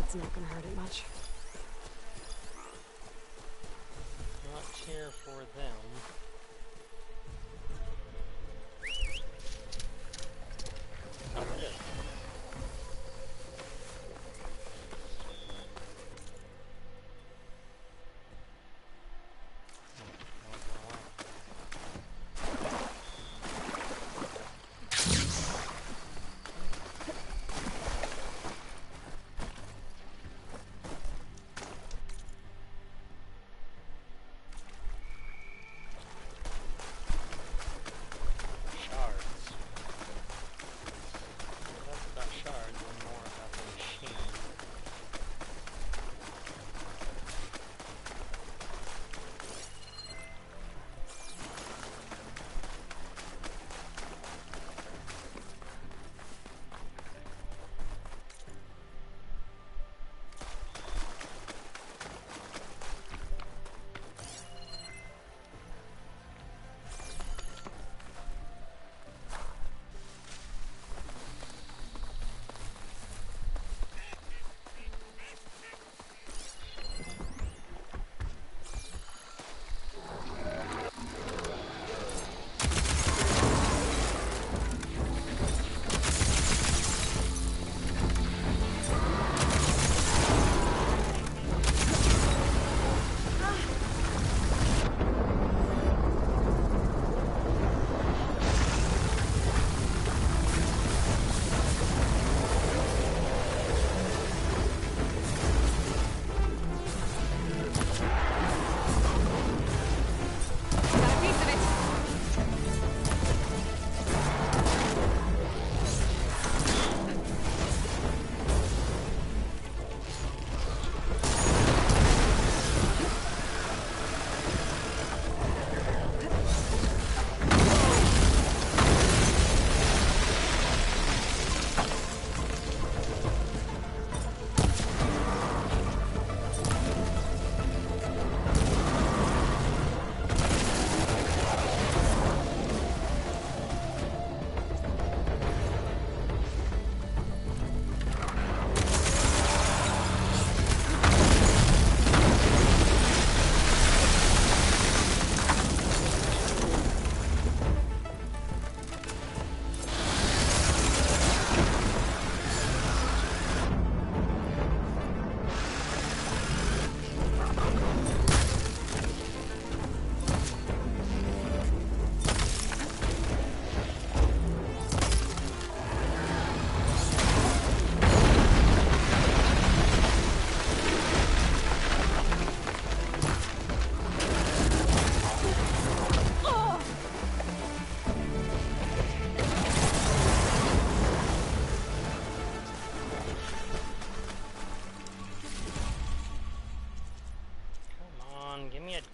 That's not gonna hurt it much. Not care for them. Oh, it is.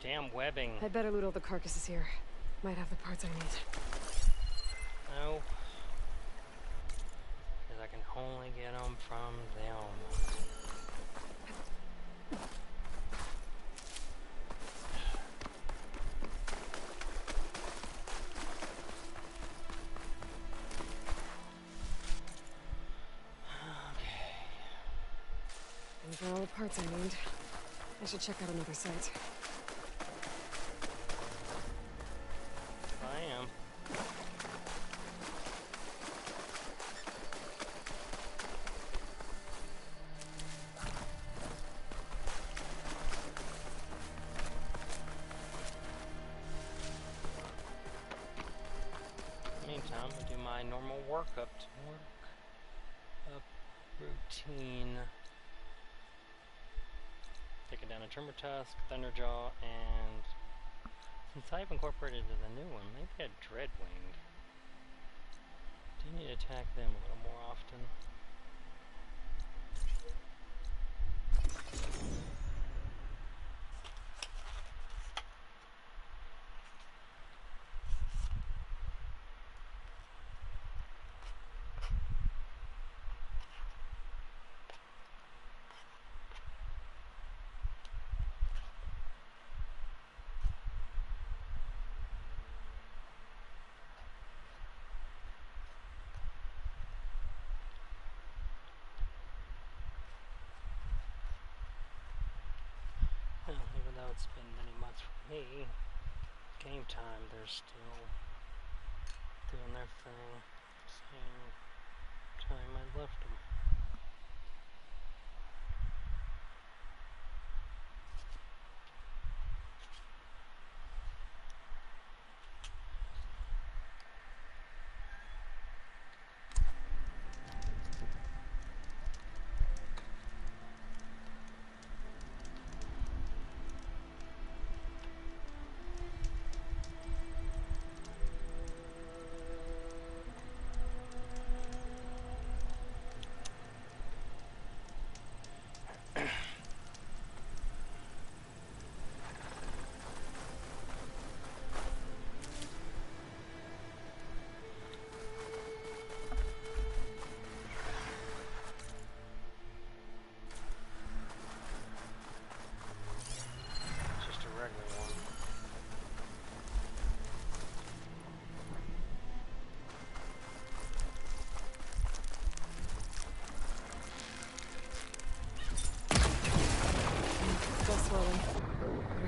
Damn webbing. I'd better loot all the carcasses here. Might have the parts I need. No. Because I can only get them from them. Okay. These are all the parts I need. I should check out another site. Trimmer Tusk, Thunderjaw, and since I've incorporated the new one, maybe a Dreadwing. Do you need to attack them a little more often? it's been many months for me. Game time, they're still doing their thing. Same time I left them.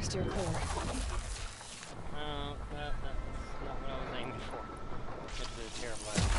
Steer clear. That's not what I was aiming for. It did a terrible idea.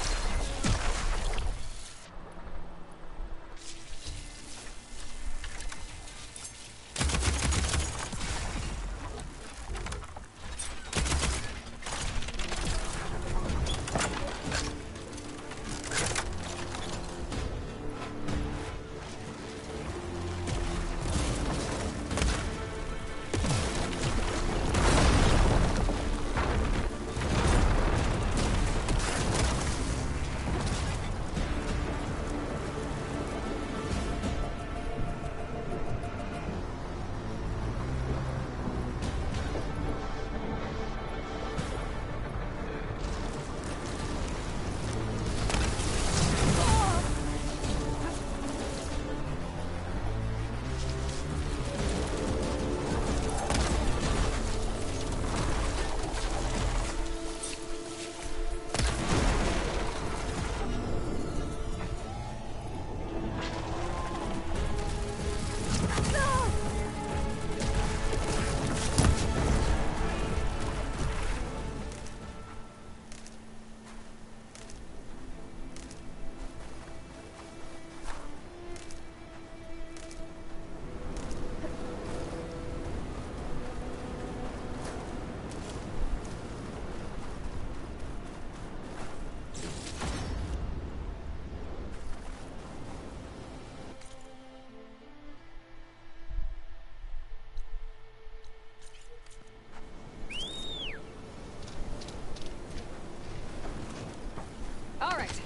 All right.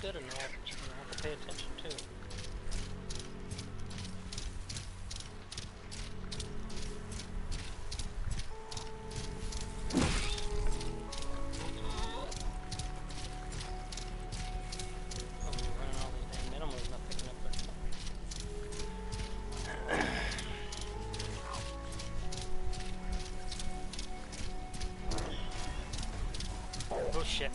Good enough, but you have to pay attention too. Oh shit.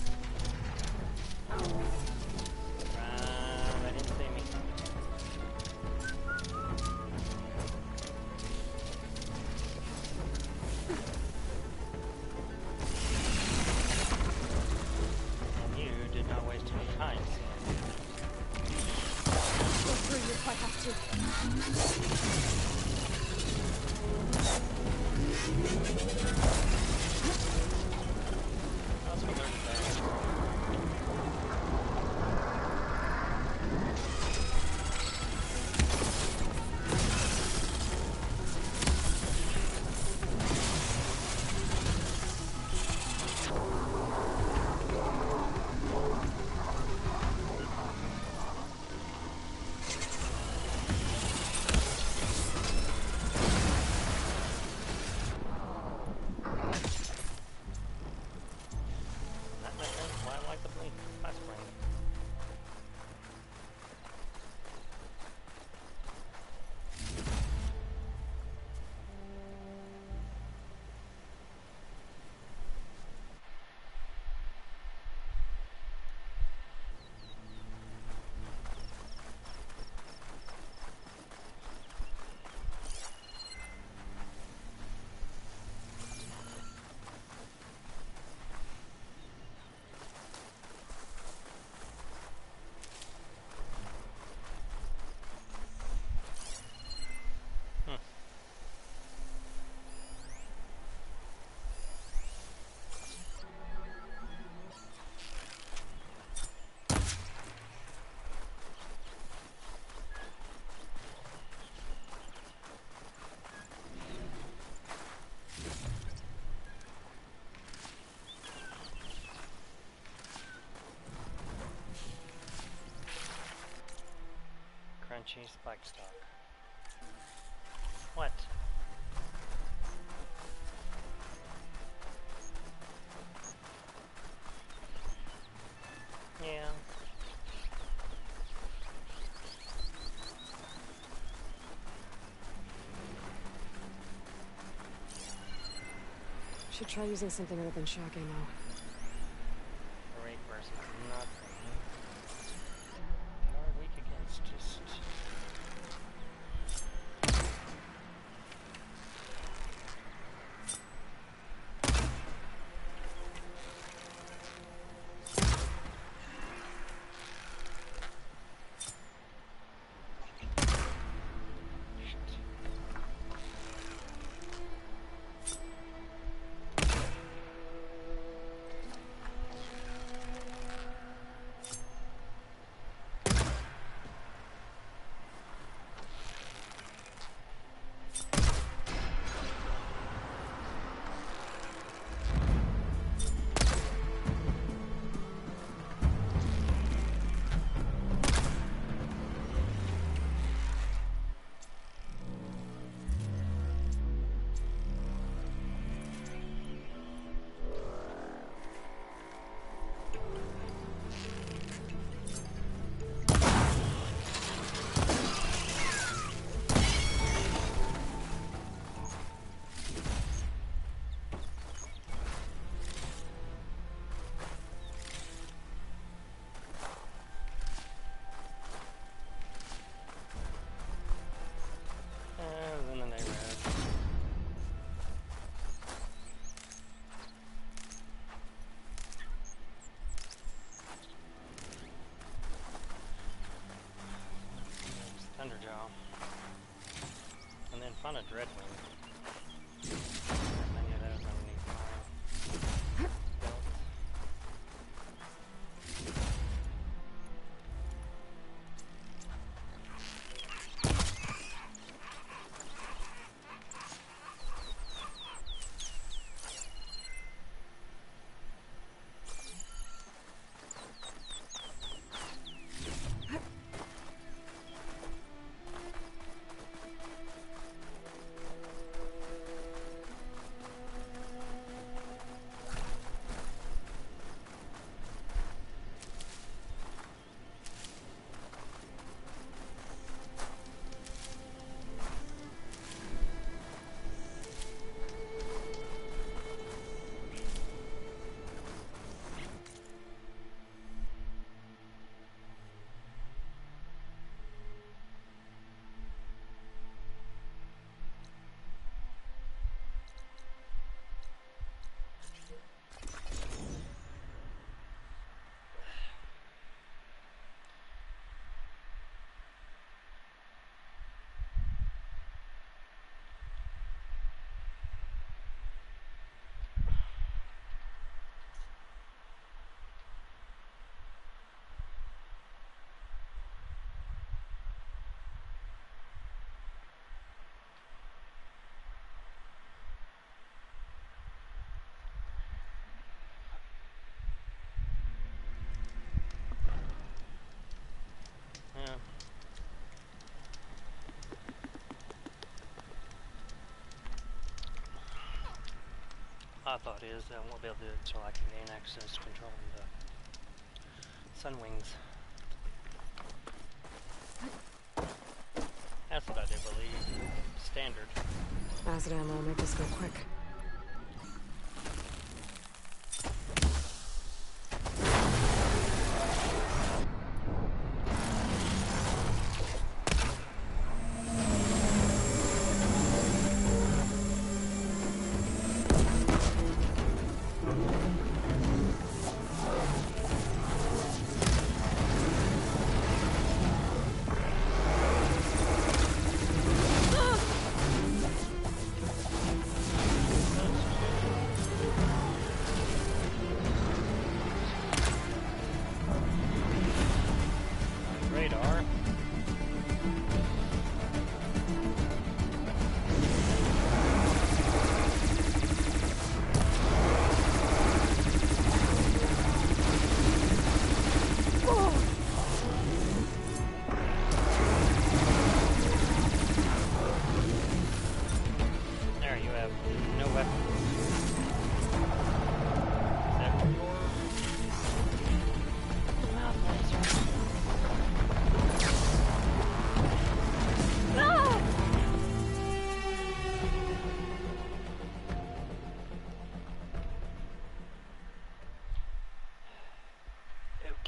That didn't see me. And you did not waste any time. Go through you if I have to. That's what they're change the bike stock. What? Yeah. Should try using something other than shock ammo. Great versus nothing. You are weak against just... in the neighborhood. Thunderjaw. And then found a Dreadwing. Many of those underneath my belt. Yeah. My thought is that I won't be able to do it until I can gain access to controlling the sun wings. That's what I do believe. Standard. Acid ammo will make this go quick.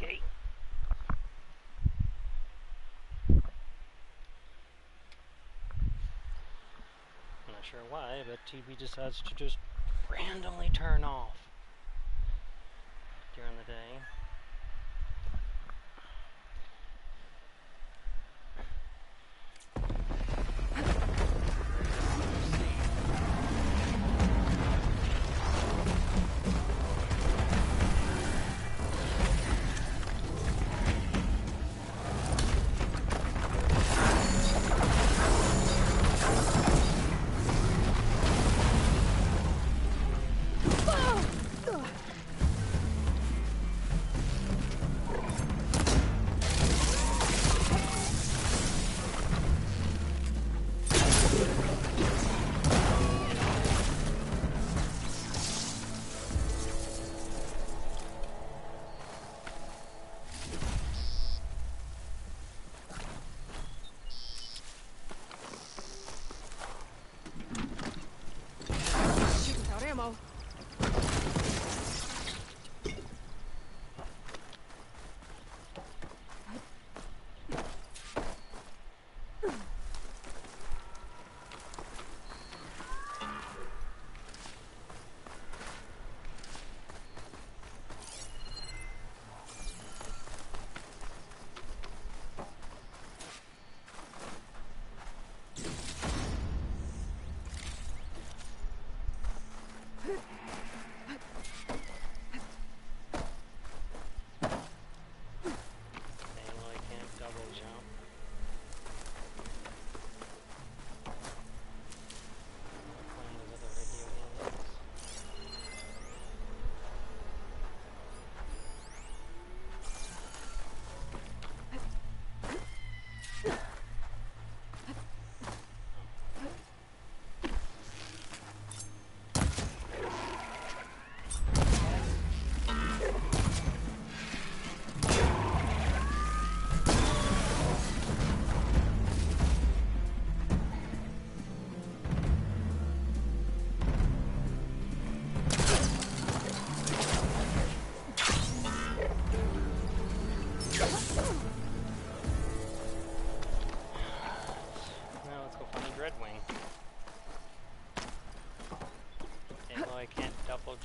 Okay. I'm not sure why, but TV decides to just randomly turn off during the day. Shoot without ammo.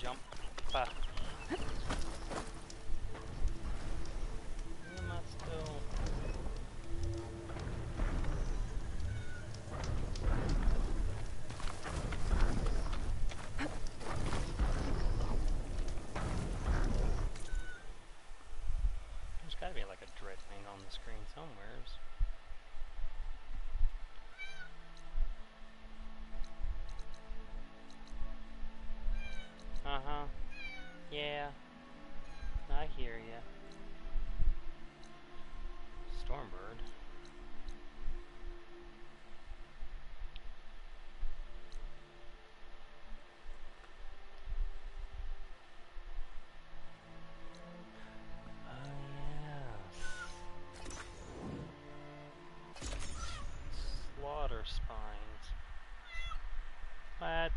Jump. Where am I still? There's gotta be like a dread thing on the screen somewheres. Uh-huh. Yeah. I hear ya. Stormbird. Oh, yes. Slaughter spines. What?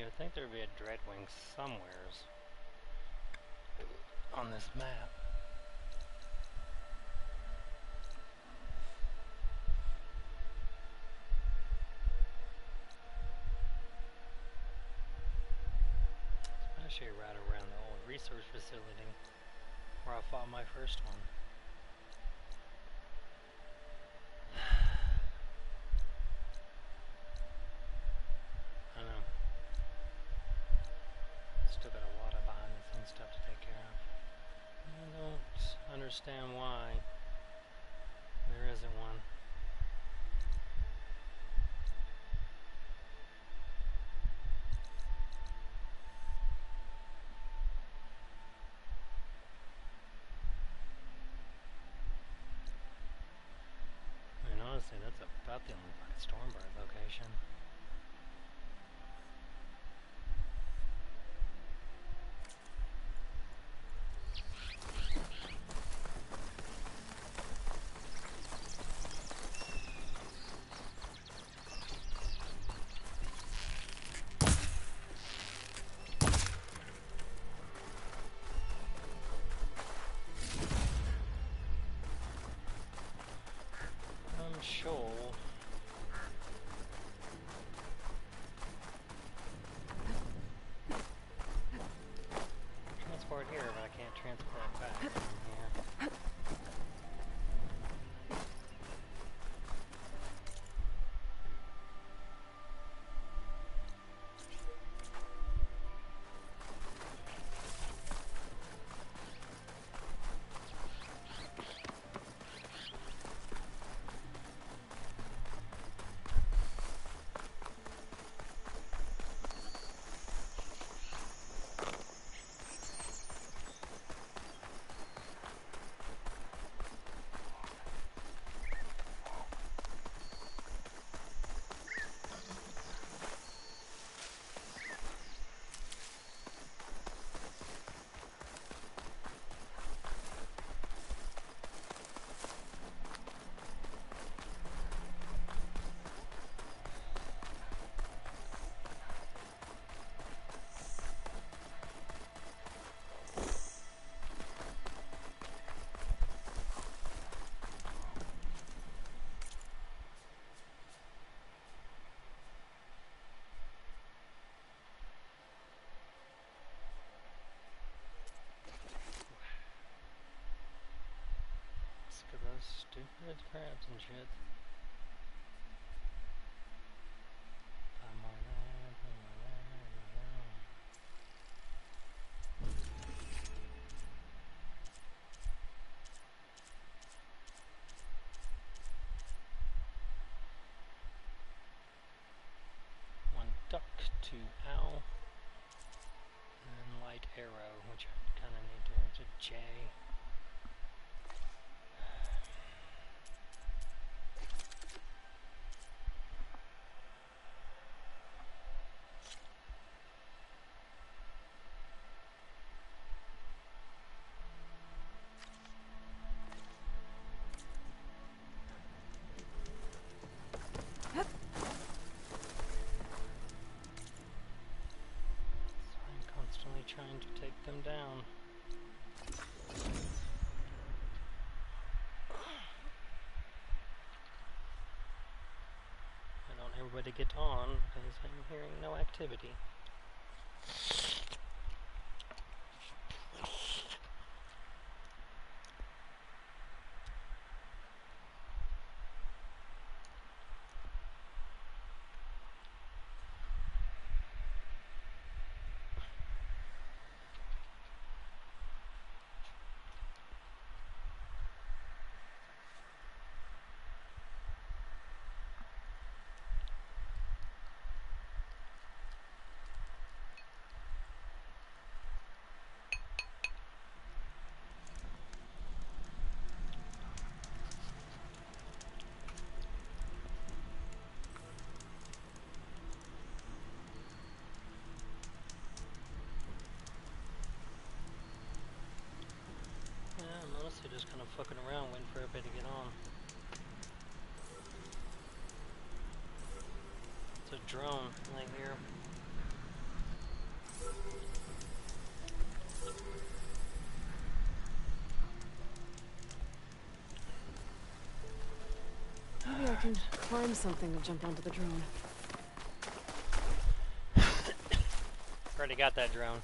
would think there would be a Dreadwing somewheres on this map. Especially right around the old resource facility where I fought my first one. I know. Still got a lot of behind the scenes stuff to take care of. I don't understand why there isn't one. I mean, honestly, that's about the only fucking Stormbird location. Sure. Transport here, but I can't transport back from here. Look at those stupid crabs and shit. One duck, two owl, and light arrow, which I kind of need towards a J. Trying to take them down. I don't everybody get on because I'm hearing no activity. Honestly, just kind of fucking around, waiting for everybody to get on. It's a drone right here. Maybe I can climb something and jump onto the drone. Already got that drone.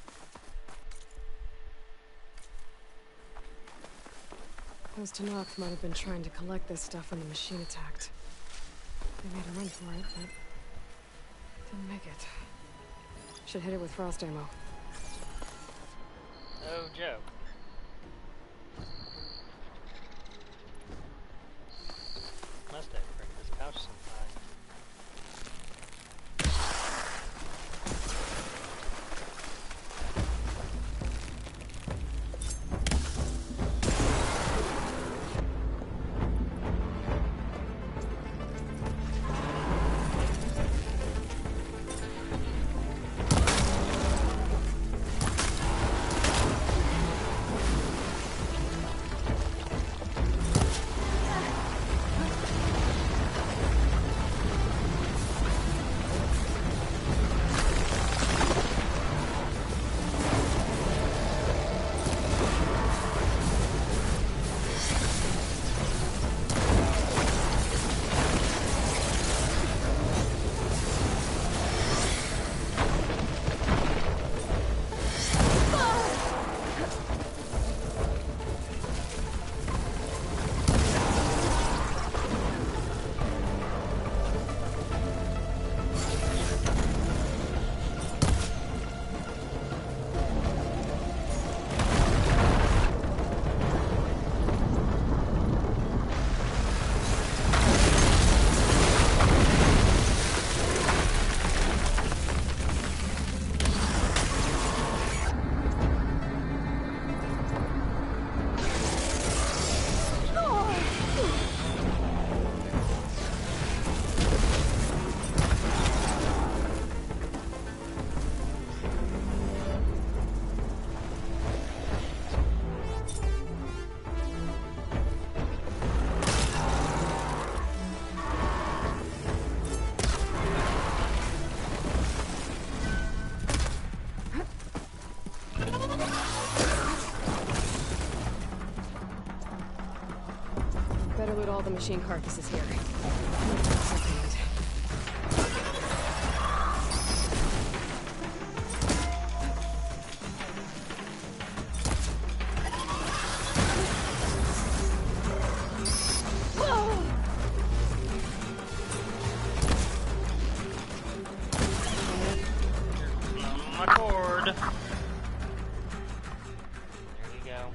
Those Tanakh might have been trying to collect this stuff when the machine attacked. They made a run for it, but didn't make it. Should hit it with frost ammo. No joke. Must have created this pouch sometime. Better loot all the machine carcasses here. My cord. There you go.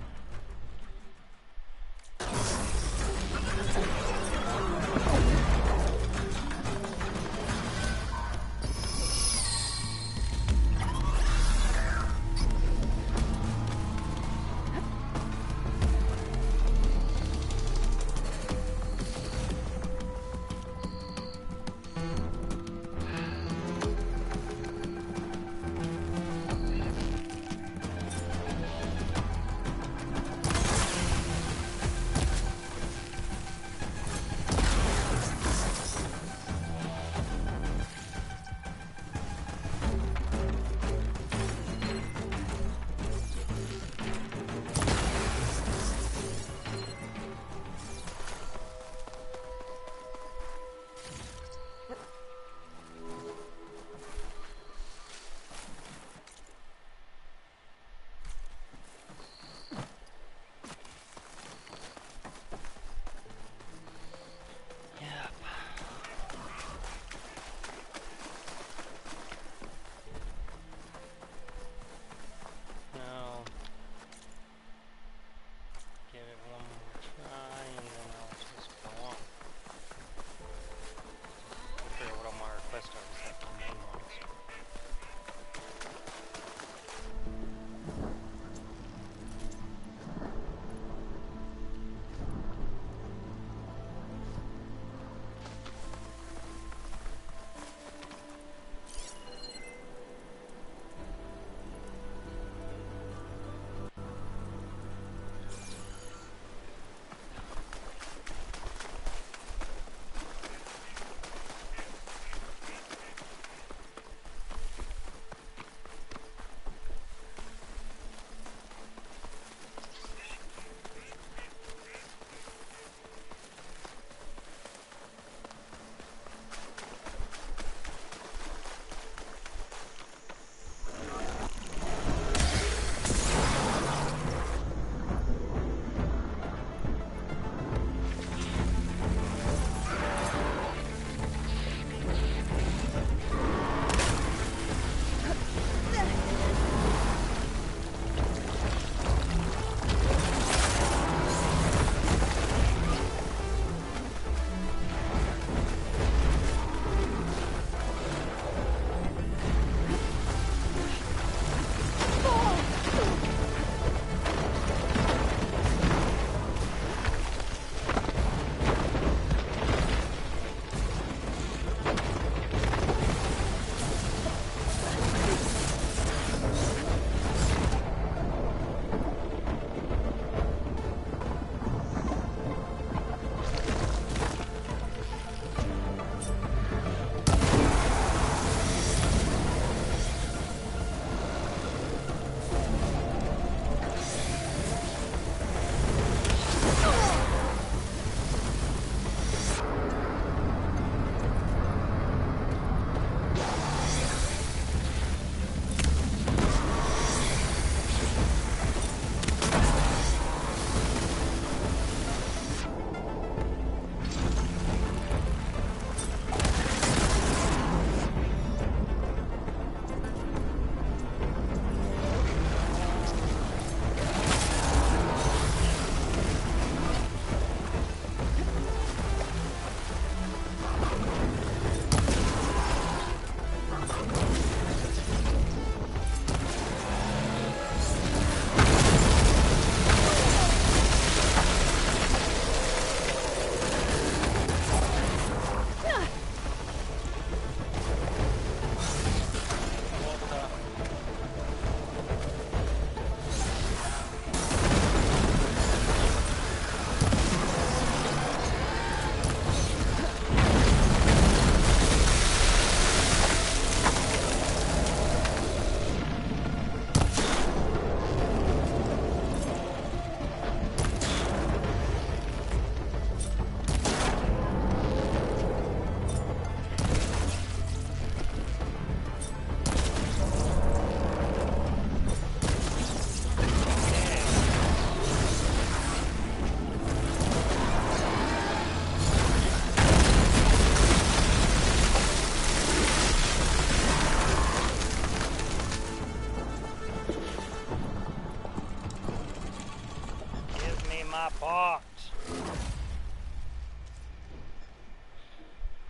my pot!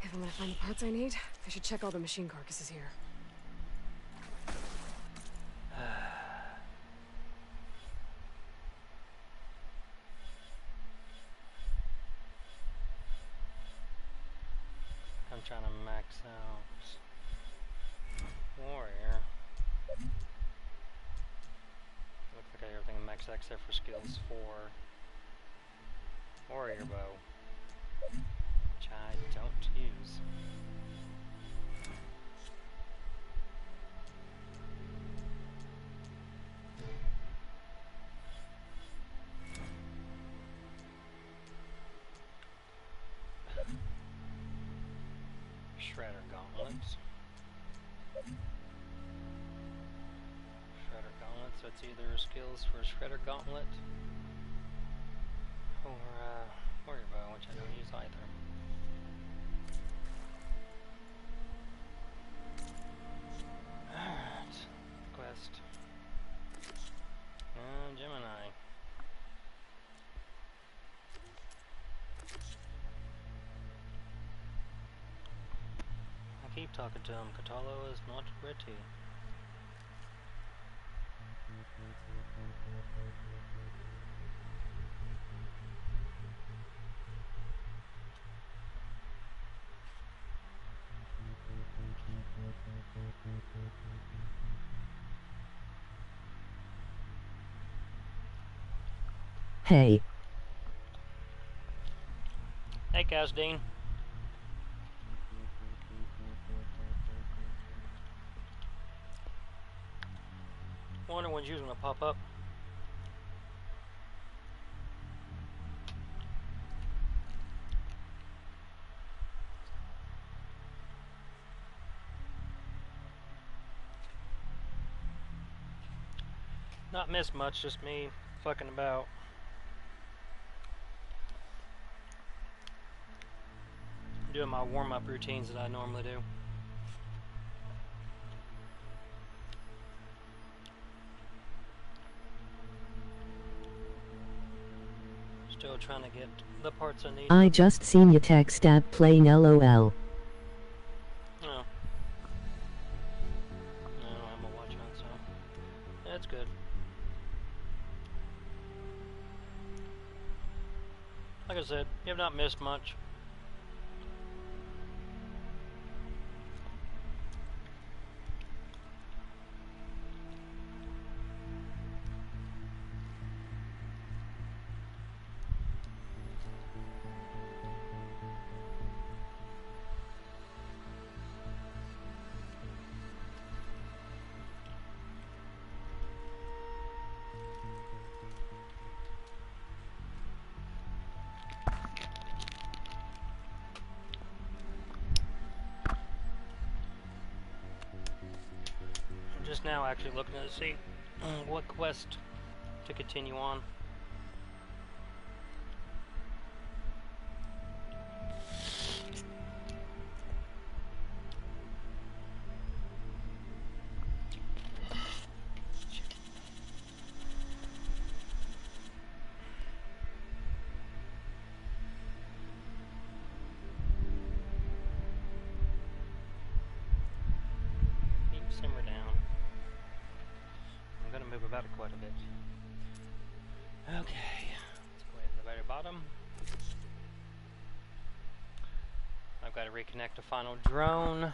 If I'm gonna find the parts I need, I should check all the machine carcasses here. I'm trying to max out Warrior. Looks like I have everything maxed out except for skills 4. Warrior bow, which I don't use. Shredder gauntlets. Shredder gauntlet, so it's either skills for Shredder gauntlet or Warrior bow, which I don't use either. Alright, quest. Gemini. I keep talking to him. Katalo is not ready. Hey. Hey, Casdine. Wonder when you's gonna pop up. Not missed much, just me fucking about. Doing my warm-up routines that I normally do. Still trying to get the parts I need. I just seen your text app playing LOL. Oh. No, I'm a watch on, so that's good. Like I said, you have not missed much. Just now actually looking to see what quest to continue on. Simmer down. I'm going to move about it quite a bit. Okay, let's go to the very bottom. I've got to reconnect the final drone.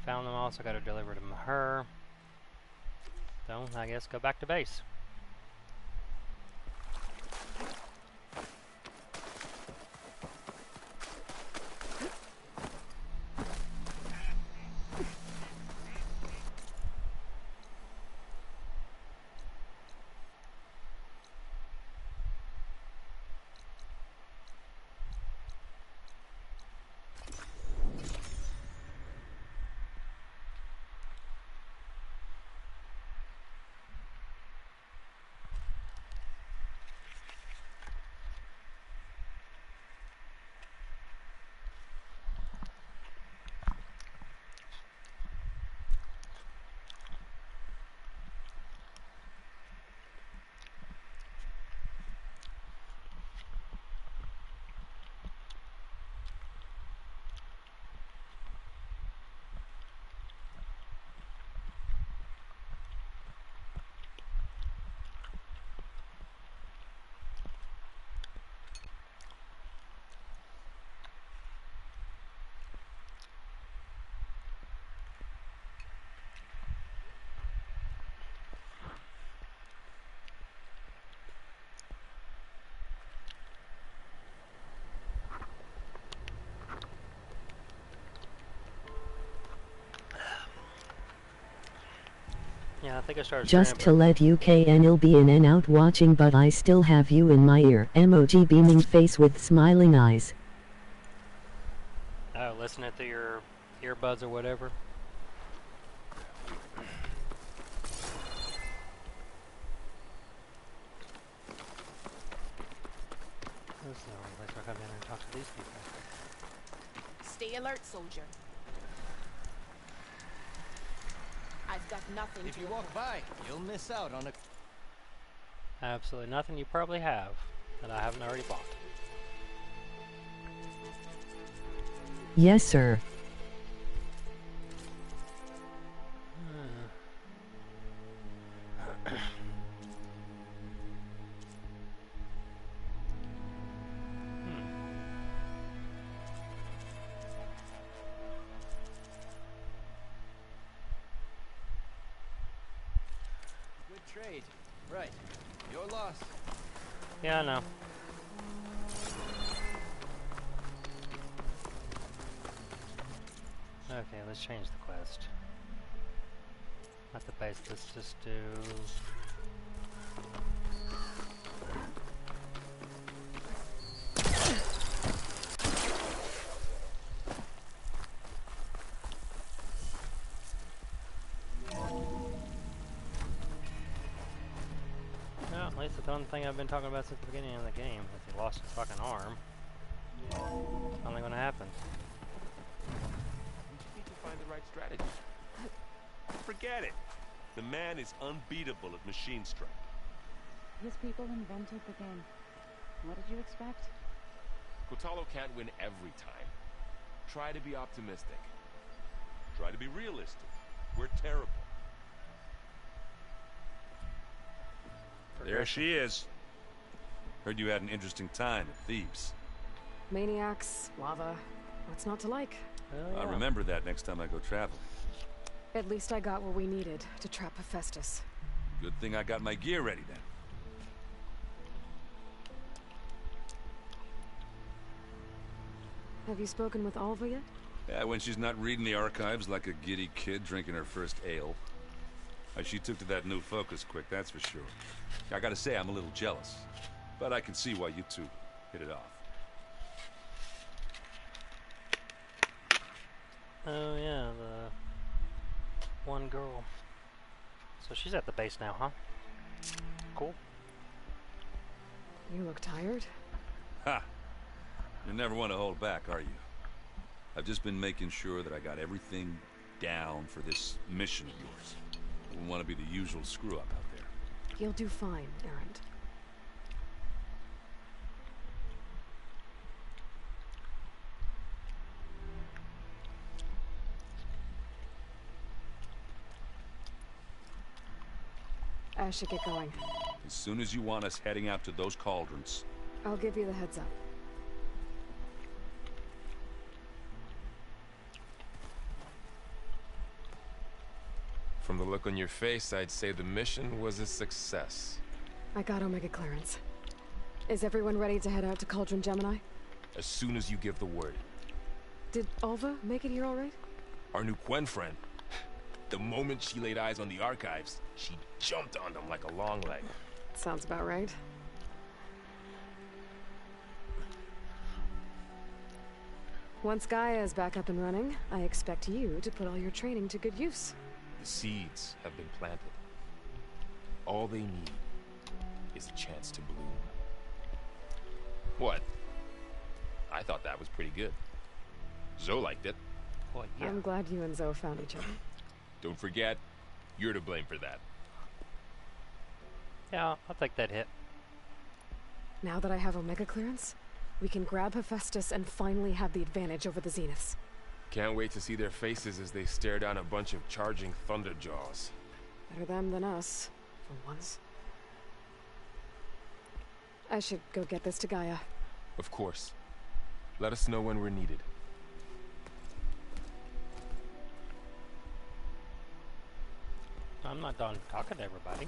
Found them all, so I got to deliver them to her. So I guess go back to base. Yeah, I think I started Just to streaming, let you KNL be in and out watching, but I still have you in my ear. Emoji beaming face with smiling eyes. oh, listening through your earbuds or whatever. This is the only place where I come in and talk to these people. Stay alert, soldier. I've got nothing If to you walk by, you'll miss out on a... Absolutely nothing you probably have that I haven't already bought. Yes, sir. Good trade. Right. Your loss. Yeah, I know. Okay, let's change the quest. At the base, let's just do... Well, at least the one thing I've been talking about since the beginning of the game is he lost his fucking arm. Finally gonna happen. We need to find the right strategy. Forget it. The man is unbeatable at machine strike. His people invented the game. What did you expect? Kotalo can't win every time. Try to be optimistic. Try to be realistic. We're terrible. There she is. Heard you had an interesting time at Thebes. Maniacs, lava. What's not to like? Oh, I'll yeah. remember that next time I go traveling. At least I got what we needed to trap Hephaestus. Good thing I got my gear ready then. Have you spoken with Alva yet? Yeah, when she's not reading the archives like a giddy kid drinking her first ale. She took to that new focus quick, that's for sure. I gotta say, I'm a little jealous. But I can see why you two hit it off. Oh yeah, the one girl. So she's at the base now, huh? Cool. You look tired. Ha! You never want to hold back, are you? I've just been making sure that I got everything down for this mission of yours. I wouldn't want to be the usual screw-up out there. You'll do fine, Errant. I should get going. As soon as you want us heading out to those cauldrons. I'll give you the heads up. From the look on your face, I'd say the mission was a success. I got Omega clearance. Is everyone ready to head out to Cauldron Gemini? As soon as you give the word. Did Alva make it here all right? Our new Quen friend. The moment she laid eyes on the archives, she jumped on them like a long leg. Sounds about right. Once Gaia is back up and running, I expect you to put all your training to good use. The seeds have been planted. All they need is a chance to bloom. What? I thought that was pretty good. Zoe liked it. Well, yeah. I'm glad you and Zoe found each other. Don't forget, you're to blame for that. Yeah, I'll take that hit. Now that I have Omega clearance, we can grab Hephaestus and finally have the advantage over the Zeniths. Can't wait to see their faces as they stare down a bunch of charging thunderjaws. Better them than us, for once. I should go get this to Gaia. Of course. Let us know when we're needed. I'm not done talking to everybody.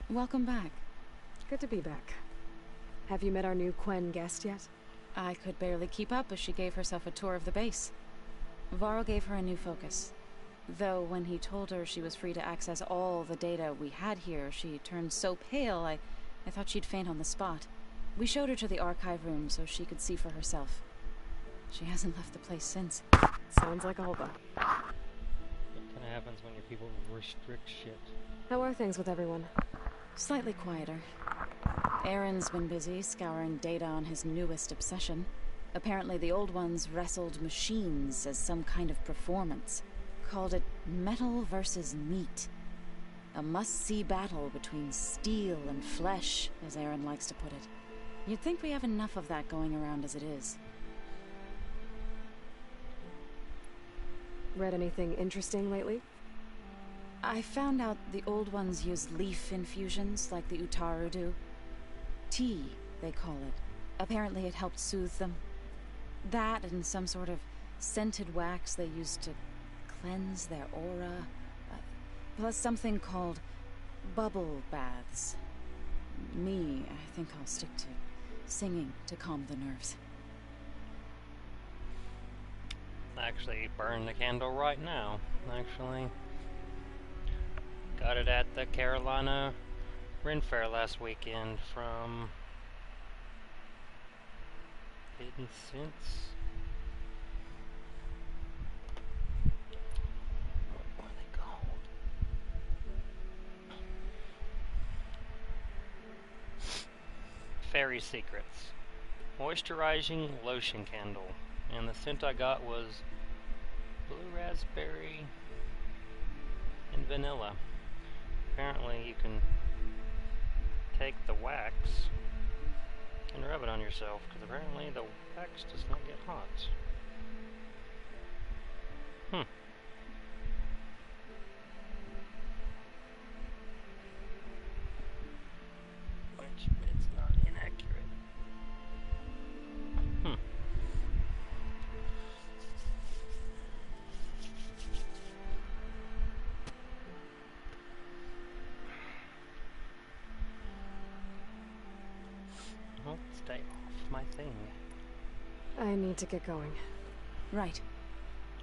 Welcome back. Good to be back. Have you met our new Quen guest yet? I could barely keep up as she gave herself a tour of the base. Varl gave her a new focus. Though when he told her she was free to access all the data we had here, she turned so pale I thought she'd faint on the spot. We showed her to the archive room so she could see for herself. She hasn't left the place since. Sounds like Alba. What kind of happens when your people restrict shit? How are things with everyone? Slightly quieter. Aaron's been busy scouring data on his newest obsession. Apparently the old ones wrestled machines as some kind of performance. Called it metal versus meat. A must-see battle between steel and flesh, as Aaron likes to put it. You'd think we have enough of that going around as it is. Read anything interesting lately? I found out the old ones use leaf infusions like the Utaru do. Tea, they call it. Apparently it helped soothe them. That and some sort of scented wax they used to cleanse their aura. Plus something called bubble baths. Me, I think I'll stick to singing to calm the nerves. Actually, burn the candle right now. Actually, got it at the Carolina Ren Fair last weekend from Hidden Sense. What are they called? Fairy Secrets. Moisturizing lotion candle. And the scent I got was blue raspberry and vanilla. Apparently you can take the wax and rub it on yourself, because apparently the wax does not get hot. Which it's not inaccurate. Stay off my thing. I need to get going. Right.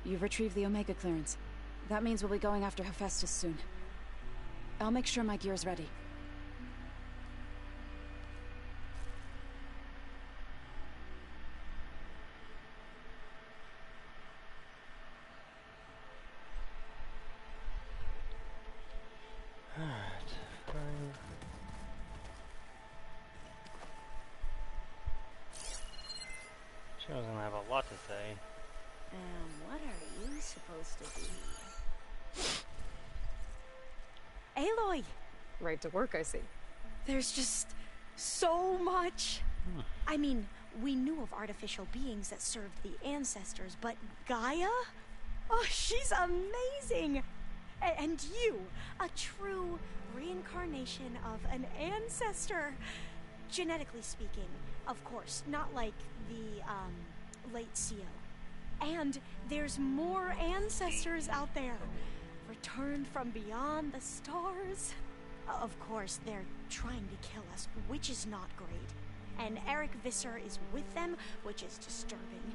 You've retrieved the Omega clearance. That means we'll be going after Hephaestus soon. I'll make sure my gear's ready. Alright, fine. She doesn't have a lot to say. What are you supposed to be? Aloy! Right to work, I see. There's just so much. I mean, we knew of artificial beings that served the ancestors, but Gaia? Oh, she's amazing! And you, a true reincarnation of an ancestor. Genetically speaking, of course, not like the, late CO. And there's more ancestors out there, returned from beyond the stars. Of course, they're trying to kill us, which is not great. And Eric Visser is with them, which is disturbing.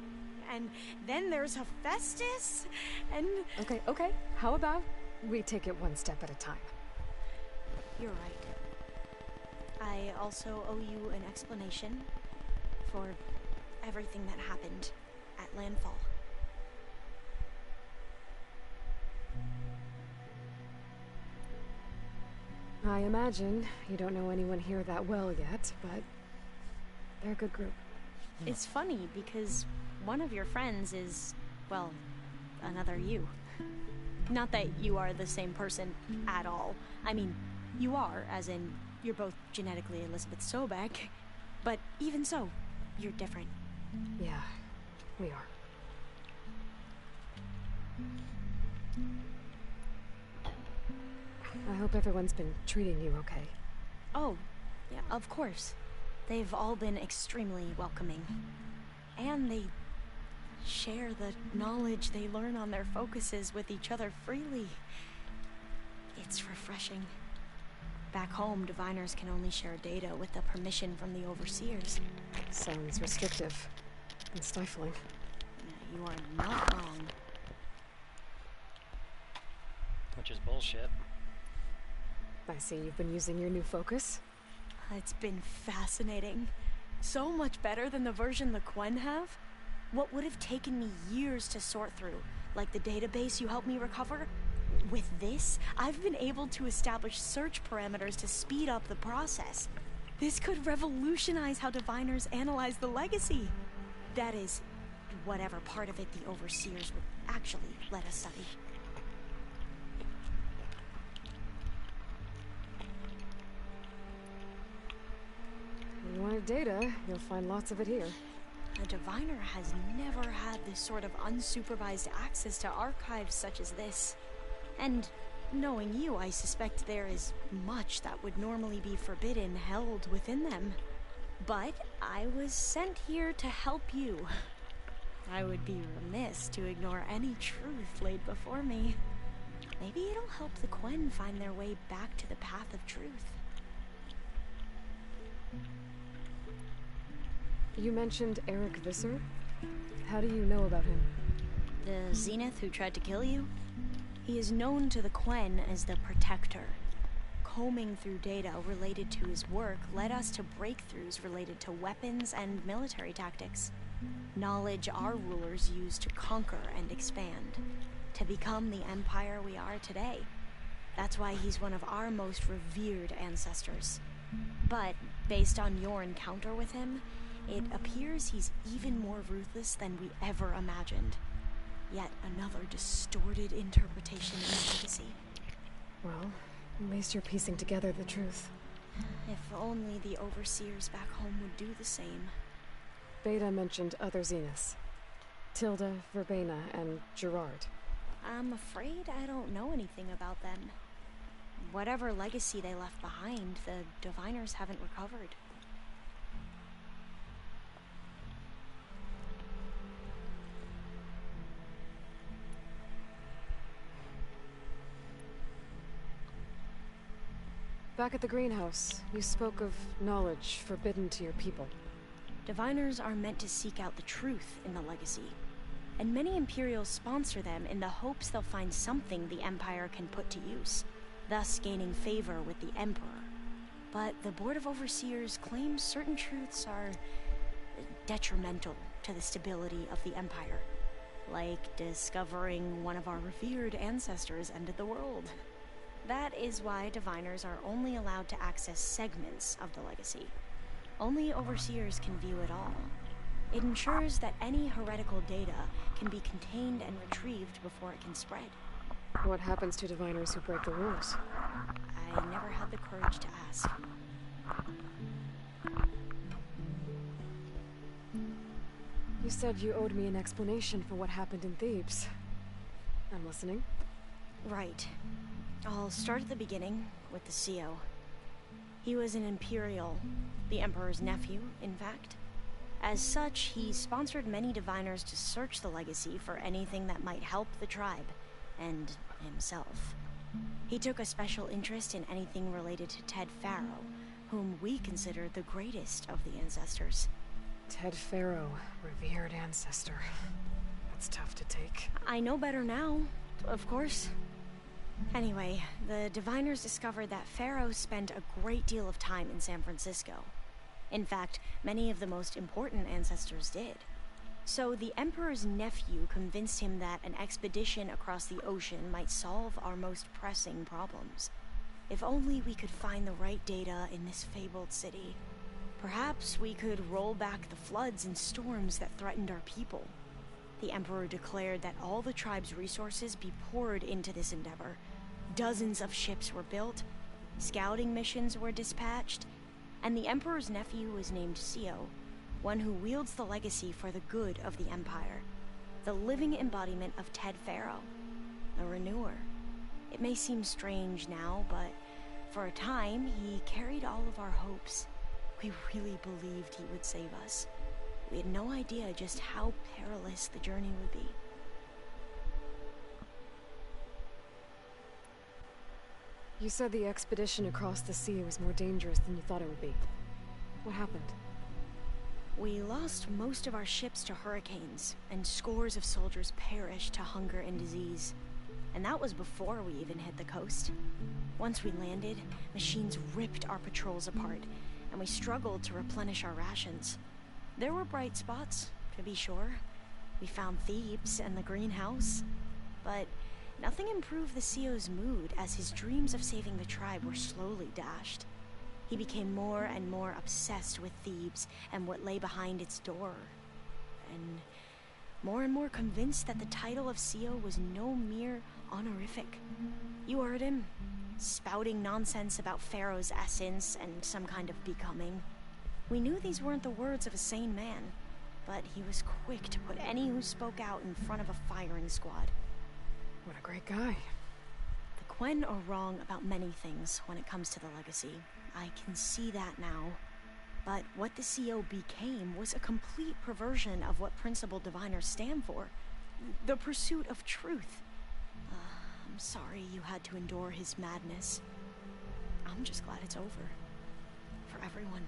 And then there's Hephaestus, and... Okay. How about we take it one step at a time? You're right. I also owe you an explanation for everything that happened at Landfall. I imagine you don't know anyone here that well yet, but they're a good group. It's funny because one of your friends is, well, another you. Not that you are the same person at all. I mean, you are, as in, you're both genetically Elizabeth Sobek, but even so, you're different. Yeah, we are. I hope everyone's been treating you okay. Oh, yeah, of course. They've all been extremely welcoming. And they share the knowledge they learn on their focuses with each other freely. It's refreshing. Back home, diviners can only share data with the permission from the overseers. Sounds restrictive and stifling. You are not wrong. which is bullshit. I see you've been using your new focus. It's been fascinating. So much better than the version the Quen have. What would have taken me years to sort through, like the database you helped me recover, with this, I've been able to establish search parameters to speed up the process. This could revolutionize how diviners analyze the legacy. That is, whatever part of it the Overseers would actually let us study. If you wanted data, you'll find lots of it here. A diviner has never had this sort of unsupervised access to archives such as this. And knowing you, I suspect there is much that would normally be forbidden held within them. But I was sent here to help you. I would be remiss to ignore any truth laid before me. Maybe it'll help the Quen find their way back to the path of truth. You mentioned Eric Visser? How do you know about him? The Zenith who tried to kill you? He is known to the Quen as the Protector. Combing through data related to his work led us to breakthroughs related to weapons and military tactics. Knowledge our rulers used to conquer and expand, to become the empire we are today. That's why he's one of our most revered ancestors. But based on your encounter with him, it appears he's even more ruthless than we ever imagined. Yet another distorted interpretation of his legacy. Well, at least you're piecing together the truth. If only the Overseers back home would do the same. Beta mentioned other Zeniths. Tilda, Verbena, and Gerard. I'm afraid I don't know anything about them. Whatever legacy they left behind, the diviners haven't recovered. Back at the greenhouse, you spoke of knowledge forbidden to your people. Diviners are meant to seek out the truth in the legacy, and many Imperials sponsor them in the hopes they'll find something the Empire can put to use, thus gaining favor with the Emperor. But the Board of Overseers claims certain truths are detrimental to the stability of the Empire, like discovering one of our revered ancestors ended the world. That is why diviners are only allowed to access segments of the legacy. Only Overseers can view it all. It ensures that any heretical data can be contained and retrieved before it can spread. What happens to diviners who break the rules? I never had the courage to ask. You said you owed me an explanation for what happened in Thebes. I'm listening. Right. I'll start at the beginning, with the CO. He was an Imperial, the Emperor's nephew, in fact. As such, he sponsored many diviners to search the legacy for anything that might help the tribe, and himself. He took a special interest in anything related to Ted Farrow, whom we consider the greatest of the ancestors. Ted Farrow, revered ancestor. That's tough to take. I know better now, of course. Anyway, the diviners discovered that Farrow spent a great deal of time in San Francisco. In fact, many of the most important ancestors did. So the Emperor's nephew convinced him that an expedition across the ocean might solve our most pressing problems. If only we could find the right data in this fabled city. Perhaps we could roll back the floods and storms that threatened our people. The Emperor declared that all the tribe's resources be poured into this endeavor. Dozens of ships were built, scouting missions were dispatched, and the Emperor's nephew was named CO, one who wields the legacy for the good of the Empire. The living embodiment of Ted Farrow, a renewer. It may seem strange now, but for a time, he carried all of our hopes. We really believed he would save us. We had no idea just how perilous the journey would be. You said the expedition across the sea was more dangerous than you thought it would be. What happened? We lost most of our ships to hurricanes, and scores of soldiers perished to hunger and disease. And that was before we even hit the coast. Once we landed, machines ripped our patrols apart, and we struggled to replenish our rations. There were bright spots, to be sure. We found Thebes and the greenhouse, but nothing improved the CO's mood as his dreams of saving the tribe were slowly dashed. He became more and more obsessed with Thebes and what lay behind its door, and more convinced that the title of CO was no mere honorific. You heard him, spouting nonsense about Pharaoh's essence and some kind of becoming. We knew these weren't the words of a sane man, but he was quick to put any who spoke out in front of a firing squad. What a great guy. The Quen are wrong about many things when it comes to the legacy. I can see that now. But what the CO became was a complete perversion of what principled diviners stand for. The pursuit of truth. I'm sorry you had to endure his madness. I'm just glad it's over. For everyone.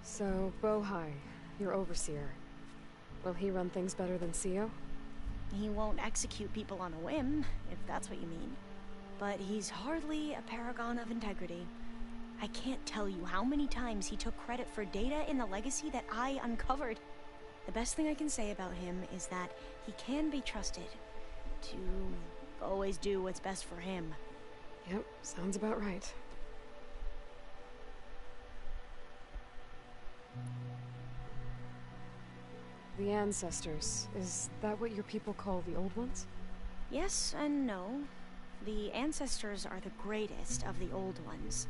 So, Bohai, your overseer. Will he run things better than CO? He won't execute people on a whim, if that's what you mean. But he's hardly a paragon of integrity. I can't tell you how many times he took credit for data in the legacy that I uncovered. The best thing I can say about him is that he can be trusted to always do what's best for him. Yep, sounds about right. The ancestors, is that what your people call the old ones? Yes and no. The ancestors are the greatest of the old ones.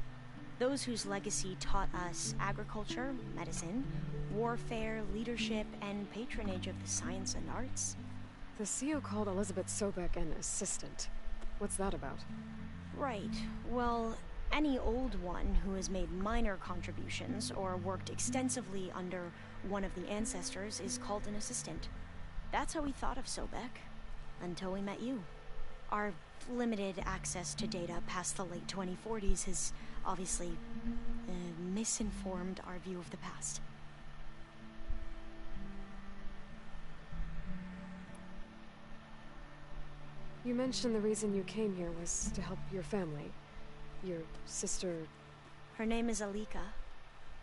Those whose legacy taught us agriculture, medicine, warfare, leadership, and patronage of the science and arts. The CO called Elizabeth Sobek an assistant. What's that about? Right. Well, any old one who has made minor contributions or worked extensively under one of the ancestors is called an assistant. That's how we thought of Sobek, until we met you. Our limited access to data past the late 2040s has obviously misinformed our view of the past. You mentioned the reason you came here was to help your family. Your sister... Her name is Alika.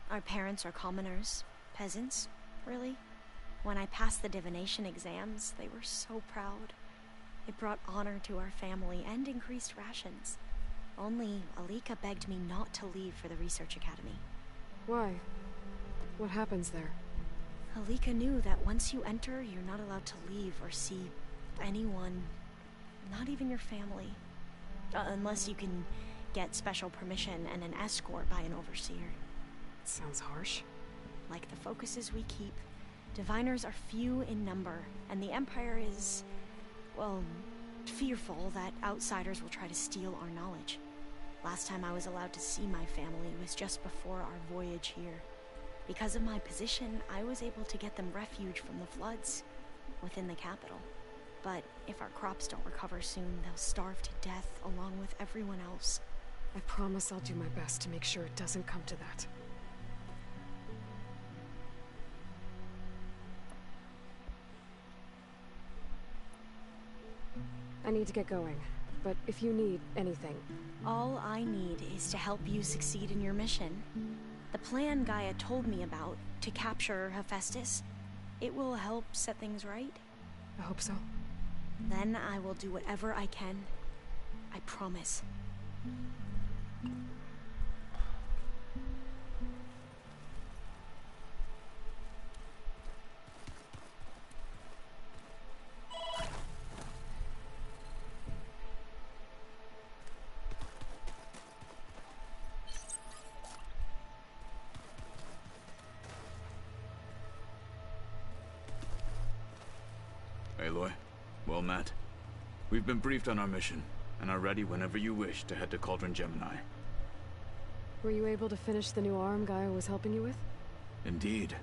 Our parents are commoners. Peasants, really. When I passed the divination exams, they were so proud. It brought honor to our family and increased rations. Only Alika begged me not to leave for the research academy. Why? What happens there? Alika knew that once you enter, you're not allowed to leave or see anyone, not even your family. Unless you can get special permission and an escort by an overseer. Sounds harsh. Like the focuses we keep, diviners are few in number, and the Empire is, well, fearful that outsiders will try to steal our knowledge. Last time I was allowed to see my family was just before our voyage here. Because of my position, I was able to get them refuge from the floods within the capital. But if our crops don't recover soon, they'll starve to death along with everyone else. I promise I'll do my best to make sure it doesn't come to that. I need to get going, but if you need anything... All I need is to help you succeed in your mission. The plan Gaia told me about, to capture Hephaestus, it will help set things right. I hope so. Then I will do whatever I can. I promise. Aloy, well met. We've been briefed on our mission, and are ready whenever you wish to head to Cauldron Gemini. Were you able to finish the new arm Gaia was helping you with? Indeed.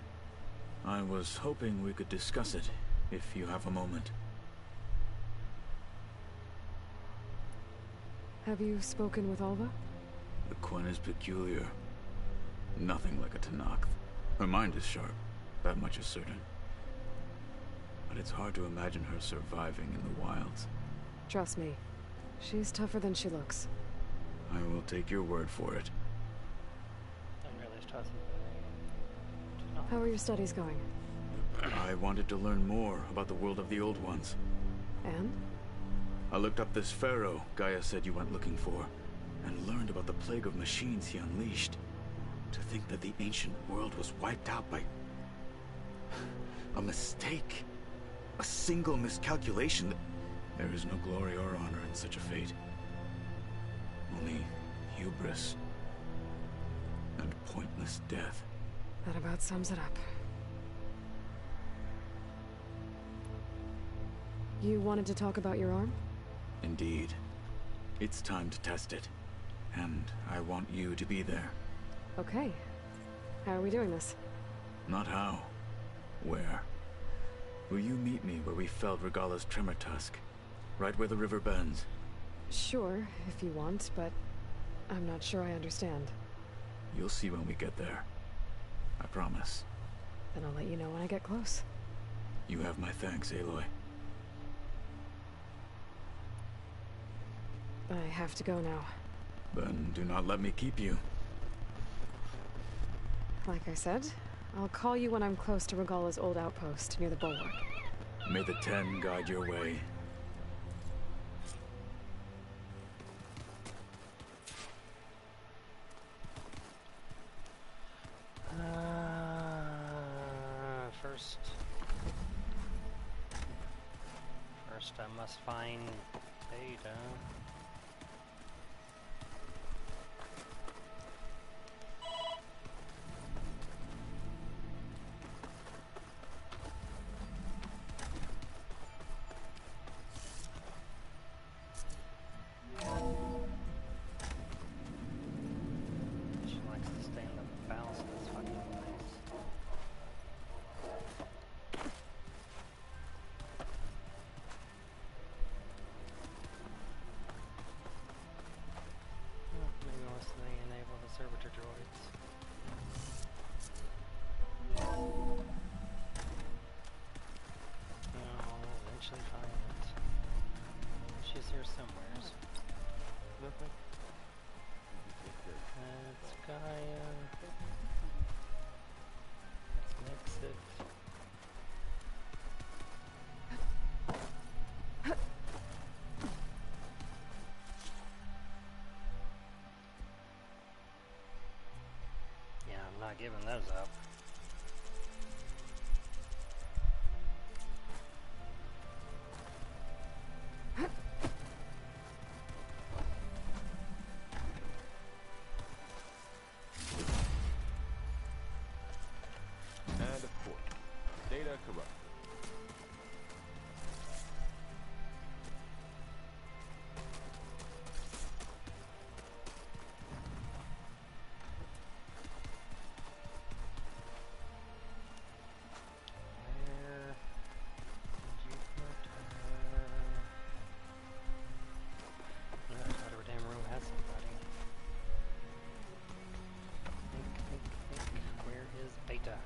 I was hoping we could discuss it, if you have a moment. Have you spoken with Alva? The Quen is peculiar. Nothing like a Tenakth. Her mind is sharp, that much is certain. But it's hard to imagine her surviving in the wilds. Trust me, she's tougher than she looks. I will take your word for it. How are your studies going? I wanted to learn more about the world of the Old Ones. And? I looked up this pharaoh Gaia said you went looking for, and learned about the plague of machines he unleashed. To think that the ancient world was wiped out by a mistake. A single miscalculation. There is no glory or honor in such a fate. Only hubris and pointless death. That about sums it up. You wanted to talk about your arm? Indeed. It's time to test it. And I want you to be there. Okay. How are we doing this? Not how. Where? Will you meet me where we felled Regala's tremor tusk? Right where the river bends? Sure, if you want, but I'm not sure I understand. You'll see when we get there. I promise. Then I'll let you know when I get close. You have my thanks, Aloy. I have to go now. Then do not let me keep you. Like I said, I'll call you when I'm close to Regala's old outpost near the bulwark. May the Ten guide your way. First I must find Beta. She likes to stay in the bows, so it's fucking nice. Maybe once they enable the servitor droids. I'll eventually find it. She's here somewhere. Nothing. That's Gaia. Let's mix it. Yeah, I'm not giving those up. And of course, data corrupt. Where did you put her? Yeah, I thought her damn room had somebody. Think. Where is Beta?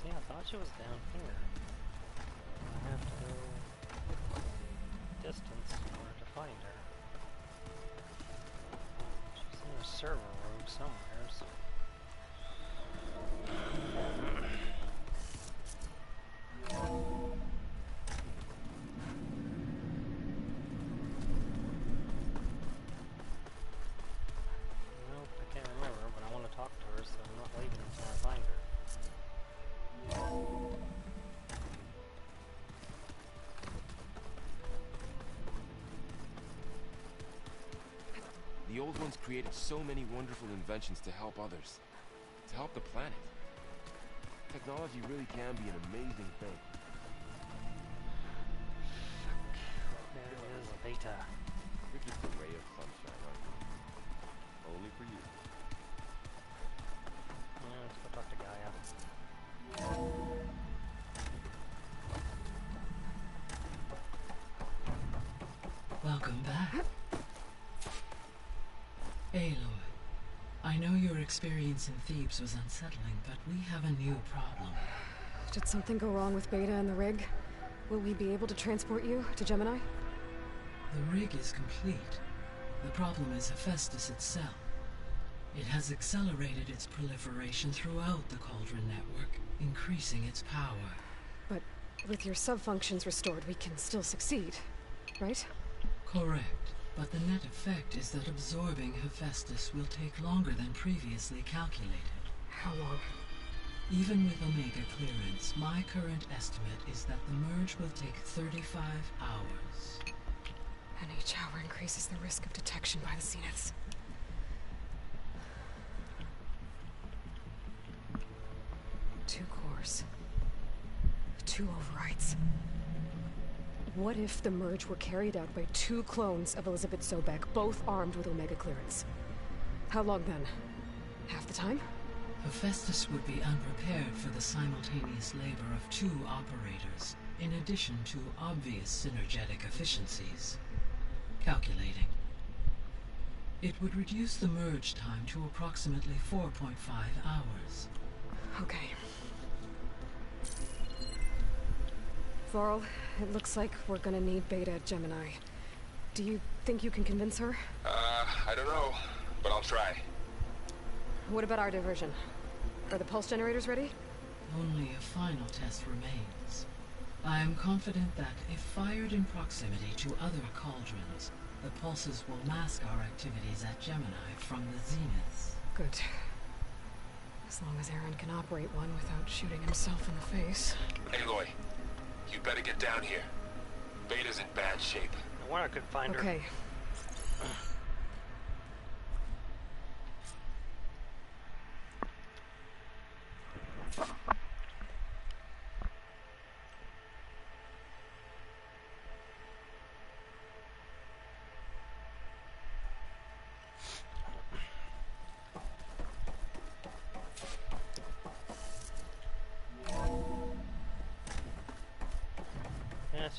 See, I thought she was down here. I have to go distance in order to find her. She's in a server room somewhere. So. Nope, I can't remember, but I want to talk to her, so I'm not leaving until I find her. The Old Ones created so many wonderful inventions to help others. To help the planet. Technology really can be an amazing thing. There is Beta. You're just a ray of sunshine, aren't you? Only for you. Yeah, let's go talk to Gaia. Welcome back. Aloy, I know your experience in Thebes was unsettling, but we have a new problem. Did something go wrong with Beta and the rig? Will we be able to transport you to Gemini? The rig is complete. The problem is Hephaestus itself. It has accelerated its proliferation throughout the Cauldron network, increasing its power. But with your sub-functions restored, we can still succeed, right? Correct, but the net effect is that absorbing Hephaestus will take longer than previously calculated. How long? Even with Omega clearance, my current estimate is that the merge will take 35 hours. And each hour increases the risk of detection by the Zeniths. 2 cores. 2 overrides. What if the merge were carried out by 2 clones of Elizabeth Sobek, both armed with Omega clearance? How long then? Half the time? Hephaestus would be unprepared for the simultaneous labor of 2 operators, in addition to obvious synergetic efficiencies. Calculating. It would reduce the merge time to approximately 4.5 hours. Okay. Varl, it looks like we're gonna need Beta at Gemini. Do you think you can convince her? I don't know, but I'll try. What about our diversion? Are the pulse generators ready? Only a final test remains. I am confident that if fired in proximity to other cauldrons, the pulses will mask our activities at Gemini from the Zeniths. Good. As long as Aaron can operate one without shooting himself in the face. Aloy, you better get down here. Beta's in bad shape. I wonder I could find her. Okay.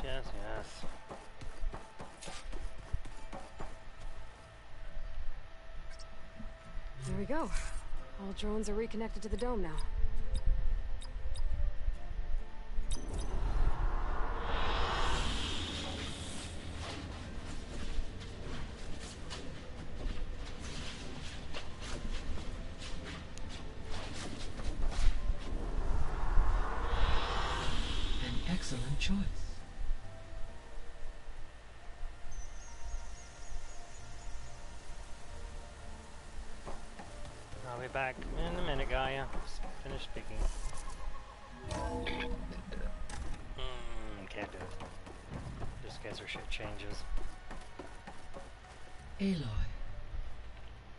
Yes. There we go. All drones are reconnected to the dome now. An excellent choice. I'll be back in a minute, Gaia. Just finish speaking. Can't do it. Just in case her shit changes. Aloy,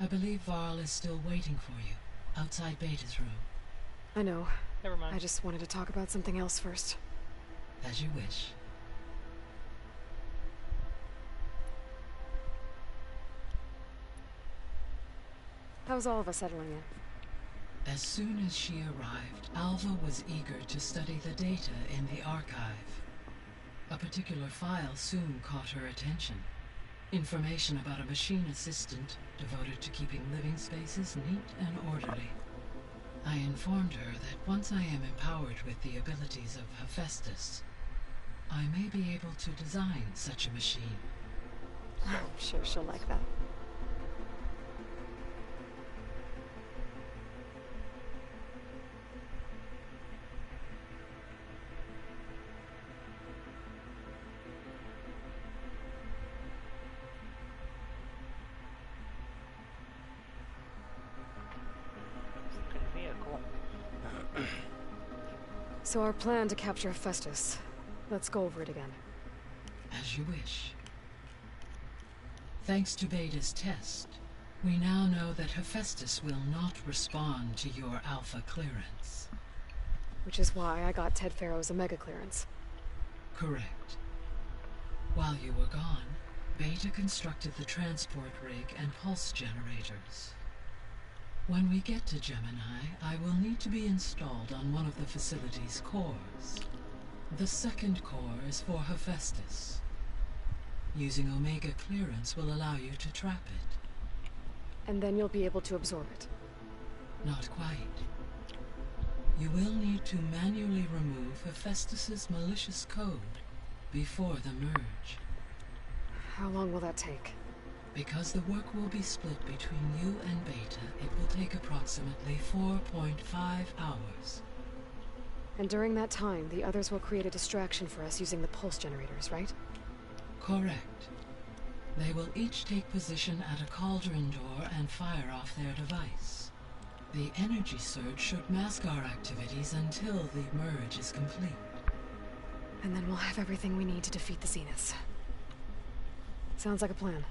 I believe Varl is still waiting for you, outside Beta's room. I know. Never mind. I just wanted to talk about something else first. As you wish. How's all of us settling in? As soon as she arrived, Alva was eager to study the data in the archive. A particular file soon caught her attention. Information about a machine assistant devoted to keeping living spaces neat and orderly. I informed her that once I am empowered with the abilities of Hephaestus, I may be able to design such a machine. I'm sure she'll like that. So our plan to capture Hephaestus. Let's go over it again. As you wish. Thanks to Beta's test, we now know that Hephaestus will not respond to your alpha clearance. Which is why I got Ted Farrow's Omega clearance. Correct. While you were gone, Beta constructed the transport rig and pulse generators. When we get to Gemini, I will need to be installed on one of the facility's cores. The second core is for Hephaestus. Using Omega clearance will allow you to trap it. And then you'll be able to absorb it. Not quite. You will need to manually remove Hephaestus's malicious code before the merge. How long will that take? Because the work will be split between you and Beta, it will take approximately 4.5 hours. And during that time, the others will create a distraction for us using the pulse generators, right? Correct. They will each take position at a cauldron door and fire off their device. The energy surge should mask our activities until the merge is complete. And then we'll have everything we need to defeat the Zeniths. Sounds like a plan.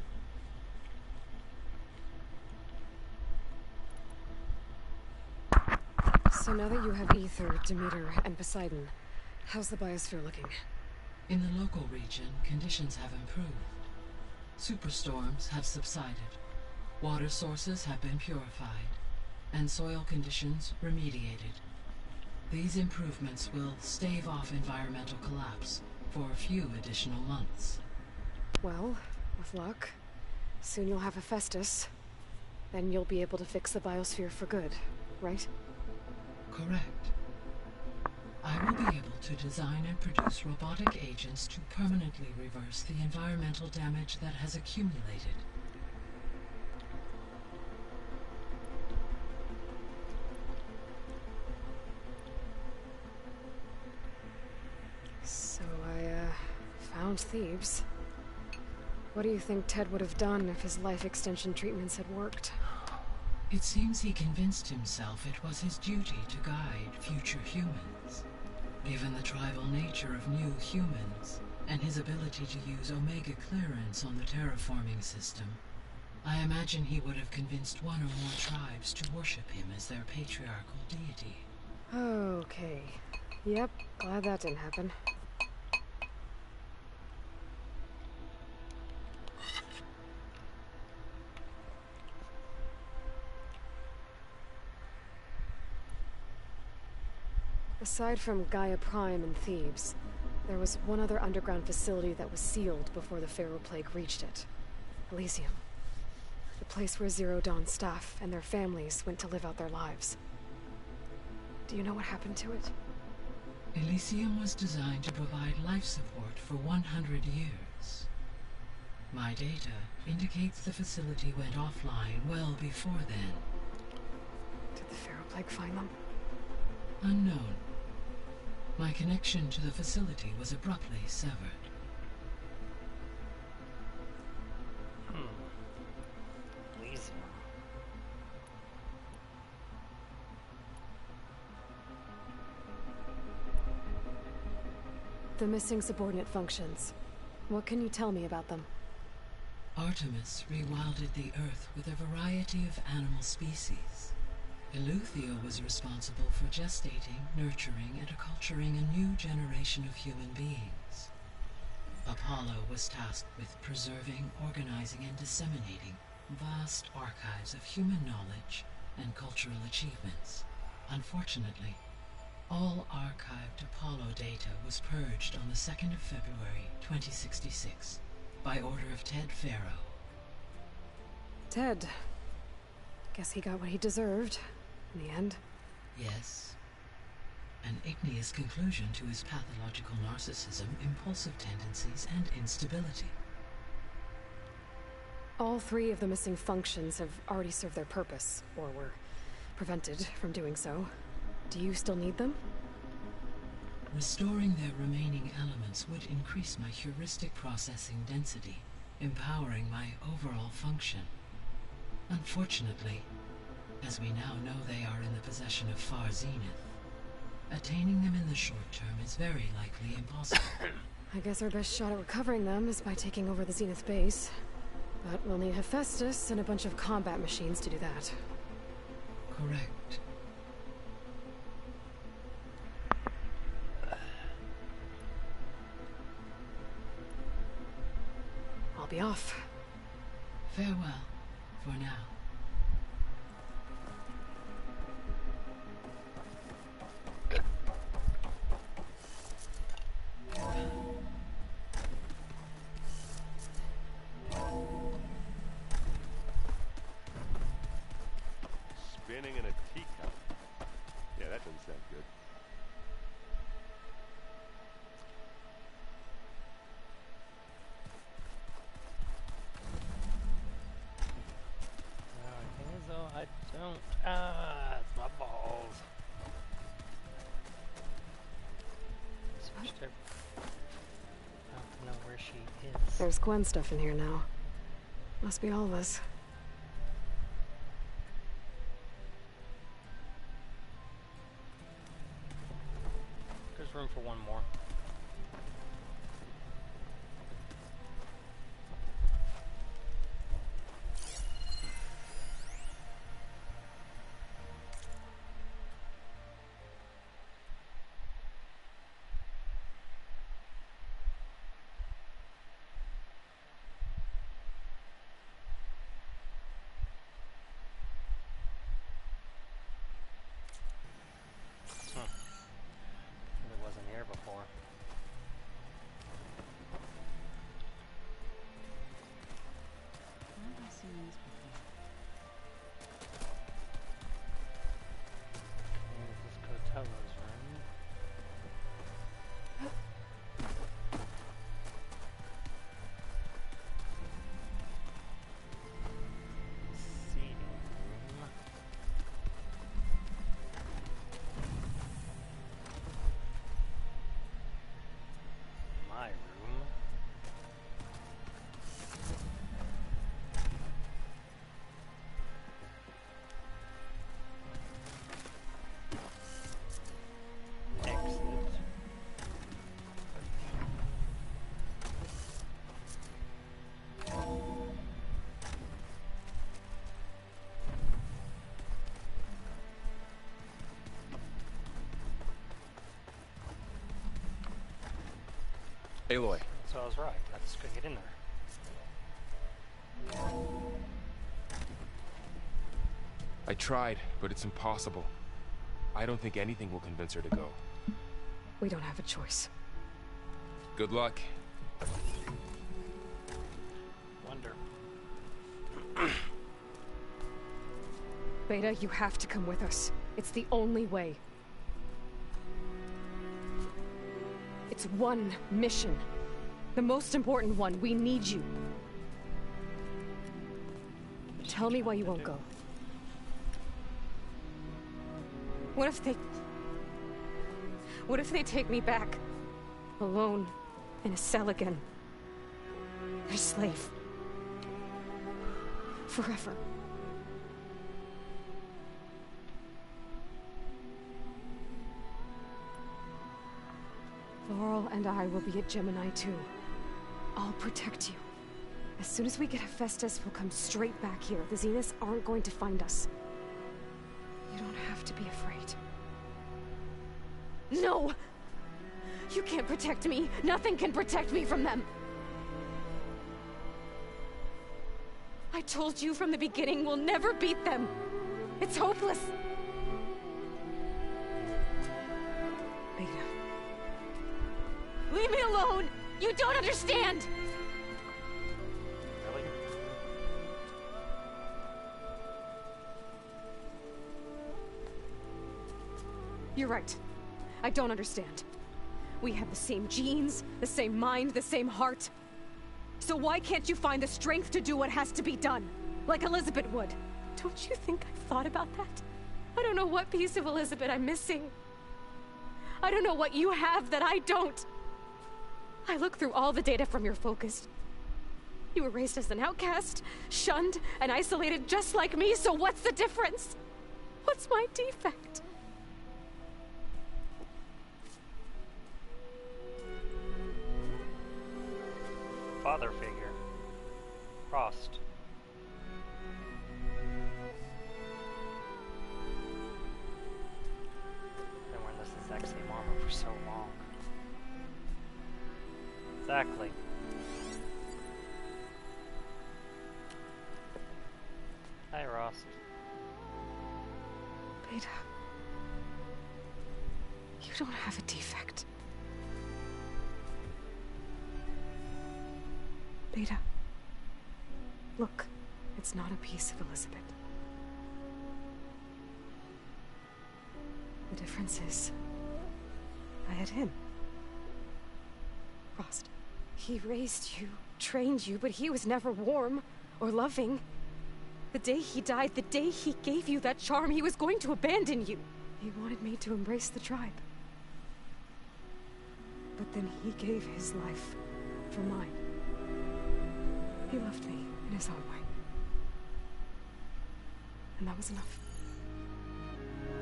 So now that you have Ether, Demeter, and Poseidon, how's the biosphere looking? In the local region, conditions have improved. Superstorms have subsided. Water sources have been purified, and soil conditions remediated. These improvements will stave off environmental collapse for a few additional months. Well, with luck, soon you'll have Hephaestus. Then you'll be able to fix the biosphere for good, right? Correct. I will be able to design and produce robotic agents to permanently reverse the environmental damage that has accumulated. So found Thebes. What do you think Ted would have done if his life extension treatments had worked? It seems he convinced himself it was his duty to guide future humans. Given the tribal nature of new humans, and his ability to use Omega clearance on the terraforming system, I imagine he would have convinced one or more tribes to worship him as their patriarchal deity. Okay. Yep, glad that didn't happen. Aside from Gaia Prime and Thebes, there was one other underground facility that was sealed before the Pharaoh Plague reached it. Elysium. The place where Zero Dawn staff and their families went to live out their lives. Do you know what happened to it? Elysium was designed to provide life support for 100 years. My data indicates the facility went offline well before then. Did the Pharaoh Plague find them? Unknown. My connection to the facility was abruptly severed. Elysium. The missing subordinate functions. What can you tell me about them? Artemis rewilded the Earth with a variety of animal species. Eleuthia was responsible for gestating, nurturing, and acculturating a new generation of human beings. Apollo was tasked with preserving, organizing, and disseminating vast archives of human knowledge and cultural achievements. Unfortunately, all archived Apollo data was purged on the 2nd of February, 2066, by order of Ted Faro. Ted. Guess he got what he deserved. In the end? Yes. An igneous conclusion to his pathological narcissism, impulsive tendencies, and instability. All three of the missing functions have already served their purpose, or were prevented from doing so. Do you still need them? Restoring their remaining elements would increase my heuristic processing density, empowering my overall function. Unfortunately, as we now know they are in the possession of Far Zenith, attaining them in the short term is very likely impossible. I guess our best shot at recovering them is by taking over the Zenith base. But we'll need Hephaestus and a bunch of combat machines to do that. Correct. I'll be off. Farewell, for now. spinning in a teacup. Yeah, that doesn't sound good. I don't. It's my balls. I don't know where she is. There's Gwen stuff in here now. Must be all of us. There's room for one more. Aloy. So I was right. I just couldn't get in there. I tried, but it's impossible. I don't think anything will convince her to go. We don't have a choice. Good luck. Wonder. Beta, you have to come with us. It's the only way. It's one mission. The most important one. We need you. Tell me why you won't go. What if they take me back? Alone. In a cell again. Their slave. Forever. Laurel and I will be at Gemini too. I'll protect you. As soon as we get Hephaestus, we'll come straight back here. The Zeniths aren't going to find us. You don't have to be afraid. No! You can't protect me. Nothing can protect me from them. I told you from the beginning we'll never beat them. It's hopeless. Beta. Leave me alone! You don't understand! Really? You're right. I don't understand. We have the same genes, the same mind, the same heart. So why can't you find the strength to do what has to be done? Like Elizabeth would. Don't you think I've thought about that? I don't know what piece of Elizabeth I'm missing. I don't know what you have that I don't. I look through all the data from your focus. You were raised as an outcast, shunned, and isolated just like me, so what's the difference? What's my defect? Father figure. Frost. Been wearing this exact same armor for so long. Exactly. Hi, Ross. Beta. You don't have a defect. Beta. Look, it's not a piece of Elizabeth. The difference is, I had him. Frost. He raised you, trained you, but he was never warm or loving. The day he died, the day he gave you that charm, he was going to abandon you. He wanted me to embrace the tribe. But then he gave his life for mine. He loved me in his own way. And that was enough.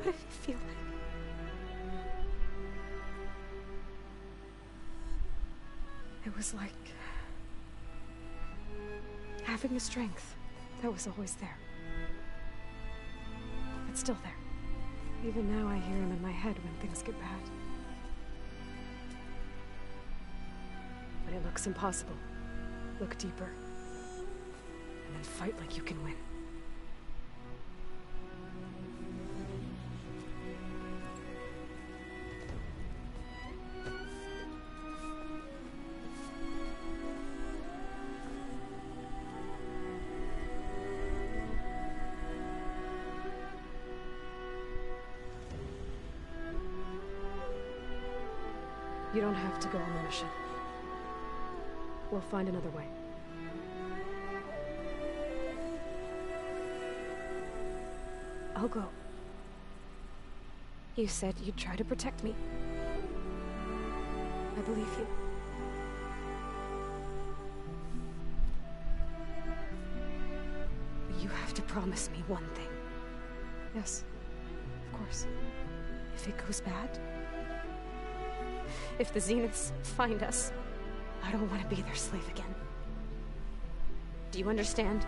What did it feel like? It was like having the strength that was always there. It's still there. Even now I hear him in my head when things get bad. When it looks impossible, look deeper. And then fight like you can win. You don't have to go on the mission. We'll find another way. I'll go. You said you'd try to protect me. I believe you. But you have to promise me one thing. Yes, of course. If it goes bad, if the Zeniths find us, I don't want to be their slave again. Do you understand?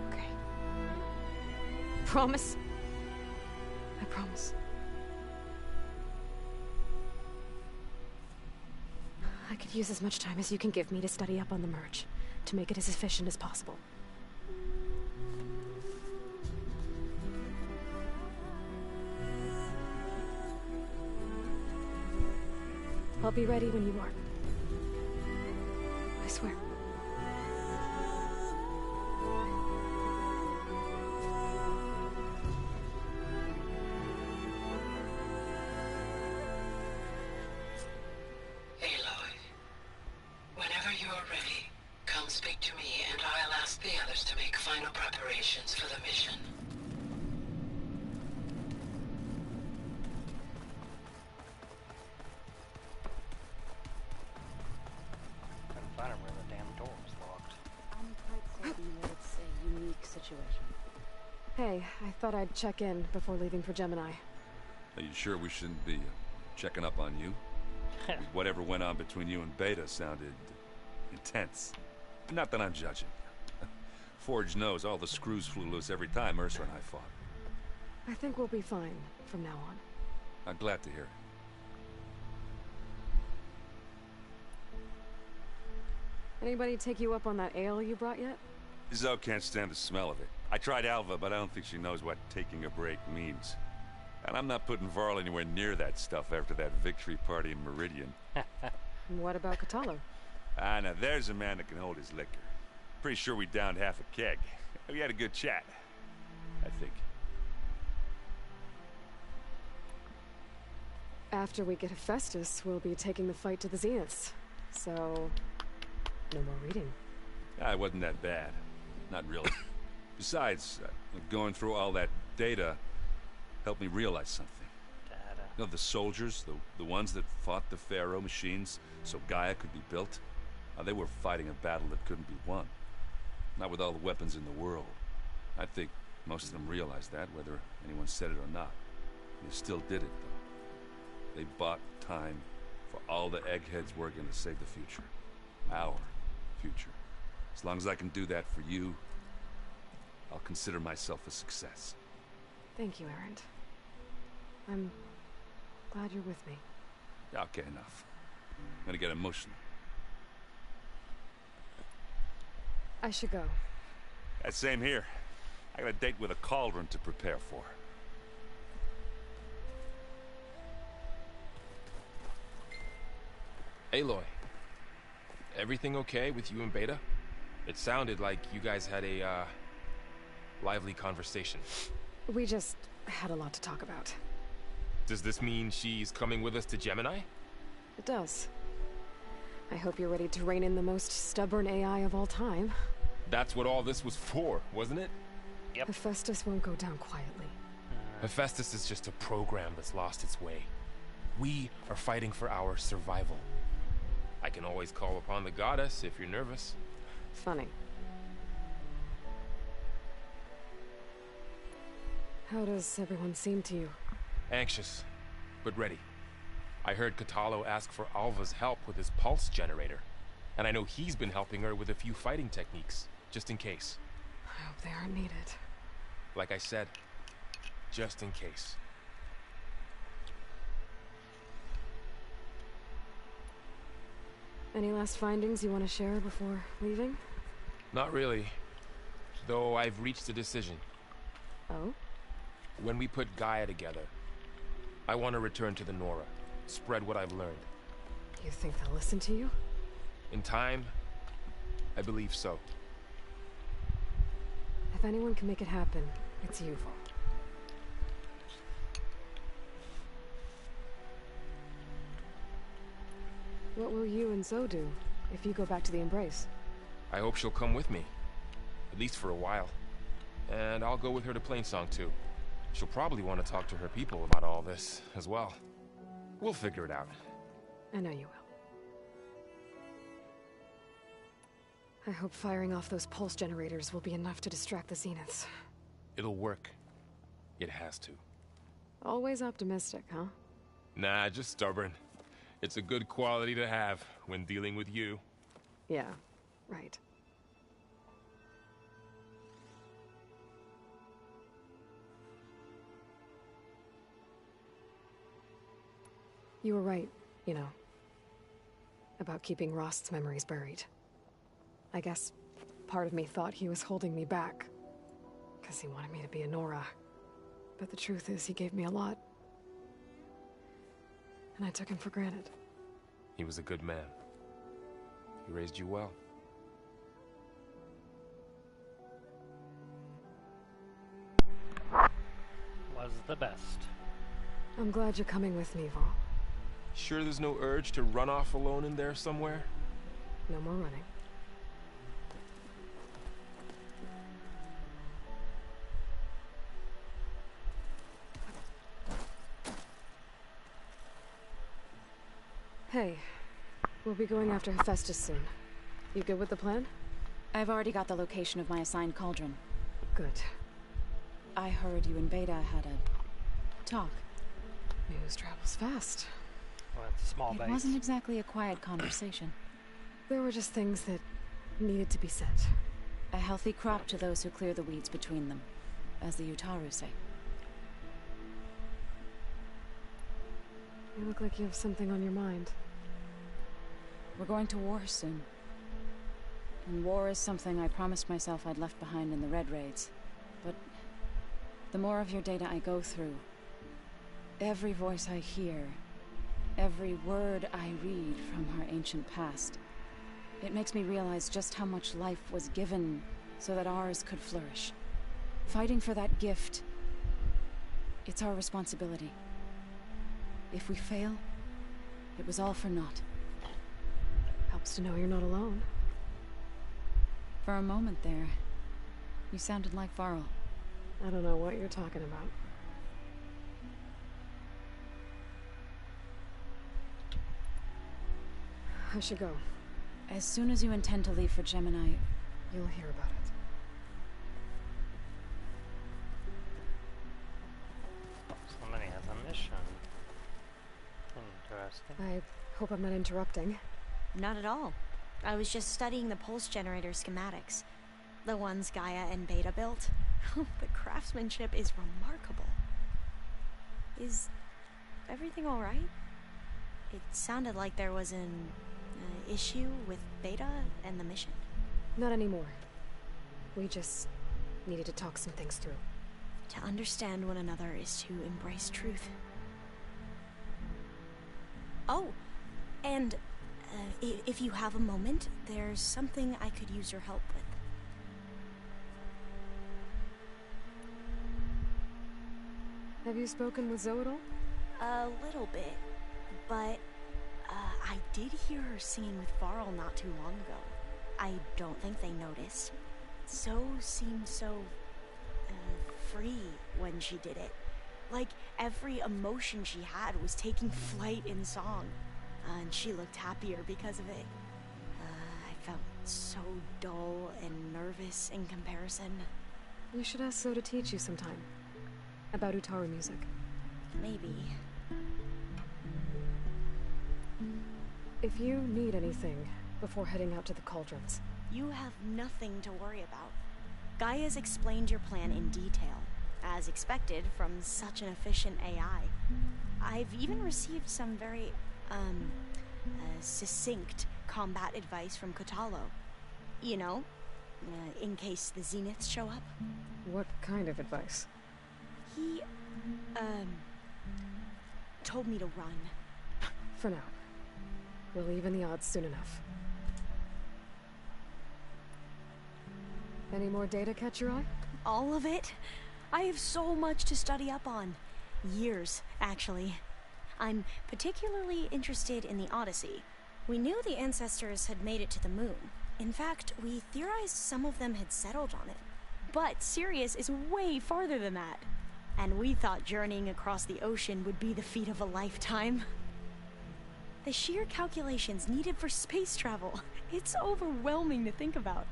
Okay. Promise? I promise. I could use as much time as you can give me to study up on the merge, to make it as efficient as possible. I'll be ready when you are. I swear. Aloy, whenever you're ready, come speak to me and I'll ask the others to make final preparations for the mission. Hey, I thought I'd check in before leaving for Gemini. Are you sure we shouldn't be checking up on you? Whatever went on between you and Beta sounded intense. Not that I'm judging. Forge knows all the screws flew loose every time Ursa and I fought. I think we'll be fine from now on. I'm glad to hear it. Anybody take you up on that ale you brought yet? Zoe can't stand the smell of it. I tried Alva, but I don't think she knows what taking a break means. And I'm not putting Varl anywhere near that stuff after that victory party in Meridian. What about Catalo? Ah, now there's a man that can hold his liquor. Pretty sure we downed half a keg. We had a good chat, I think. After we get Hephaestus, we'll be taking the fight to the Zeniths. So, no more reading. Ah, it wasn't that bad. Not really. Besides, going through all that data helped me realize something. Data. You know, the soldiers, the ones that fought the Pharaoh machines so Gaia could be built, they were fighting a battle that couldn't be won. Not with all the weapons in the world. I think most of them realized that, whether anyone said it or not. They still did it, though. They bought time for all the eggheads working to save the future. Our future. As long as I can do that for you, I'll consider myself a success. Thank you, Erend. I'm glad you're with me. Okay, enough. I'm gonna get emotional. I should go. Same here. I got a date with a cauldron to prepare for. Aloy, everything okay with you and Beta? It sounded like you guys had a lively conversation. We just had a lot to talk about. Does this mean she's coming with us to Gemini? It does. I hope you're ready to rein in the most stubborn AI of all time. That's what all this was for, wasn't it? Yep. Hephaestus won't go down quietly. Hephaestus is just a program that's lost its way. We are fighting for our survival. I can always call upon the goddess if you're nervous. Funny. How does everyone seem to you? Anxious, but ready. I heard Catalo ask for Alva's help with his pulse generator. And I know he's been helping her with a few fighting techniques, just in case. I hope they aren't needed. Like I said, just in case. Any last findings you want to share before leaving? Not really. Though I've reached a decision. Oh? When we put Gaia together, I want to return to the Nora. Spread what I've learned. You think they'll listen to you? In time, I believe so. If anyone can make it happen, it's you, Vol. What will you and Zoe do if you go back to the Embrace? I hope she'll come with me. At least for a while. And I'll go with her to Plainsong too. She'll probably want to talk to her people about all this as well. We'll figure it out. I know you will. I hope firing off those pulse generators will be enough to distract the Zeniths. It'll work. It has to. Always optimistic, huh? Nah, just stubborn. It's a good quality to have when dealing with you. Yeah, right. You were right, you know, about keeping Rost's memories buried. I guess part of me thought he was holding me back, because he wanted me to be a Nora. But the truth is, he gave me a lot. And I took him for granted. He was a good man. He raised you well. Was the best. I'm glad you're coming with me, Vol. Sure there's no urge to run off alone in there somewhere? No more running. Hey, we'll be going after Hephaestus soon. You good with the plan? I've already got the location of my assigned cauldron. Good. I heard you and Beta had a talk. News travels fast. Well, it's a small base. It wasn't exactly a quiet conversation. There were just things that needed to be said. A healthy crop to those who clear the weeds between them, as the Utaru say. You look like you have something on your mind. We're going to war soon. And war is something I promised myself I'd left behind in the Red Raids. But the more of your data I go through, every voice I hear, every word I read from our ancient past, it makes me realize just how much life was given so that ours could flourish. Fighting for that gift, it's our responsibility. If we fail, it was all for naught. Helps to know you're not alone. For a moment there, you sounded like Varl. I don't know what you're talking about. I should go. As soon as you intend to leave for Gemini, you'll hear about it. Somebody has a mission. Interesting. I hope I'm not interrupting. Not at all. I was just studying the pulse generator schematics. The ones Gaia and Beta built. The craftsmanship is remarkable. Is everything alright? It sounded like there was an issue with Beta and the mission. Not anymore. We just needed to talk some things through. To understand one another is to embrace truth. Oh, and if you have a moment, there's something I could use your help with. Have you spoken with Zoe at all? A little bit, but I did hear her singing with Varl not too long ago. I don't think they noticed. So seemed so free when she did it. Like every emotion she had was taking flight in song. And she looked happier because of it. I felt so dull and nervous in comparison. You should ask Zoe to teach you sometime. About Utaru music. Maybe. If you need anything before heading out to the cauldrons. You have nothing to worry about. Gaia's explained your plan in detail, as expected from such an efficient AI. I've even received some very, succinct combat advice from Kotalo. You know, in case the Zeniths show up. What kind of advice? He, told me to run. For now. We'll even the odds soon enough. Any more data catch your eye? All of it? I have so much to study up on. Years, actually. I'm particularly interested in the Odyssey. We knew the ancestors had made it to the moon. In fact, we theorized some of them had settled on it. But Sirius is way farther than that. And we thought journeying across the ocean would be the feat of a lifetime. The sheer calculations needed for space travel. It's overwhelming to think about.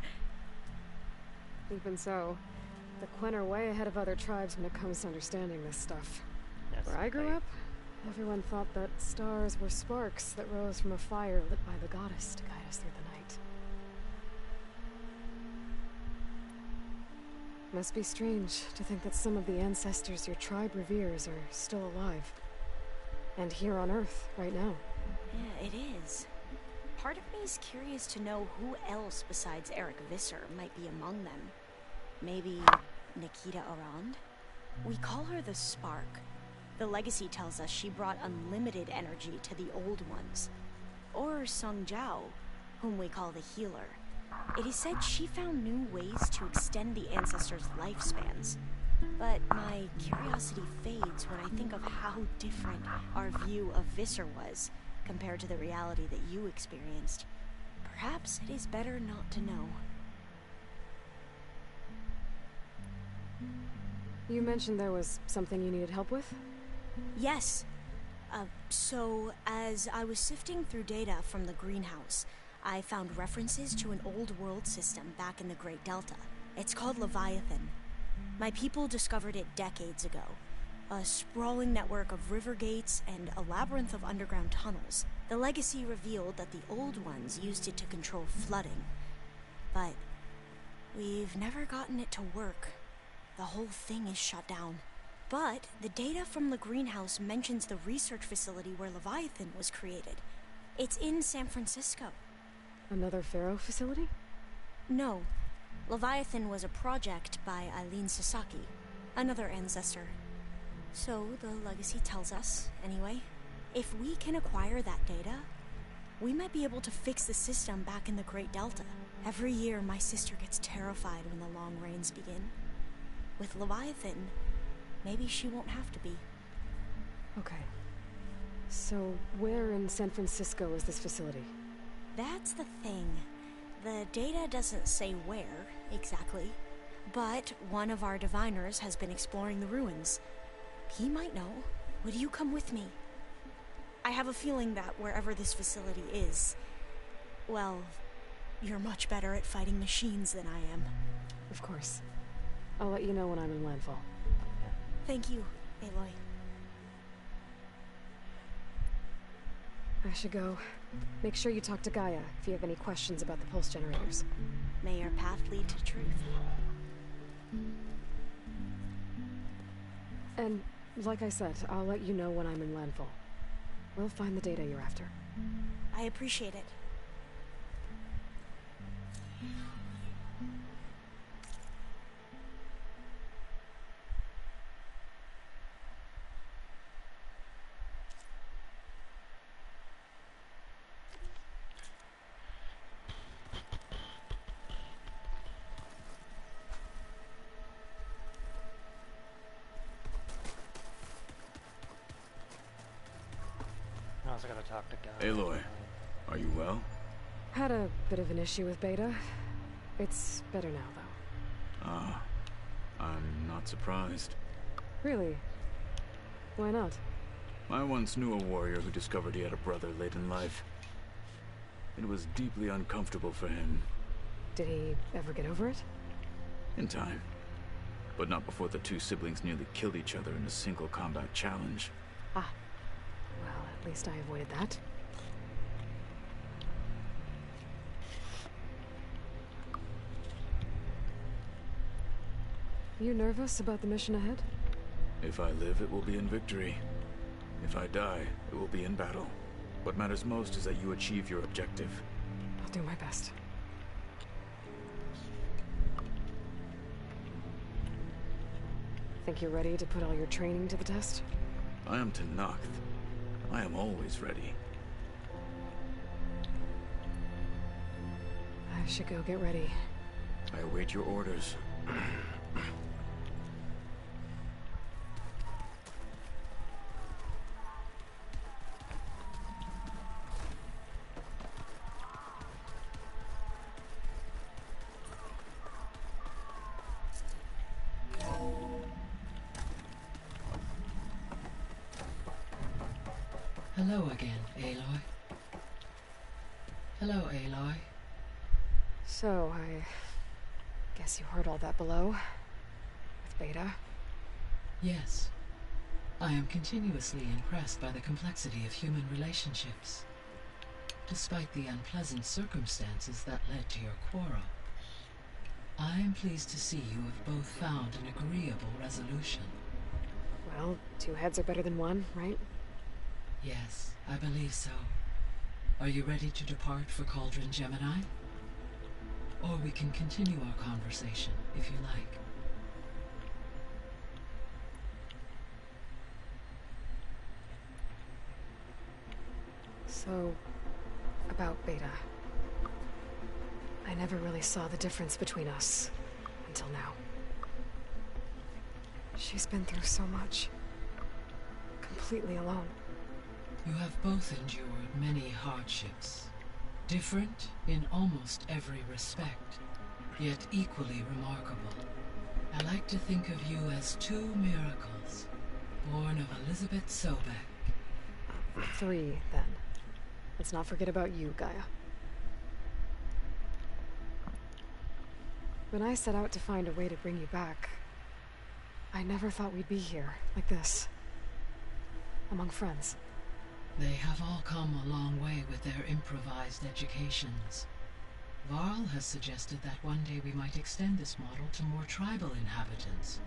Even so, the Quen are way ahead of other tribes when it comes to understanding this stuff. Yes, Where I grew up, everyone thought that stars were sparks that rose from a fire lit by the goddess to guide us through the night. Must be strange to think that some of the ancestors your tribe reveres are still alive. And here on Earth, right now. Yeah, it is. Part of me is curious to know who else besides Eric Visser might be among them. Maybe Nikita Arand? We call her the Spark. The legacy tells us she brought unlimited energy to the old ones. Or Sung Jiao, whom we call the Healer. It is said she found new ways to extend the ancestors' lifespans. But my curiosity fades when I think of how different our view of Visser was compared to the reality that you experienced. Perhaps it is better not to know. You mentioned there was something you needed help with? Yes. So, as I was sifting through data from the greenhouse, I found references to an old world system back in the Great Delta. It's called Leviathan. My people discovered it decades ago. A sprawling network of river gates and a labyrinth of underground tunnels. The legacy revealed that the old ones used it to control flooding. But we've never gotten it to work. The whole thing is shut down. But the data from the greenhouse mentions the research facility where Leviathan was created. It's in San Francisco. Another Pharaoh facility? No. Leviathan was a project by Eileen Sasaki, another ancestor. So the legacy tells us, anyway, if we can acquire that data, we might be able to fix the system back in the Great Delta. Every year my sister gets terrified when the long rains begin. With Leviathan, maybe she won't have to be. Okay. So, where in San Francisco is this facility? That's the thing. The data doesn't say where, exactly. But one of our diviners has been exploring the ruins. He might know. Would you come with me? I have a feeling that wherever this facility is, well, you're much better at fighting machines than I am. Of course. I'll let you know when I'm in landfall. Thank you, Aloy. I should go. Make sure you talk to Gaia if you have any questions about the pulse generators. May your path lead to truth. And, like I said, I'll let you know when I'm in landfall. We'll find the data you're after. I appreciate it. also gotta talk to Guy. Aloy, are you well? Had a bit of an issue with Beta. It's better now, though. Ah, I'm not surprised. Really? Why not? I once knew a warrior who discovered he had a brother late in life. It was deeply uncomfortable for him. Did he ever get over it? In time. But not before the two siblings nearly killed each other in a single combat challenge. Ah. Well, at least I avoided that. You nervous about the mission ahead? If I live, it will be in victory. If I die, it will be in battle. What matters most is that you achieve your objective. I'll do my best. Think you're ready to put all your training to the test? I am Tenakth. I am always ready. I should go get ready. I await your orders. Hello again, Aloy. Hello, Aloy. So, I guess you heard all that below? With Beta? Yes. I am continuously impressed by the complexity of human relationships. Despite the unpleasant circumstances that led to your quarrel, I am pleased to see you have both found an agreeable resolution. Well, two heads are better than one, right? Yes, I believe so. Are you ready to depart for Cauldron Gemini? Or we can continue our conversation, if you like. So, about Beta. I never really saw the difference between us until now. She's been through so much. Completely alone. You have both endured many hardships. Different in almost every respect, yet equally remarkable. I like to think of you as two miracles, born of Elizabeth Sobek. 3, then. Let's not forget about you, Gaia. When I set out to find a way to bring you back, I never thought we'd be here, like this. Among friends. They have all come a long way with their improvised educations. Varl has suggested that one day we might extend this model to more tribal inhabitants,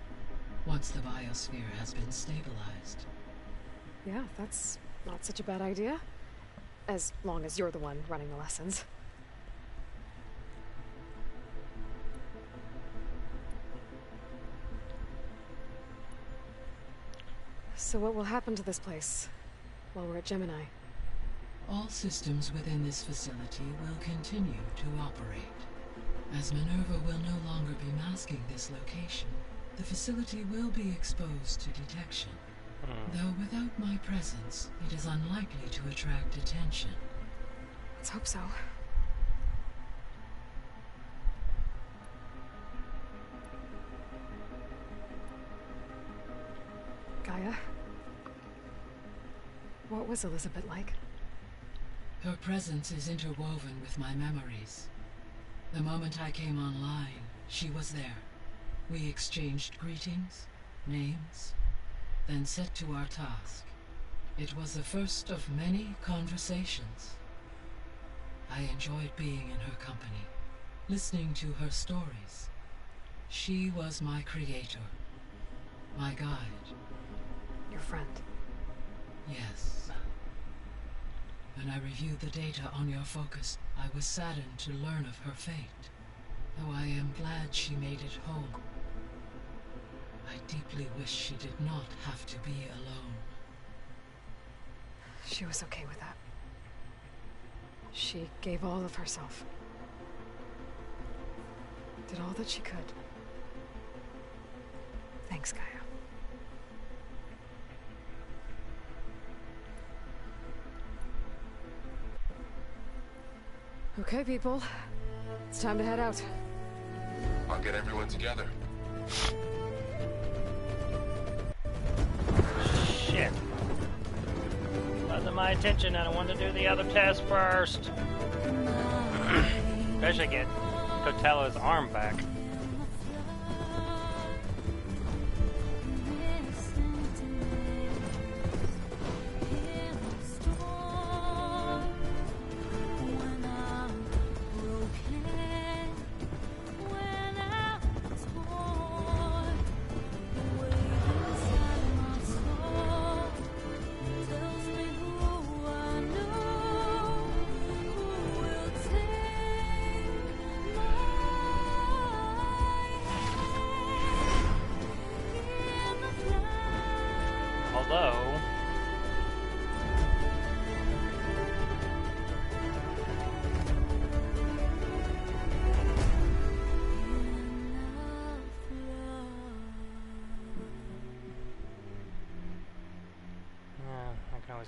once the biosphere has been stabilized. Yeah, that's not such a bad idea. As long as you're the one running the lessons. So what will happen to this place while we're at Gemini? All systems within this facility will continue to operate. As Minerva will no longer be masking this location, the facility will be exposed to detection. Though without my presence, it is unlikely to attract attention. Let's hope so. Gaia? What was Elizabeth like? Her presence is interwoven with my memories. The moment I came online, she was there. We exchanged greetings, names, then set to our task. It was the first of many conversations. I enjoyed being in her company, listening to her stories. She was my creator, my guide. Your friend. Yes. When I reviewed the data on your focus, I was saddened to learn of her fate, though I am glad she made it home. I deeply wish she did not have to be alone. She was okay with that. She gave all of herself. Did all that she could. Thanks, Gaia. Okay, people. It's time to head out. I'll get everyone together. Shit. Wasn't my attention, and I wanted to do the other test first. Especially get Cotello's arm back.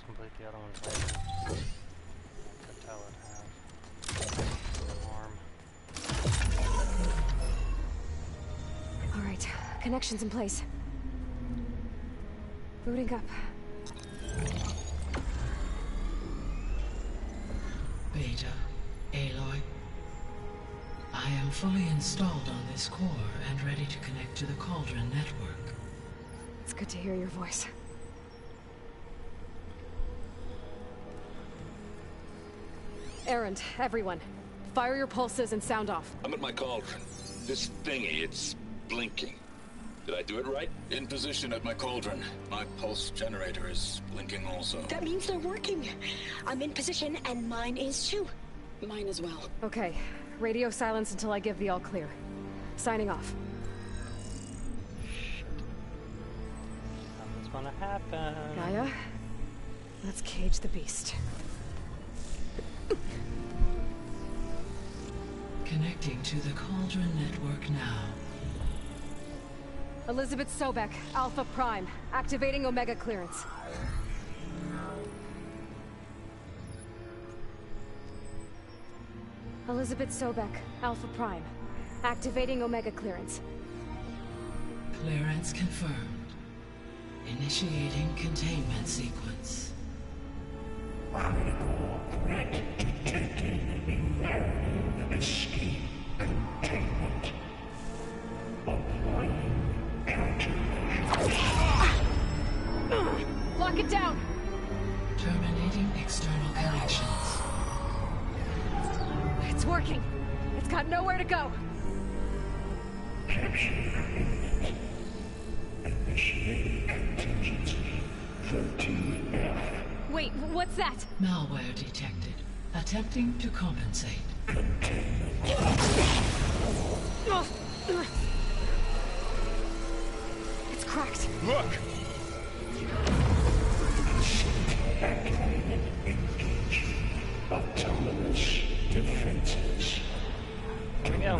Complete the other ones later. Just tell it have arm. Alright, connections in place. Booting up. Beta, Aloy. I am fully installed on this core and ready to connect to the Cauldron network. It's good to hear your voice. Errand, everyone. Fire your pulses and sound off. I'm at my cauldron. This thingy, it's blinking. Did I do it right? In position at my cauldron. My pulse generator is blinking also. That means they're working. I'm in position and mine is too. Mine as well. Okay. Radio silence until I give the all clear. Signing off. Nothing's gonna happen. Gaia, let's cage the beast. Connecting to the Cauldron network now. Elizabeth Sobek, Alpha Prime, activating Omega clearance. Elizabeth Sobek, Alpha Prime, activating Omega clearance. Clearance confirmed. Initiating containment sequence. Critical threat detected in area escape containment. Applying countermeasures. Lock it down! Terminating external connections. It's working. It's got nowhere to go. Capture imminent. Initiating contingency 13F. Wait, what's that? Malware detected. Attempting to compensate. It's cracked. Look! Activated. Engage. Autonomous defenses. Here we go.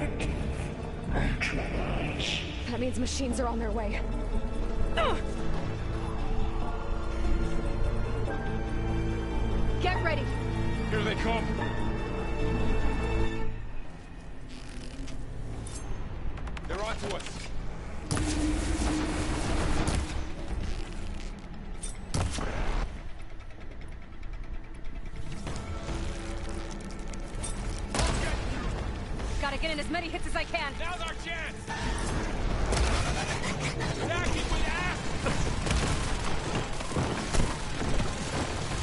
Neutralize. That means machines are on their way. Get ready. Here they come. They're onto us. Gotta get in as many hits as I can. Now's our chance. Attacking with ass.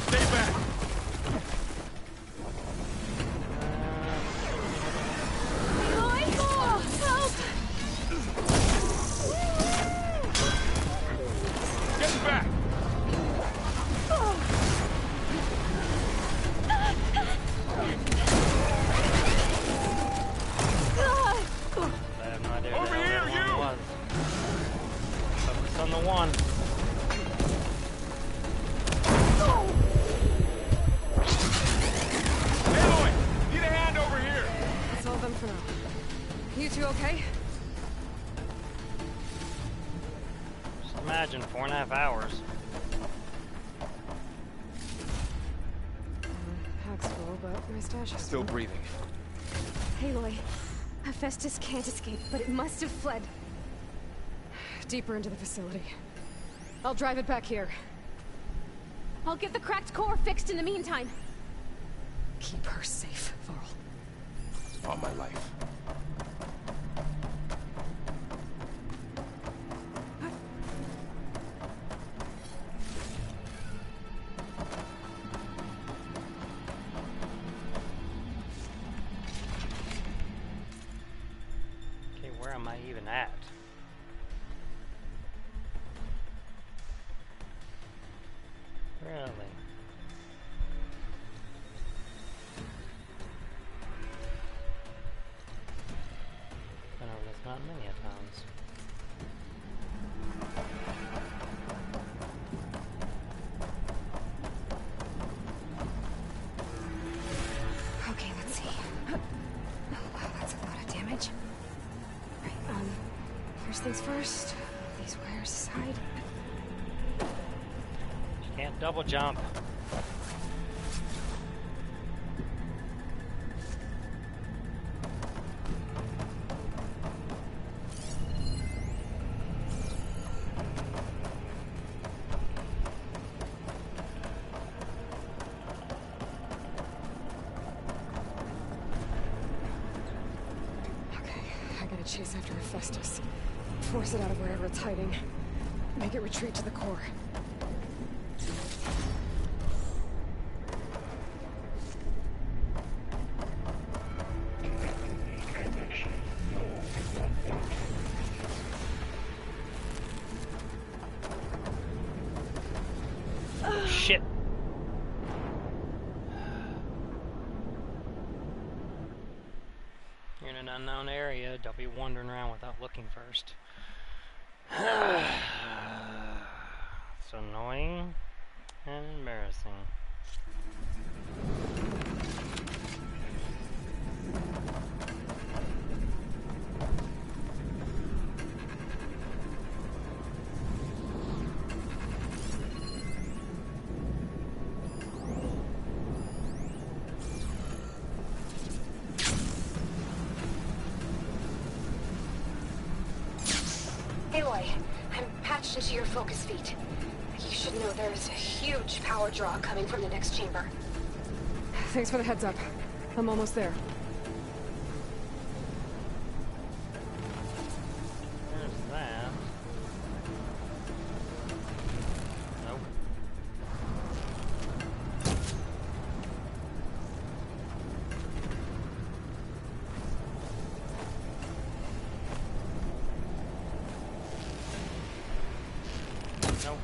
Stay back. Imagine 4.5 hours. Pack's full, but my stash is Still breathing. Aloy, Hephaestus can't escape, but it must have fled deeper into the facility. I'll drive it back here. I'll get the cracked core fixed in the meantime. Keep her safe, Varl. All my life. Okay, where am I even at? Really? I know there's not many at times. Okay, let's see. Oh, wow, that's a lot of damage. Right, first things first. These wires aside. Can't double jump. Okay, I gotta chase after Hephaestus. Force it out of wherever it's hiding. Make it retreat to the core. Shit. You're in an unknown area. Don't be wandering around without looking first. It's annoying and embarrassing. Aloy, I'm patched into your focus feed. You should know there's a huge power draw coming from the next chamber. Thanks for the heads up. I'm almost there. There's that. Nope. Nope.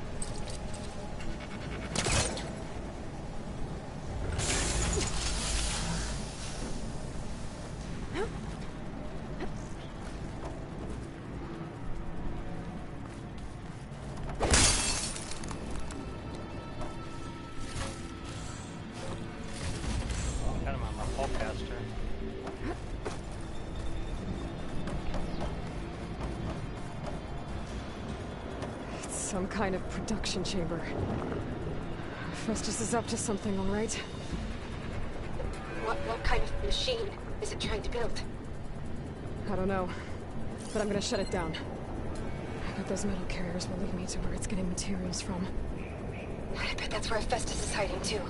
Got him on my pulpcaster. It's some kind of production chamber. Festus is up to something, all right? What kind of machine is it trying to build? I don't know, but I'm gonna shut it down. I bet those metal carriers will lead me to where it's getting materials from. I bet that's where Festus is hiding too.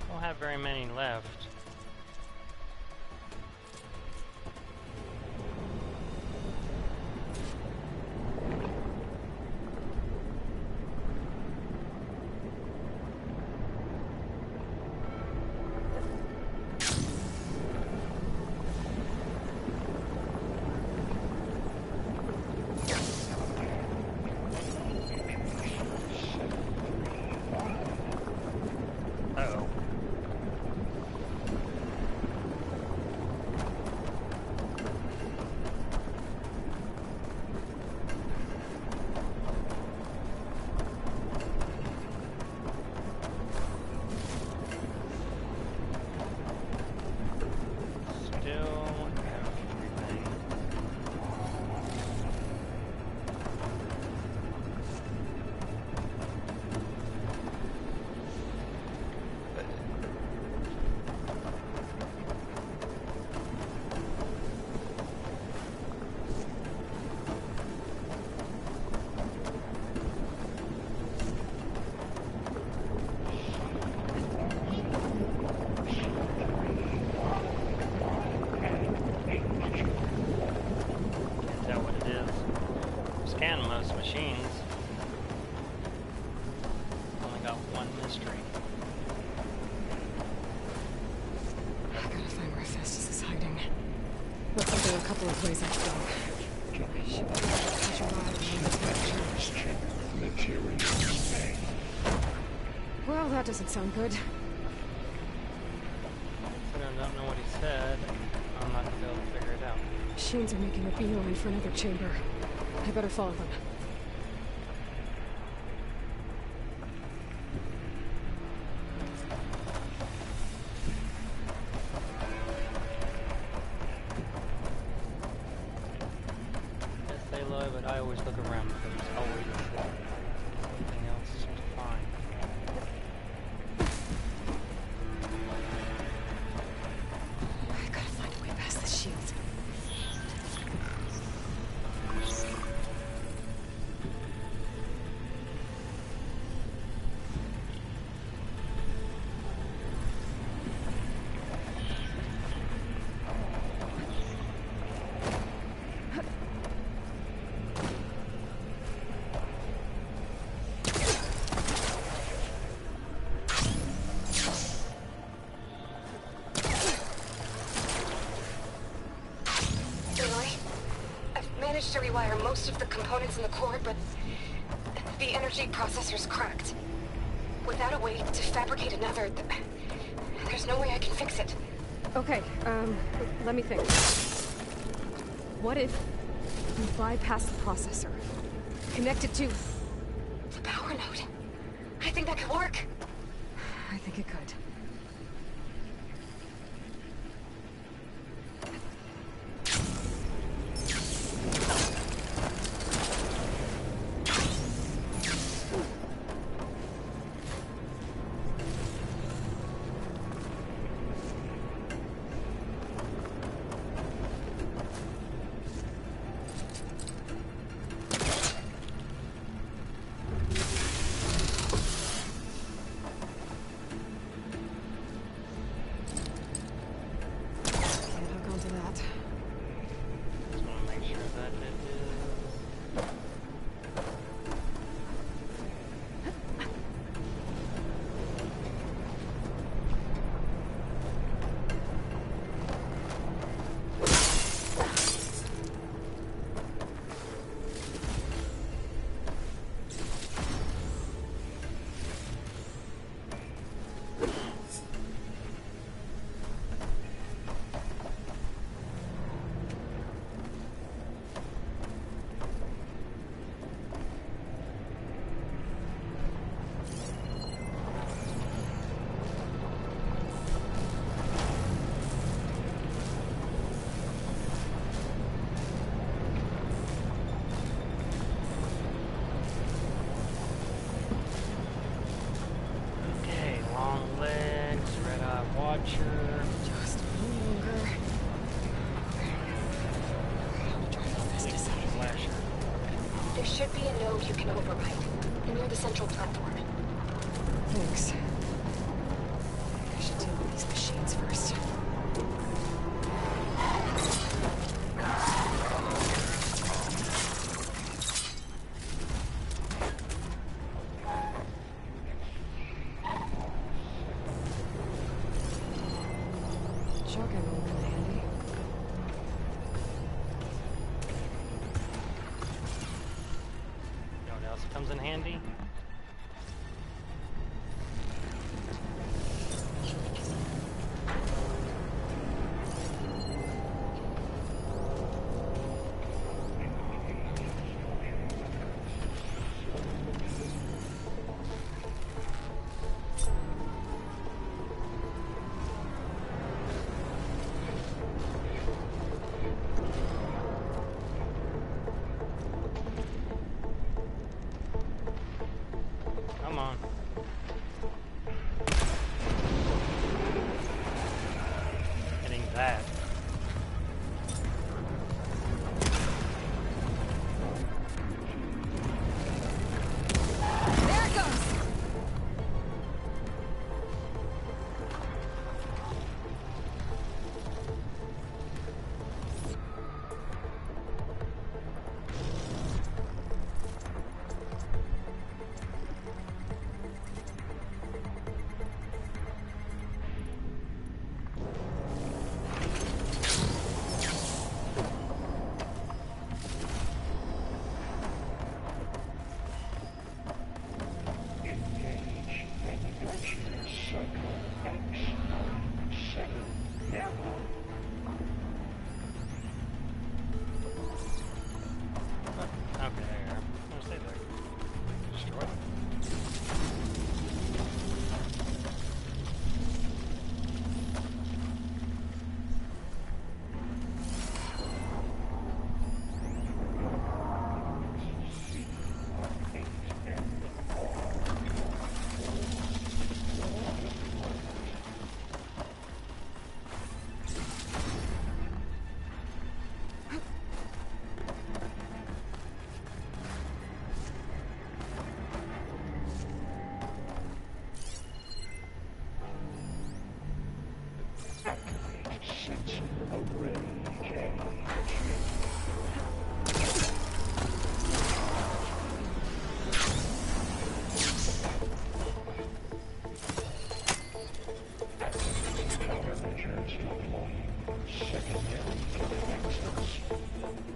Don't have very many left. Uh-oh. scan most machines. Only got one mystery. I gotta find where Festus is hiding. Looks like there are a couple of ways I can go. Should be able to catch a ride in this direction. Well, that doesn't sound good. I don't know what he said. I'm not gonna be able to figure it out. Machines are making a beeline for another chamber. I better follow them. Yes, they lie, but I always look around because there's always something else to find. I gotta find a way past the shield. Managed to rewire most of the components in the core, but the energy processor's cracked. Without a way to fabricate another, there's no way I can fix it. Okay, let me think. What if you bypass the processor? Connect it to the power node? I think that could work. I think it could. There should be a node you can override near the central platform. Thanks. I should deal with these machines first. Shotgun will come in handy. You know what else comes in handy?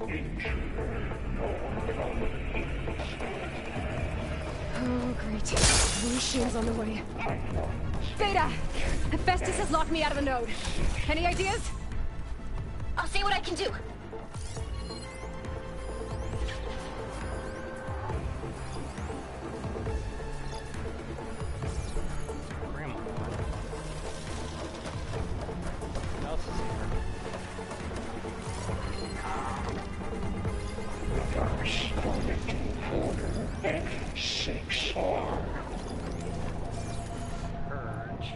Oh, great. The machine's on the way. Beta! Hephaestus has locked me out of a node. Any ideas? I'll see what I can do. Grandma. What else is here? F6R. Purge.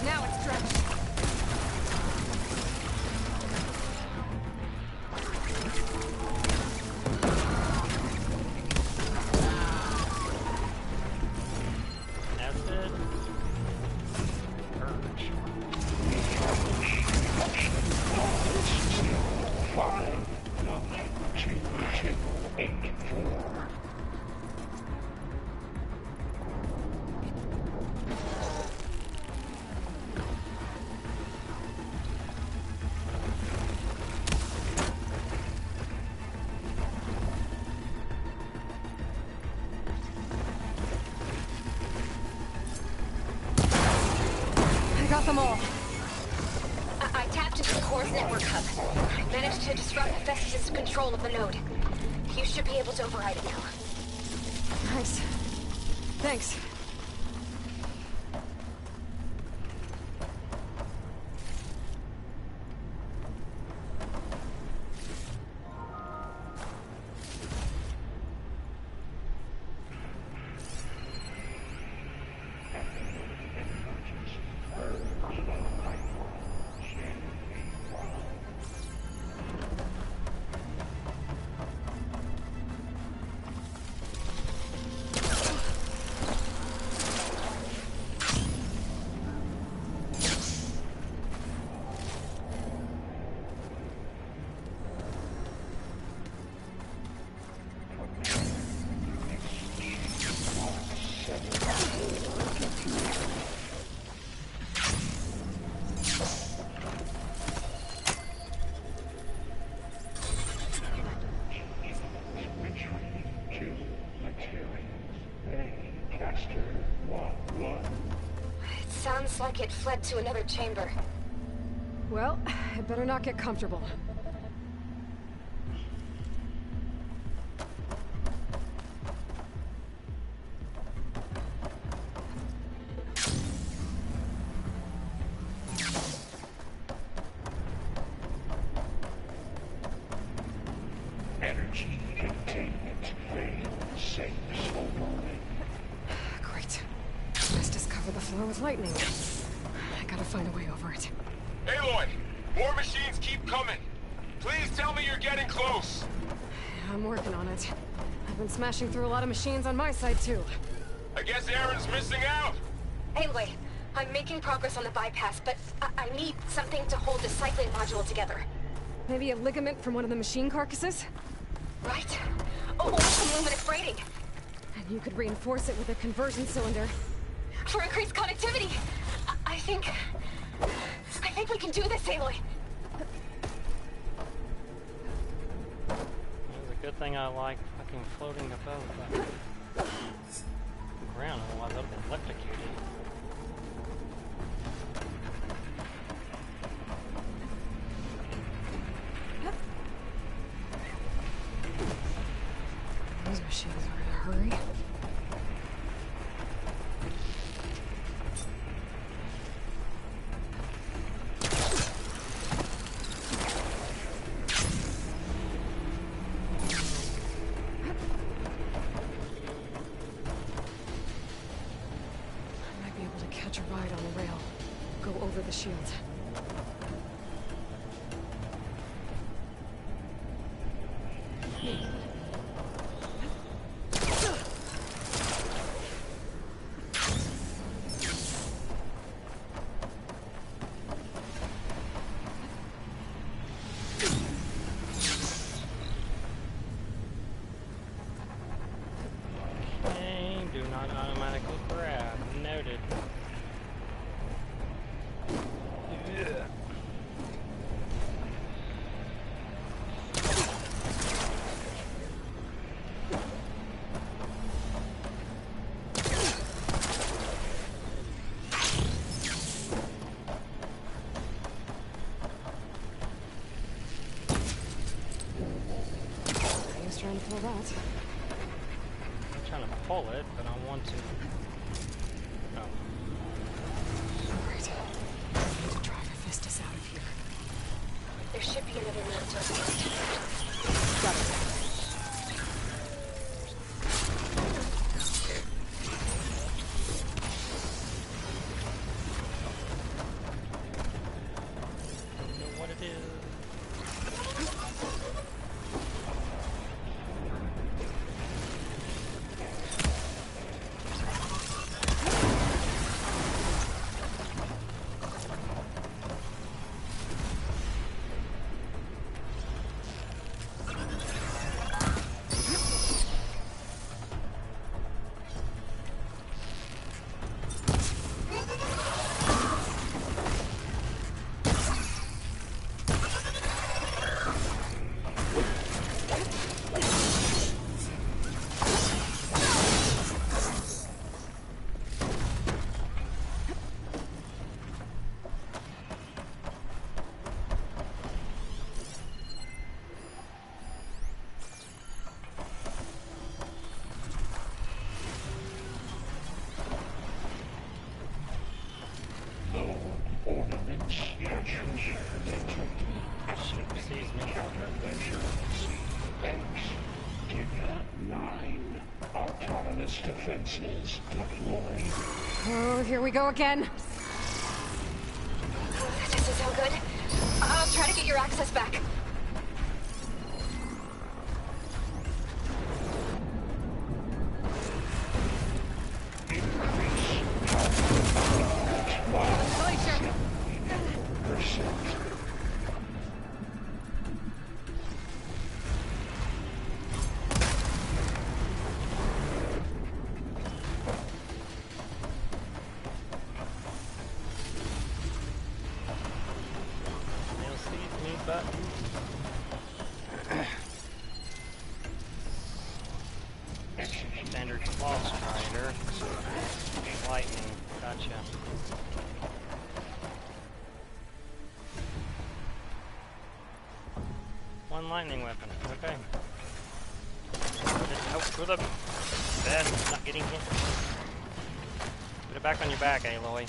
Now it's stretched. That's it. Purge. 59284. I got them all. I tapped into the core's network hub. I managed to disrupt Hephaestus' control of the node. You should be able to override it now. Nice. Thanks. It sounds like it fled to another chamber. Well, I better not get comfortable. Energy containment failed. Safe overlay. Great. Let's just cover the floor with lightning. I gotta find a way over it. Aloy! More machines keep coming! Please tell me you're getting close! I'm working on it. I've been smashing through a lot of machines on my side, too. I guess Aaron's missing out! Anyway, I'm making progress on the bypass, but I need something to hold the cycling module together. Maybe a ligament from one of the machine carcasses? Right? Oh, or some luminous braiding. And you could reinforce it with a conversion cylinder. For increased connectivity! I think we can do this, Aloy. It's a good thing I like fucking floating above the ground, otherwise I'd have been electrocuted. These machines are in a hurry. I might be able to catch a ride on the rail. Go over the shield. Okay, do not automatically grab. Noted. trying to pull that. I'm trying to pull it, but I want to. Oh. Alright. I need to drive Hephaestus out of here. There should be another route to the Got it. Defenses deployed. Oh, here we go again. That doesn't sound good. I'll try to get your access back. Standard claw strider. Lightning. Gotcha. One lightning weapon. Okay. Just hope for the best. Not getting hit. Put it back on your back, Aloy.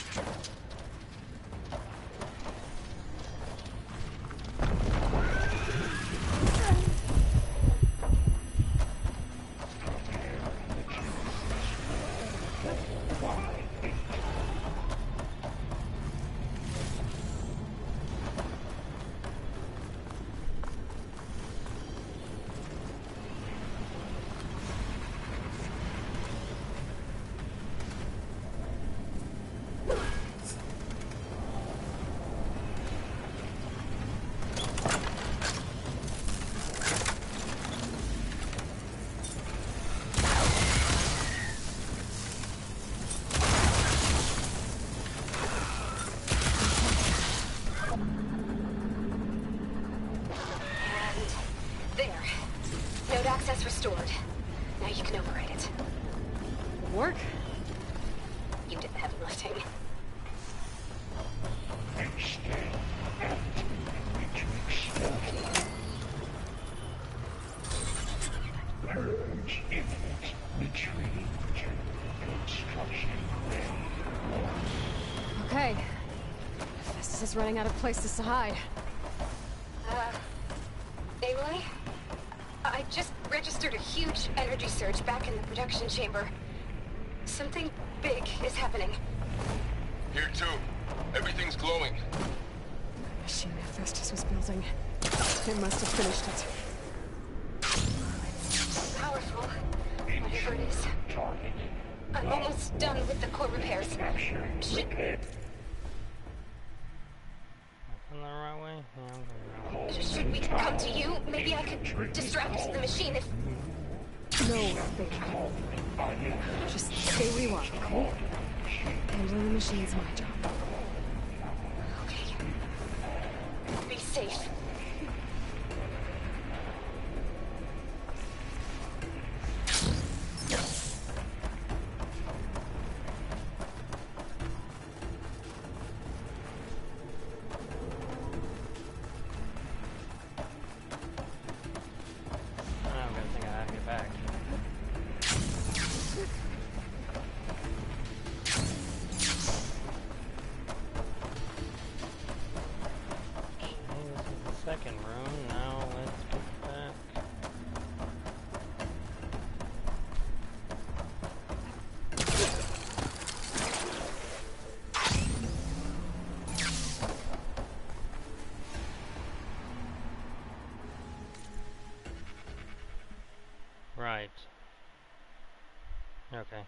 Access restored. Now you can override it. Work? You did the heavy lifting. Purge imminent. Retreating to construction ready. Okay. Hephaestus is running out of places to hide. Aloy? I just registered a huge energy surge back in the production chamber. Something big is happening. Here too. Everything's glowing. The machine Hephaestus was building. It must have finished it. Powerful. Whatever it is. I'm almost done with the core repairs. On the right way? Yeah, I'm going the right way. Should we come to you? Maybe I could distract the machine if... No, baby. Just stay where you are, okay? Handling the machine's my job. Okay. Be safe. right. Okay.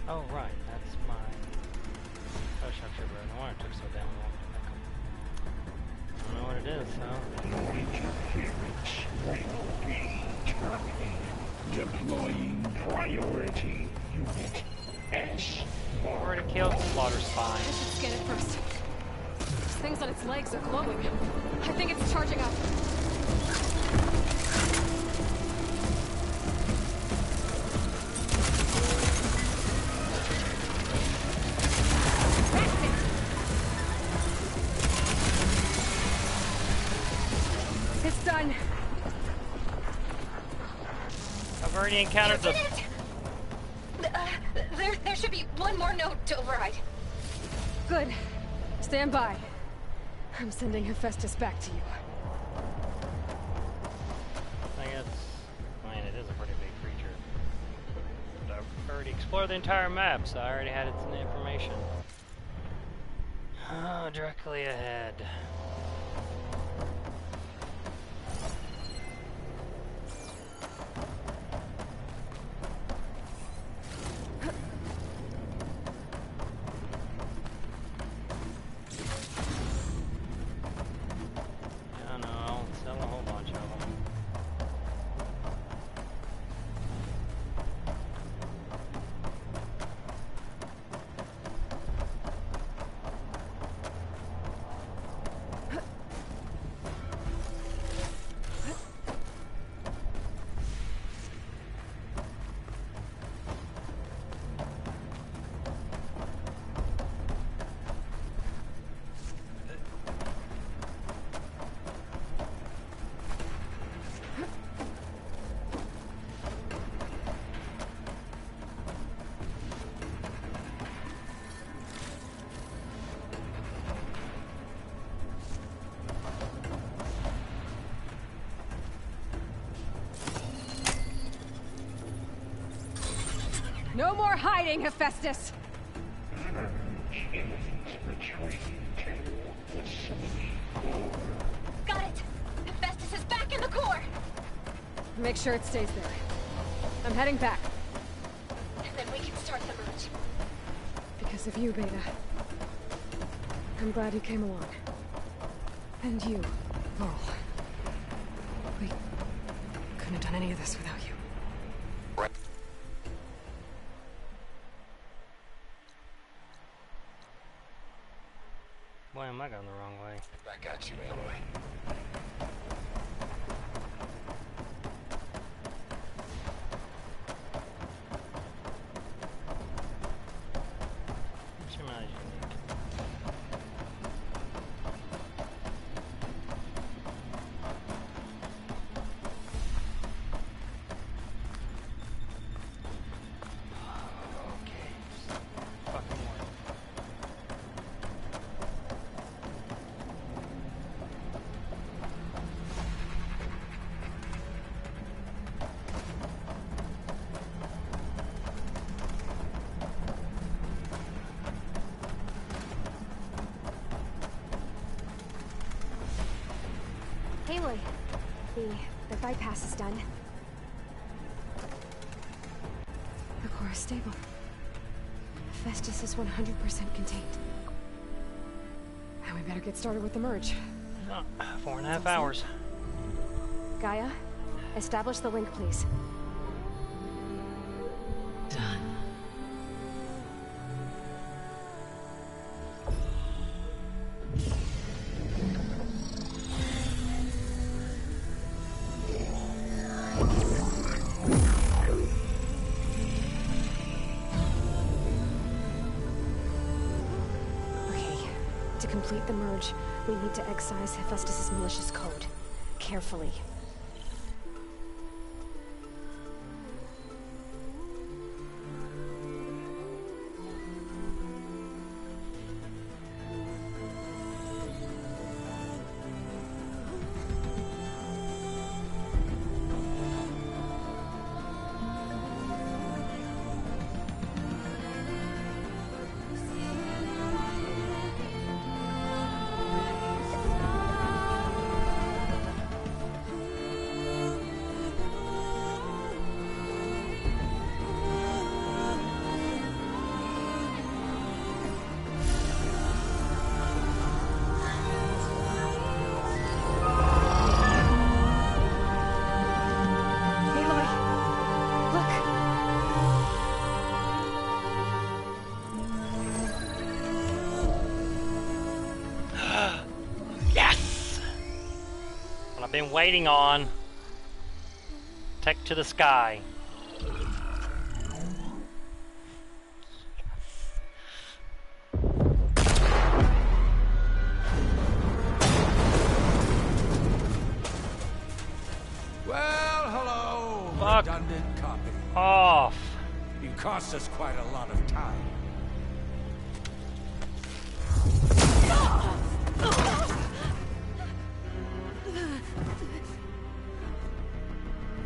Oh, right, that's my Photoshop trigger. No wonder it took so damn long to pick up. I don't know what it is, though. Deploying priority unit S. Already killed Slaughter Spine. I should scan it first. Those things on its legs are glowing. I think it's charging up. It's done. I've already encountered the... There should be one more node to override. Good. Stand by. I'm sending Hephaestus back to you. I guess... I mean, it is a pretty big creature. But I've already explored the entire map, so I already had its information. Oh, directly ahead. No more hiding, Hephaestus! Got it! Hephaestus is back in the core! Make sure it stays there. I'm heading back. And then we can start the merge. Because of you, Beta. I'm glad you came along. And you, Laurel. We couldn't have done any of this without you. Why am I going the wrong way? Back at you, Aloy. What's your magic? Aloy, the bypass is done. The core is stable. Hephaestus is 100% contained. Now we better get started with the merge. 4.5 hours. Gaia, establish the link, please. Done. complete the merge, we need to excise Hephaestus' malicious code. Carefully. Been waiting on. Tech to the sky. Well, hello, Fuck redundant copy. Off. You cost us quite a lot of time.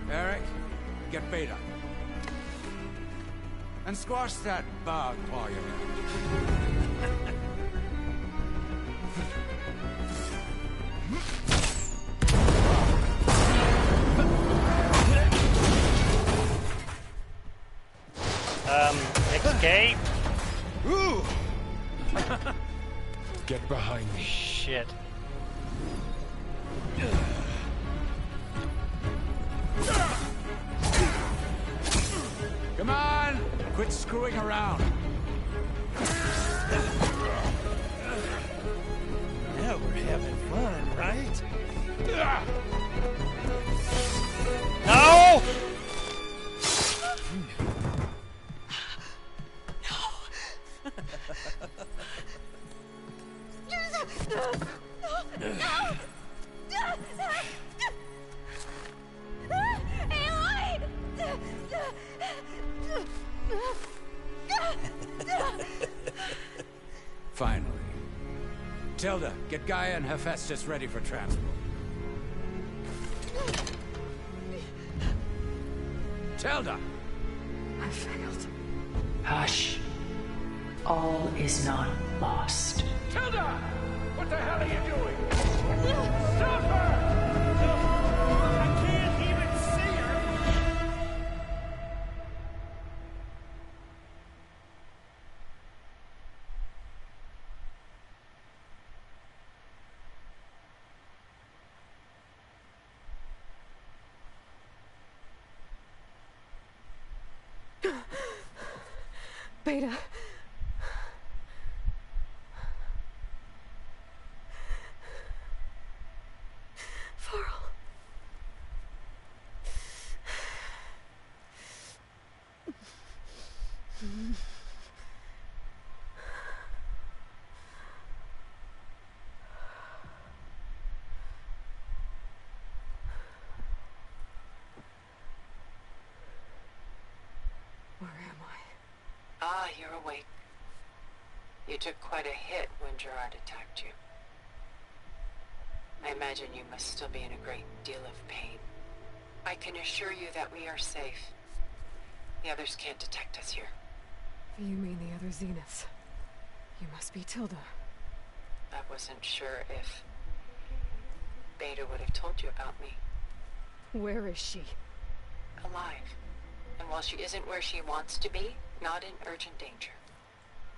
Eric, get Beta. And squash that bug while you're escape. Ooh! Get behind me. Shit. Come on! Quit screwing around. Now we're having fun, right? No! Finally. Tilda, get Gaia and Hephaestus ready for transport. Tilda! I failed. Hush. All is not lost. Tilda! What the hell are you doing? Silver! I can't even see her! Beta. Farrell. Where am I? Ah, you're awake. You took quite a hit when Gerard attacked you. I imagine you must still be in a great deal of pain. I can assure you that we are safe. The others can't detect us here. You mean the other Zeniths? You must be Tilda. I wasn't sure if Beta would have told you about me. Where is she? Alive. And while she isn't where she wants to be, not in urgent danger.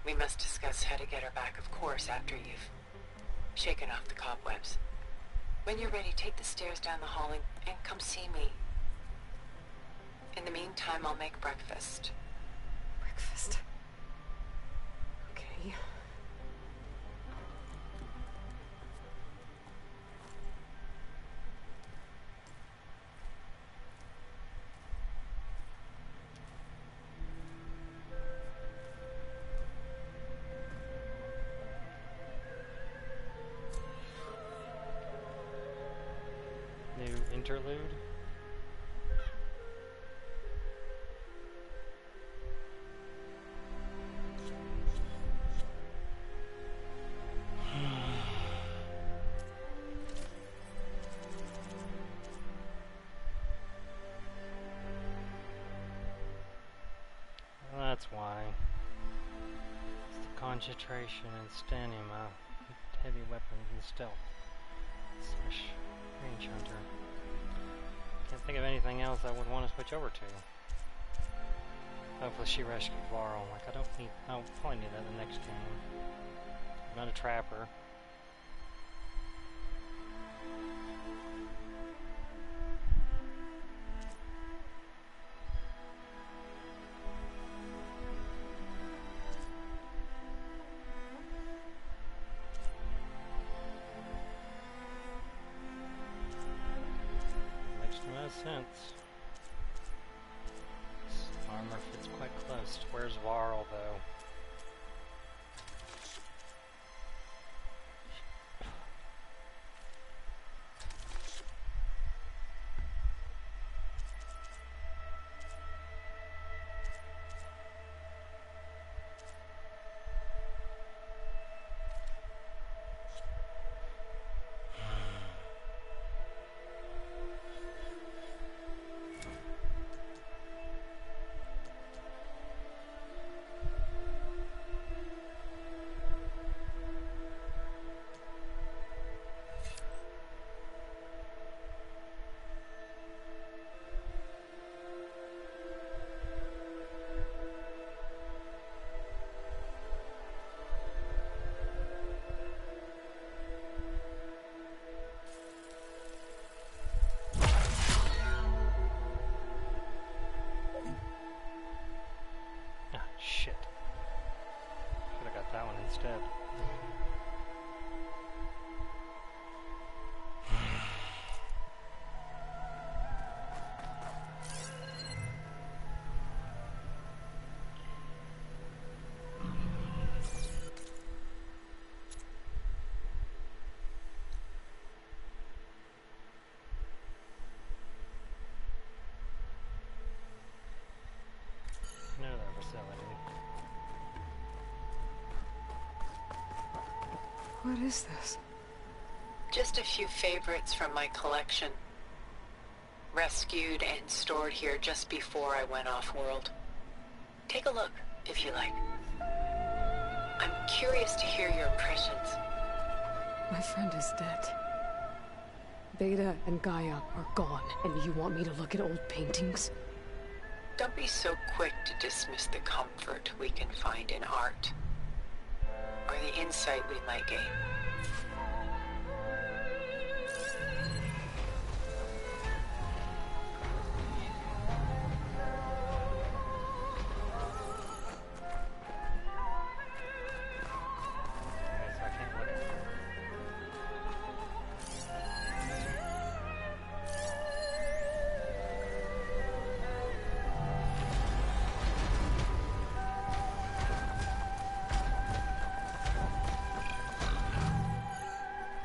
We must discuss how to get her back, of course, after you've shaken off the cobwebs. When you're ready, take the stairs down the hall and come see me. In the meantime, I'll make breakfast. Breakfast? Okay. interlude. That's why. It's the concentration and stamina, heavy weapons and stealth. Swish. Range hunter. Can't think of anything else I would want to switch over to. Hopefully she rescued Varl. Like, I'll probably need that in the next game. I'm not a trapper. Sense. This armor fits quite close. Where's Varl, though? Shit. Should have got that one instead. What is this? Just a few favorites from my collection. Rescued and stored here just before I went off-world. Take a look, if you like. I'm curious to hear your impressions. My friend is dead. Beta and Gaia are gone, and you want me to look at old paintings? Don't be so quick to dismiss the comfort we can find in art. Or the insight we might gain.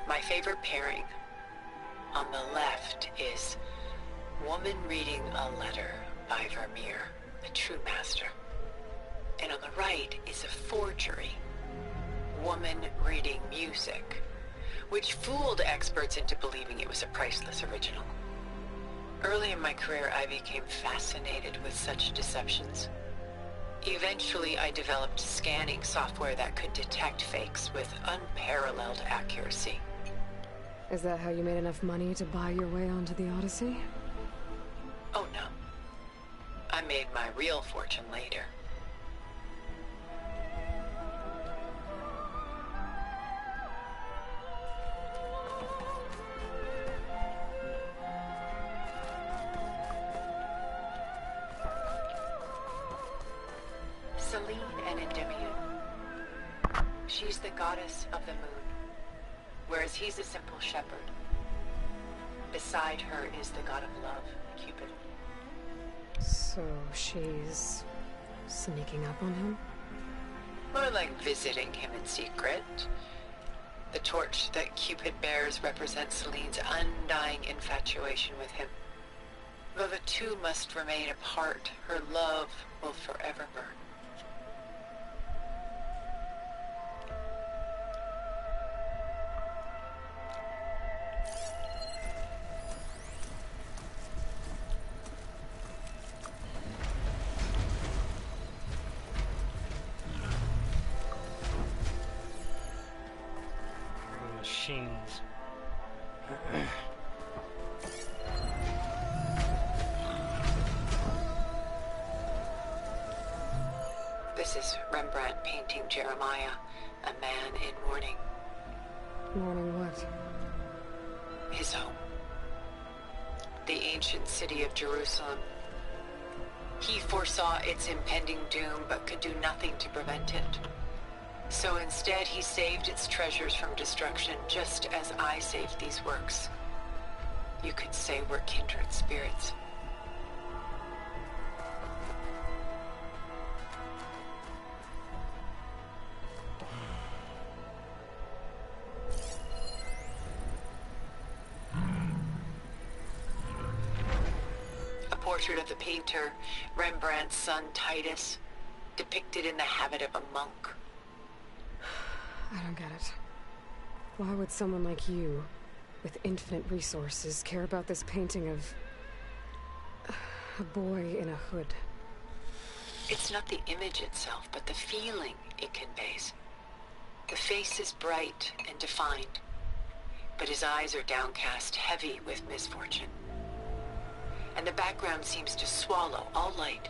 My favorite pairing. On the left is Woman Reading a Letter by Vermeer, a true master. And on the right is a forgery, Woman Reading Music, which fooled experts into believing it was a priceless original. Early in my career, I became fascinated with such deceptions. Eventually, I developed scanning software that could detect fakes with unparalleled accuracy. Is that how you made enough money to buy your way onto the Odyssey? Oh no. I made my real fortune later. Selene and Endymion. She's the goddess of the moon, whereas he's a simple shepherd. Beside her is the god of love, Cupid. So she's sneaking up on him? More like visiting him in secret. The torch that Cupid bears represents Celine's undying infatuation with him. Though the two must remain apart, her love will forever burn. Machines. This is Rembrandt painting Jeremiah, a man in mourning. Mourning what? His home. The ancient city of Jerusalem. He foresaw its impending doom, but could do nothing to prevent it. So instead, he saved its treasures from destruction, just as I saved these works. You could say we're kindred spirits. A portrait of the painter, Rembrandt's son Titus, depicted in the habit of a monk. I don't get it. Why would someone like you, with infinite resources, care about this painting of a boy in a hood? It's not the image itself, but the feeling it conveys. The face is bright and defined, but his eyes are downcast, heavy with misfortune. And the background seems to swallow all light.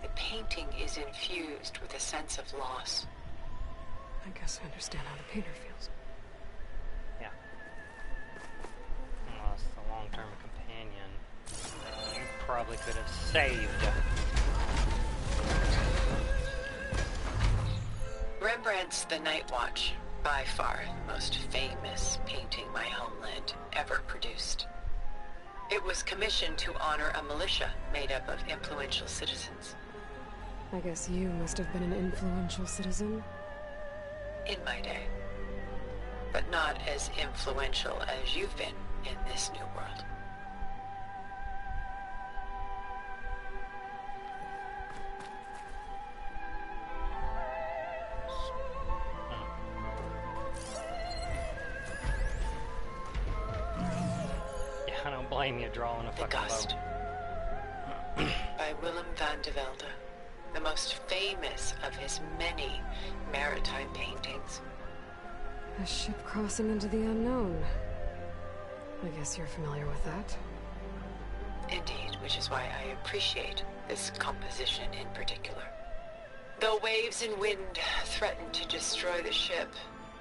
The painting is infused with a sense of loss. I guess I understand how the painter feels. Yeah. Lost a long-term companion. You probably could have saved. Rembrandt's The Night Watch, by far the most famous painting my homeland ever produced. It was commissioned to honor a militia made up of influential citizens. I guess you must have been an influential citizen. In my day. But not as influential as you've been in this new world. Yeah, I don't blame you drawing a The fucking Gust. By Willem van de Velde, the most famous of his many maritime paintings. A ship crossing into the unknown. I guess you're familiar with that. Indeed, which is why I appreciate this composition in particular. Though waves and wind threaten to destroy the ship,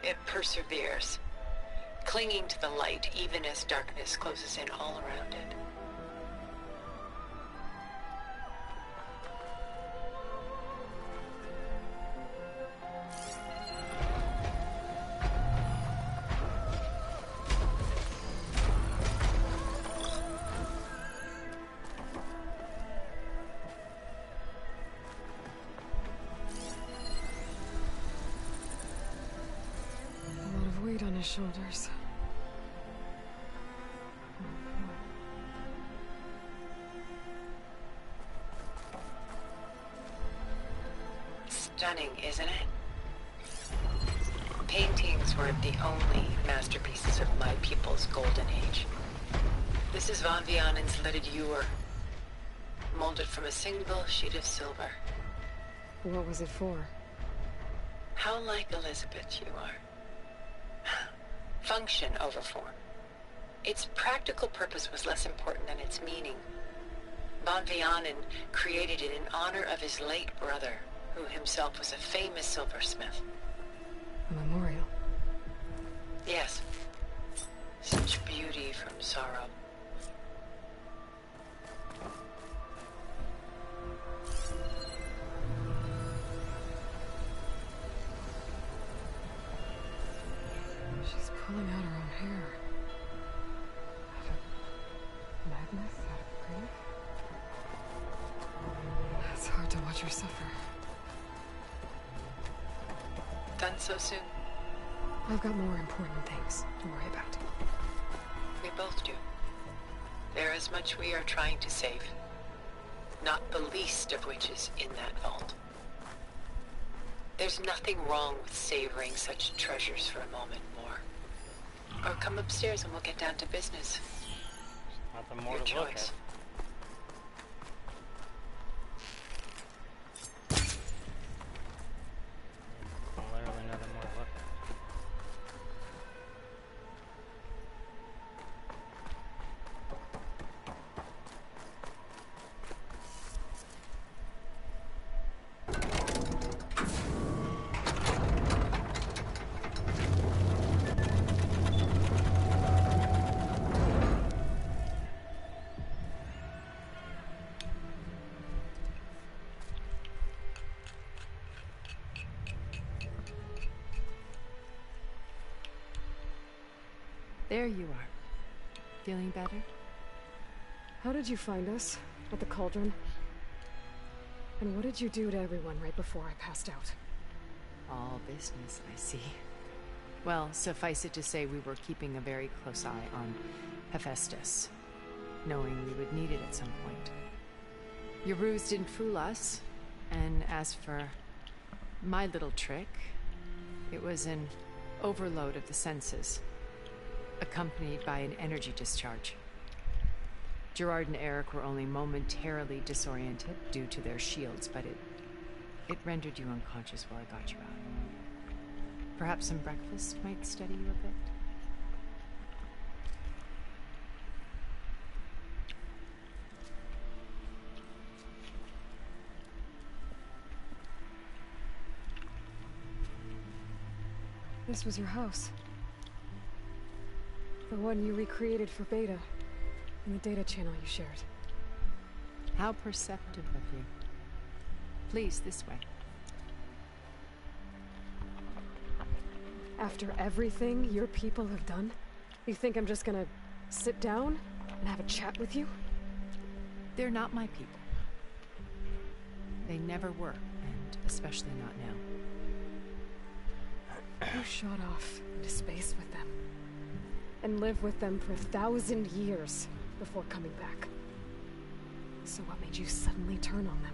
it perseveres, clinging to the light even as darkness closes in all around it. On his shoulders. Stunning, isn't it? Paintings were the only masterpieces of my people's golden age. This is Van Vianen's leaded ewer, molded from a single sheet of silver. What was it for? How like Elizabeth you are. Function over form. Its practical purpose was less important than its meaning. Van Vianen created it in honor of his late brother, who himself was a famous silversmith. A memorial. Yes. Such beauty from sorrow. She's pulling out her own hair. Out of madness, out of grief. It's hard to watch her suffer. Done so soon? I've got more important things to worry about. We both do. There is much we are trying to save. Not the least of which is in that vault. There's nothing wrong with savoring such treasures for a moment more. Or come upstairs and we'll get down to business. Nothing more Your to look at. choice. Literally nothing more to look at. There you are. Feeling better? How did you find us? At the cauldron? And what did you do to everyone right before I passed out? All business, I see. Well, suffice it to say we were keeping a very close eye on Hephaestus, knowing we would need it at some point. Your ruse didn't fool us, and as for my little trick, it was an overload of the senses, accompanied by an energy discharge. Gerard and Eric were only momentarily disoriented due to their shields, but it rendered you unconscious while I got you out. Perhaps some breakfast might steady you a bit? This was your house. The one you recreated for Beta, in the data channel you shared. How perceptive of you. Please, this way. After everything your people have done, you think I'm just gonna sit down and have a chat with you? They're not my people. They never were, and especially not now. You shot off into space with them, and lived with them for 1,000 years before coming back. So what made you suddenly turn on them?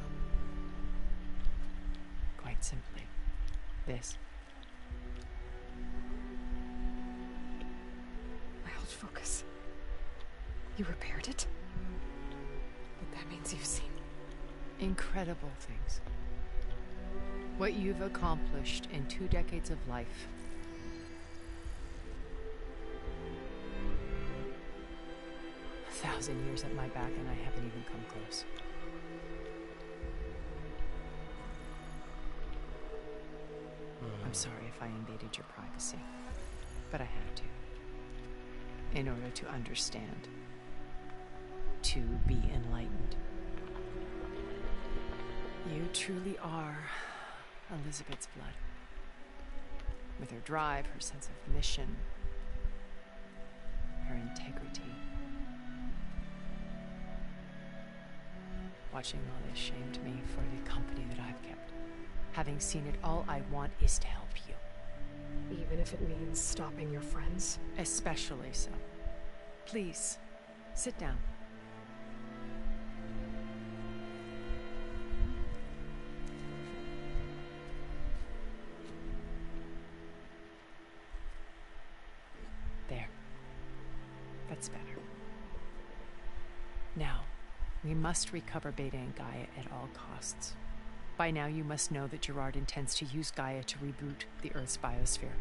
Quite simply, this. My old focus. You repaired it? But that means you've seen incredible things. What you've accomplished in 2 decades of life. A 1,000 years at my back and I haven't even come close. I'm sorry if I invaded your privacy, but I had to. In order to understand. To be enlightened. You truly are Elizabeth's blood. With her drive, her sense of mission, her integrity. Watching all this shamed me for the company that I've kept. Having seen it, all I want is to help you. Even if it means stopping your friends? Especially so. Please, sit down. There. That's better. Now, we must recover Beta and Gaia at all costs. By now, you must know that Gerard intends to use Gaia to reboot the Earth's biosphere.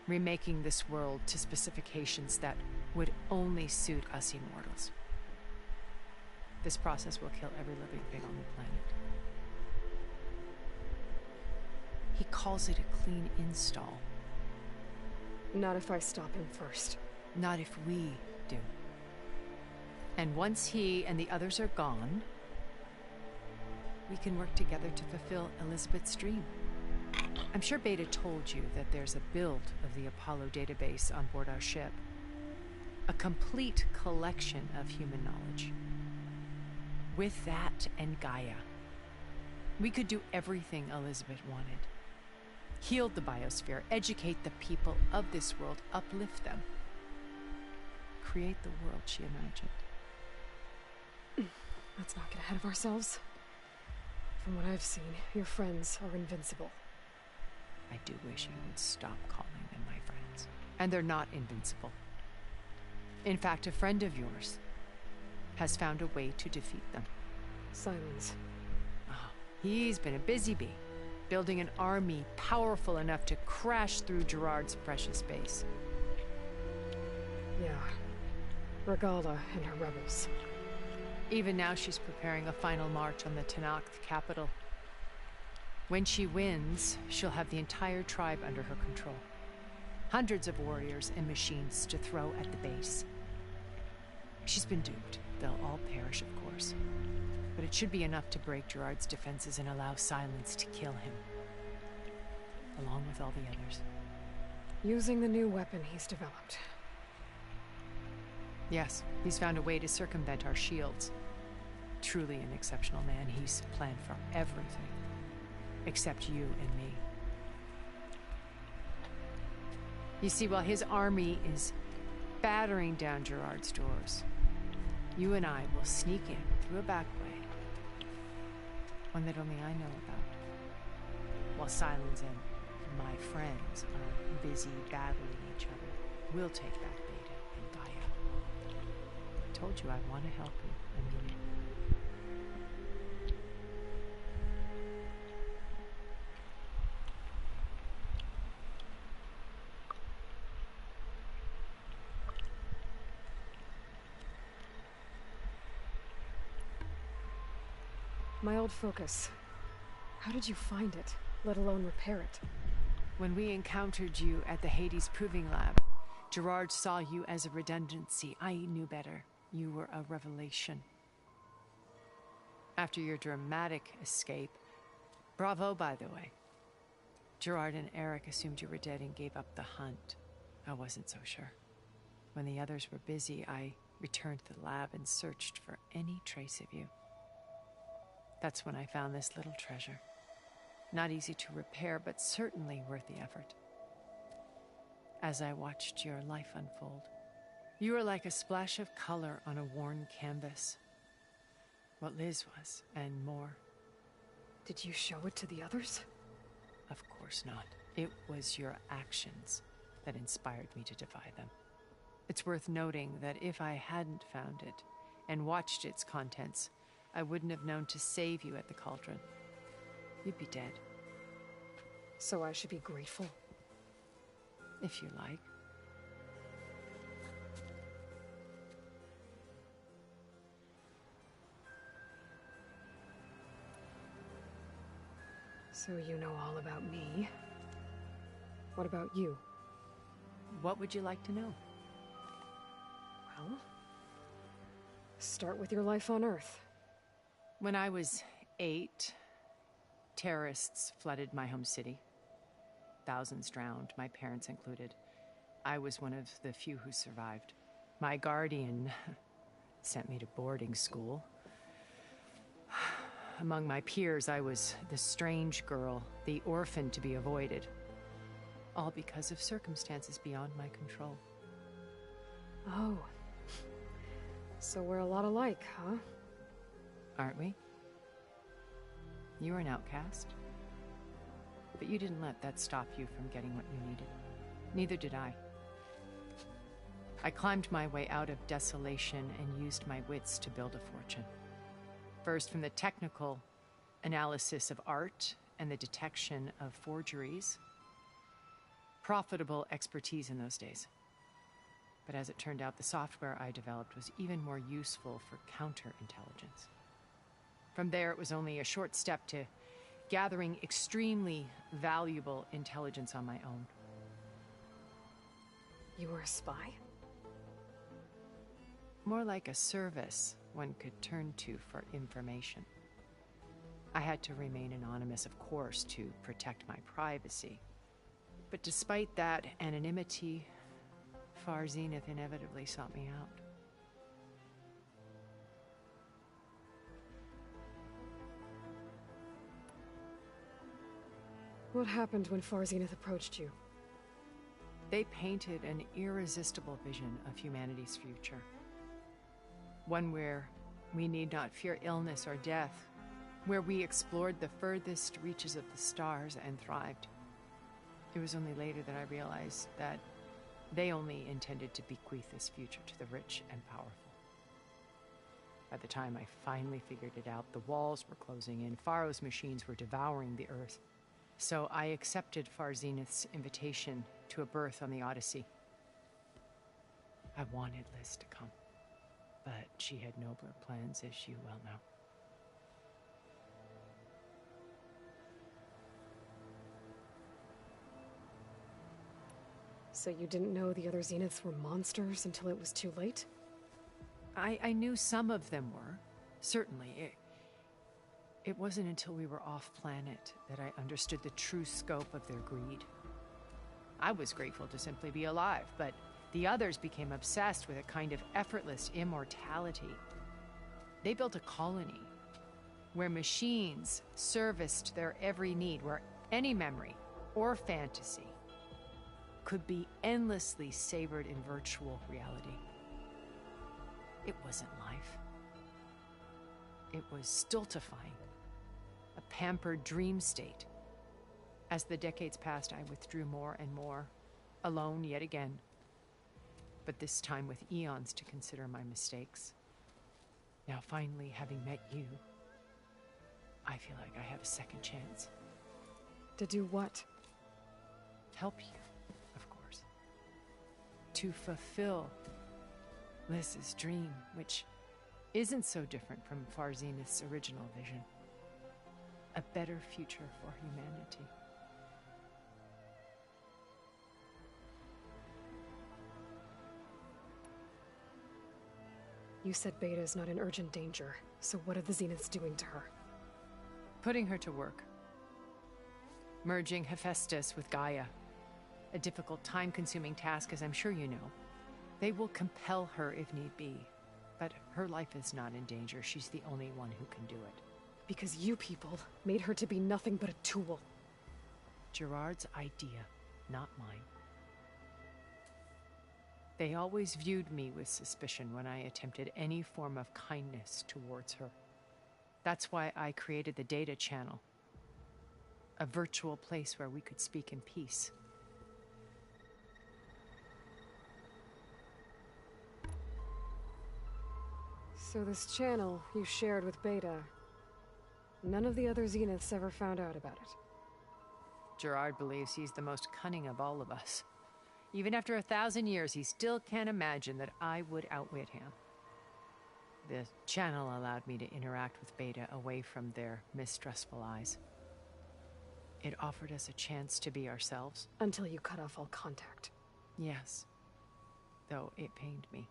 Remaking this world to specifications that would only suit us immortals. This process will kill every living thing on the planet. He calls it a clean install. Not if I stop him first. Not if we do. And once he and the others are gone, we can work together to fulfill Elizabeth's dream. I'm sure Beta told you that there's a build of the Apollo database on board our ship. A complete collection of human knowledge. With that and Gaia, we could do everything Elizabeth wanted. healed the biosphere, educate the people of this world, uplift them, create the world she imagined. Let's not get ahead of ourselves. From what I've seen, your friends are invincible. I do wish you would stop calling them my friends. And they're not invincible. In fact, a friend of yours has found a way to defeat them. Silence. Oh, he's been a busy bee, building an army powerful enough to crash through Gerard's precious base. Yeah. Regala and her rebels. Even now she's preparing a final march on the Tenakth capital. When she wins, she'll have the entire tribe under her control. Hundreds of warriors and machines to throw at the base. She's been duped. They'll all perish, of course. But it should be enough to break Gerard's defenses and allow Silence to kill him. Along with all the others. Using the new weapon he's developed. Yes, he's found a way to circumvent our shields. Truly an exceptional man. He's planned for everything. Except you and me. You see, while his army is battering down Gerard's doors, you and I will sneak in through a back way. One that only I know about. While Silence and my friends are busy battling each other, we'll take back Beta and Gaia. I told you I want to help you. I mean it. My old focus. How did you find it, let alone repair it? When we encountered you at the Hades Proving Lab, Gerard saw you as a redundancy. I knew better. You were a revelation. After your dramatic escape, bravo, by the way. Gerard and Eric assumed you were dead and gave up the hunt. I wasn't so sure. When the others were busy, I returned to the lab and searched for any trace of you. That's when I found this little treasure. Not easy to repair, but certainly worth the effort. As I watched your life unfold, you were like a splash of color on a worn canvas. What Liz was, and more. Did you show it to the others? Of course not. It was your actions that inspired me to defy them. It's worth noting that if I hadn't found it and watched its contents, I wouldn't have known to save you at the cauldron. You'd be dead. So I should be grateful? If you like. So you know all about me. What about you? What would you like to know? Well, start with your life on Earth. When I was 8, terrorists flooded my home city. Thousands drowned, my parents included. I was one of the few who survived. My guardian sent me to boarding school. Among my peers, I was the strange girl, the orphan to be avoided. All because of circumstances beyond my control. Oh. So we're a lot alike, huh? Aren't we? You were an outcast. But you didn't let that stop you from getting what you needed. Neither did I. I climbed my way out of desolation and used my wits to build a fortune. First, from the technical analysis of art and the detection of forgeries. Profitable expertise in those days. But as it turned out, the software I developed was even more useful for counterintelligence. From there, it was only a short step to gathering extremely valuable intelligence on my own. You were a spy? More like a service one could turn to for information. I had to remain anonymous, of course, to protect my privacy. But despite that anonymity, Far Zenith inevitably sought me out. What happened when Far Zenith approached you? They painted an irresistible vision of humanity's future. One where we need not fear illness or death, where we explored the furthest reaches of the stars and thrived. It was only later that I realized that they only intended to bequeath this future to the rich and powerful. By the time I finally figured it out, the walls were closing in, Pharaoh's machines were devouring the Earth. So I accepted Far Zenith's invitation to a berth on the Odyssey. I wanted Liz to come, but she had nobler plans, as you well know. So you didn't know the other Zeniths were monsters until it was too late? I knew some of them were, certainly. It wasn't until we were off-planet that I understood the true scope of their greed. I was grateful to simply be alive, but the others became obsessed with a kind of effortless immortality. They built a colony where machines serviced their every need, where any memory or fantasy could be endlessly savored in virtual reality. It wasn't life. It was stultifying, a pampered dream state. As the decades passed, I withdrew more and more, alone yet again, but this time with eons to consider my mistakes. Now, finally, having met you, I feel like I have a second chance. To do what? Help you, of course. To fulfill Liz's dream, which isn't so different from Far Zenith's original vision. A better future for humanity. You said Beta is not in urgent danger, so what are the Zeniths doing to her? Putting her to work. Merging Hephaestus with Gaia. A difficult, time-consuming task, as I'm sure you know. They will compel her if need be, but her life is not in danger. She's the only one who can do it. Because you people made her to be nothing but a tool. Gerard's idea, not mine. They always viewed me with suspicion when I attempted any form of kindness towards her. That's why I created the data channel. A virtual place where we could speak in peace. So this channel you shared with Beta, none of the other Zeniths ever found out about it? Gerard believes he's the most cunning of all of us. Even after 1,000 years, he still can't imagine that I would outwit him. The channel allowed me to interact with Beta away from their mistrustful eyes. It offered us a chance to be ourselves. Until you cut off all contact. Yes. Though it pained me.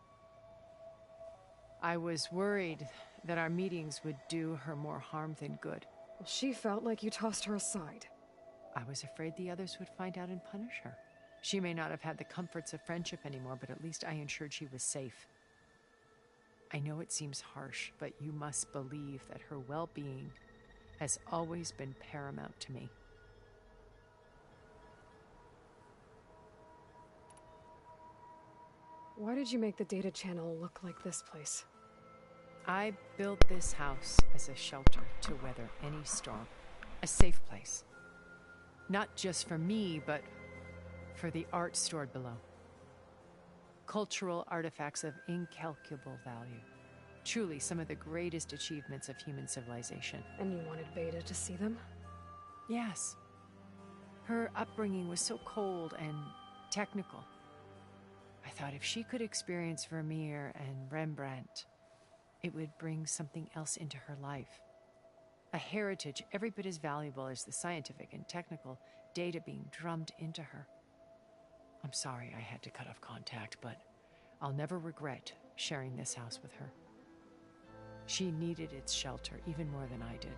I was worried that our meetings would do her more harm than good. Well, she felt like you tossed her aside. I was afraid the others would find out and punish her. She may not have had the comforts of friendship anymore, but at least I ensured she was safe. I know it seems harsh, but you must believe that her well-being has always been paramount to me. Why did you make the data channel look like this place? I built this house as a shelter to weather any storm. A safe place. Not just for me, but for the art stored below. Cultural artifacts of incalculable value. Truly some of the greatest achievements of human civilization. And you wanted Beta to see them? Yes. Her upbringing was so cold and technical. I thought if she could experience Vermeer and Rembrandt, it would bring something else into her life. A heritage every bit as valuable as the scientific and technical data being drummed into her. I'm sorry I had to cut off contact, but I'll never regret sharing this house with her. She needed its shelter even more than I did.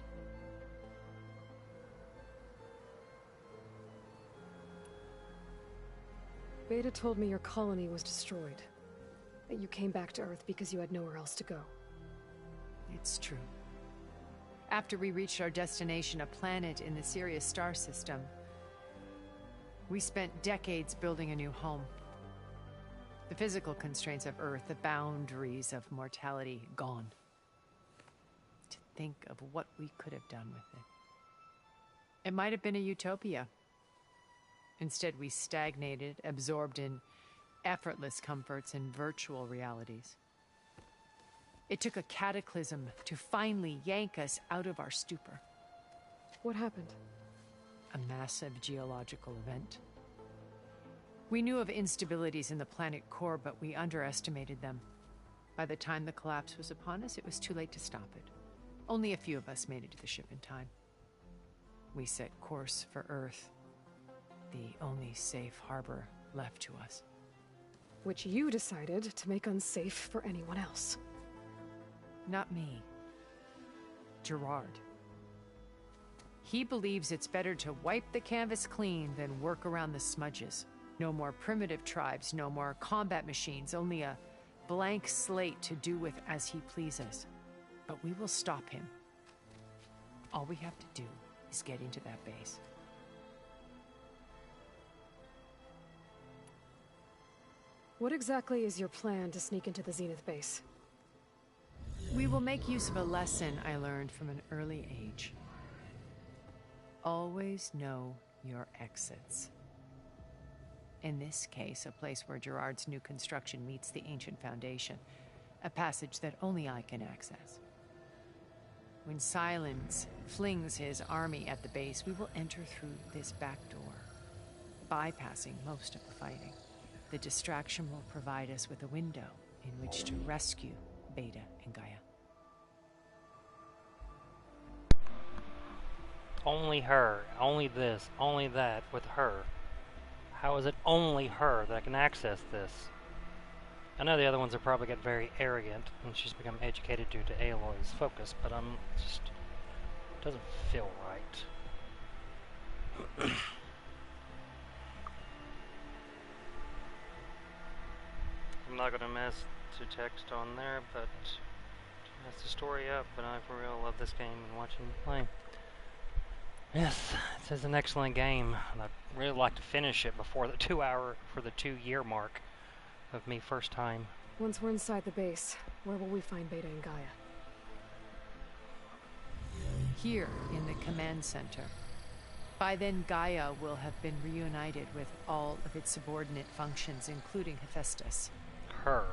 Beta told me your colony was destroyed. That you came back to Earth because you had nowhere else to go. It's true. After we reached our destination, a planet in the Sirius star system, We spent decades building a new home. The physical constraints of Earth, the boundaries of mortality, gone. To think of what we could have done with it. It might have been a utopia. Instead, we stagnated, absorbed in effortless comforts and virtual realities. It took a cataclysm to finally yank us out of our stupor. What happened? A massive geological event. We knew of instabilities in the planet core, but we underestimated them. By the time the collapse was upon us, it was too late to stop it. Only a few of us made it to the ship in time. We set course for Earth, the only safe harbor left to us. Which you decided to make unsafe for anyone else. Not me. Gerard. He believes it's better to wipe the canvas clean than work around the smudges. No more primitive tribes, no more combat machines, only a blank slate to do with as he pleases. But we will stop him. All we have to do is get into that base. What exactly is your plan to sneak into the Zenith base? We will make use of a lesson I learned from an early age. Always know your exits. In this case, a place where Gerard's new construction meets the ancient foundation, a passage that only I can access. When Silence flings his army at the base, we will enter through this back door, bypassing most of the fighting. The distraction will provide us with a window in which to rescue Beta and Gaia. Only her, only this, only that with her. How is it only her that can access this? I know the other ones will probably get very arrogant and she's become educated due to Aloy's focus, but I'm just... it doesn't feel right. I'm not gonna mess the text on there, but mess the story up, but I for real love this game and watching it play. Yes, this is an excellent game, and I'd really like to finish it before the 2-year mark of me first time. Once we're inside the base, where will we find Beta and Gaia? Here, in the command center. By then, Gaia will have been reunited with all of its subordinate functions, including Hephaestus. Her.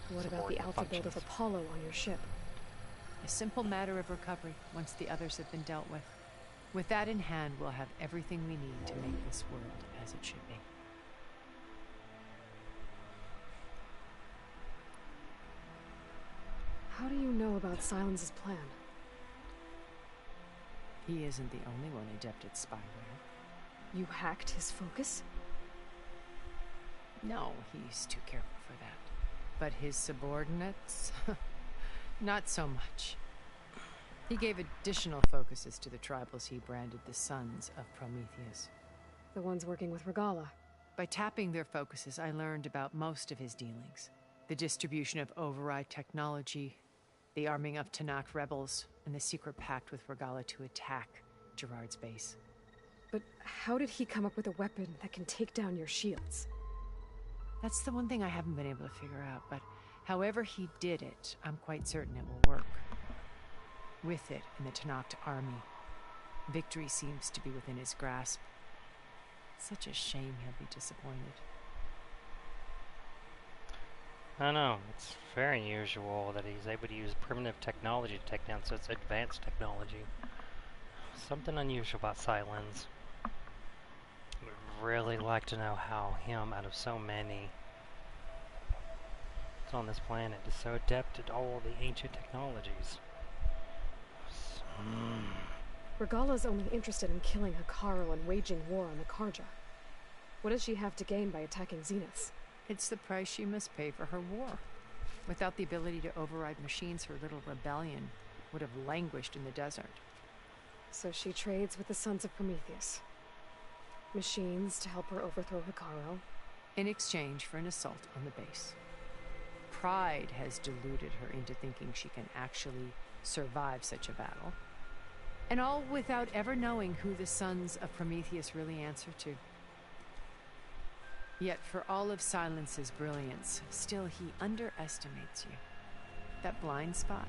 What about the alpha build of Apollo on your ship? A simple matter of recovery, once the others have been dealt with. With that in hand, we'll have everything we need to make this world as it should be. How do you know about Silence's plan? He isn't the only one adept at spyware. You hacked his focus? No, he's too careful for that. But his subordinates? Not so much. He gave additional focuses to the tribals he branded the Sons of Prometheus. The ones working with Regala. By tapping their focuses, I learned about most of his dealings. The distribution of override technology, the arming of Tanakh rebels, and the secret pact with Regala to attack Gerard's base. But how did he come up with a weapon that can take down your shields? That's the one thing I haven't been able to figure out, but however he did it, I'm quite certain it will work. With it in the Tanakh army, victory seems to be within his grasp. Such a shame he'll be disappointed. I know, it's very unusual that he's able to use primitive technology to take down such advanced technology. Something unusual about Silence. I'd really like to know how him, out of so many on this planet, is so adept at all the ancient technologies. Regala's only interested in killing Hikaru and waging war on the Karja. What does she have to gain by attacking Zeniths? It's the price she must pay for her war. Without the ability to override machines, her little rebellion would have languished in the desert. So she trades with the Sons of Prometheus. Machines to help her overthrow Hikaru. In exchange for an assault on the base. Pride has deluded her into thinking she can actually survive such a battle. And all without ever knowing who the Sons of Prometheus really answer to. Yet for all of Silence's brilliance, still he underestimates you. That blind spot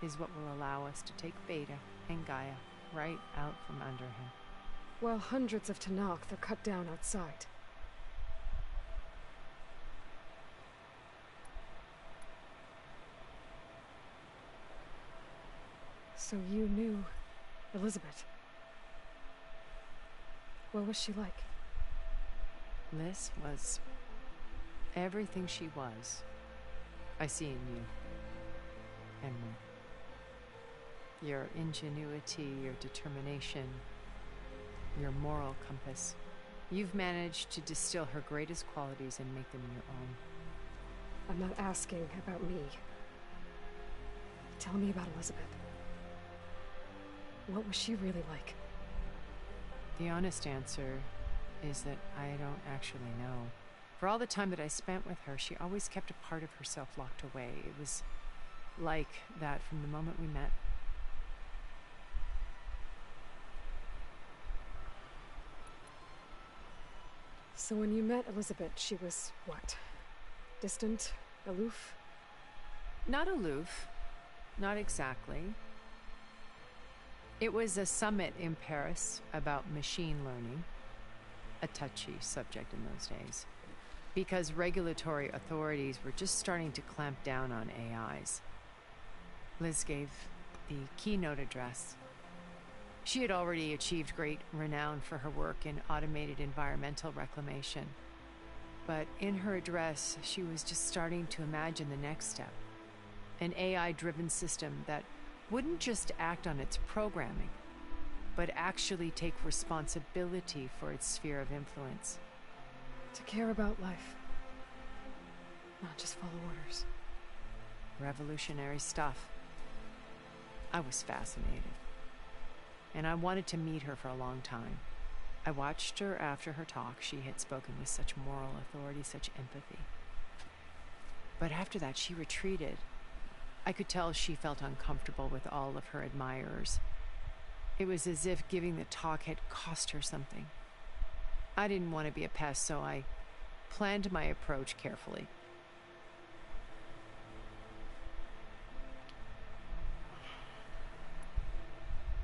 is what will allow us to take Beta and Gaia right out from under him. While hundreds of Tenakth are cut down outside. So you knew Elizabeth. What was she like? Liz was everything she was. I see in you. And more. Your ingenuity, your determination, your moral compass. You've managed to distill her greatest qualities and make them your own. I'm not asking about me. Tell me about Elizabeth. What was she really like? The honest answer is that I don't actually know. For all the time that I spent with her, she always kept a part of herself locked away. It was like that from the moment we met. So when you met Elizabeth, she was what? Distant? Aloof? Not aloof. Not exactly. It was a summit in Paris about machine learning, a touchy subject in those days, because regulatory authorities were just starting to clamp down on AIs. Liz gave the keynote address. She had already achieved great renown for her work in automated environmental reclamation. But in her address, she was just starting to imagine the next step. An AI-driven system that wouldn't just act on its programming, but actually take responsibility for its sphere of influence. To care about life. Not just follow orders. Revolutionary stuff. I was fascinated. And I wanted to meet her for a long time. I watched her after her talk. She had spoken with such moral authority, such empathy. But after that, she retreated. I could tell she felt uncomfortable with all of her admirers. It was as if giving the talk had cost her something. I didn't want to be a pest, so I planned my approach carefully.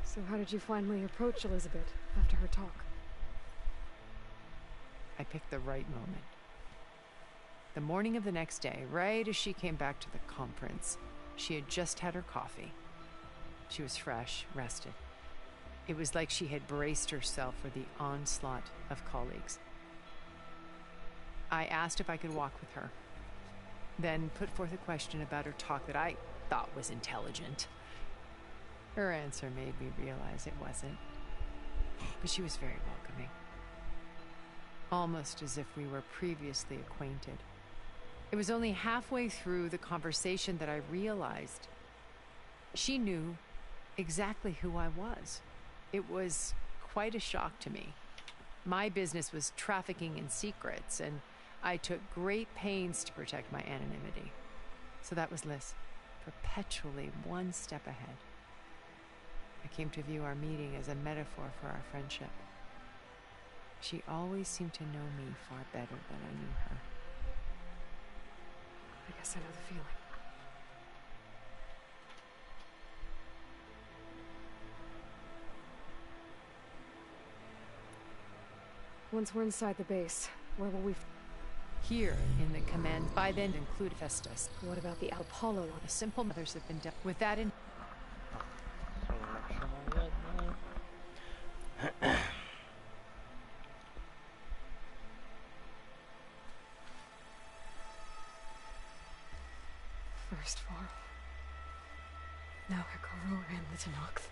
So how did you finally approach Elizabeth after her talk? I picked the right moment. The morning of the next day, right as she came back to the conference, she had just had her coffee. She was fresh, rested. It was like she had braced herself for the onslaught of colleagues. I asked if I could walk with her, then put forth a question about her talk that I thought was intelligent. Her answer made me realize it wasn't, but she was very welcoming. Almost as if we were previously acquainted. It was only halfway through the conversation that I realized she knew exactly who I was. It was quite a shock to me. My business was trafficking in secrets, and I took great pains to protect my anonymity. So that was Liz, perpetually one step ahead. I came to view our meeting as a metaphor for our friendship. She always seemed to know me far better than I knew her. I guess I know the feeling. Once we're inside the base, where will we... Here, in the command, by then include Festus. What about the Apollo? The simple mothers have been dealt with that in... First Farm. Now Hikaru and the Tenakth.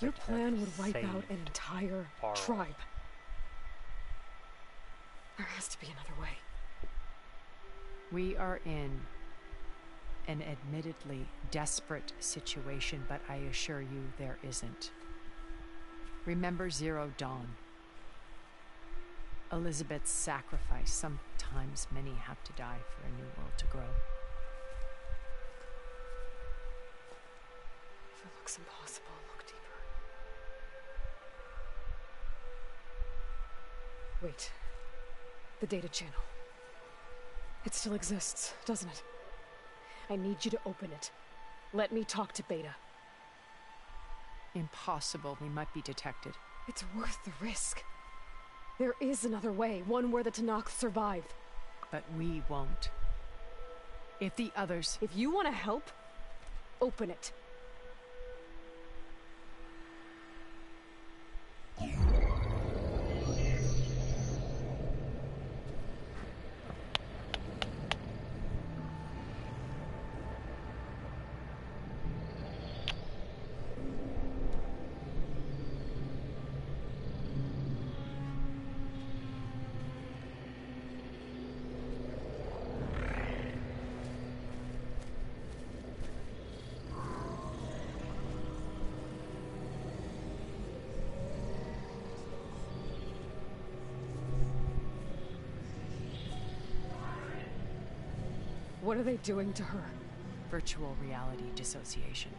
Your plan would wipe out an entire tribe. There has to be another way. We are in an admittedly desperate situation, but I assure you there isn't. Remember Zero Dawn. Elizabeth's sacrifice. Sometimes many have to die for a new world to grow. If it looks impossible, look deeper. Wait. The data channel. It still exists, doesn't it? I need you to open it. Let me talk to Beta. Impossible. We might be detected. It's worth the risk. There is another way, one where the Tanakh survive. But we won't. If the others... If you want to help, open it. What are they doing to her? Virtual reality dissociation.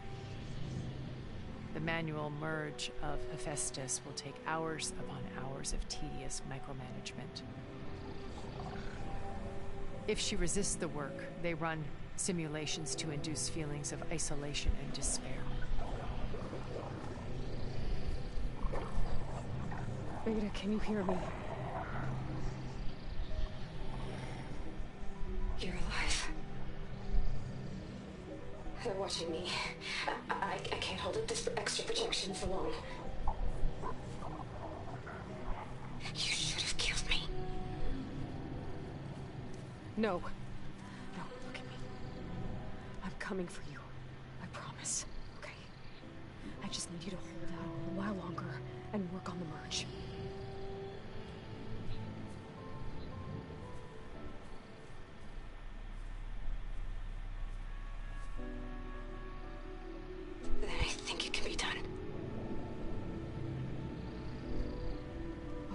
The manual merge of Hephaestus will take hours upon hours of tedious micromanagement. If she resists the work, they run simulations to induce feelings of isolation and despair. Beta, can you hear me? You're alive. They're watching me. I can't hold up this extra protection for long. You should have killed me. No. No, look at me. I'm coming for you. I promise. Okay? I just need you to hold out a while longer and work on the merge.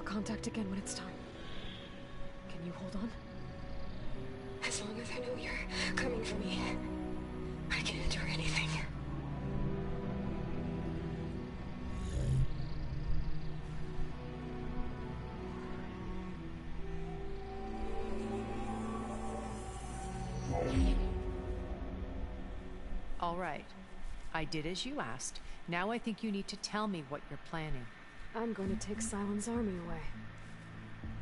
Contact again when it's time. Can you hold on? As long as I know you're coming for me, I can endure anything. All right. I did as you asked. Now I think you need to tell me what you're planning. I'm going to take Silent's army away.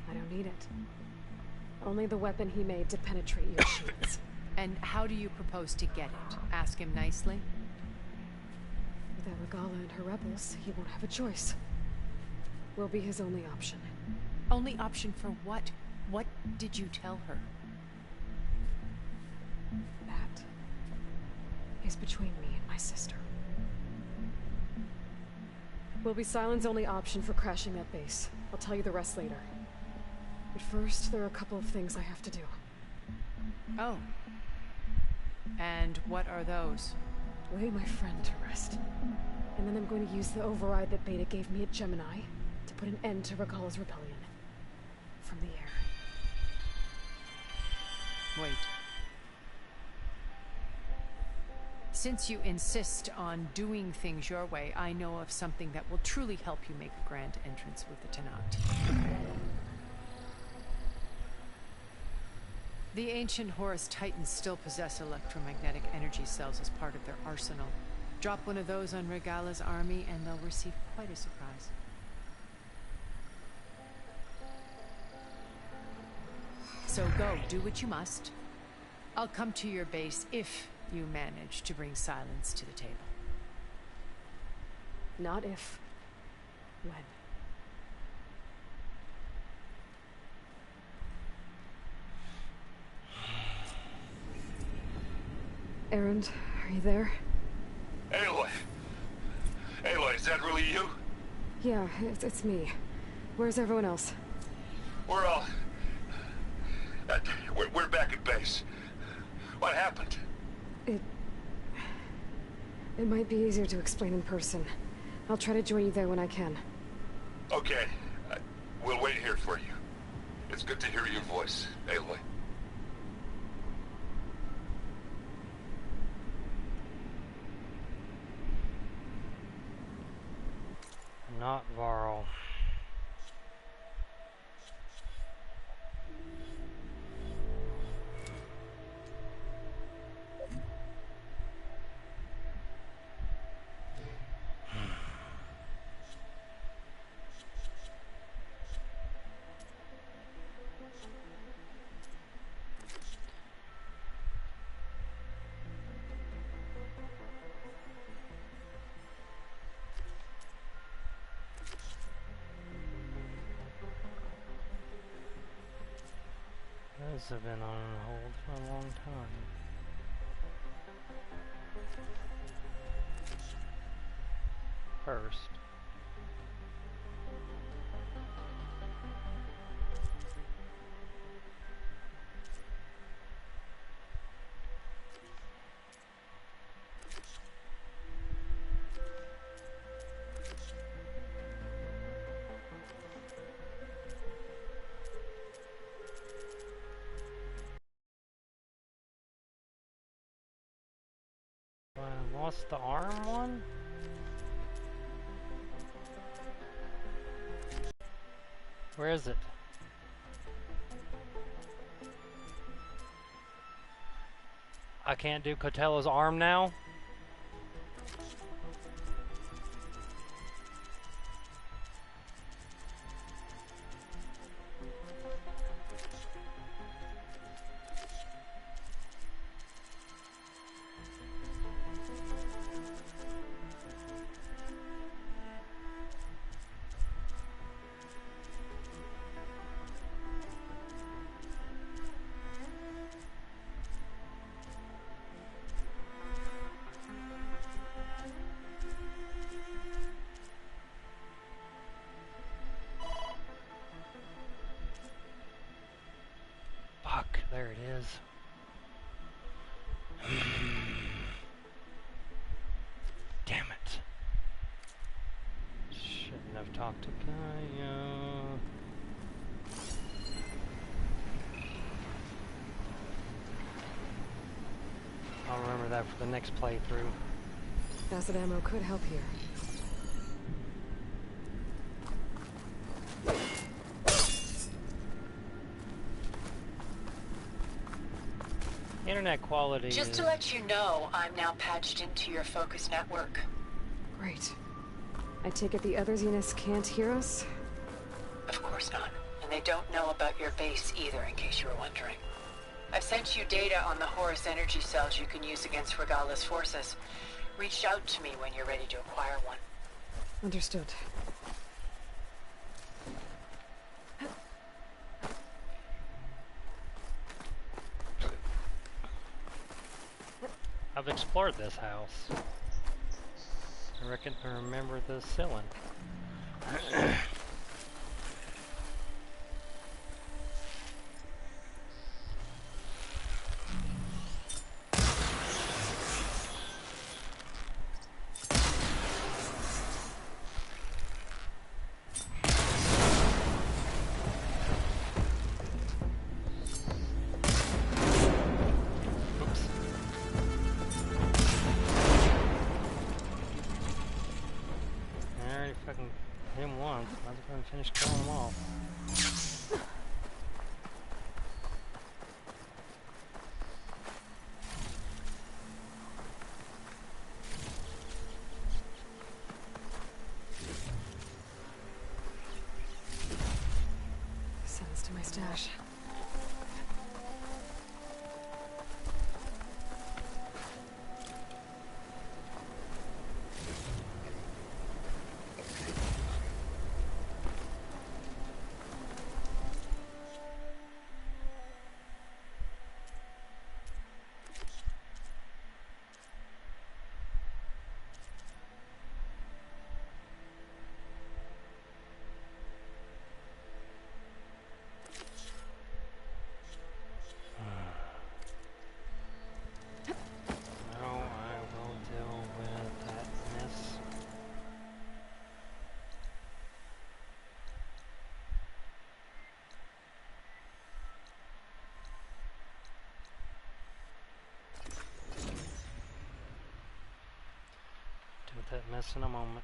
I don't need it. Only the weapon he made to penetrate your shields. And how do you propose to get it? Ask him nicely? Without Regala and her rebels, he won't have a choice. We'll be his only option. Only option for what? What did you tell her? That is between me and my sister. Will be Silent's only option for crashing that base. I'll tell you the rest later. But first, there are a couple of things I have to do. Oh. And what are those? Lay my friend to rest. And then I'm going to use the override that Beta gave me at Gemini to put an end to Regala's rebellion. From the air. Wait. Since you insist on doing things your way, I know of something that will truly help you make a grand entrance with the Tanakh. The ancient Horus Titans still possess electromagnetic energy cells as part of their arsenal. Drop one of those on Regala's army and they'll receive quite a surprise. So go, do what you must. I'll come to your base if you manage to bring Silence to the table. Not if. When. Erend, are you there? Aloy! Aloy, is that really you? Yeah, it's me. Where's everyone else? We're all... we're back at base. What happened? It might be easier to explain in person. I'll try to join you there when I can. Okay. We'll wait here for you. It's good to hear your voice, Aloy. Not Varl. those have been on hold for a long time. First. I lost the arm one? Where is it? I can't do Cotello's arm now? There it is. Damn it. Shouldn't have talked to Gaia. I'll remember that for the next playthrough. Acid ammo could help here. Internet quality Just to let you know, I'm now patched into your focus network. Great. I take it the others Eunice can't hear us? Of course not. And they don't know about your base either, in case you were wondering. I've sent you data on the Horus energy cells you can use against Regala's forces. Reach out to me when you're ready to acquire one. Understood. I've explored this house. I reckon I remember the ceiling. Finish killing them all. Send this to my stash. That mess in a moment.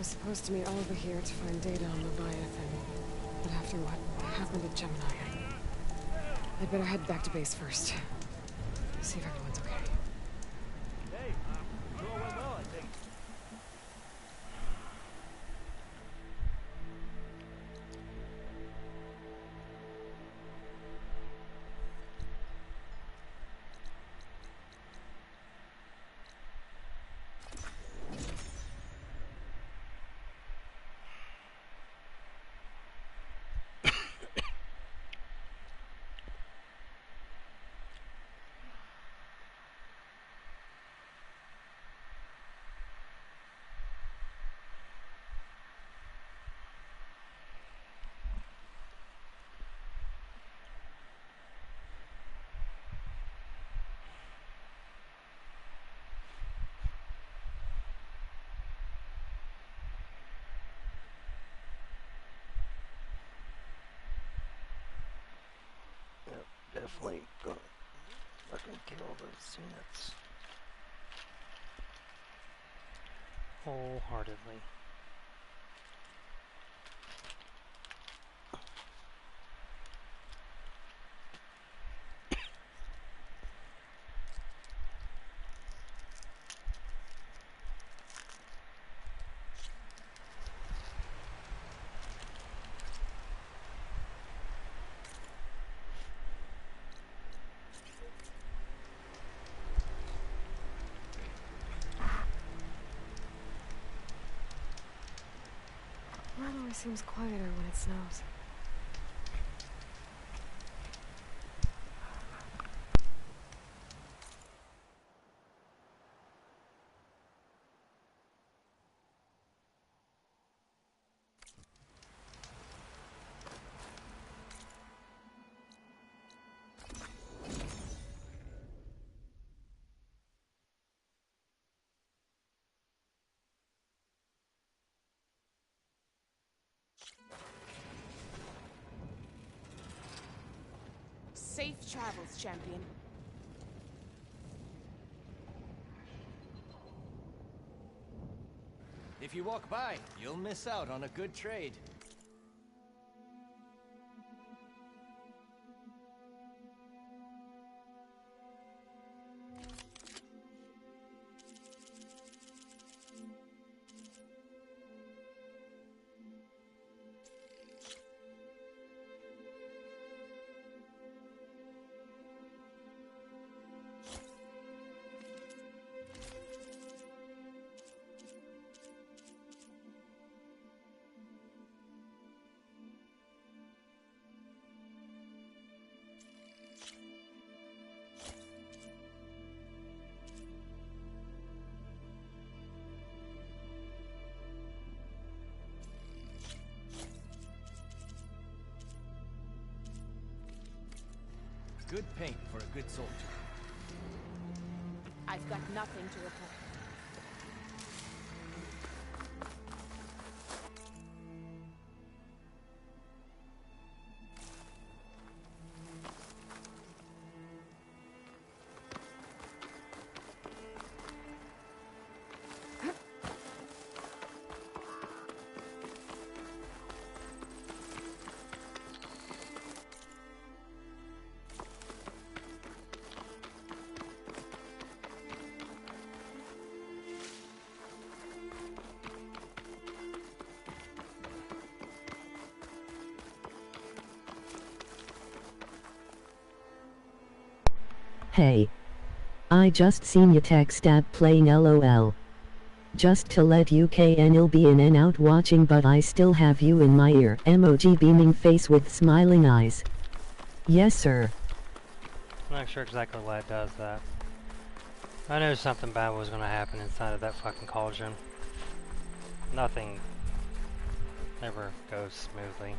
was supposed to meet Oliver here to find data on Leviathan, but after what happened at Gemini, I'd better head back to base first. See if everyone's okay. Hey, you all went well, I think. Definitely gonna fucking kill those units. Wholeheartedly. It always seems quieter when it snows. Safe travels, champion. If you walk by, you'll miss out on a good trade. Good paint for a good soldier. I've got nothing to report. Hey. I just seen ya text at playing LOL. Just to let you KN'll be in and out watching but I still have you in my ear. Emoji beaming face with smiling eyes. Yes sir. I'm not sure exactly why it does that. I knew something bad was gonna happen inside of that fucking cauldron. Nothing ever goes smoothly.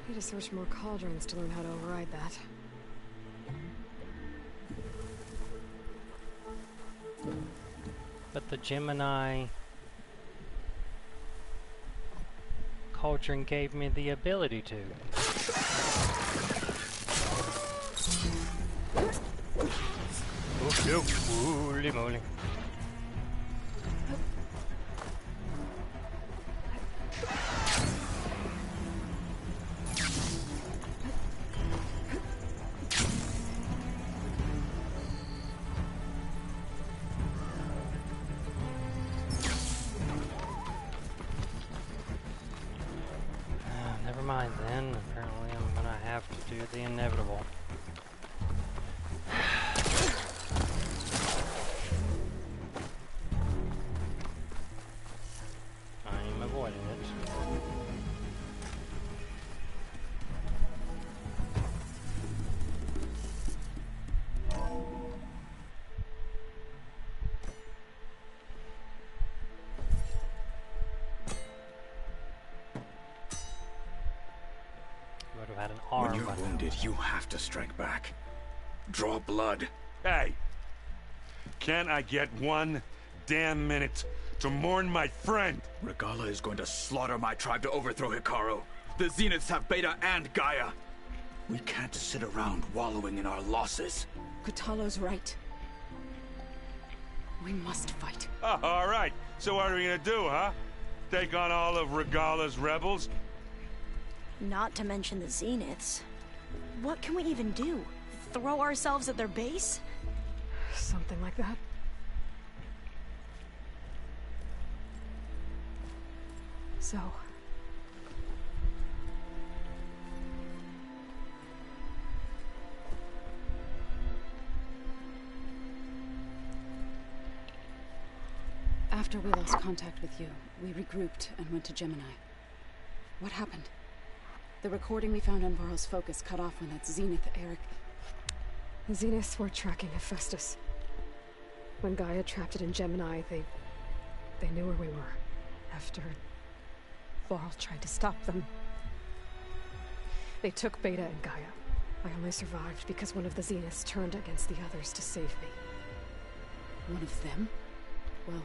Need to search more cauldrons to learn how to override that. the Gemini cauldron gave me the ability to. Holy moly. Never mind then. Apparently I'm gonna have to do the inevitable. I'm avoiding it. Would have had an arm. When you're wounded, you have to strike back. Draw blood. Hey! Can't I get 1 damn minute to mourn my friend? Regala is going to slaughter my tribe to overthrow Hikaru. The Zeniths have Beta and Gaia. We can't sit around wallowing in our losses. Kutalo's right. We must fight. Oh, all right. So what are we gonna do, huh? Take on all of Regala's rebels? Not to mention the Zeniths. What can we even do? Throw ourselves at their base? Something like that. So... After we lost contact with you, we regrouped and went to Gemini. What happened? The recording we found on Varl's focus cut off when that Zenith Eric... The Zeniths were tracking Hephaestus. When Gaia trapped it in Gemini, they knew where we were. After Varl tried to stop them. They took Beta and Gaia. I only survived because one of the Zeniths turned against the others to save me. One of them? Well...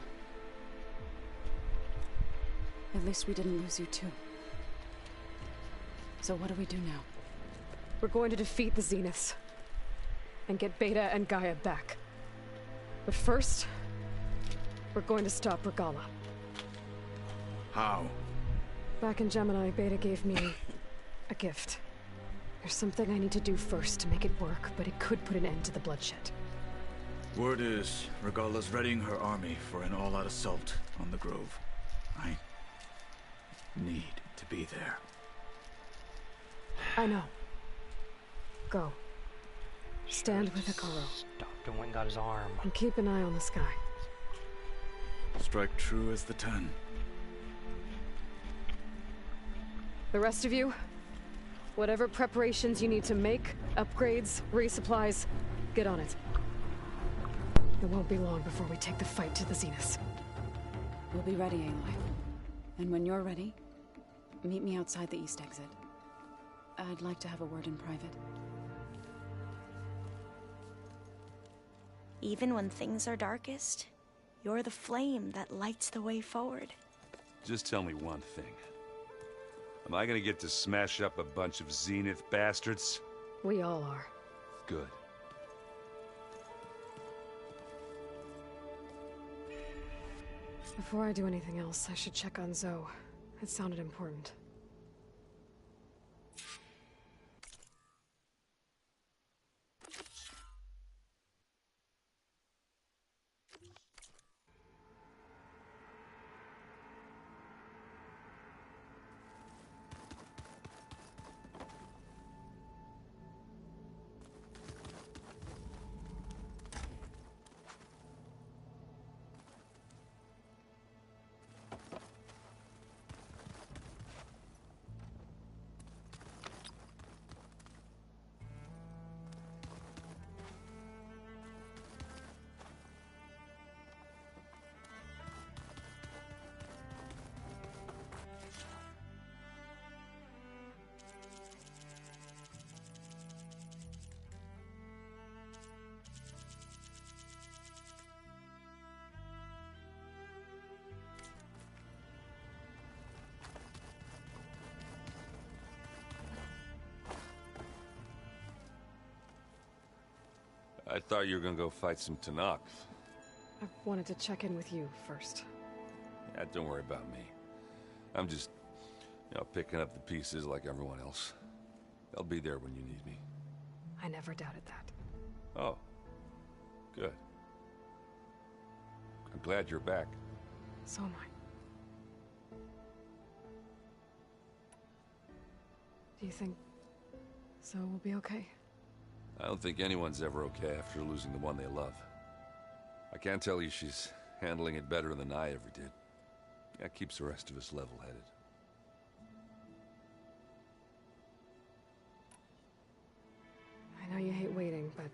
at least we didn't lose you too. So what do we do now? We're going to defeat the Zeniths. And get Beta and Gaia back. But first, we're going to stop Regala. How? Back in Gemini, Beta gave me a gift. There's something I need to do first to make it work, but it could put an end to the bloodshed. Word is, Regala's readying her army for an all-out assault on the Grove. I need to be there. I know. Go. Stand with Hikaru. Stopped and went and got his arm. And keep an eye on the sky. Strike true as the 10. The rest of you, whatever preparations you need to make, upgrades, resupplies, get on it. It won't be long before we take the fight to the Zeniths. We'll be ready, Aloy. And when you're ready, meet me outside the east exit. I'd like to have a word in private. Even when things are darkest, you're the flame that lights the way forward. Just tell me one thing. Am I gonna get to smash up a bunch of Zenith bastards? We all are. Good. Before I do anything else, I should check on Zoe. It sounded important. I thought you were gonna go fight some Tanakh. I wanted to check in with you first. Yeah, don't worry about me. I'm just, picking up the pieces like everyone else. I'll be there when you need me. I never doubted that. Oh. Good. I'm glad you're back. So am I. Do you think Zoe will be okay? I don't think anyone's ever okay after losing the one they love. I can't tell you she's handling it better than I ever did. That keeps the rest of us level-headed. I know you hate waiting, but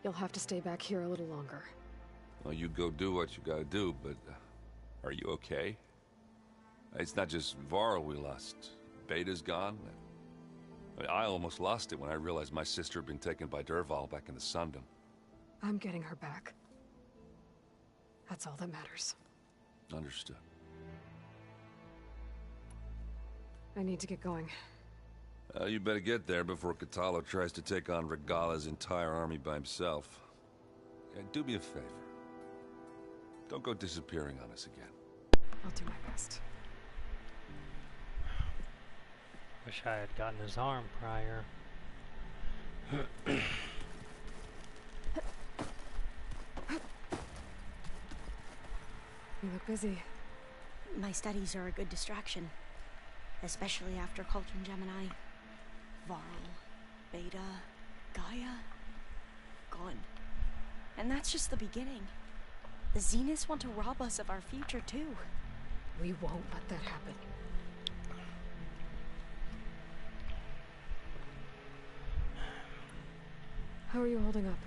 you'll have to stay back here a little longer. Well, you go do what you gotta do, but are you okay? It's not just Varl we lost. Beta's gone. I almost lost it when I realized my sister had been taken by Dervahl back in the Sundom. I'm getting her back. That's all that matters. Understood. I need to get going. You better get there before Kotallo tries to take on Regala's entire army by himself. Do me a favor. Don't go disappearing on us again. I'll do my best. Wish I had gotten his arm prior. You look busy. My studies are a good distraction. Especially after Cauldron Gemini. Varl, Beta, Gaia, gone. And that's just the beginning. The Zeniths want to rob us of our future too. We won't let that happen. How are you holding up?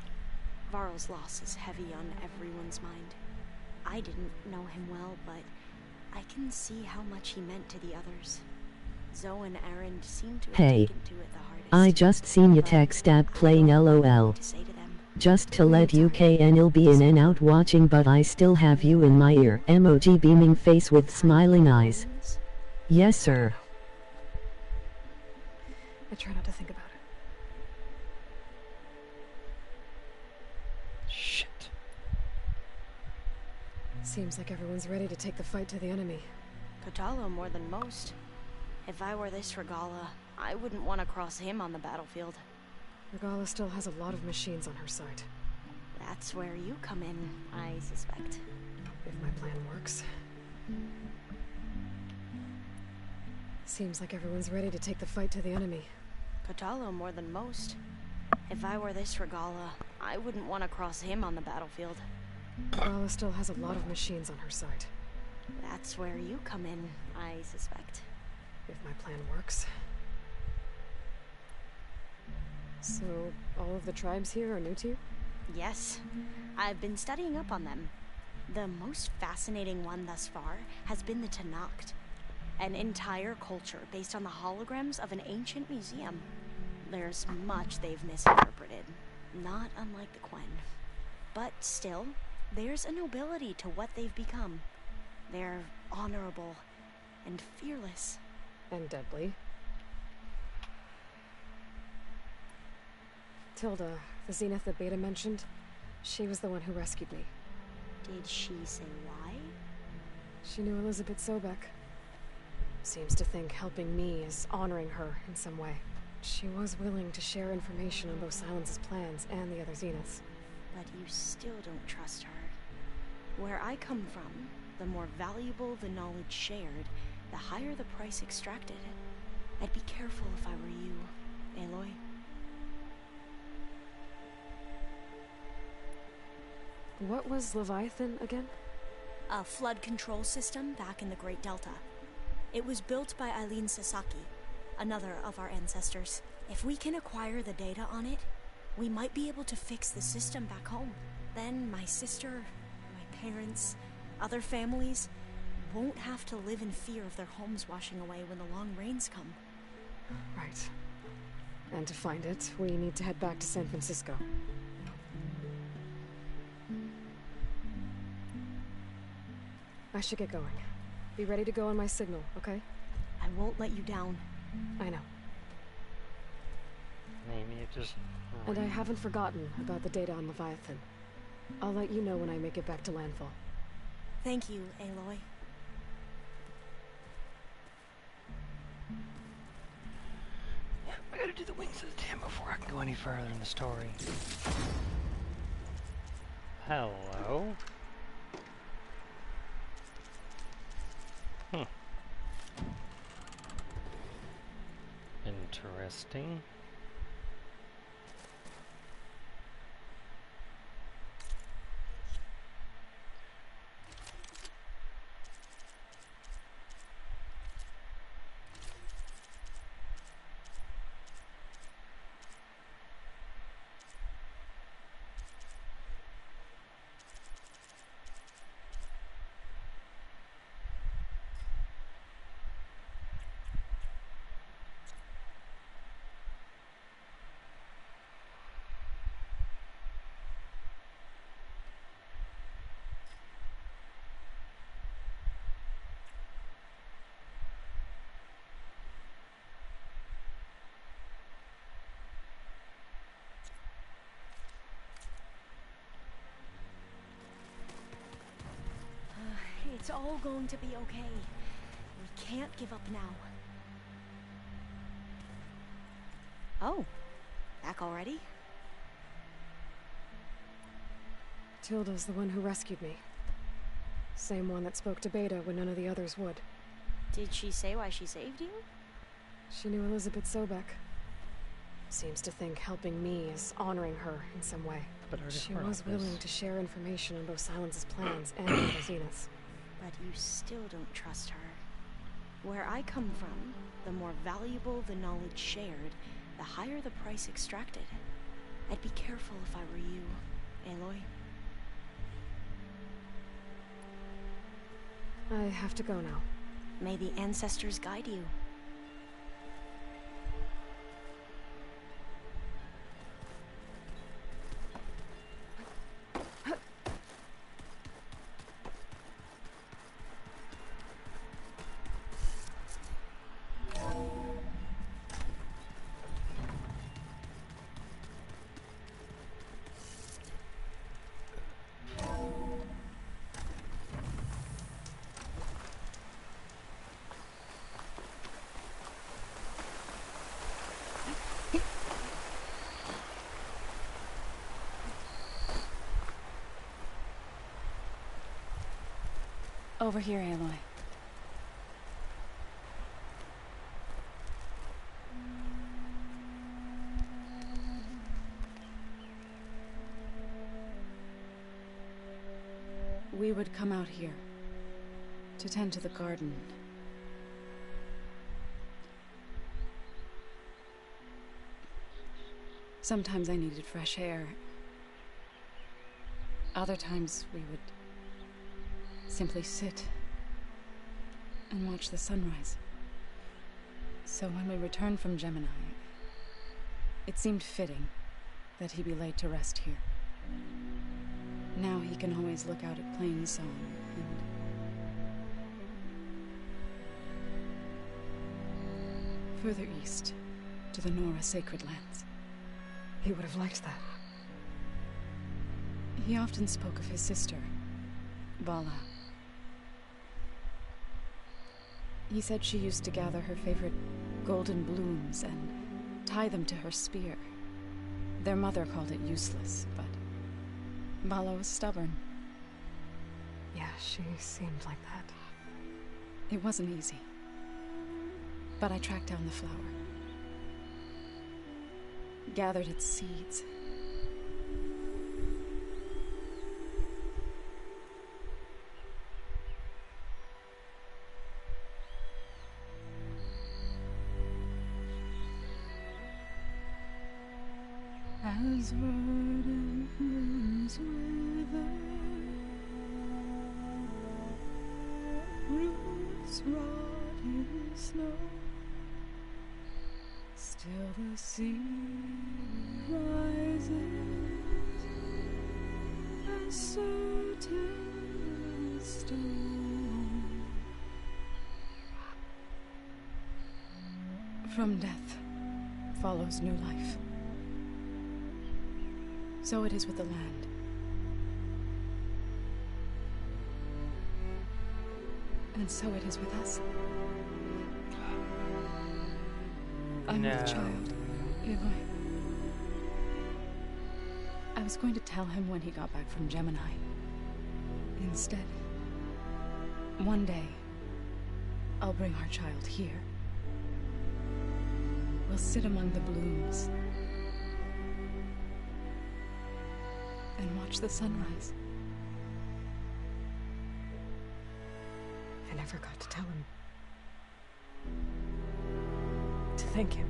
Varl's loss is heavy on everyone's mind. I didn't know him well, but I can see how much he meant to the others. Zoe and Aaron seem to have Hey, taken to it the hardest. I just seen you text at playing LOL. Just to let you kn'll be in and out watching, but I still have you in my ear. Emoji beaming face with smiling eyes. Yes, sir. I try not to think about it. Shit. Seems like everyone's ready to take the fight to the enemy. Kotallo more than most. If I were this Regala, I wouldn't want to cross him on the battlefield. Regala still has a lot of machines on her side. That's where you come in, I suspect. If my plan works. Seems like everyone's ready to take the fight to the enemy. Kotallo more than most. If I were this Regala, I wouldn't want to cross him on the battlefield. Regala still has a lot of machines on her side. That's where you come in, I suspect. If my plan works. So, all of the tribes here are new to you? Yes. I've been studying up on them. The most fascinating one thus far has been the Tanakh. An entire culture based on the holograms of an ancient museum. There's much they've misinterpreted. Not unlike the Quen. But still, there's a nobility to what they've become. They're honorable and fearless. And deadly. Tilda, the Zenith that Beta mentioned, she was the one who rescued me. Did she say why? She knew Elizabeth Sobek. Seems to think helping me is honoring her in some way. She was willing to share information on both Silence's plans and the other Zeniths. But you still don't trust her. Where I come from, the more valuable the knowledge shared, the higher the price extracted. I'd be careful if I were you, Aloy. What was Leviathan again? A flood control system back in the Great Delta. It was built by Eileen Sasaki, another of our ancestors. If we can acquire the data on it, we might be able to fix the system back home. Then my sister, my parents, other families won't have to live in fear of their homes washing away when the long rains come. Right. And to find it, we need to head back to San Francisco. I should get going. Be ready to go on my signal, okay? I won't let you down. I know. Maybe it just... And I haven't forgotten about the data on Leviathan. I'll let you know when I make it back to landfall. Thank you, Aloy. I gotta do the Wings of the Damned before I can go any further in the story. Hello? Interesting. It's all going to be okay. We can't give up now. Oh, back already? Tilda's the one who rescued me. Same one that spoke to Beta when none of the others would. Did she say why she saved you? She knew Elizabeth Sobek. Seems to think helping me is honoring her in some way. But she was willing to share information on both Silence's plans and Zenith's. But you still don't trust her. Where I come from, the more valuable the knowledge shared, the higher the price extracted. I'd be careful if I were you, Aloy. I have to go now. May the ancestors guide you. Over here, Aloy. We would come out here to tend to the garden. Sometimes I needed fresh air. Other times we would simply sit and watch the sunrise. So when we returned from Gemini, it seemed fitting that he be laid to rest here. Now he can always look out at Plainsong and further east to the Nora Sacred Lands. He would have liked that. He often spoke of his sister, Bala. He said she used to gather her favorite golden blooms and tie them to her spear. Their mother called it useless, but Bala was stubborn. Yeah, she seemed like that. It wasn't easy. But I tracked down the flower. Gathered its seeds. As verdant blooms wither, roots rot in snow, still the sea rises as certain as stone. From death follows new life. So it is with the land. And so it is with us. I'm with child, Aloy. I was going to tell him when he got back from Gemini. Instead, one day, I'll bring our child here. We'll sit among the blooms and watch the sunrise. I never got to tell him. To thank him.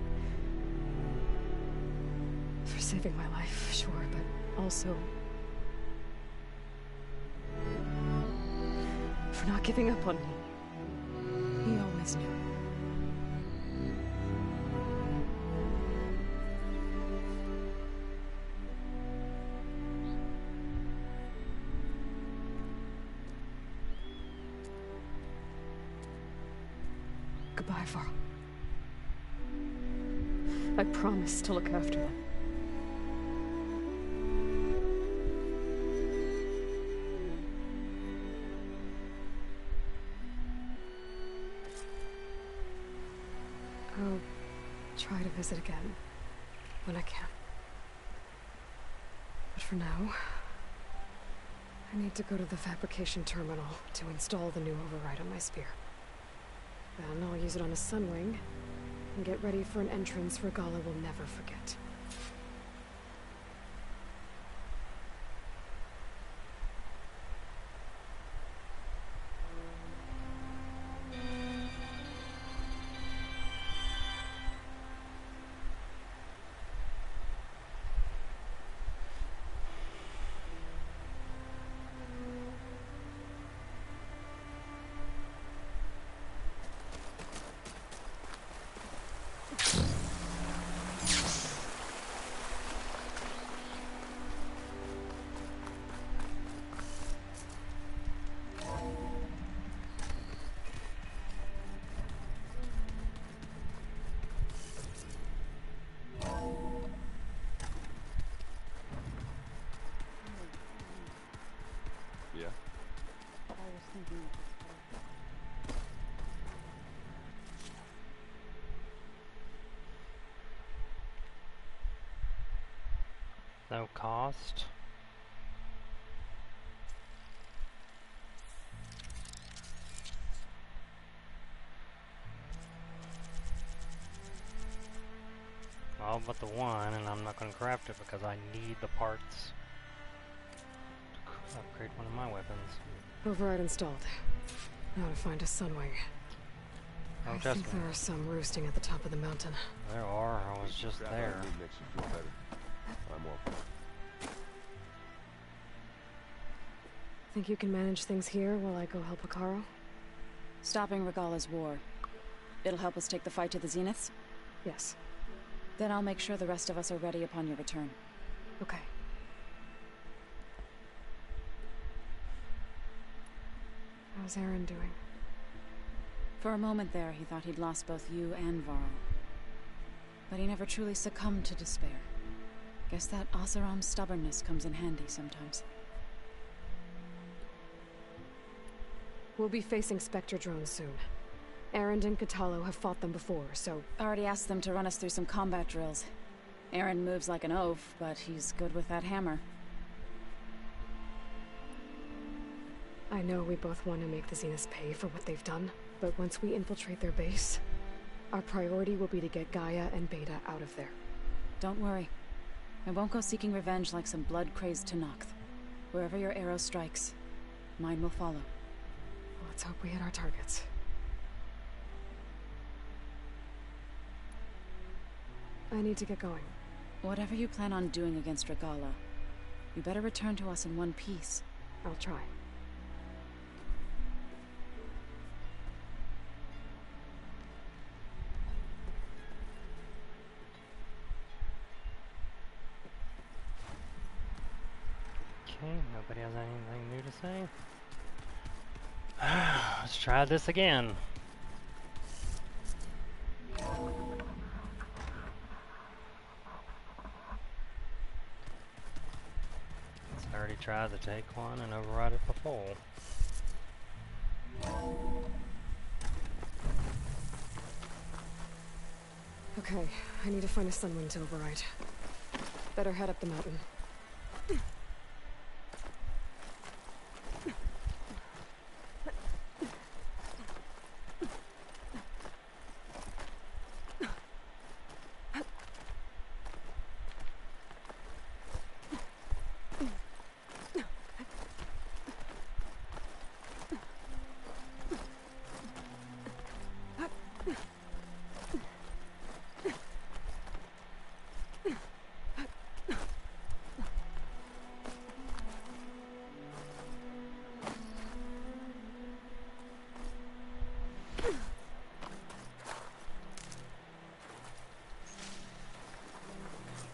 For saving my life, sure, but also for not giving up on me. He always knew. Goodbye, Varl. I promise to look after them. I'll try to visit again when I can. But for now, I need to go to the fabrication terminal to install the new override on my spear. Then I'll use it on a sunwing and get ready for an entrance Regala will never forget. No cost. All but the one, and I'm not going to craft it because I need the parts to upgrade one of my weapons. Override installed. Now to find a sunwing. Oh, I think there are some roosting at the top of the mountain. There are. I was just there. Think you can manage things here while I go help Akaro? Stopping Regala's war. It'll help us take the fight to the Zeniths? Yes. Then I'll make sure the rest of us are ready upon your return. Okay. How's Aaron doing? For a moment there, he thought he'd lost both you and Varl. But he never truly succumbed to despair. Guess that Oseram's stubbornness comes in handy sometimes. We'll be facing Spectre drones soon. Aaron and Katalo have fought them before, so... Already asked them to run us through some combat drills. Aaron moves like an oaf, but he's good with that hammer. I know we both want to make the Zeniths pay for what they've done, but once we infiltrate their base, our priority will be to get Gaia and Beta out of there. Don't worry. I won't go seeking revenge like some blood-crazed Tenakth. Wherever your arrow strikes, mine will follow. Let's hope we hit our targets. I need to get going. Whatever you plan on doing against Regala, you better return to us in one piece. I'll try. Okay, nobody has anything new to say. Let's try this again. already tried to take one and override it before. Okay, I need to find a sunwing to override. Better head up the mountain.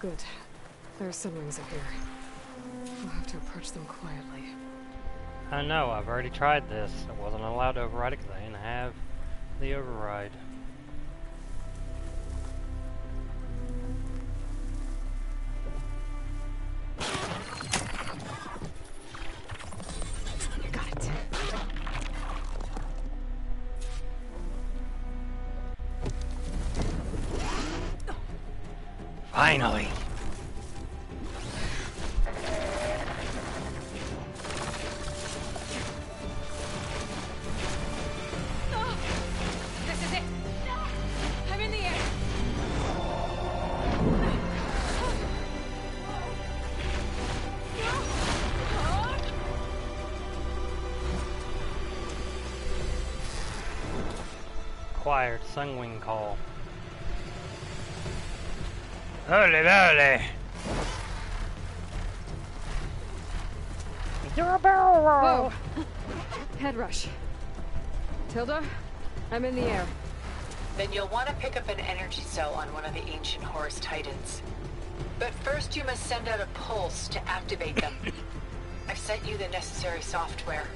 Good. There are sunwings up here. We'll have to approach them quietly. I know, I've already tried this. I wasn't allowed to override it because I didn't have the override. Got it. Finally! This is it! I'm in the air! Acquired Sunwing call. Holy moly! You're a barrel roll! Whoa! Head rush. Tilda, I'm in the air. Then you'll want to pick up an energy cell on one of the ancient Horus Titans. But first you must send out a pulse to activate them. I've sent you the necessary software.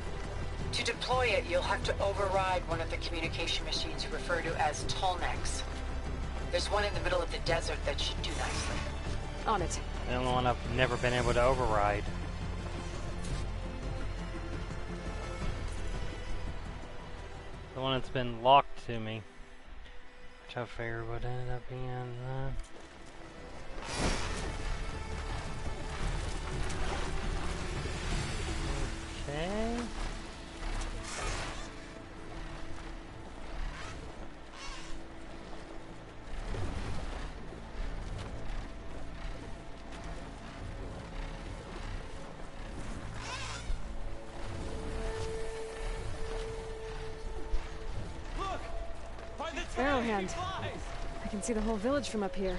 To deploy it, you'll have to override one of the communication machines referred to as Tallnecks. There's one in the middle of the desert that should do nicely. On it. The only one I've never been able to override. The one that's been locked to me. Which I figured would end up being, okay. Arrowhand. I can see the whole village from up here.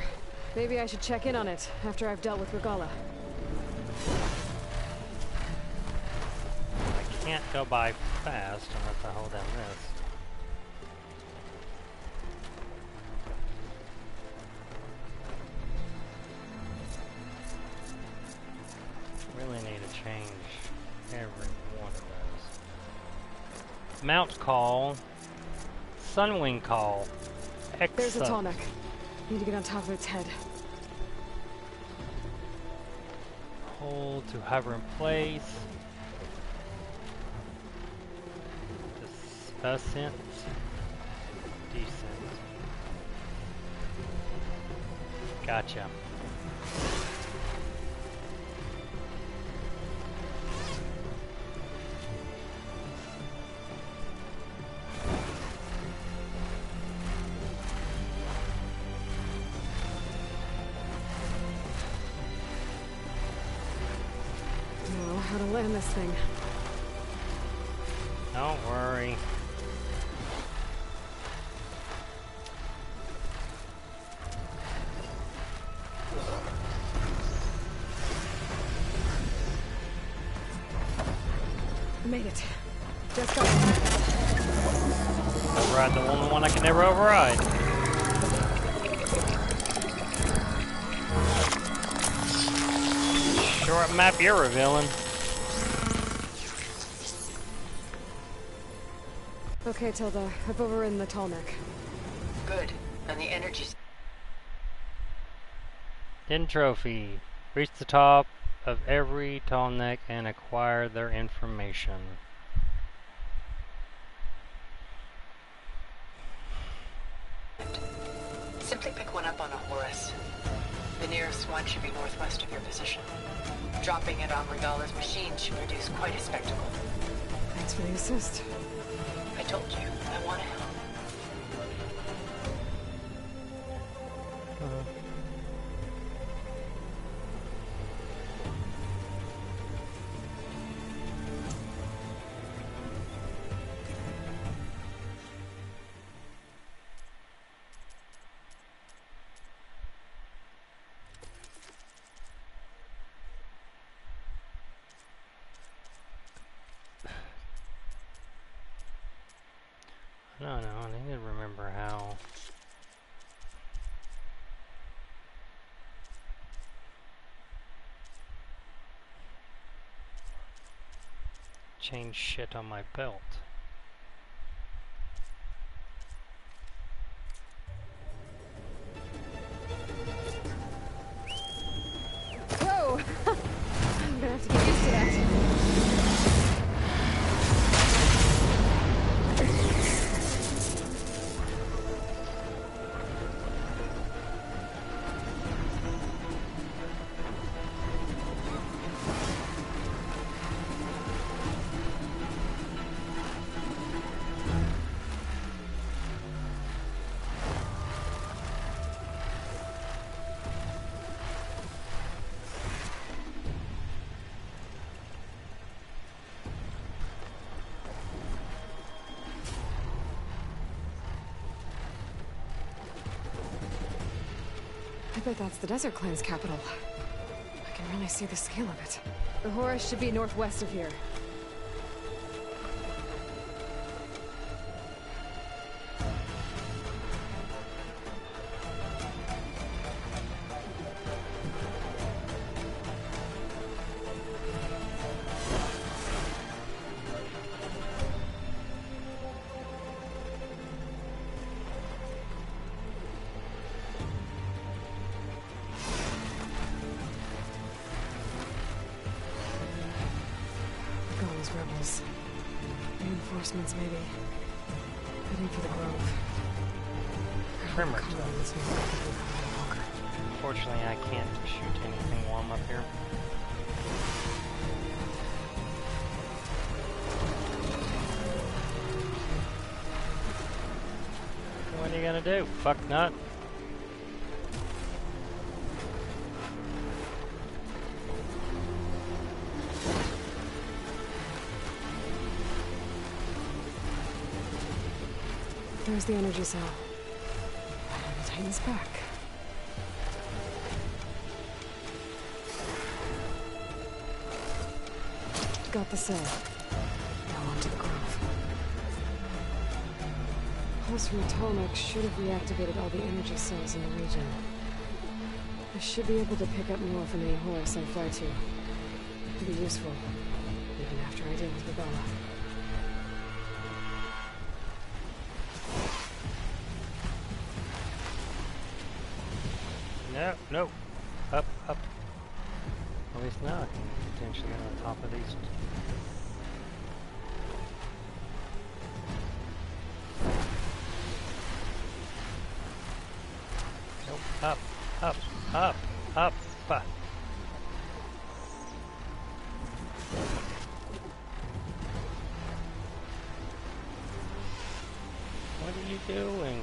Maybe I should check in on it after I've dealt with Regala. I can't go by fast unless I hold down this. Really need to change every one of those. Mount call. Sunwing call. There's a tall neck. Need to get on top of its head. Hold to hover in place. Ascent. Descent. Gotcha. How to land this thing. Don't worry. Made it. Just got Override the only one I can never override. Short map you're revealing. Okay, Tilda. I've overridden the tall neck. Good. And the energy's... Hidden trophy. Reach the top of every tall neck and acquire their information. Simply pick one up on a Horus. The nearest one should be northwest of your position. Dropping it on Regala's machine should produce quite a spectacle. Thanks for the assist. I told you, I want to help. No, I need to remember how. Change shit on my belt. Whoa! I'm gonna have to get used to that. I bet that's the Desert Clan's capital. I can really see the scale of it. The Horus should be northwest of here. Rebels. Reinforcements, maybe. Heading for the Grove. Trimmer. Unfortunately, I can't shoot anything while I'm up here. What are you gonna do? Fuck nut. There's the energy cell. Tighten this back. Got the cell. Now on to the Grove. Pulse from the Tallneck should have reactivated all the energy cells in the region. I should be able to pick up more from any Horus I fly to. It'll be useful, even after I deal with Regala. No. Up. At least now I can potentially get on top of these. Nope. Up. What are you doing?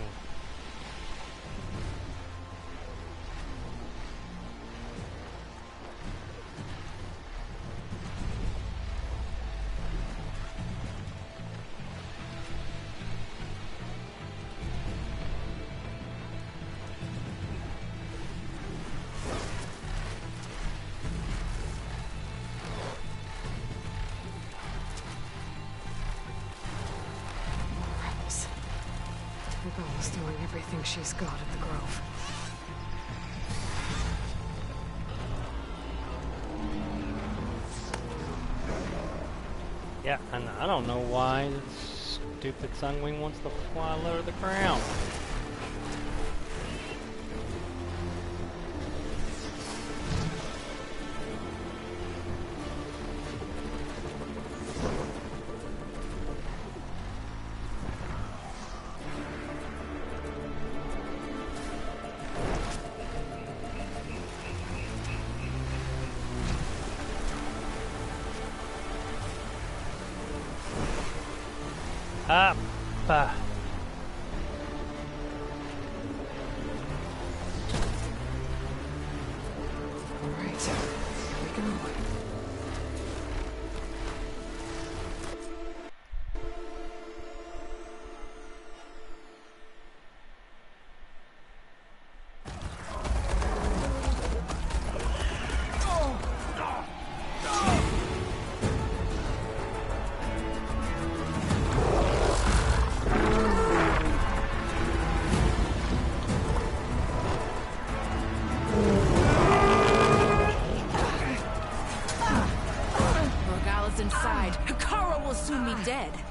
Regala's throwing everything she's got at the Grove. Yeah, and I don't know why this stupid Sunwing wants to fly low to the ground. Up. Alright, here we go.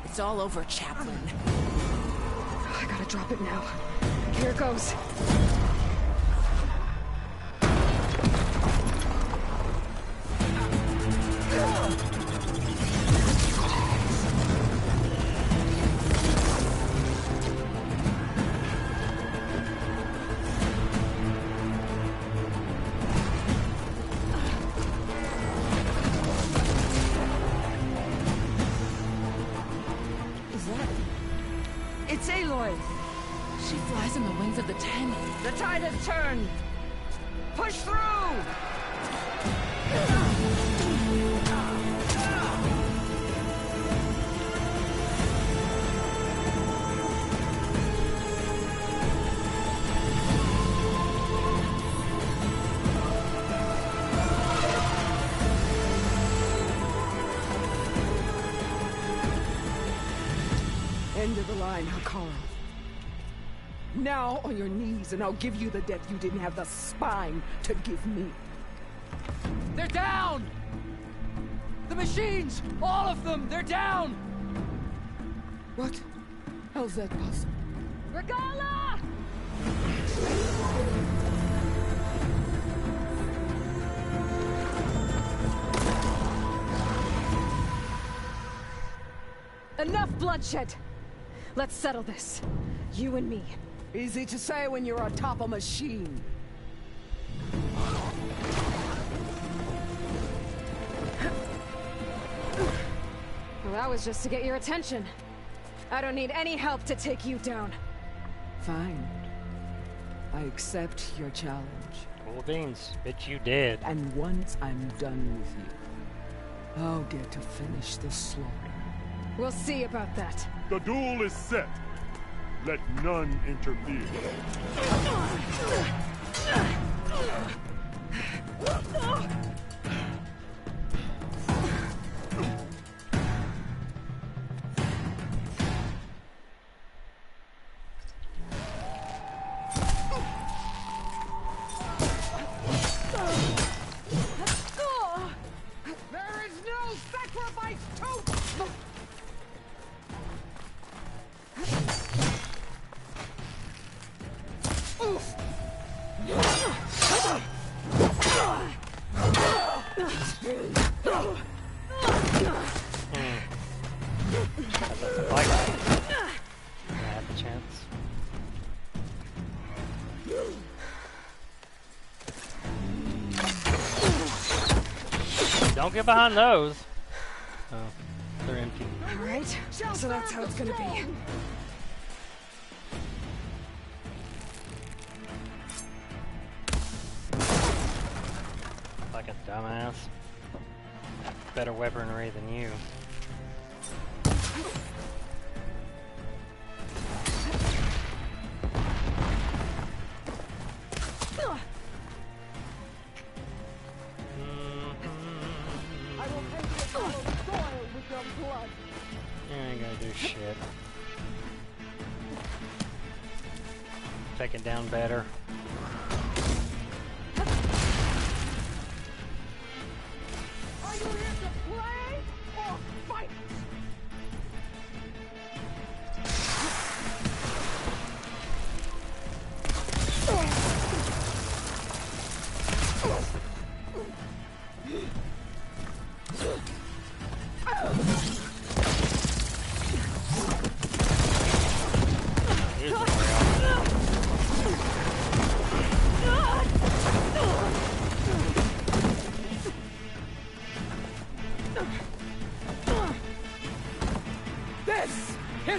It's all over, Chaplain. I gotta drop it now. Here it goes. It's Aloy! She flies in the wings of the 10. The tide has turned! Push through! End of the line, Hakara. Now on your knees, and I'll give you the death you didn't have the spine to give me. They're down! The machines! All of them! They're down! What? How's that possible? Regala! Enough bloodshed! Let's settle this. You and me. Easy to say when you're atop a machine. Well, that was just to get your attention. I don't need any help to take you down. Fine. I accept your challenge. Cool beans. Bitch, you did. And once I'm done with you, I'll get to finish this slaughter. We'll see about that. The duel is set. Let none interfere. There is no sacrifice to... Don't get behind those. Oh, they're empty. Alright, so that's how it's gonna be. Like a dumbass. Better weaponry than you. I will pay you to follow the soil with your blood. You ain't gonna do shit. Take it down better. Are you here to play or fight?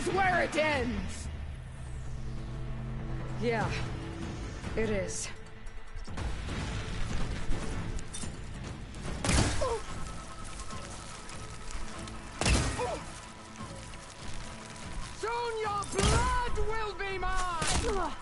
is where it ends! Yeah, it is. Soon your blood will be mine!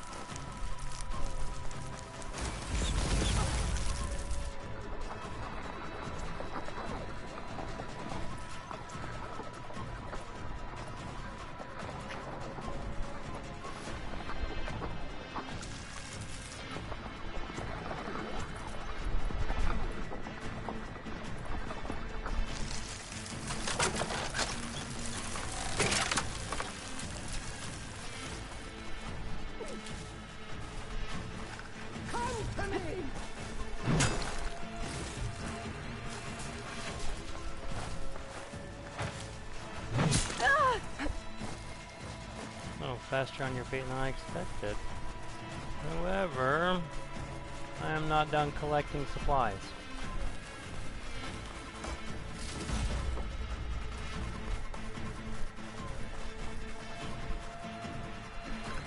Faster on your feet than I expected. However, I am not done collecting supplies.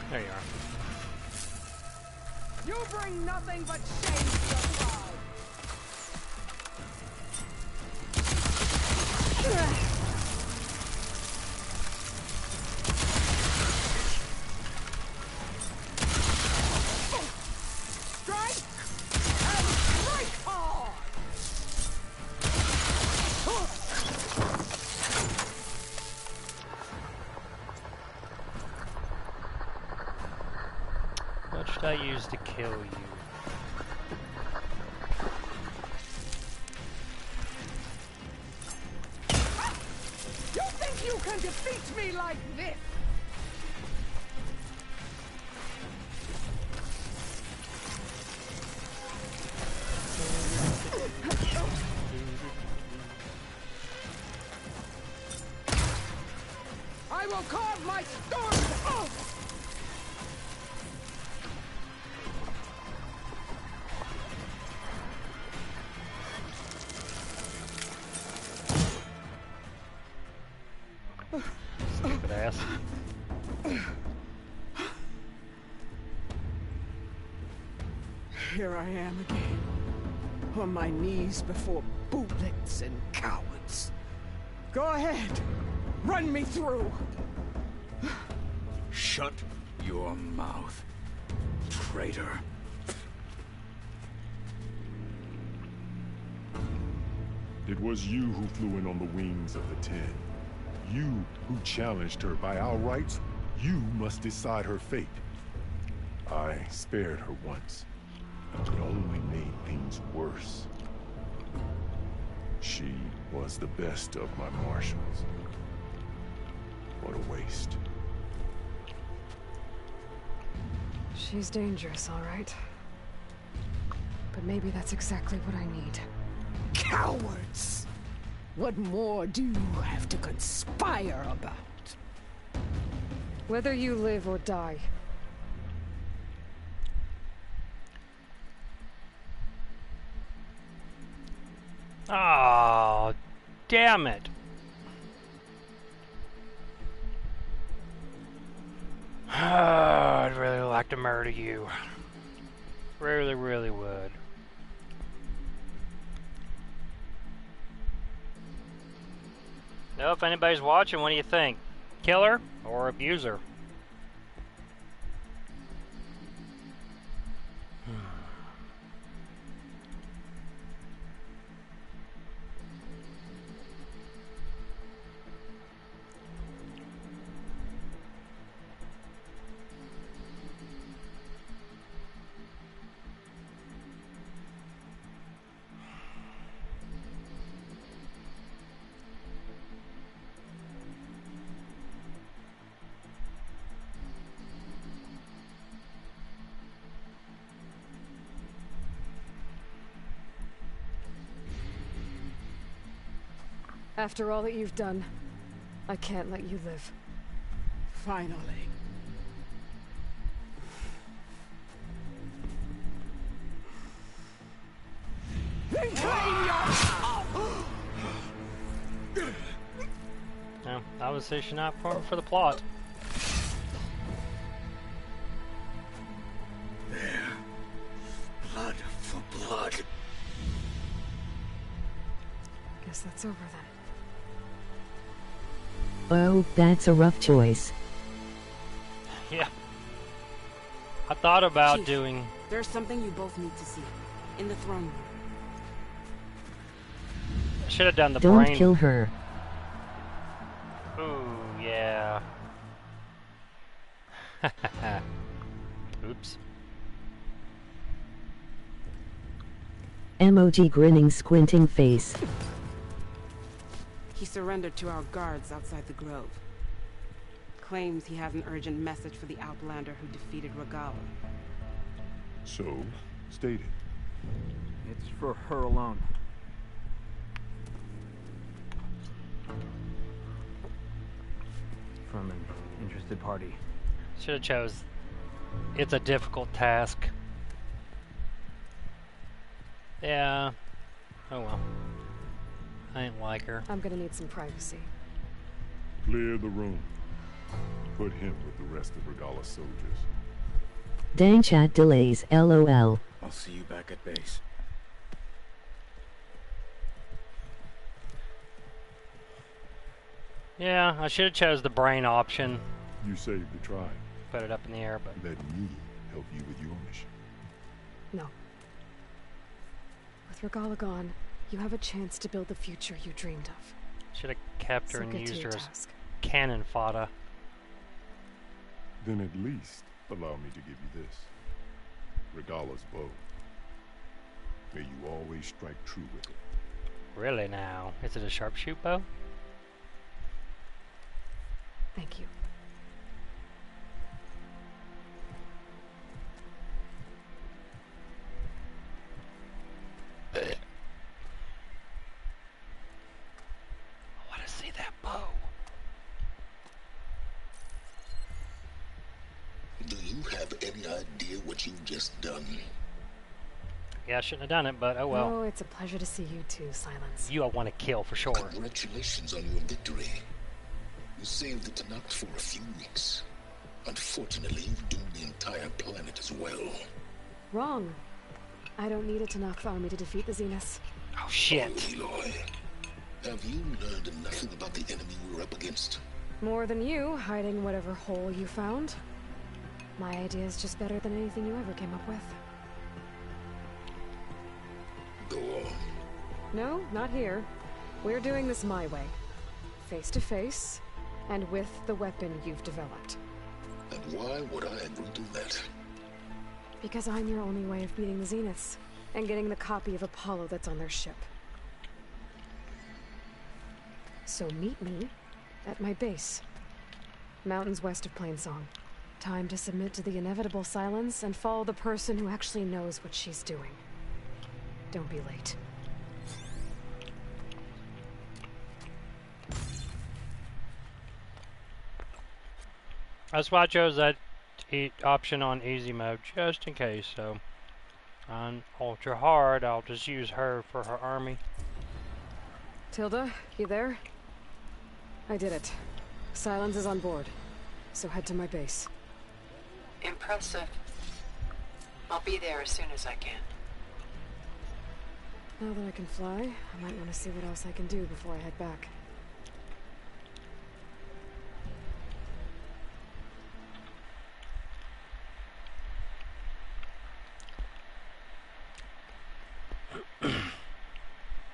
There you are. You bring nothing but shame to the crowd. What should I use to kill you? You think you can defeat me like this? I will carve my sword off! Stupid ass. Here I am again, on my knees before bootlets and cowards. Go ahead, run me through. Shut your mouth, traitor. It was you who flew in on the wings of the 10. You who challenged her by our rights. You must decide her fate. I spared her once, but it only made things worse. She was the best of my marshals. What a waste. She's dangerous, all right. But maybe that's exactly what I need. Cowards! What more do you have to conspire about? Whether you live or die. Oh, damn it. I'd really like to murder you. Really, really would. Now, if anybody's watching, what do you think? Killer or abuser? After all that you've done, I can't let you live. Finally. No, I was fishing out for the plot. Guess that's over then. Oh, that's a rough choice. Yeah. I thought about Chief, doing... There's something you both need to see. In the throne room. I should have done the Don't brain. kill her. Ooh, yeah. Oops. Emoji grinning squinting face. He surrendered to our guards outside the grove. Claims he has an urgent message for the Outlander who defeated Regala. So, state it. It's for her alone. From an interested party. Should have chose. It's a difficult task. Yeah. Oh well. I ain't like her. I'm gonna need some privacy. Clear the room. Put him with the rest of Regala's soldiers. Dang chat delays, LOL. I'll see you back at base. Yeah, I should have chose the brain option. You saved the tribe. Put it up in the air, but... Let me help you with your mission. No. With Regala gone, you have a chance to build the future you dreamed of. Should have kept her So and get to used your her as task. cannon fodder. Then at least allow me to give you this. Regala's bow. May you always strike true with it. Really now? Is it a sharpshoot bow? Thank you. I want to see that bow. Do you have any idea what you've just done? Yeah, I shouldn't have done it, but oh well. Oh, it's a pleasure to see you too, Silence. You I want to kill for sure. Congratulations on your victory. You saved the Tanakh for a few weeks. Unfortunately, you've doomed the entire planet as well. Wrong. I don't need a Tanakh army to defeat the Zeniths. Oh shit. Oh, Eloy. Have you learned nothing about the enemy we're up against? More than you, hiding whatever hole you found. My idea is just better than anything you ever came up with. Go on. No, not here. We're doing this my way. Face to face, and with the weapon you've developed. And why would I agree to that? Because I'm your only way of beating the Zeniths, and getting the copy of Apollo that's on their ship. So meet me at my base. Mountains west of Plainsong. Time to submit to the inevitable silence and follow the person who actually knows what she's doing. Don't be late. That's why I chose that option on easy mode, just in case, so on ultra hard, I'll just use her for her army. Tilda, you there? I did it. Silence is on board, so head to my base. Impressive. I'll be there as soon as I can. Now that I can fly, I might want to see what else I can do before I head back.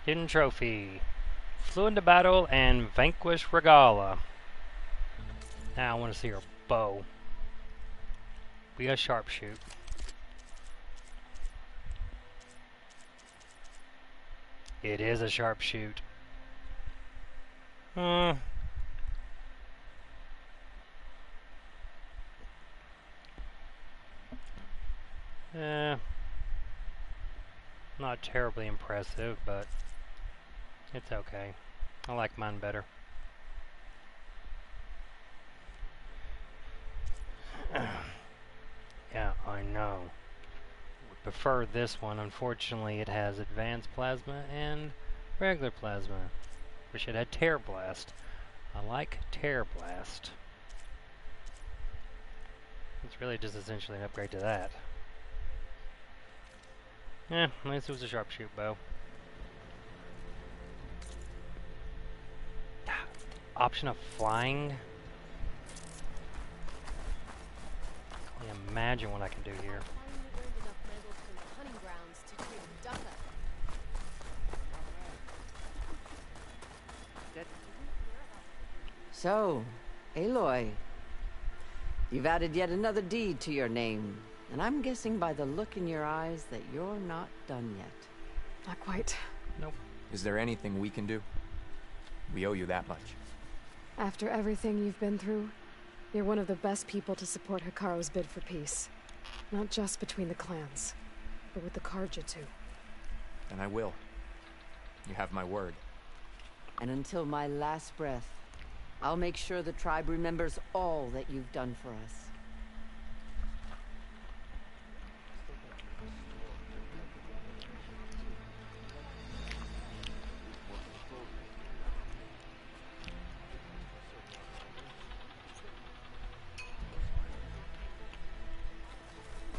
Hidden trophy. Flew into battle and vanquished Regala. Now I want to see her bow. We got sharpshoot. It is a sharpshoot. Not terribly impressive, but it's okay. I like mine better. Yeah, I know. Would prefer this one. Unfortunately, it has advanced plasma and regular plasma. Wish it had Tear Blast. I like Tear Blast. It's really just essentially an upgrade to that. Yeah, at least it was a sharpshoot bow. option of flying. I can't imagine what I can do here. So, Aloy, you've added yet another deed to your name, and I'm guessing by the look in your eyes that you're not done yet. Not quite. Nope. Is there anything we can do? We owe you that much. After everything you've been through, you're one of the best people to support Hikaru's bid for peace. Not just between the clans, but with the Carja too. And I will. You have my word. And until my last breath, I'll make sure the tribe remembers all that you've done for us.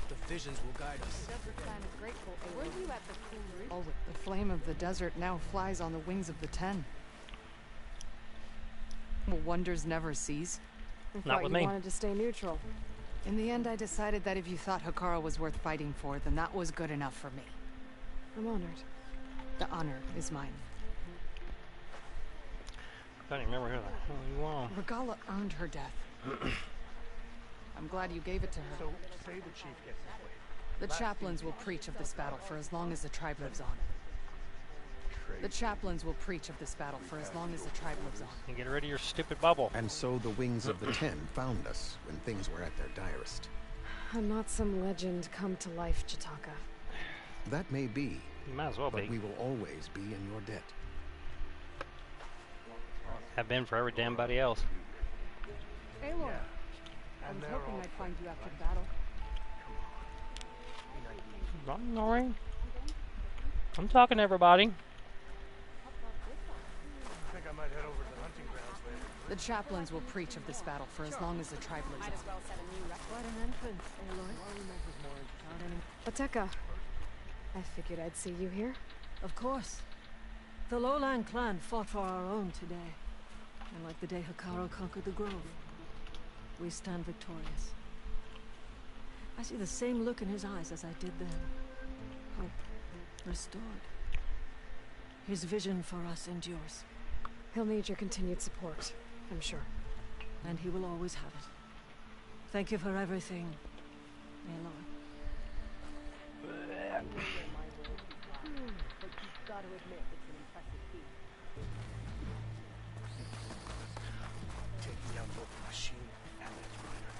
The visions will guide us. Were you at the cool root? The flame of the desert now flies on the wings of the Ten. Will wonders never cease? I thought you wanted to stay neutral. In the end, I decided that if you thought Hikaru was worth fighting for, then that was good enough for me. I'm honored. The honor is mine. I don't even remember who the hell you are. Regala earned her death. I'm glad you gave it to her. So, say the chief gets his way. The chaplains will preach of this battle for as long as the tribe lives on. The chaplains will preach of this battle for as long as the tribe lives on. And get rid of your stupid bubble. And so the wings of the Ten found us when things were at their direst. I'm not some legend come to life, Chitaka. That may be. You might as well but be. We will always be in your debt. Have been for every damn body else. Aloy, I was hoping I'd find you after the battle. I'm alright. I'm talking to everybody. I think I might head over to the hunting grounds later. The chaplains will preach of this battle for as long as the tribe lives on. Quite an entrance, Aloy. Ateka. I figured I'd see you here. Of course. The Lowland clan fought for our own today. And like the day Hikaru conquered the Grove, we stand victorious. I see the same look in his eyes as I did then. Hope restored. His vision for us endures. He'll need your continued support, I'm sure. And he will always have it. Thank you for everything, Aloy. Taking down both the machine and the rider.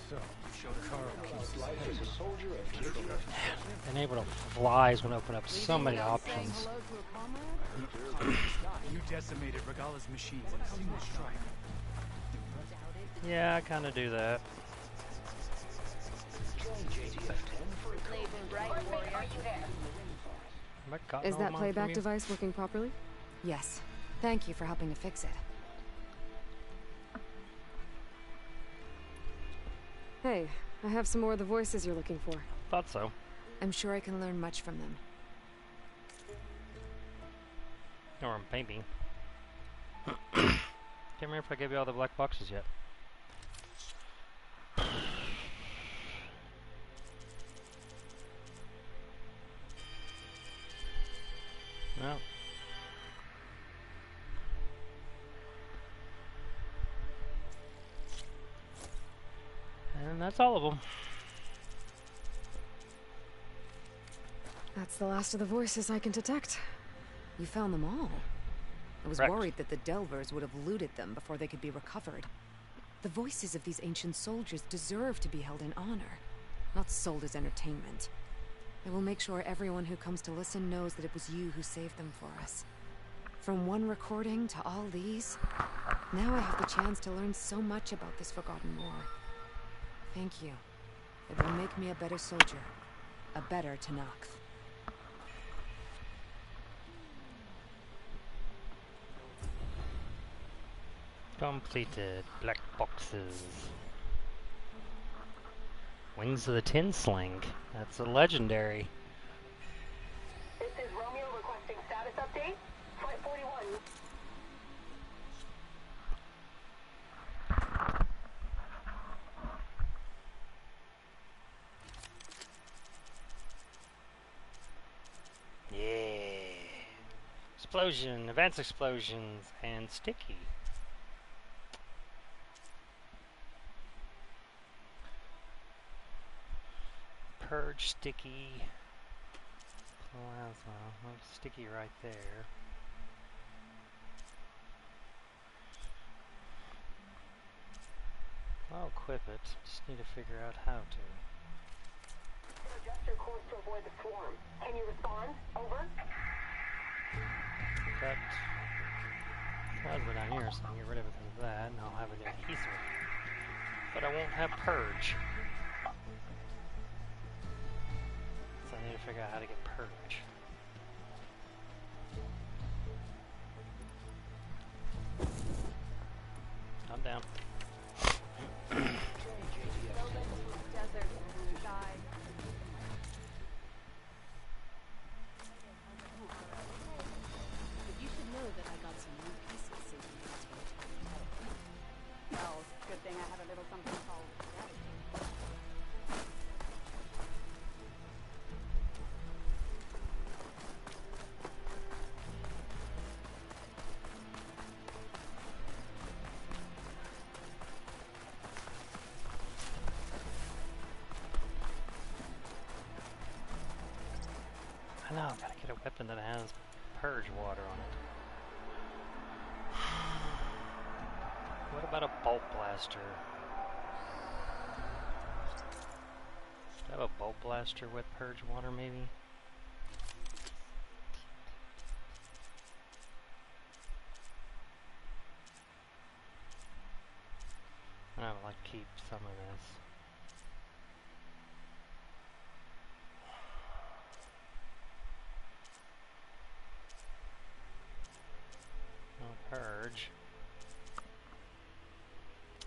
So, you showed Carl keeps life as a soldier of Being able to fly is going to open up so many options. You decimated Regala's machines in a single strike. Yeah, I kind of do that. Is that playback device working properly? Yes. Thank you for helping to fix it. Hey, I have some more of the voices you're looking for. Thought so. I'm sure I can learn much from them. Or maybe. Can't remember if I gave you all the black boxes yet. No. And that's all of them. That's the last of the voices I can detect. You found them all. I was Correct. worried that the Delvers would have looted them before they could be recovered. The voices of these ancient soldiers deserve to be held in honor, not sold as entertainment. I will make sure everyone who comes to listen knows that it was you who saved them for us. From one recording to all these, now I have the chance to learn so much about this forgotten war. Thank you. It will make me a better soldier, a better Tanakh. Completed. Black boxes. Wings of the Tin Sling. That's a legendary. This is Romeo requesting status update. Flight 41. Explosion, advanced explosions, and sticky. Purge, sticky, plasma. Well, sticky right there. I'll equip it. Just need to figure out how to. Adjust your course to avoid the swarm. Can you respond? Over. Got plasma down here, so I can get rid of that, and I'll have an adhesive. But I won't have purge. So I need to figure out how to get purge. I'm down. I know, gotta get a weapon that has purge water on it. What about a bolt blaster? Do I have a bolt blaster with purge water, maybe? I would like to keep some of this. Purge.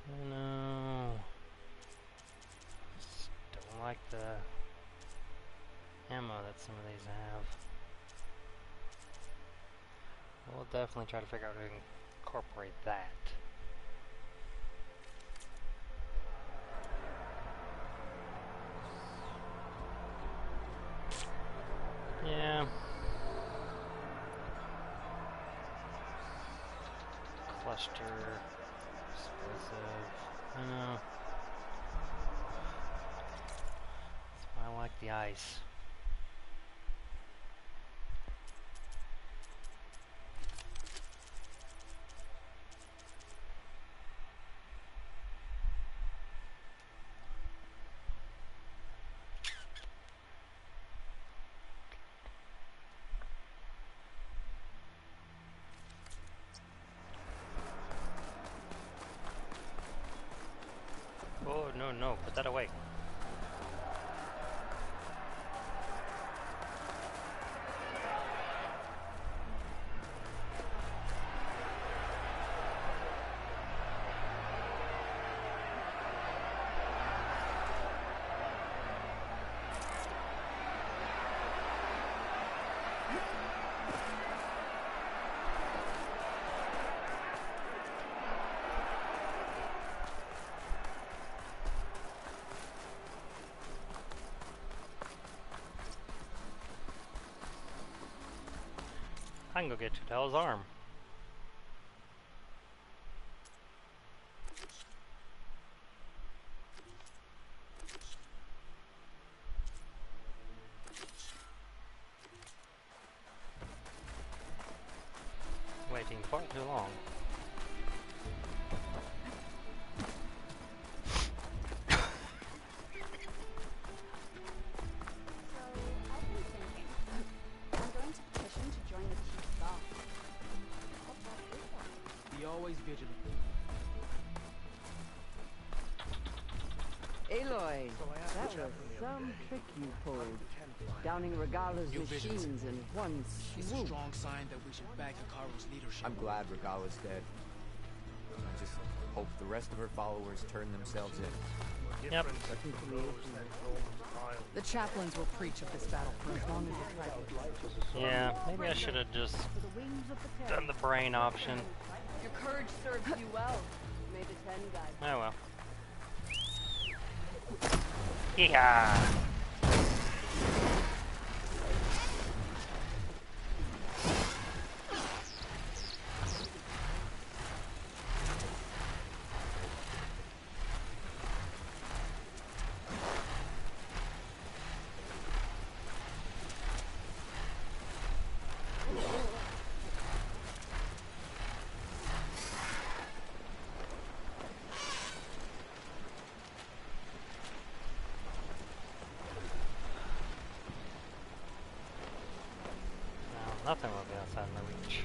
Oh no. Just don't like the ammo that some of these have. We'll definitely try to figure out how to incorporate that. Yeah. Cluster, explosive, I know. That's why I like the ice. Oh, no, put that away. I can go get Tutel's arm. Waiting far too long. Aloy, that was some trick you pulled. Downing Regala's machines in one It's a swoop. strong sign that we should back Hikaru's leadership. I'm glad Regala's dead. I just hope the rest of her followers turn themselves in. Yep. The chaplains will preach of this battle for as long as the tribe exists. Yeah, maybe I should have just done the brain option. Your courage serves you well. May the 10 guide. Oh well. Yeah. Nothing will be outside my reach.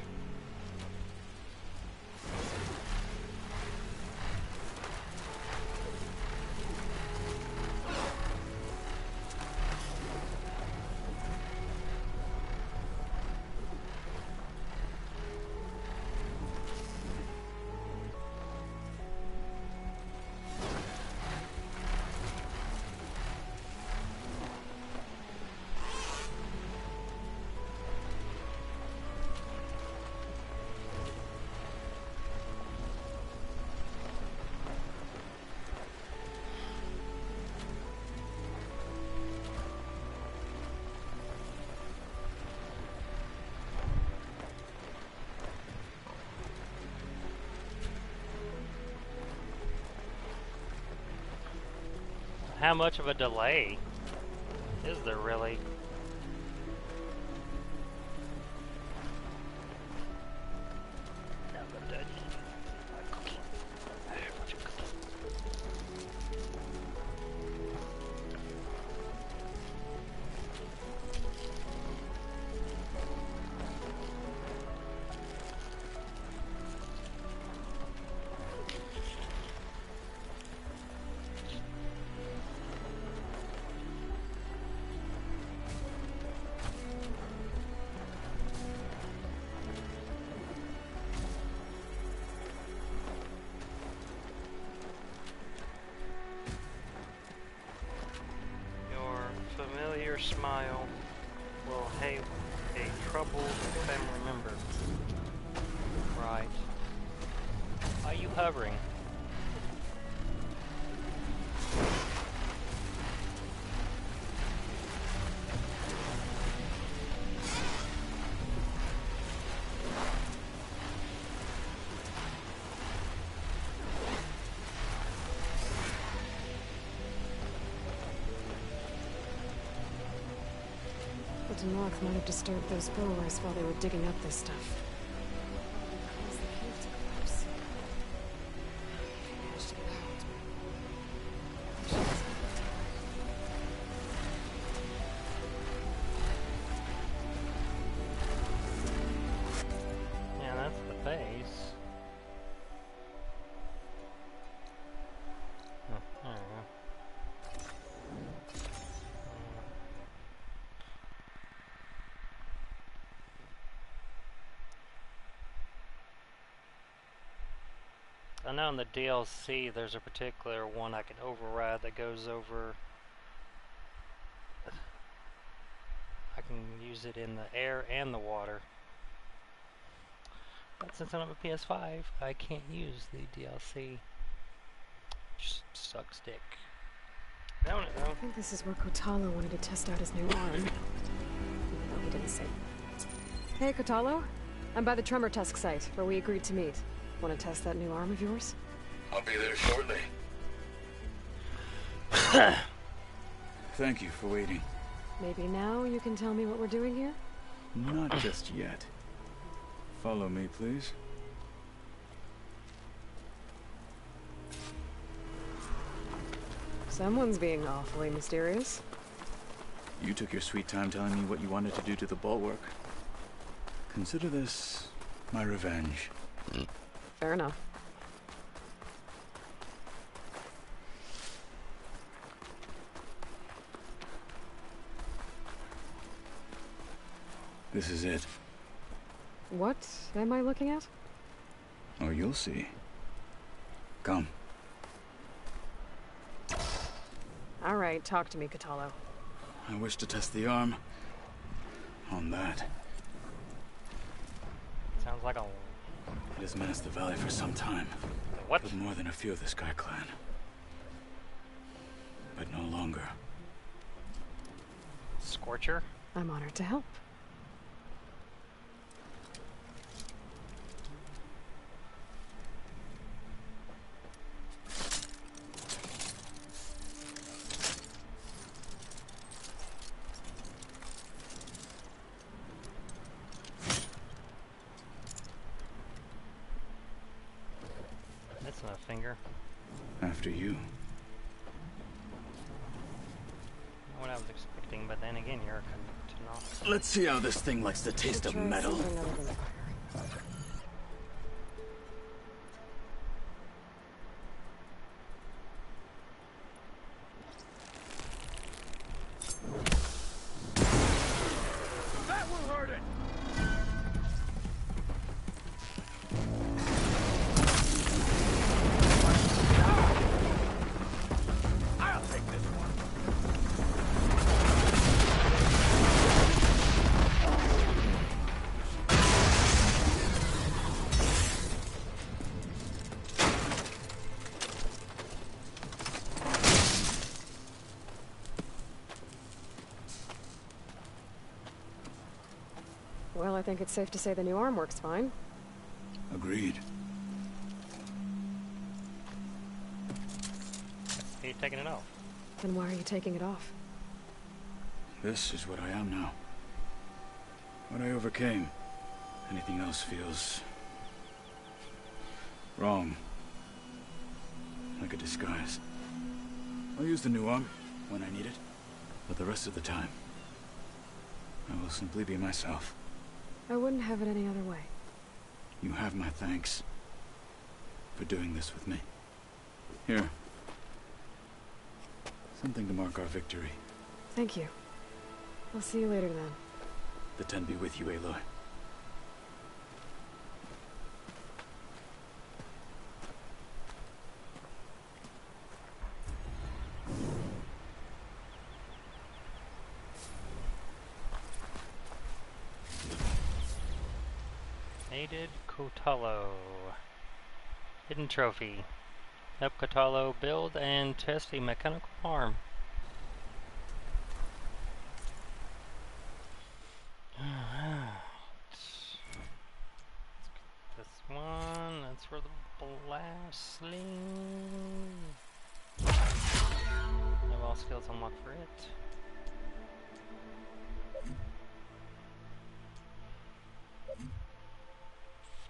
How much of a delay is there really? Smile will have a troubled family member. Right. Are you hovering? The North might have disturbed those burrowers while they were digging up this stuff. Caused the cave to collapse. Managed to get out. Yeah, that's the base. Oh, there we go. I know in the DLC there's a particular one I can override that goes over. I can use it in the air and the water. But since I'm a PS5, I can't use the DLC. Just sucks dick. Don't it though? I think this is where Kotalo wanted to test out his new arm. Even though he didn't say. Hey Kotalo, I'm by the Tremor Tusk site where we agreed to meet. Want to test that new arm of yours? I'll be there shortly. Thank you for waiting. Maybe now you can tell me what we're doing here? Not just yet. Follow me, please. Someone's being awfully mysterious. You took your sweet time telling me what you wanted to do to the bulwark. Consider this my revenge. Fair enough. This is it. What am I looking at? Oh, you'll see. Come. All right, talk to me, Kotalo. I wish to test the arm on that. Sounds like a... It has menaced the valley for some time. What? With more than a few of the Sky Clan. But no longer. Scorcher? I'm honored to help. That's not a finger. After you. Not what I was expecting, but then again, you're a Let's see how this thing likes the taste of metal. That will hurt it! I'll take this one. Well, I think it's safe to say the new arm works fine. Agreed. Are you taking it off? Then why are you taking it off? This is what I am now. What I overcame. Anything else feels... wrong. Like a disguise. I'll use the new arm when I need it. But the rest of the time, I will simply be myself. I wouldn't have it any other way. You have my thanks for doing this with me. Here. Something to mark our victory. Thank you. I'll see you later then. The 10 be with you, Aloy. Aided Kotalo. Hidden trophy. Help Kotalo build and test a mechanical arm. This one, that's for the blast sling. Have all skills unlocked for it.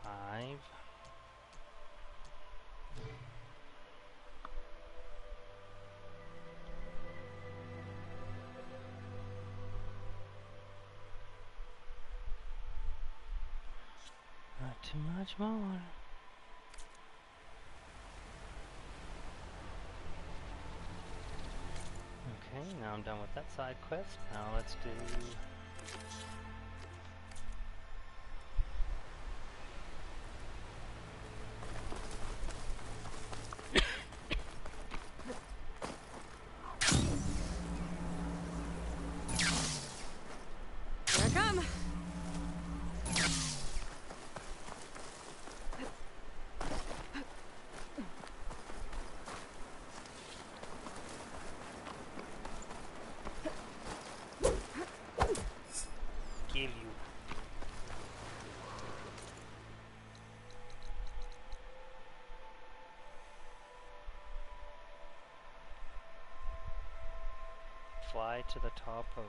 Five. Not too much more. Okay, now I'm done with that side quest. Now let's do... Here I come! Kill you. Fly to the top of...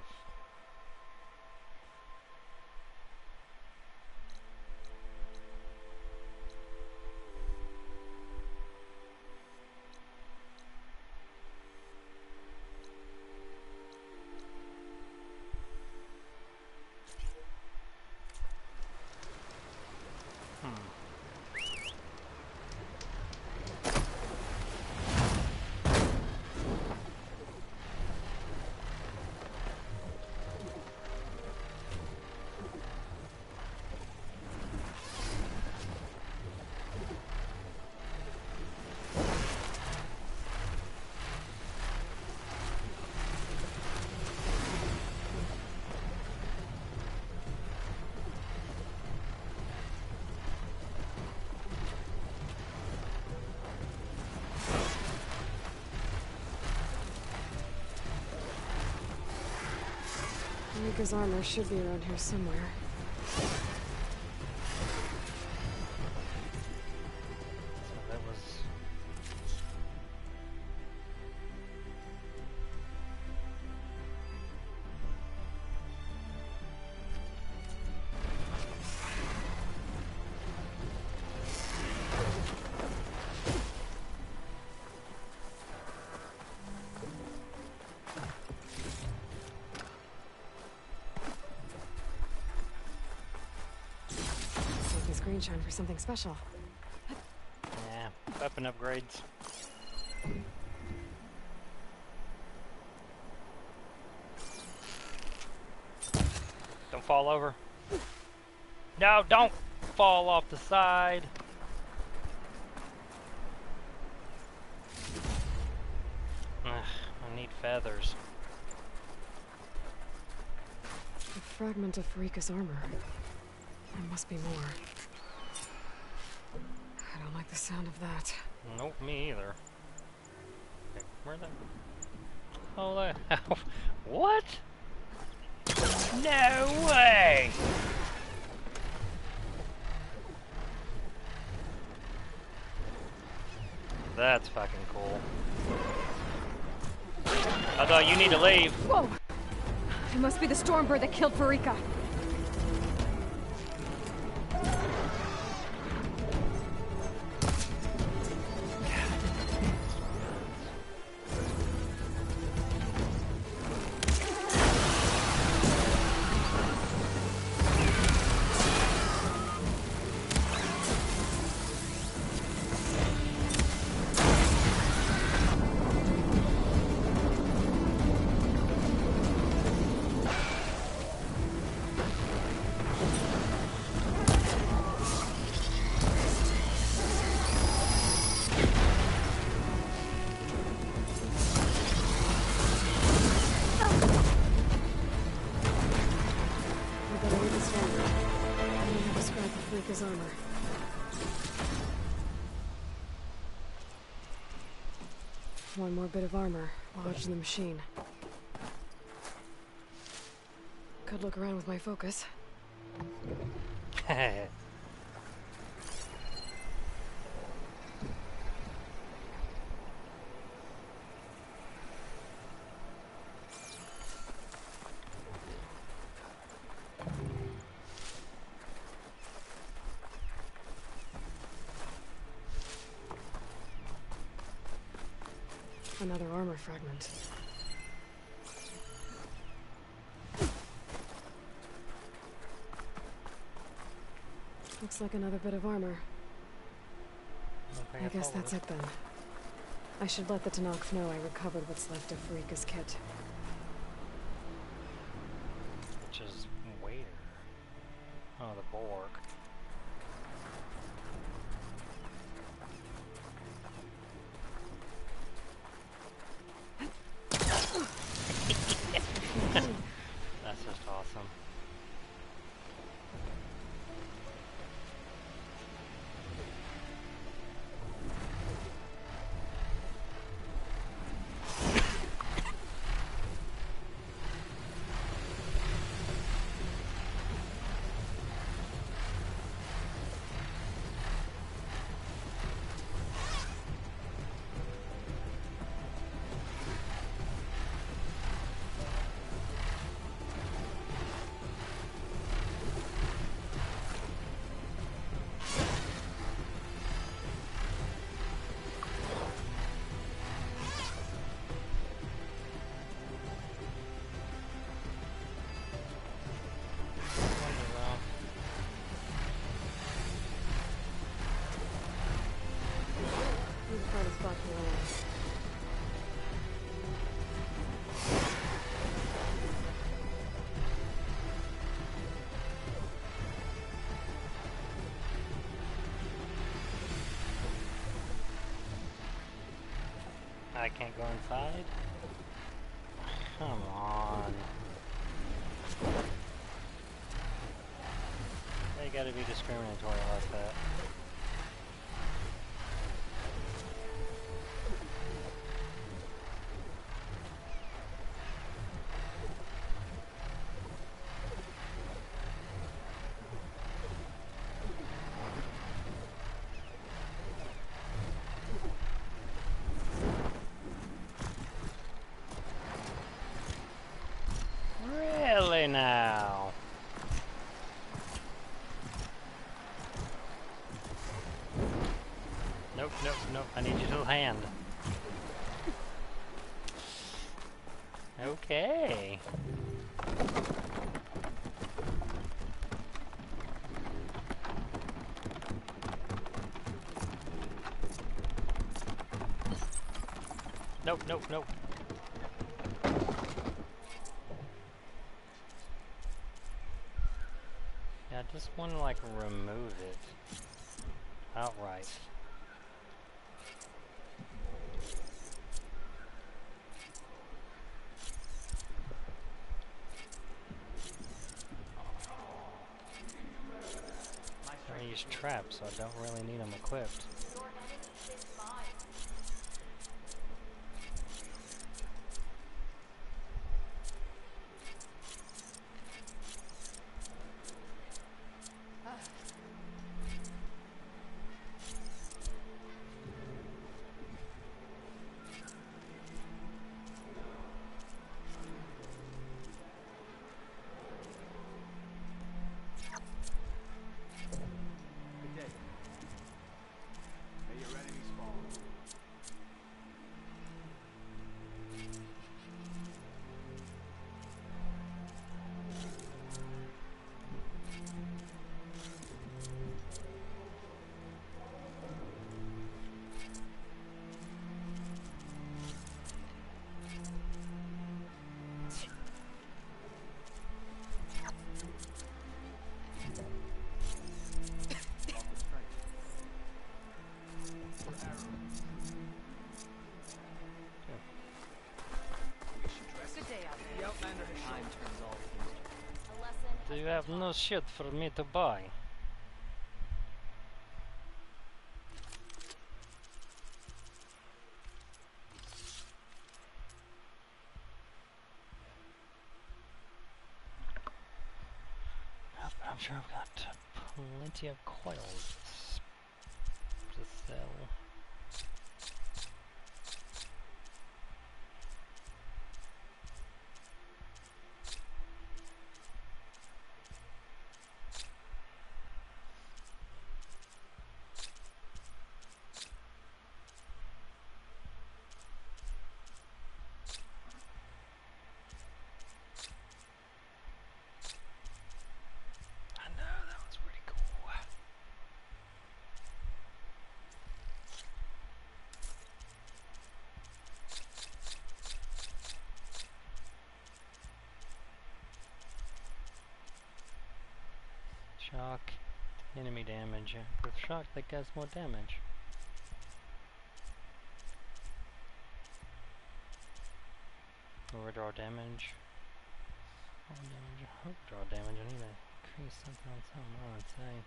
Mika's armor should be around here somewhere. So that was... moonshine for something special. Yeah, weapon upgrades. Don't fall over. No, don't fall off the side. Ugh, I need feathers. A fragment of Farika's armor. There must be more. I don't like the sound of that. Nope, me either. Okay, where the... Oh, the hell? What? No way! That's fucking cool. I thought you need to leave. Whoa! It must be the Stormbird that killed Farika. Armor. One more bit of armor lodged in the machine. Could look around with my focus. Another armor fragment. Looks like another bit of armor. I guess that's it then. I should let the Tenakth know I recovered what's left of Farika's kit. Which is where? Oh, the bulwark. That's just awesome. I can't go inside? Come on. They gotta be discriminatory like that. Now. Nope, nope, nope. I need you to land. Okay. Nope, nope, nope. Yeah, I just want to like remove it outright. I use traps, so I don't really need them equipped. Do you have no shit for me to buy? But I'm sure I've got plenty of coils to sell. Shock, enemy damage. With shock, that gets more damage. Overdraw damage. Overdraw damage. I need to increase something on something. I would say.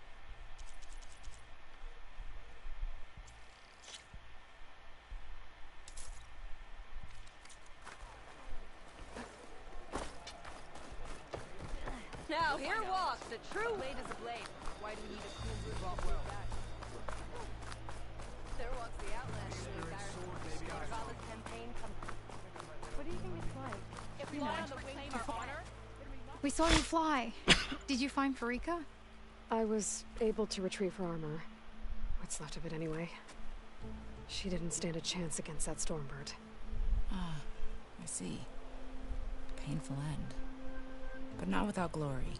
Now, here walks a true blade is a blade. Why do we need a cool blue ball for that? There walks the Outlander. Campaign come. What do you think it's like? If we want to claim our honor, We saw you fly. Did you find Farika? I was able to retrieve her armor. What's left of it anyway. She didn't stand a chance against that Stormbird. Ah, I see. Painful end. But not without glory.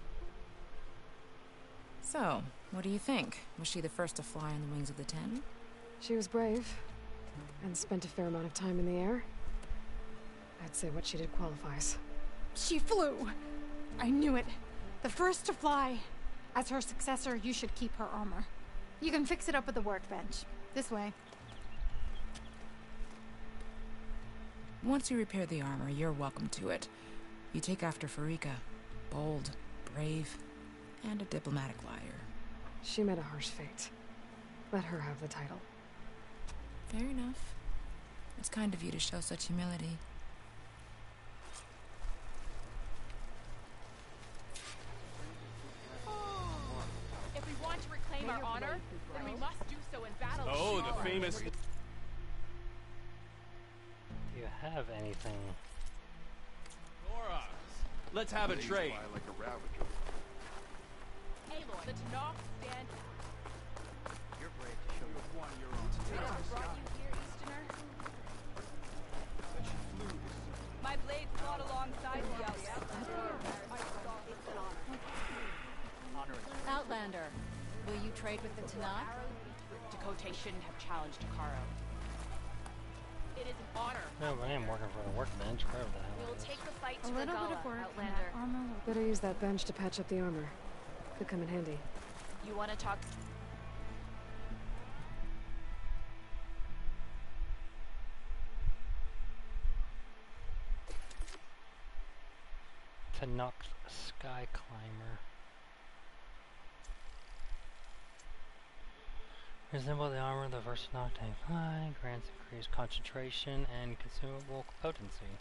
So, what do you think? Was she the first to fly on the wings of the 10? She was brave, and spent a fair amount of time in the air. I'd say what she did qualifies. She flew! I knew it. The first to fly. As her successor, you should keep her armor. You can fix it up at the workbench. This way. Once you repair the armor, you're welcome to it. You take after Farika. Bold, brave, and a diplomatic liar. She met a harsh fate. Let her have the title. Fair enough. It's kind of you to show such humility. if we want to reclaim our honor, then we must do so in battle. Oh, the famous. Do you have anything? Laura, let's have a trade. Like a ravager. Aloy, the Tenok stand. You're brave to show your one your own. What brought you here, Easterner? My blade fought alongside the Outlander. It's an honor. Outlander, will you trade with the Tenok? Dakota shouldn't have challenged Takaro. It is an honor. No, but I am working for the workbench, wherever the hell We will it is. take the fight A to the little bit gala, of work and Outlander. that armor will... Better use that bench to patch up the armor. Could come in handy. You want to talk? Tanox Sky Climber. Resemble the armor of the first Noctane Fly, grants increased concentration and consumable potency.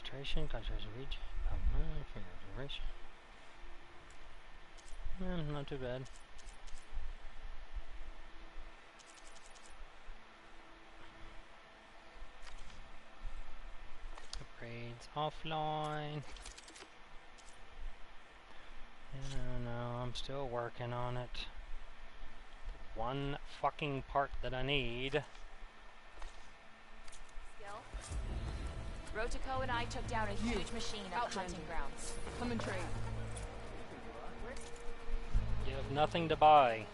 Concentration reach, duration. Not too bad. Upgrades offline. No, I'm still working on it. The one fucking part that I need. Rotoko and I took down a huge machine at the hunting grounds. Come and trade. You have nothing to buy.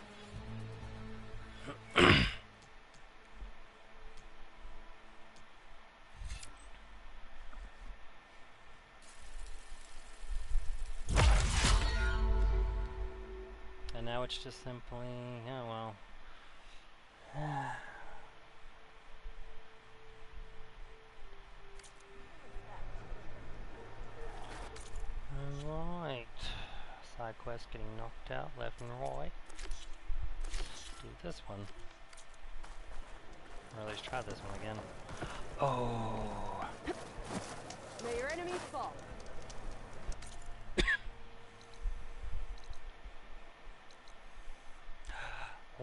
And now it's just simply, oh well. Alright. Side quest getting knocked out left and right. Let's do this one. Or at least try this one again. Oh. May your enemies fall.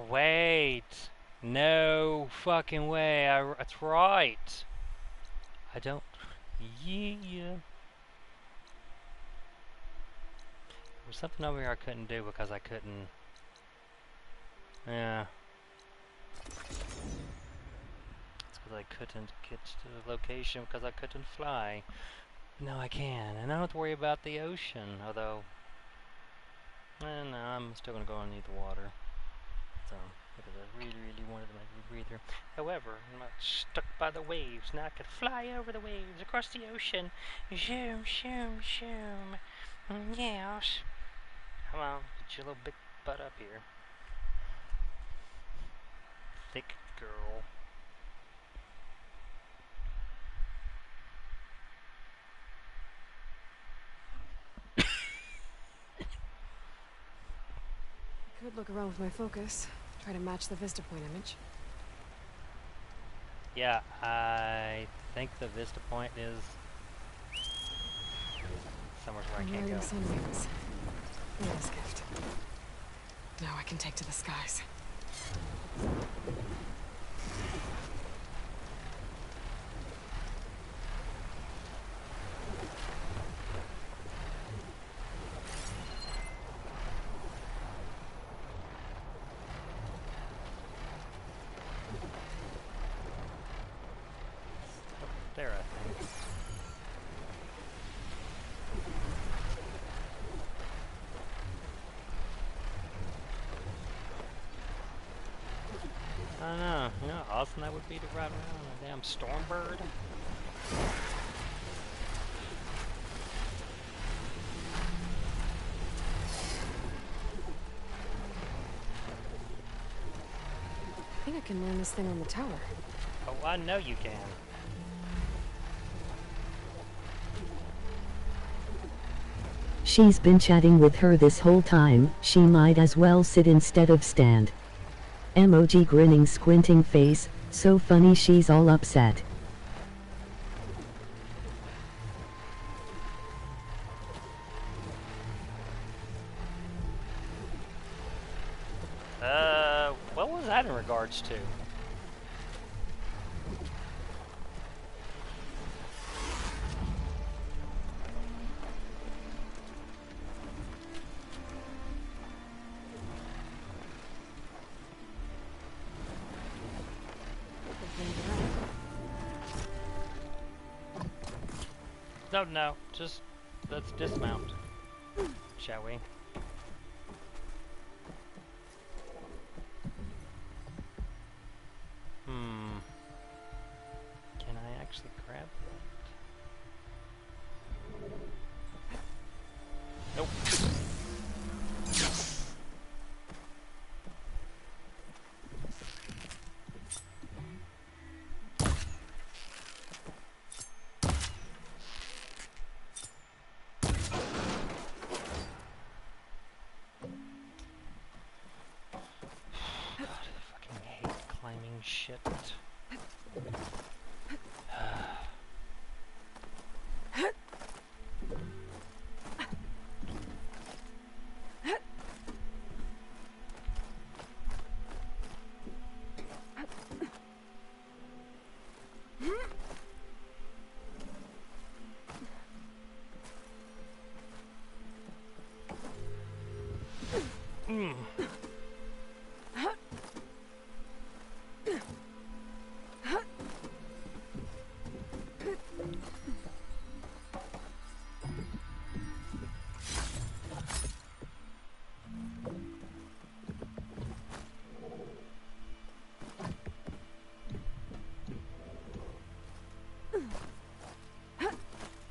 Wait. No fucking way. That's right. I don't. Yeah. There was something over here I couldn't do because I couldn't. Yeah. It's because I couldn't get to the location because I couldn't fly. Now I can, and I don't have to worry about the ocean, although. No, I'm still gonna go underneath the water. So, because I really wanted to make a breather. However, I'm not stuck by the waves. Now I could fly over the waves across the ocean. Zoom, zoom, zoom. Yes. Come on, get your little big butt up here. Thick girl. Could look around with my focus. Try to match the Vista Point image. Yeah, I think the Vista Point is somewhere where I can't go. Sun wings. Yes, gift. Now I can take to the skies. There, I think. I don't know. You know how awesome that would be to ride around on a damn Stormbird? I think I can learn this thing on the tower. Oh, I know you can. She's been chatting with her this whole time, she might as well sit instead of stand. Emoji grinning squinting face, so funny she's all upset. What was that in regards to? No. Just let's dismount, shall we? Can I actually grab that? Nope. Shit.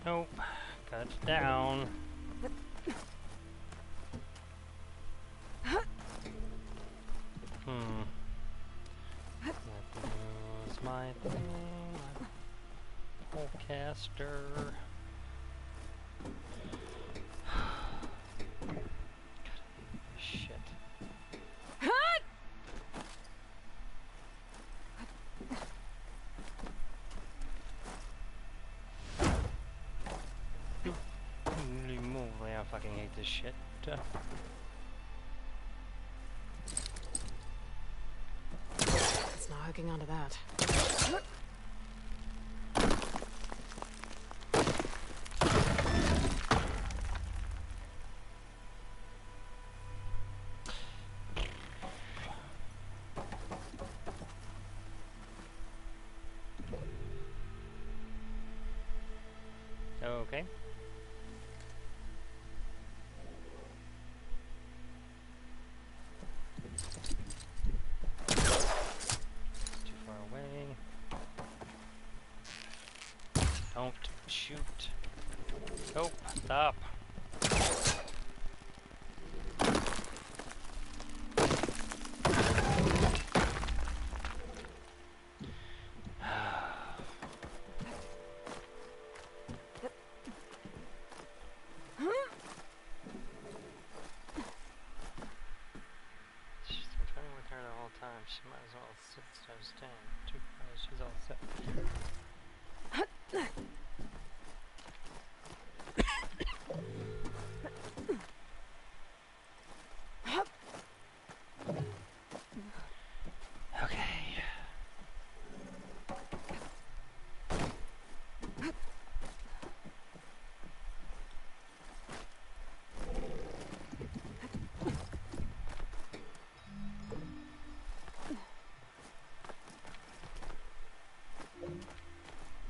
Nope. Cut down. That was my thing. My whole caster. Shit. I fucking hate this shit. It's not hooking onto that. Okay. Don't shoot. Oh, stop. She might as well sit instead of stand. Too far, she's all set.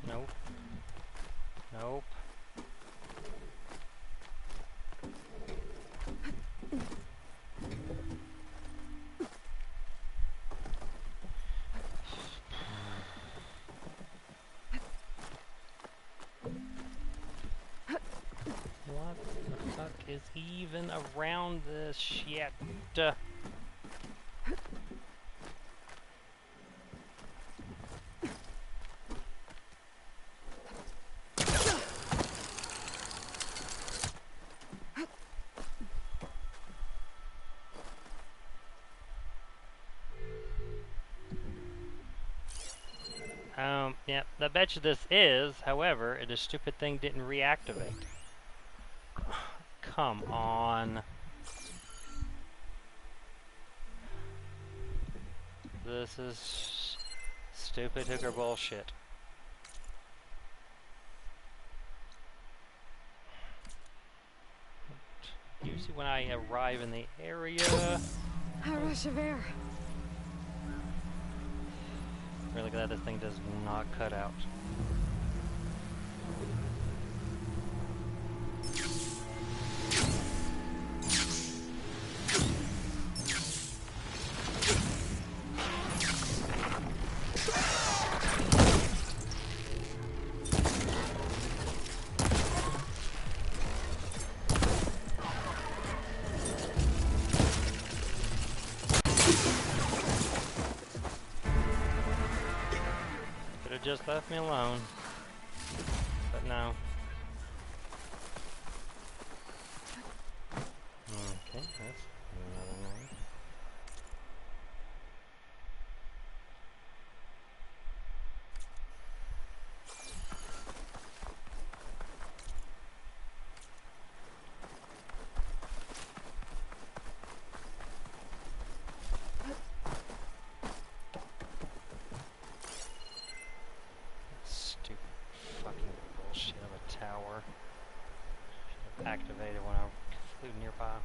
Nope. Nope. What the fuck is even around this shit? Yeah, I bet you this is, however, this stupid thing didn't reactivate. Come on. This is stupid hooker bullshit. Usually when I arrive in the area... A rush of air. Really glad this thing does not cut out. just left me alone. But no. Okay, that's another night. Stupid fucking bullshit of a tower. Should have activated when I flew nearby.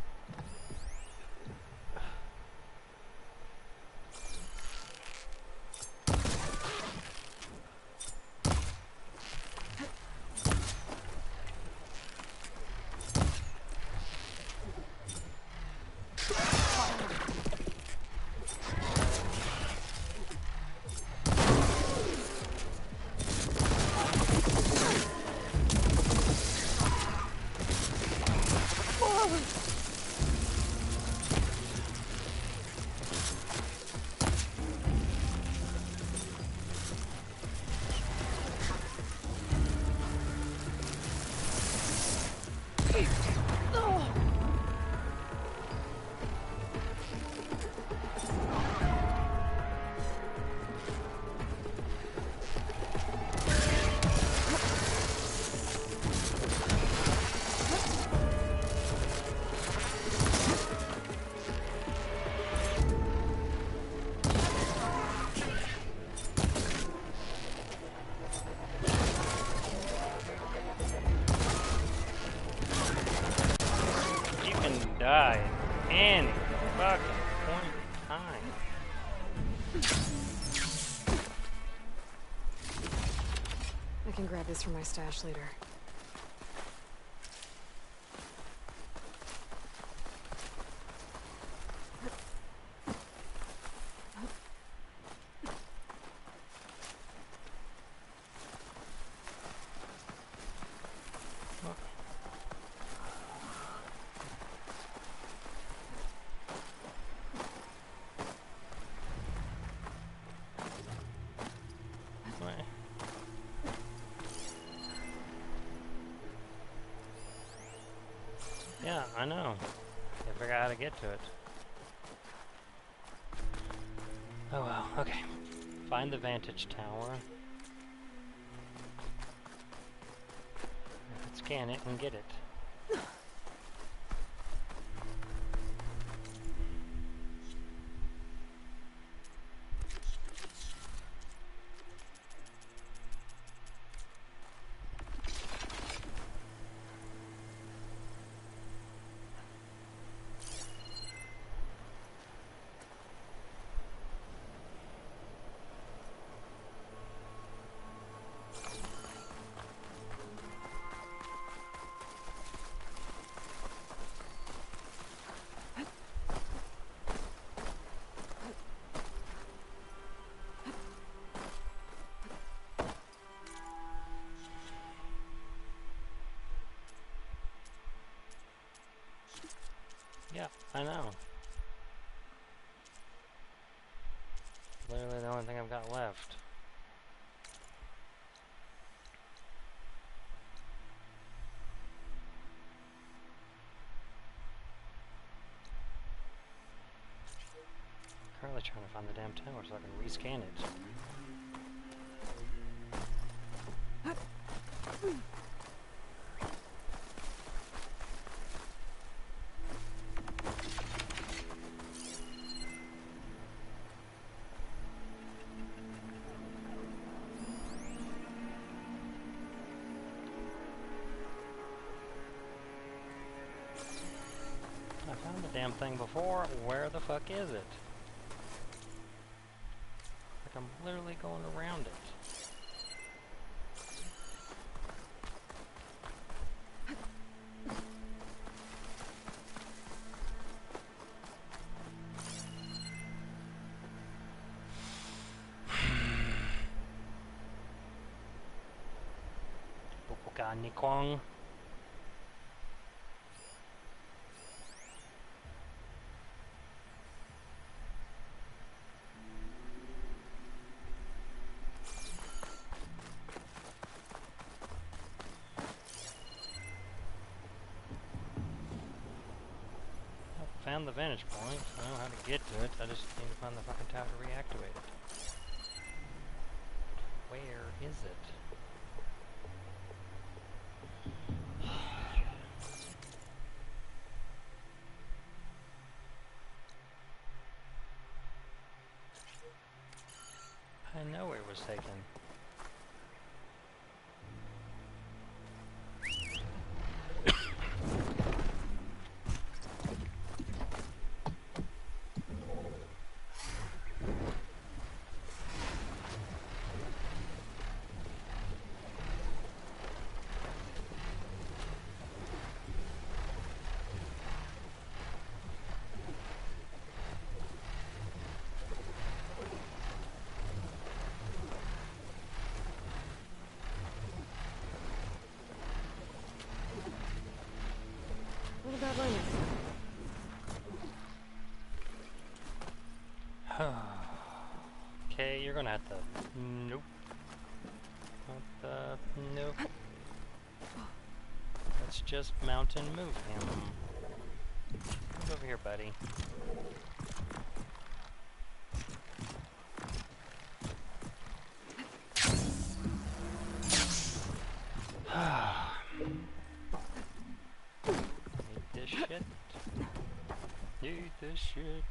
Die at any fucking point in time. I can grab this from my stash later. Yeah, I know. Can't figure out how to get to it. Oh well, okay. Find the vantage tower. Scan it and get it. Yeah, I know. Literally the only thing I've got left. Currently trying to find the damn tower so I can rescan it. I found the damn thing before. Where the fuck is it? Like I'm literally going around it. Nikwang. found the vantage point. I know how to get to it. I just need to find the fucking tower to reactivate it. Where is it? I know where it was taken. What about Linus? Okay, you're gonna have to. Nope. Nope. Let's just mount and move him. Move over here, buddy. Need this shit. Need this shit.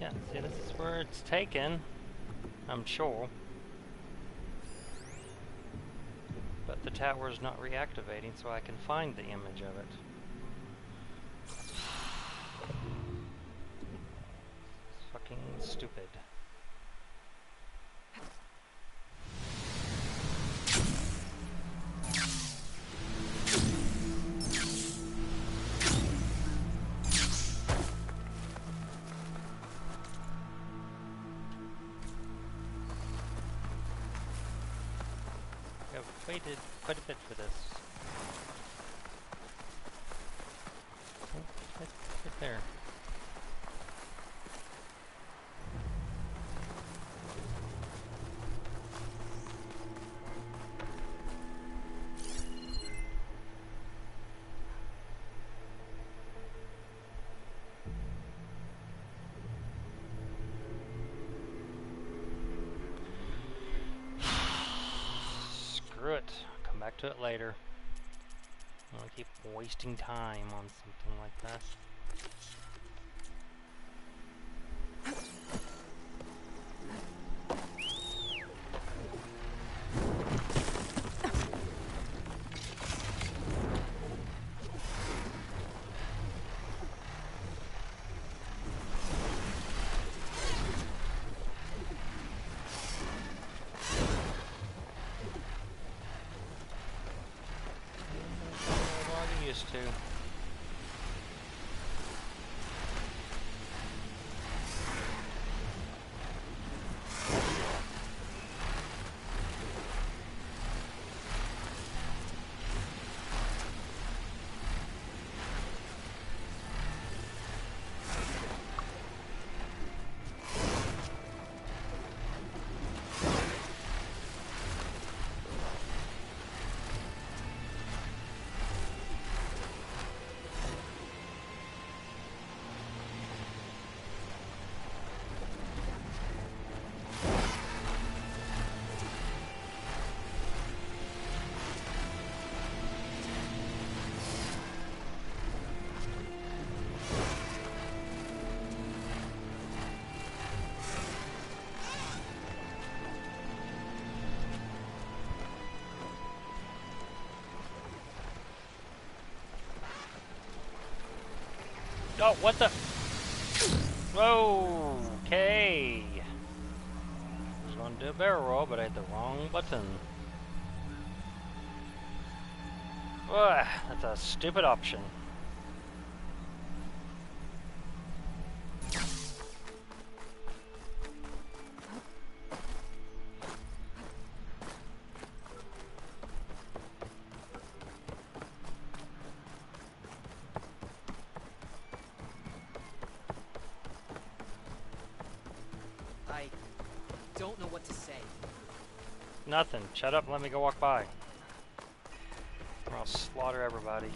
Yeah, see, this is where it's taken, I'm sure. But the tower's not reactivating, so I can find the image of it. It's fucking stupid. I've waited quite a bit for this. Oh, right there. Screw it. I'll come back to it later. I don't want to keep wasting time on something like that. Used to. Oh, what the? Whoa, okay. I was going to do a barrel roll, but I hit the wrong button. Ugh, that's a stupid option. I don't know what to say. Nothing. Shut up and let me go walk by. Or I'll slaughter everybody.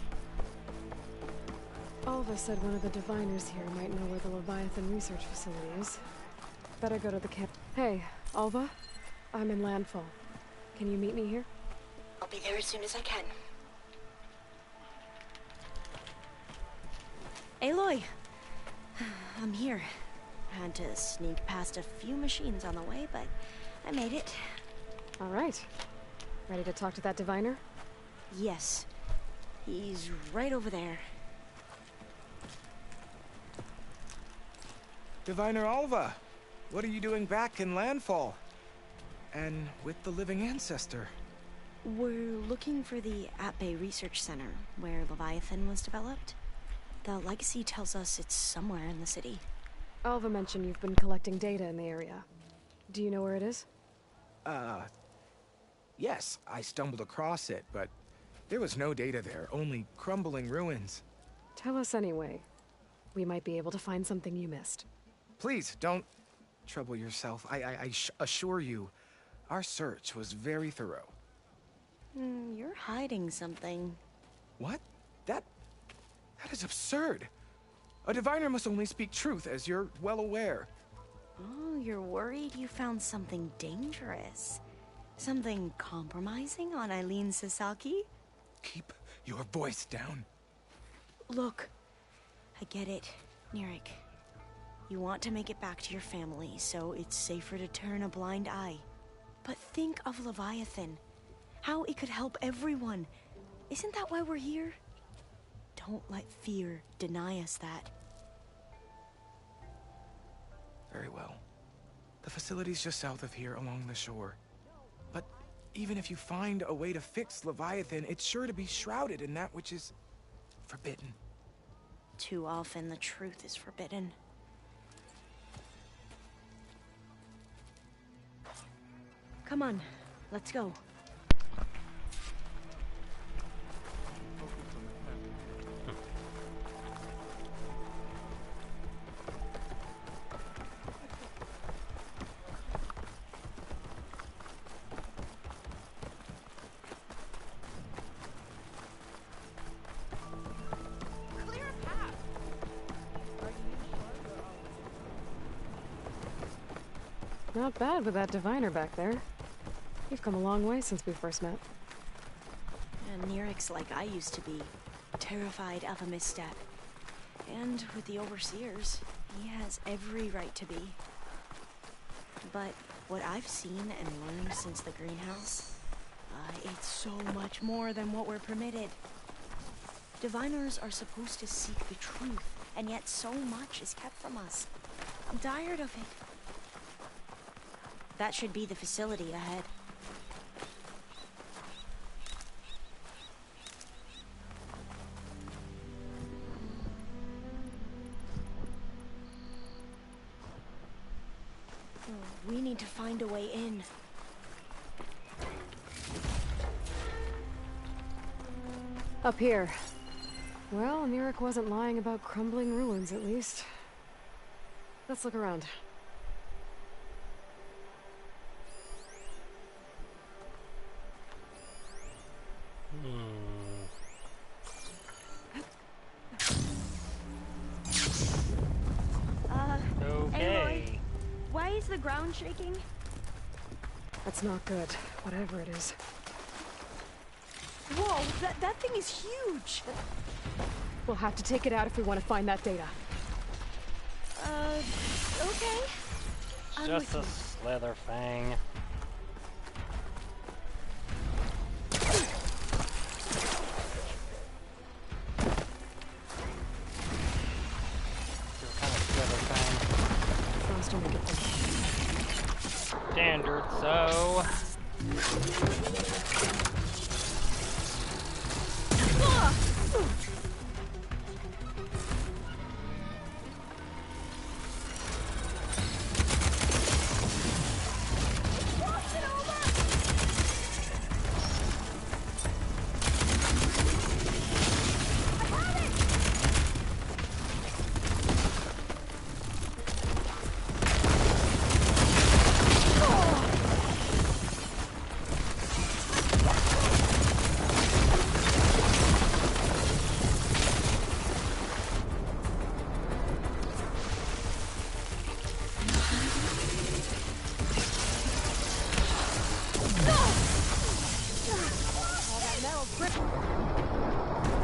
Alva said one of the diviners here might know where the Leviathan research facility is. Better go to the camp. Hey, Alva? I'm in Landfall. Can you meet me here? I'll be there as soon as I can. Aloy! I'm here. Had to sneak past a few machines on the way, but I made it. All right. Ready to talk to that diviner? Yes. He's right over there. Diviner Alva, what are you doing back in Landfall? And with the living ancestor? We're looking for the At-Bay Research Center, where Leviathan was developed. The legacy tells us it's somewhere in the city. Alva mentioned you've been collecting data in the area. Do you know where it is? Yes, I stumbled across it, but there was no data there, only crumbling ruins. Tell us anyway. We might be able to find something you missed. Please, don't trouble yourself. I assure you, our search was very thorough. You're hiding something. What? That is absurd. A diviner must only speak truth, as you're well aware. Oh, you're worried you found something dangerous? Something compromising on Eileen Sasaki? Keep your voice down. Look, I get it, Nirik. You want to make it back to your family, so it's safer to turn a blind eye. But think of Leviathan. How it could help everyone. Isn't that why we're here? Don't let fear deny us that. Very well. The facility's just south of here, along the shore. But even if you find a way to fix Leviathan, it's sure to be shrouded in that which is forbidden. Too often the truth is forbidden. Come on, let's go. Not bad with that diviner back there. You've come a long way since we first met. And Nirik's like I used to be, terrified of a misstep. And with the overseers, he has every right to be. But what I've seen and learned since the greenhouse, it's so much more than what we're permitted. Diviners are supposed to seek the truth, and yet so much is kept from us. I'm tired of it. That should be the facility ahead. We need to find a way in. Up here. Well, Nirik wasn't lying about crumbling ruins, at least. Let's look around. Okay. Aloy, why is the ground shaking? That's not good, whatever it is. Whoa, that thing is huge! We'll have to take it out if we want to find that data. Okay. Just a slither fang. to make it work. Standard, so...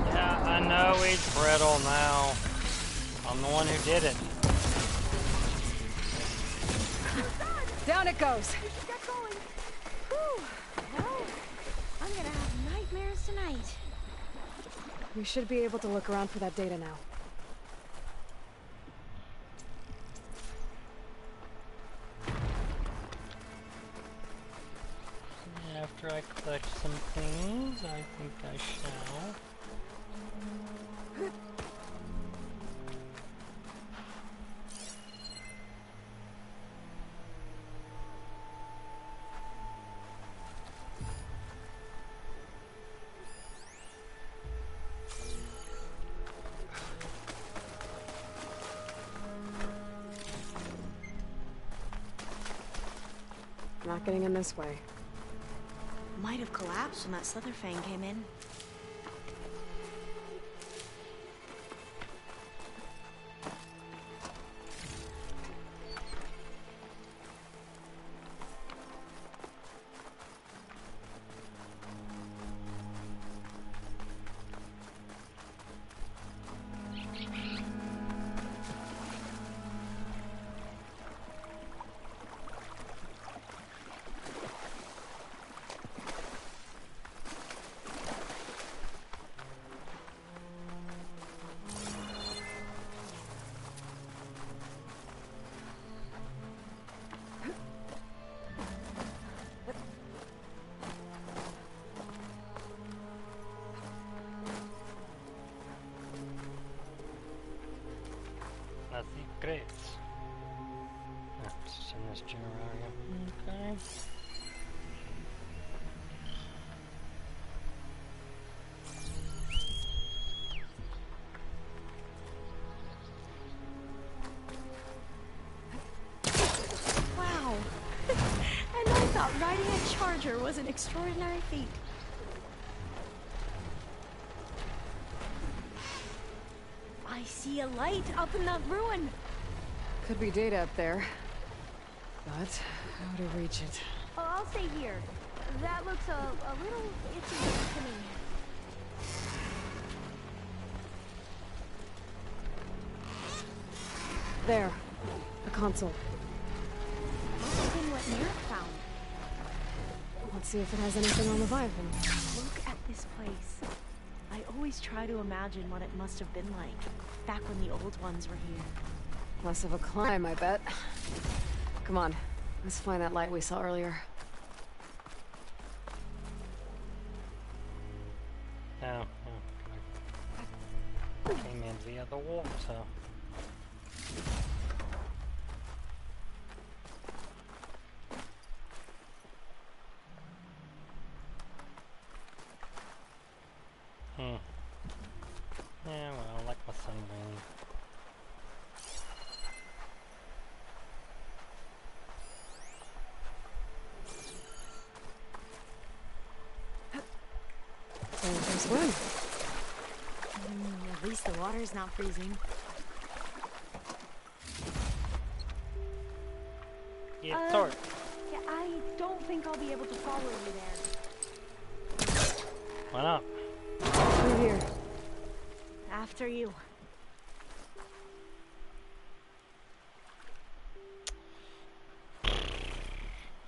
Yeah, I know he's brittle now. I'm the one who did it. Down it goes. Get going. Whew. Well, I'm gonna have nightmares tonight. We should be able to look around for that data now. After I collect some things, I think I shall. Not getting in this way. Might have collapsed when that Slitherfang came in. Great. That's in this general area. Okay. Wow. And I thought riding a charger was an extraordinary feat. I see a light up in that ruin. Could be data up there. But how to reach it? Oh, I'll stay here. That looks a little itchy to me. There. A console. Must have been what Nira found. Let's see if it has anything on Leviathan. Look at this place. I always try to imagine what it must have been like back when the old ones were here. Less of a climb, I bet. Come on, let's find that light we saw earlier. Oh, I came in via the wall, so... Yeah, well, like my sunbeam. So there's one. At least the water's not freezing. Yeah, sorry. Yeah, I don't think I'll be able to follow you there. Why not? Through here. After you.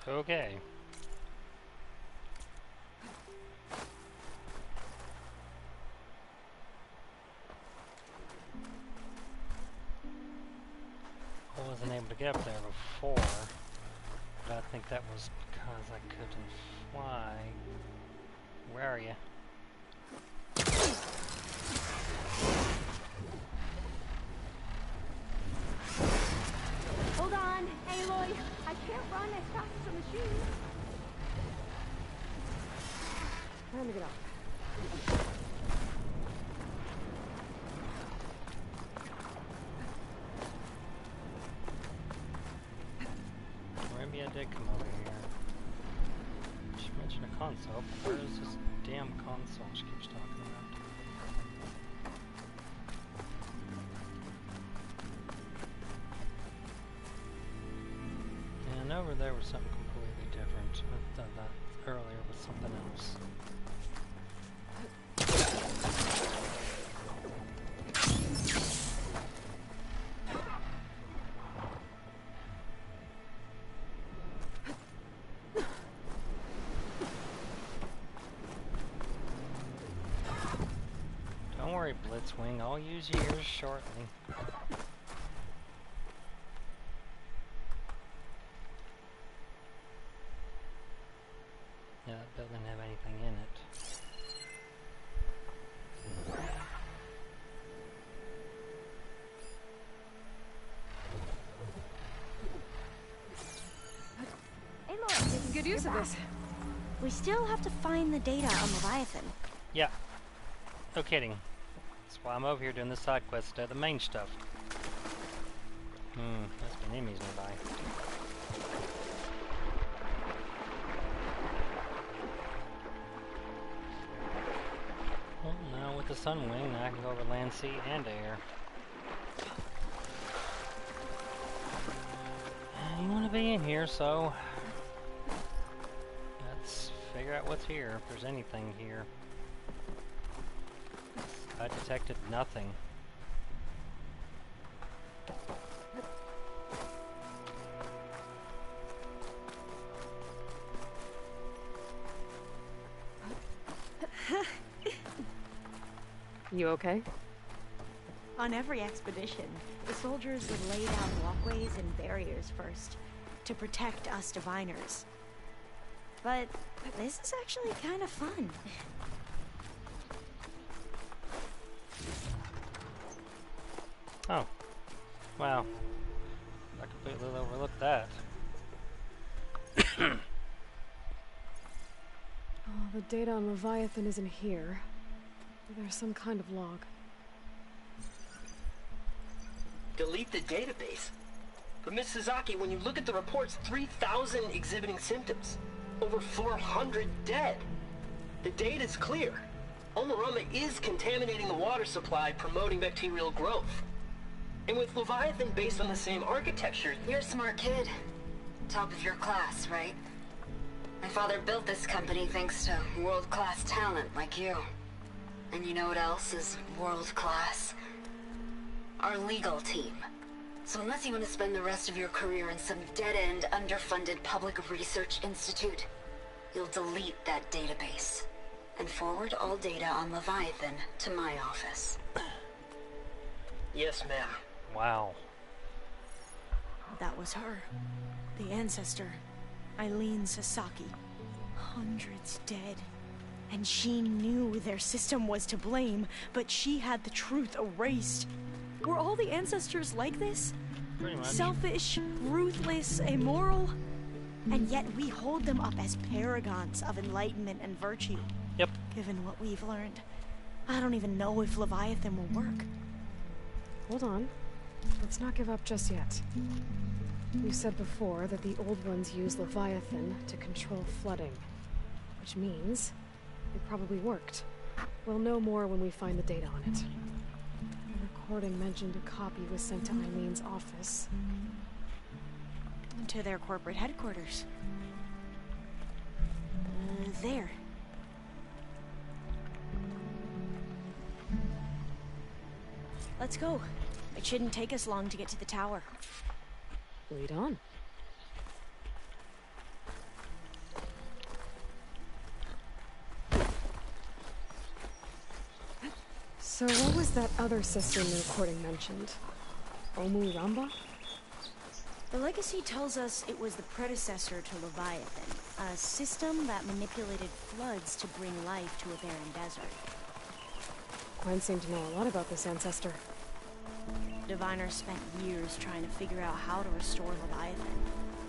Okay. wasn't able to get up there before, but I think that was because I couldn't fly. Where are you? Hold on, Aloy. I can't run as fast as a machine. Time to get off. Maybe I did come over here. She mentioned a console, but where is this damn console she keeps talking about? And over there was something completely different. I thought that earlier was something else. Don't worry, Blitzwing, I'll use yours shortly. Yeah, that building didn't have anything in it. Aloy, Making good use of this. We still have to find the data on Leviathan. Yeah. No kidding. That's why I'm over here doing the side quest instead of the main stuff. There's been enemies nearby. Well, now with the Sunwing, I can go over land, sea, and air. You want to be in here, so let's figure out what's here, if there's anything here. I detected nothing. You okay? On every expedition, the soldiers would lay down walkways and barriers first to protect us diviners. But this is actually kind of fun. Oh. Wow. I completely overlooked that. Oh, the data on Leviathan isn't here. There's some kind of log. Delete the database. But Miss Sasaki, when you look at the reports, 3,000 exhibiting symptoms. Over 400 dead. The data's clear. Omarama is contaminating the water supply, promoting bacterial growth. And with Leviathan based on the same architecture... You're a smart kid. Top of your class, right? My father built this company thanks to world-class talent like you. And you know what else is world-class? Our legal team. So unless you want to spend the rest of your career in some dead-end, underfunded public research institute, you'll delete that database and forward all data on Leviathan to my office. Yes, ma'am. Wow. That was her. The ancestor, Eileen Sasaki. Hundreds dead. And she knew their system was to blame, but she had the truth erased. Were all the ancestors like this? Pretty much. Selfish, ruthless, immoral? And yet we hold them up as paragons of enlightenment and virtue. Yep. Given what we've learned, I don't even know if Leviathan will work. Hold on. Let's not give up just yet. You said before that the old ones use Leviathan to control flooding. Which means it probably worked. We'll know more when we find the data on it. The recording mentioned a copy was sent to Eileen's office. To their corporate headquarters. There. Let's go. It shouldn't take us long to get to the tower. Lead on. So what was that other sister in the recording mentioned? Omu Ramba? The legacy tells us it was the predecessor to Leviathan, a system that manipulated floods to bring life to a barren desert. Gwen seemed to know a lot about this ancestor. Diviners spent years trying to figure out how to restore Leviathan.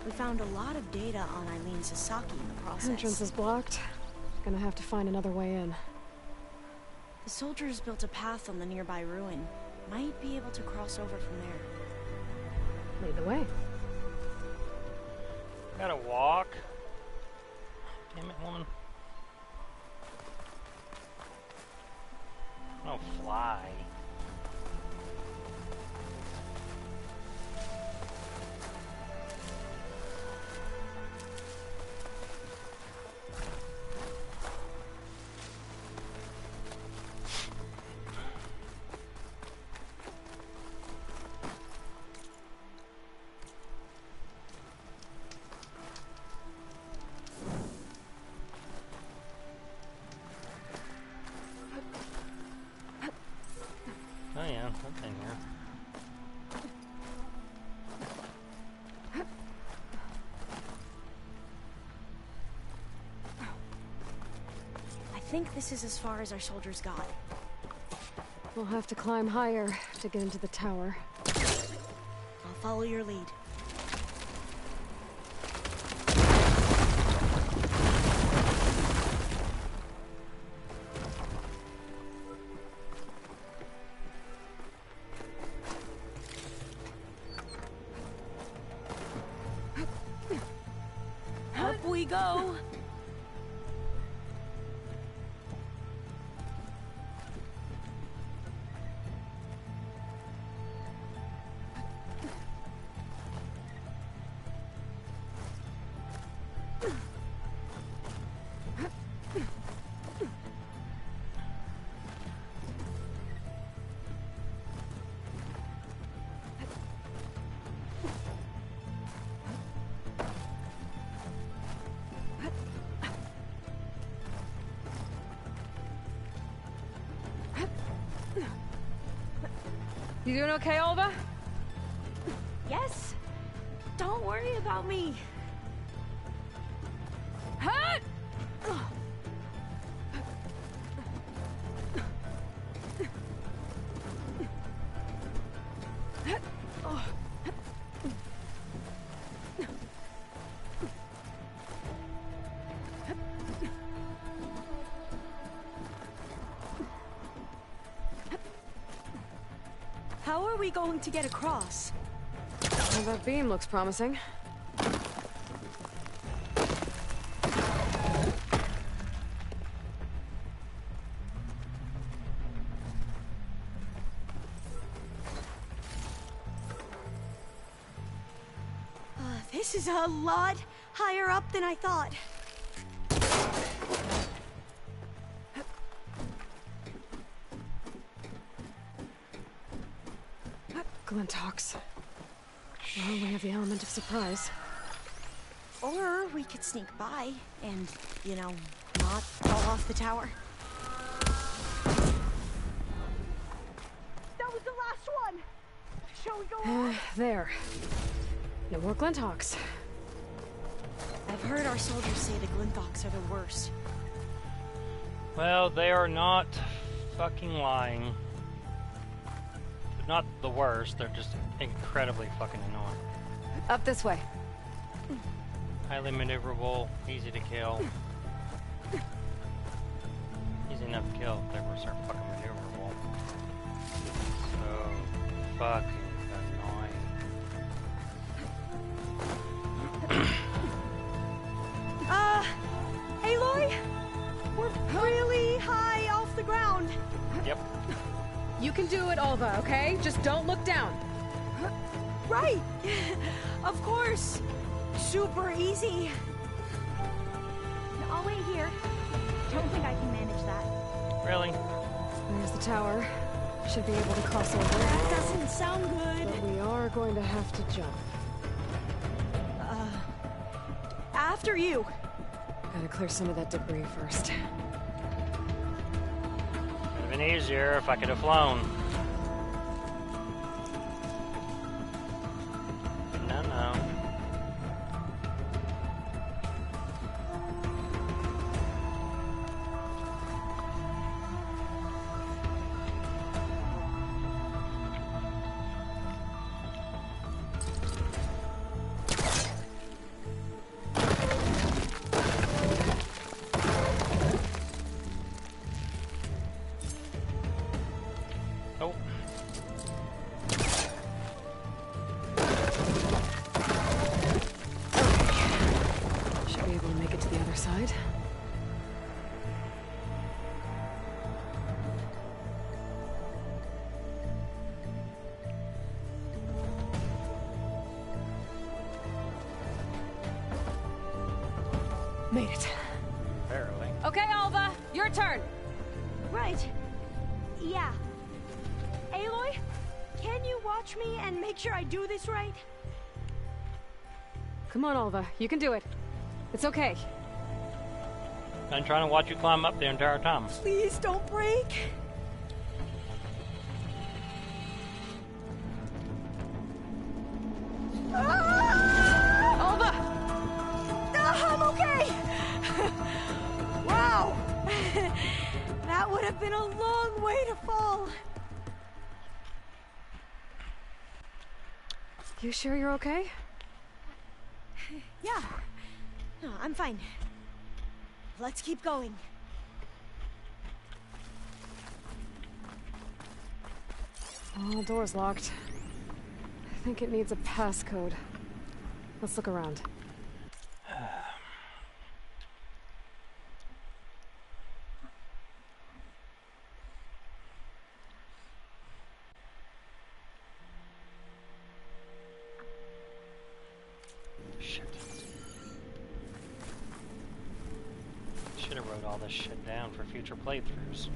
We found a lot of data on Eileen Sasaki in the process. Entrance is blocked. Gonna have to find another way in. The soldiers built a path on the nearby ruin. Might be able to cross over from there. Lead the way. Gotta walk. Damn it, woman. Oh, fly. Oh yeah, something here. I think this is as far as our soldiers got. We'll have to climb higher to get into the tower. I'll follow your lead. Up we go! You doing okay, Olva? Yes! Don't worry about me! Hut! How are we going to get across? Well, that beam looks promising. This is a lot higher up than I thought. Glintox. Well, we have the element of surprise. Or we could sneak by and, you know, not fall off the tower. That was the last one! Shall we go on? There. No more Glintox. I've heard our soldiers say the Glintox are the worst. Well, they are not fucking lying. They're not the worst, they're just incredibly fucking annoying. Up this way. Highly maneuverable, easy to kill. Easy enough to kill if they were so fucking maneuverable. So fucking annoying. Aloy! We're really high off the ground. Yep. You can do it, Olva, okay? Just don't look down. Right! Of course! Super easy. I'll wait here. Don't think I can manage that. Really? There's the tower. Should be able to cross over. That doesn't sound good. But we are going to have to jump. After you. Gotta clear some of that debris first. Would have been easier if I could have flown. No, no. Made it. Barely. Okay, Alva, your turn. Right. Yeah. Aloy, can you watch me and make sure I do this right? Come on, Alva, you can do it. It's okay. I'm trying to watch you climb up the entire time. Please don't break. Alva! I'm okay! Wow! That would have been a long way to fall. You sure you're okay? Yeah. No, I'm fine. Let's keep going. Oh, door's locked. I think it needs a passcode. Let's look around. Shit. Should have wrote all this shit down for future playthroughs.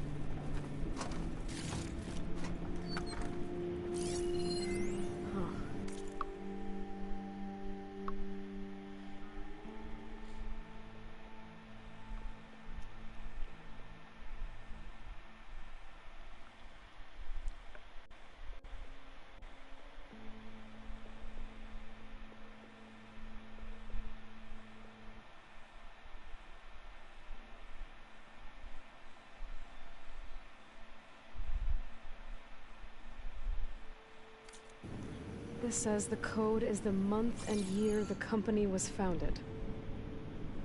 This says the code is the month and year the company was founded.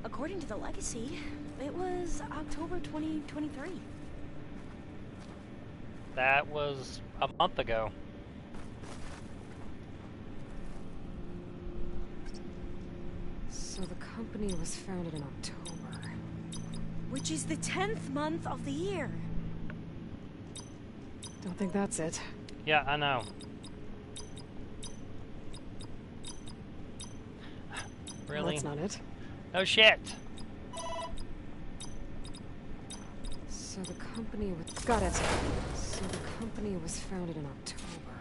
According to the legacy, it was October 2023. That was a month ago. So the company was founded in October. Which is the 10th month of the year. Don't think that's it. Yeah, I know. Really? Well, that's not it. No shit. So the company was... Got it. So the company was founded in October.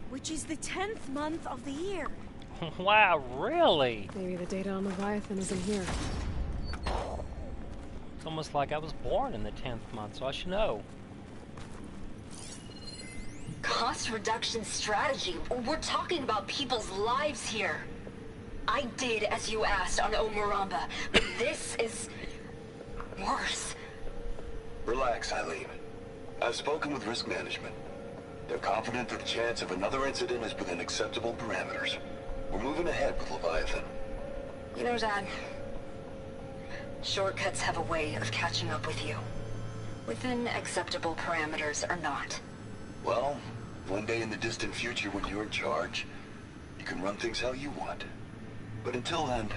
Which is the 10th month of the year. Wow, really? Maybe the data on Leviathan isn't here. It's almost like I was born in the 10th month, so I should know. Cost reduction strategy. We're talking about people's lives here. I did as you asked on Omuramba, but this is worse. Relax, Eileen. I've spoken with risk management. They're confident that the chance of another incident is within acceptable parameters. We're moving ahead with Leviathan. You know, Dad, shortcuts have a way of catching up with you. Within acceptable parameters or not. Well, one day in the distant future when you're in charge, you can run things how you want. But until then,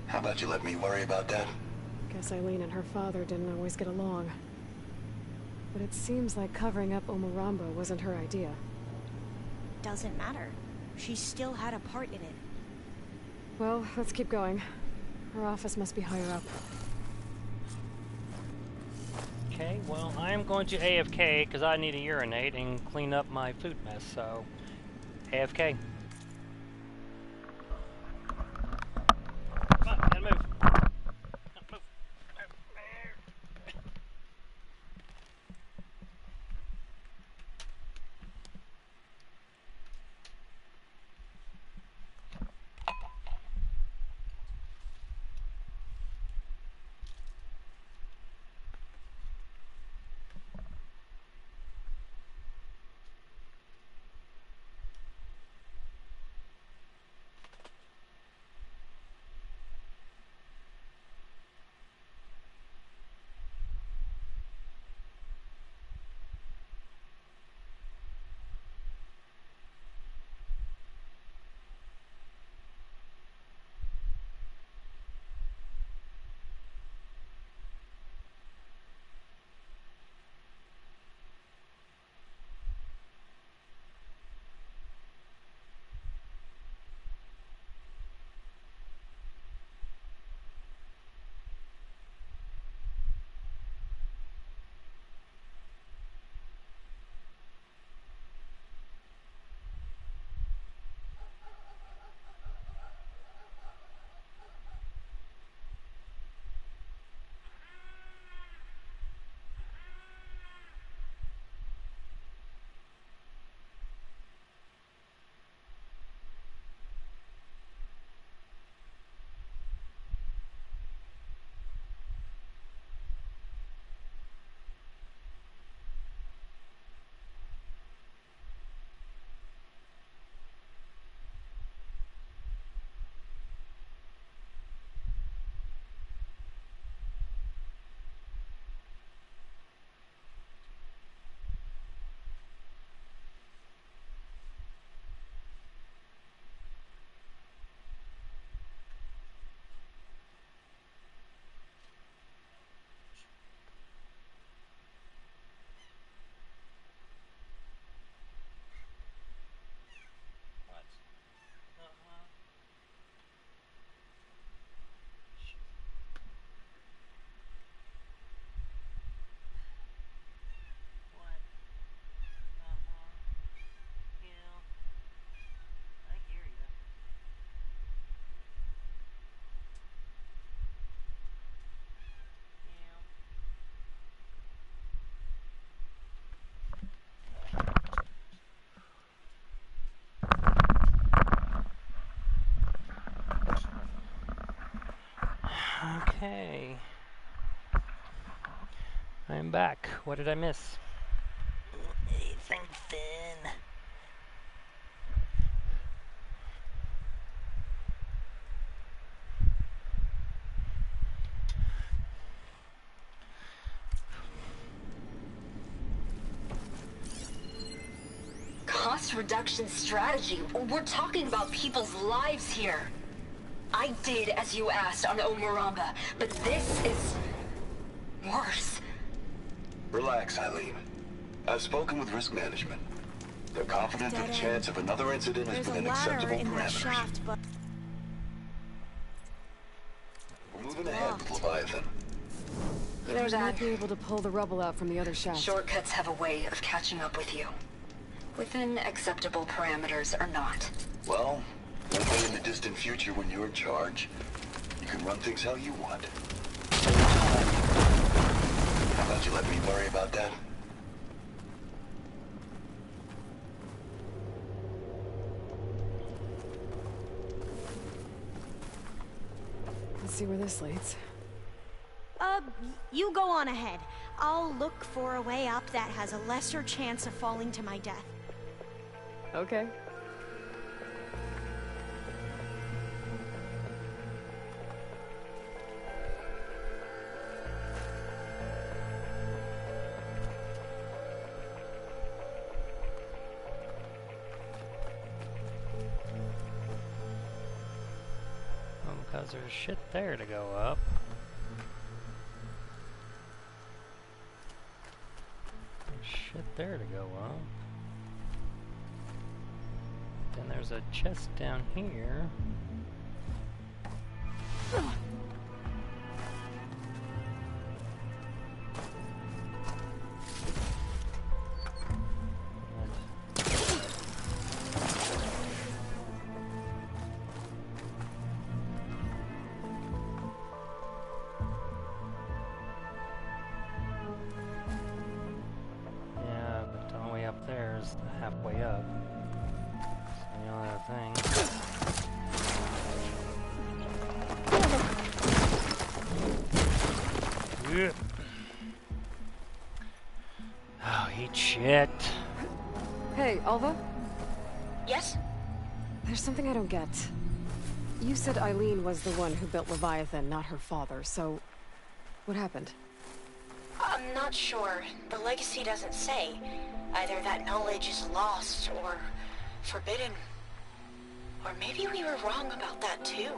how about you let me worry about that? Guess Eileen and her father didn't always get along. But it seems like covering up Omuramba wasn't her idea. Doesn't matter. She still had a part in it. Well, let's keep going. Her office must be higher up. Okay, well, I am going to AFK because I need to urinate and clean up my food mess, so AFK. Come on, gotta move. Okay. I'm back. What did I miss? Something. Cost reduction strategy. We're talking about people's lives here. I did as you asked on Omaramba, but this is worse. Relax, Eileen. I've spoken with risk management. They're confident that the chance of another incident is within acceptable parameters. We're moving ahead with Leviathan. You know, Dad, might be able to pull the rubble out from the other shaft. Shortcuts have a way of catching up with you. Within acceptable parameters or not. Well, one day in the distant future when you're in charge, you can run things how you want. How about you let me worry about that? Let's see where this leads. You go on ahead. I'll look for a way up that has a lesser chance of falling to my death. Okay. Well, because there's shit there to go up. There's shit there to go up. Then there's a chest down here. Yeah, but all the way up there is halfway up. The only other thing. Yeah. Oh, eat shit. Hey, Alva? Yes? There's something I don't get. You said Eileen was the one who built Leviathan, not her father, so... what happened? I'm not sure. The legacy doesn't say. Either that knowledge is lost or forbidden. Or maybe we were wrong about that too.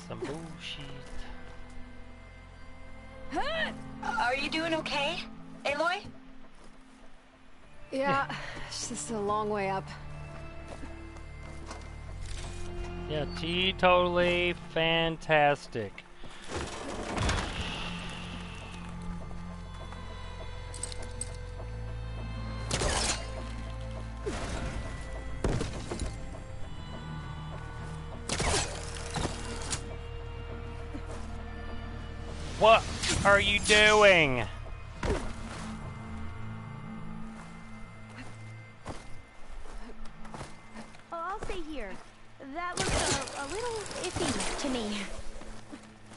Some bullshit. Are you doing okay, Aloy? Yeah, it's just a long way up. Yeah, totally fantastic. What are you doing? Oh, I'll stay here. That looks a little iffy to me.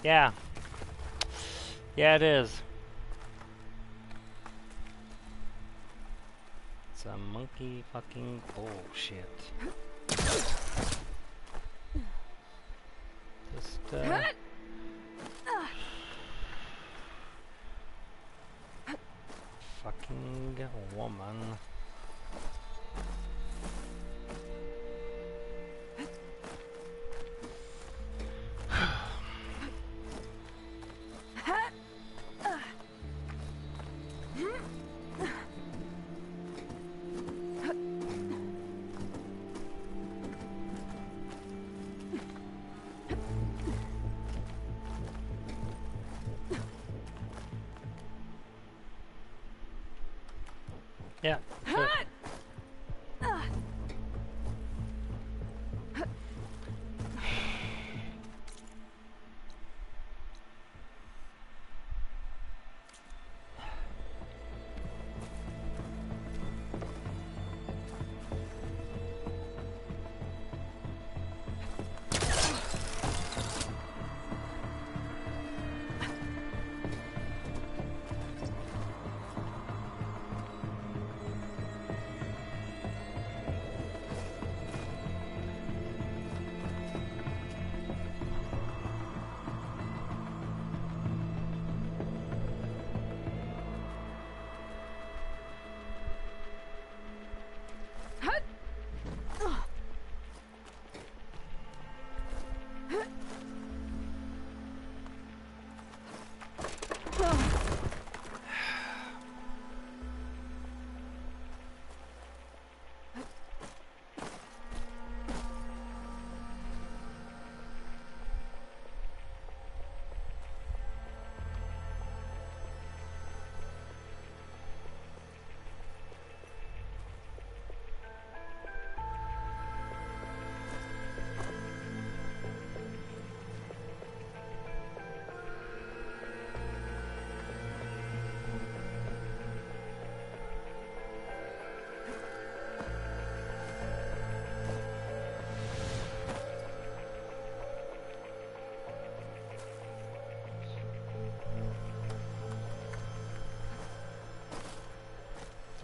Yeah. Yeah, it is. It's a monkey fucking bullshit. Just, fucking woman. Yeah. Sure.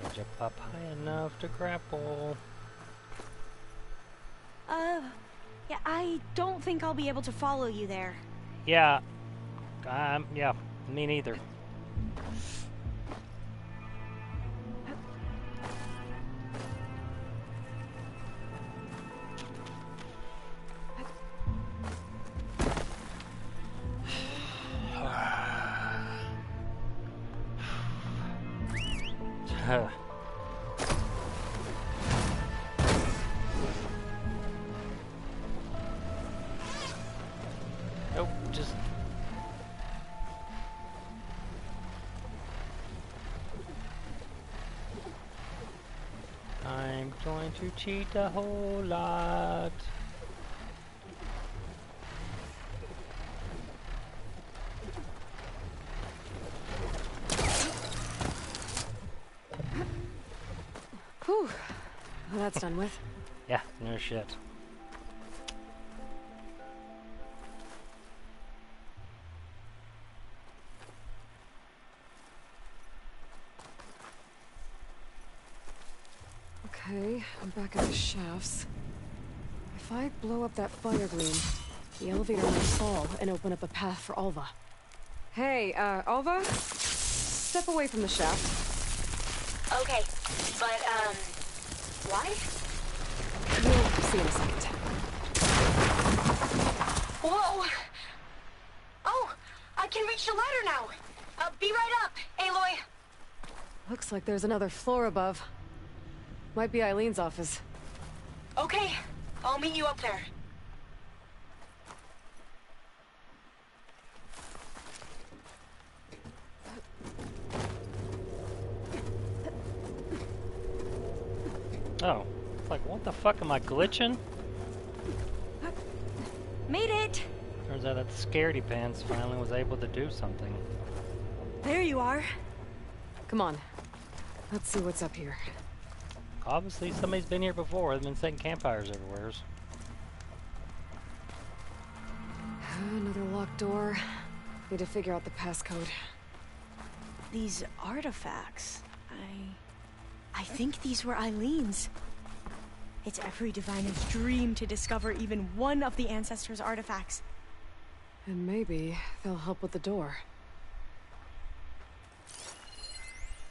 Did you pop high enough to grapple? Yeah, I don't think I'll be able to follow you there. Yeah. Yeah, me neither. Nope, just... I'm going to cheat a whole lot. Whew. Well, that's done with. Yeah, no shit. Okay, I'm back at the shafts. If I blow up that fire gleam, the elevator might fall and open up a path for Alva. Hey, Alva? Step away from the shaft. Okay, but, why? You'll see in a second. Whoa! Oh, I can reach the ladder now! Be right up, Aloy! Looks like there's another floor above. Might be Eileen's office. Okay, I'll meet you up there. Oh, it's like, what the fuck, am I glitching? Made it! Turns out that scaredy pants finally was able to do something. There you are. Come on. Let's see what's up here. Obviously, somebody's been here before. They've been setting campfires everywhere. Another locked door. Need to figure out the passcode. These artifacts, I think these were Eileen's. It's every diviner's dream to discover even one of the ancestors' artifacts. And maybe they'll help with the door.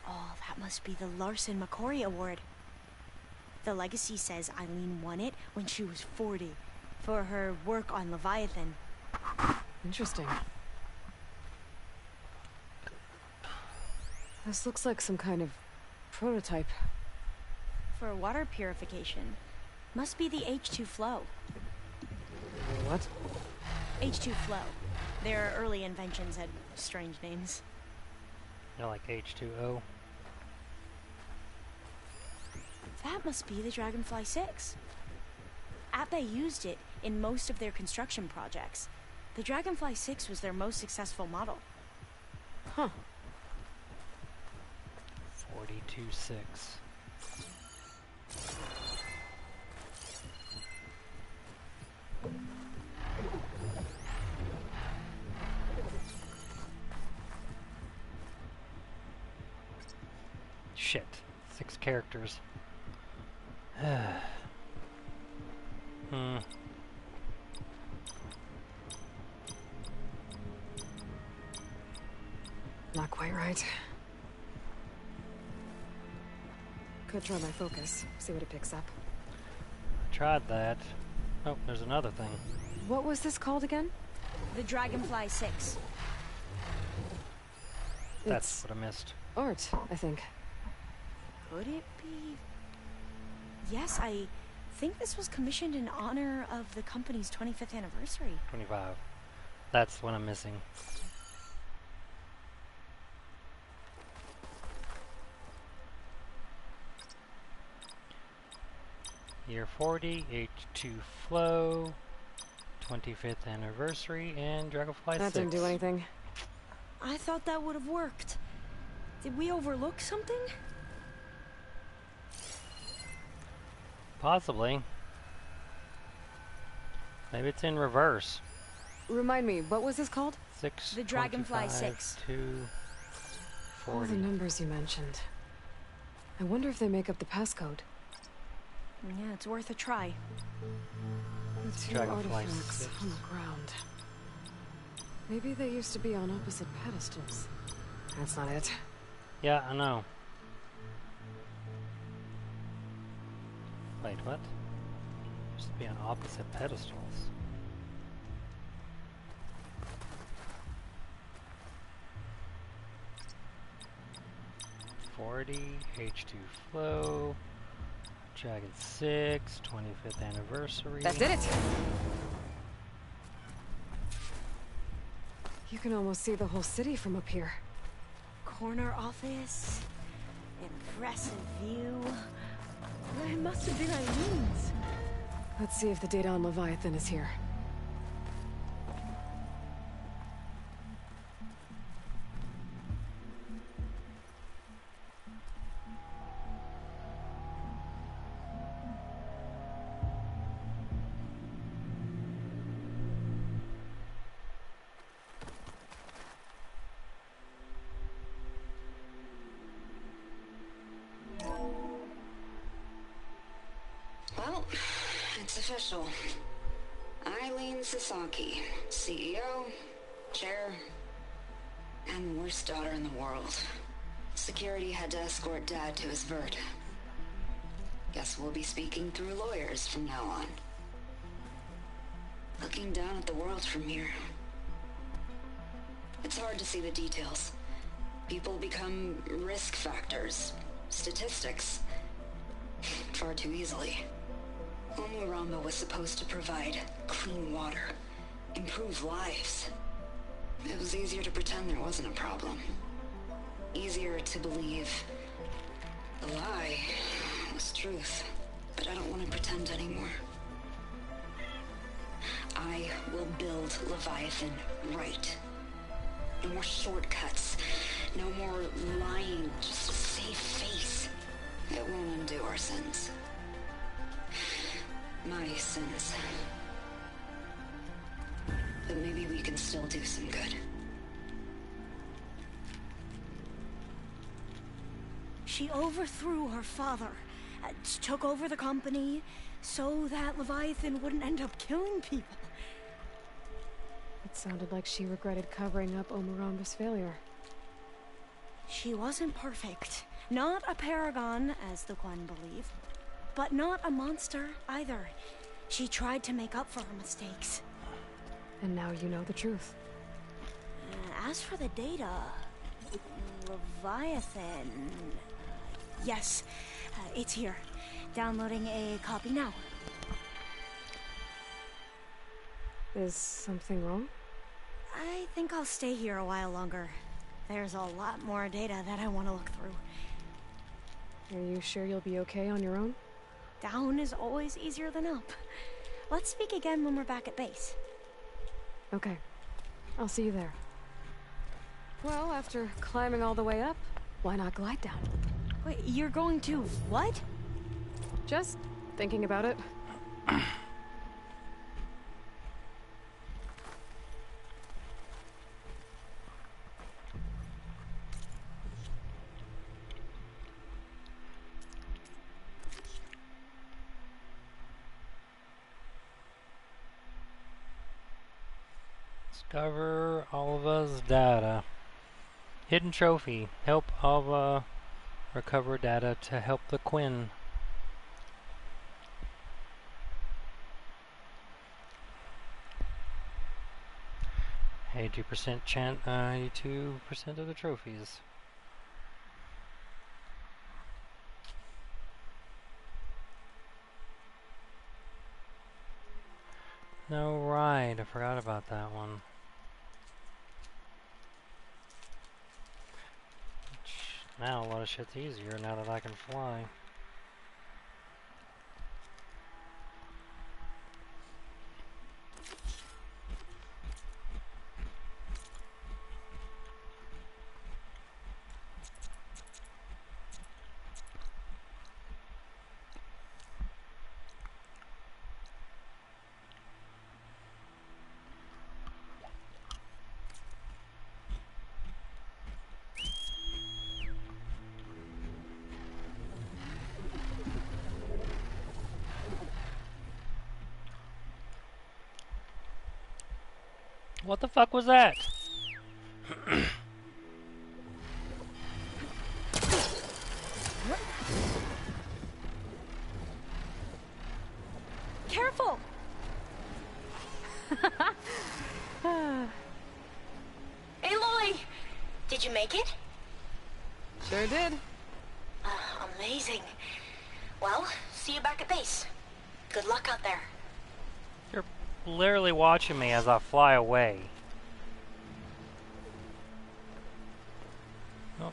Oh, that must be the Larson McCory Award. The legacy says Eileen won it when she was 40 for her work on Leviathan. Interesting. This looks like some kind of prototype. For water purification. Must be the H2 flow. What? H2 flow. Their early inventions had strange names. You know, like H2O. That must be the Dragonfly 6. Ape used it in most of their construction projects. The Dragonfly 6 was their most successful model. Huh. 42.6. Shit. 6 characters. Not quite right. Could try my focus, see what it picks up. I tried that. Oh, there's another thing. What was this called again? The Dragonfly 6. That's what I missed. Art, I think. Could it be? Yes, I think this was commissioned in honor of the company's 25th anniversary. 25. That's what I'm missing. Year 40, H2 Flow, 25th anniversary, and Dragonfly 6. That didn't do anything. I thought that would have worked. Did we overlook something? Possibly. Maybe it's in reverse. Remind me, what was this called? 6. The Dragonfly 6. 2. 40. All the numbers you mentioned. I wonder if they make up the passcode. Yeah, it's worth a try. The 2 Dragonfly artifacts 6. on the ground. Maybe they used to be on opposite pedestals. That's not it. Yeah, I know. Wait, what? Used to be on opposite pedestals. H2 Flow, Dragon 6, 25th anniversary. That did it! You can almost see the whole city from up here. Corner office. Impressive view. It must have been Eileen's. Let's see if the data on Leviathan is here. Well, it's official. Eileen Sasaki, CEO, chair, and worst daughter in the world. Security had to escort Dad to his vert. Guess we'll be speaking through lawyers from now on. Looking down at the world from here. It's hard to see the details. People become risk factors, statistics, far too easily. Omuramba was supposed to provide clean water, improve lives. It was easier to pretend there wasn't a problem. Easier to believe the lie was truth. But I don't want to pretend anymore. I will build Leviathan right. No more shortcuts. No more lying just to save face. It won't undo our sins. My sins. But maybe we can still do some good. She overthrew her father, took over the company, so that Leviathan wouldn't end up killing people. It sounded like she regretted covering up Omuramba's failure. She wasn't perfect. Not a paragon, as the Quan believe. But not a monster, either. She tried to make up for her mistakes. And now you know the truth. As for the data... Leviathan... Yes, it's here. Downloading a copy now. Is something wrong? I think I'll stay here a while longer. There's a lot more data that I want to look through. Are you sure you'll be okay on your own? Down is always easier than up. Let's speak again when we're back at base. Okay. I'll see you there. Well, after climbing all the way up, why not glide down? Wait, you're going to what? Just thinking about it. Discover Alva's data. Hidden trophy. Help Alva recover data to help the Quinn. 82% of the trophies. No, right, I forgot about that one. Now a lot of shit's easier now that I can fly. What the fuck was that? Careful! Aloy! Did you make it? Sure did. Amazing. Well, see you back at base. Good luck out there. You're literally watching me as I fly away. Oh.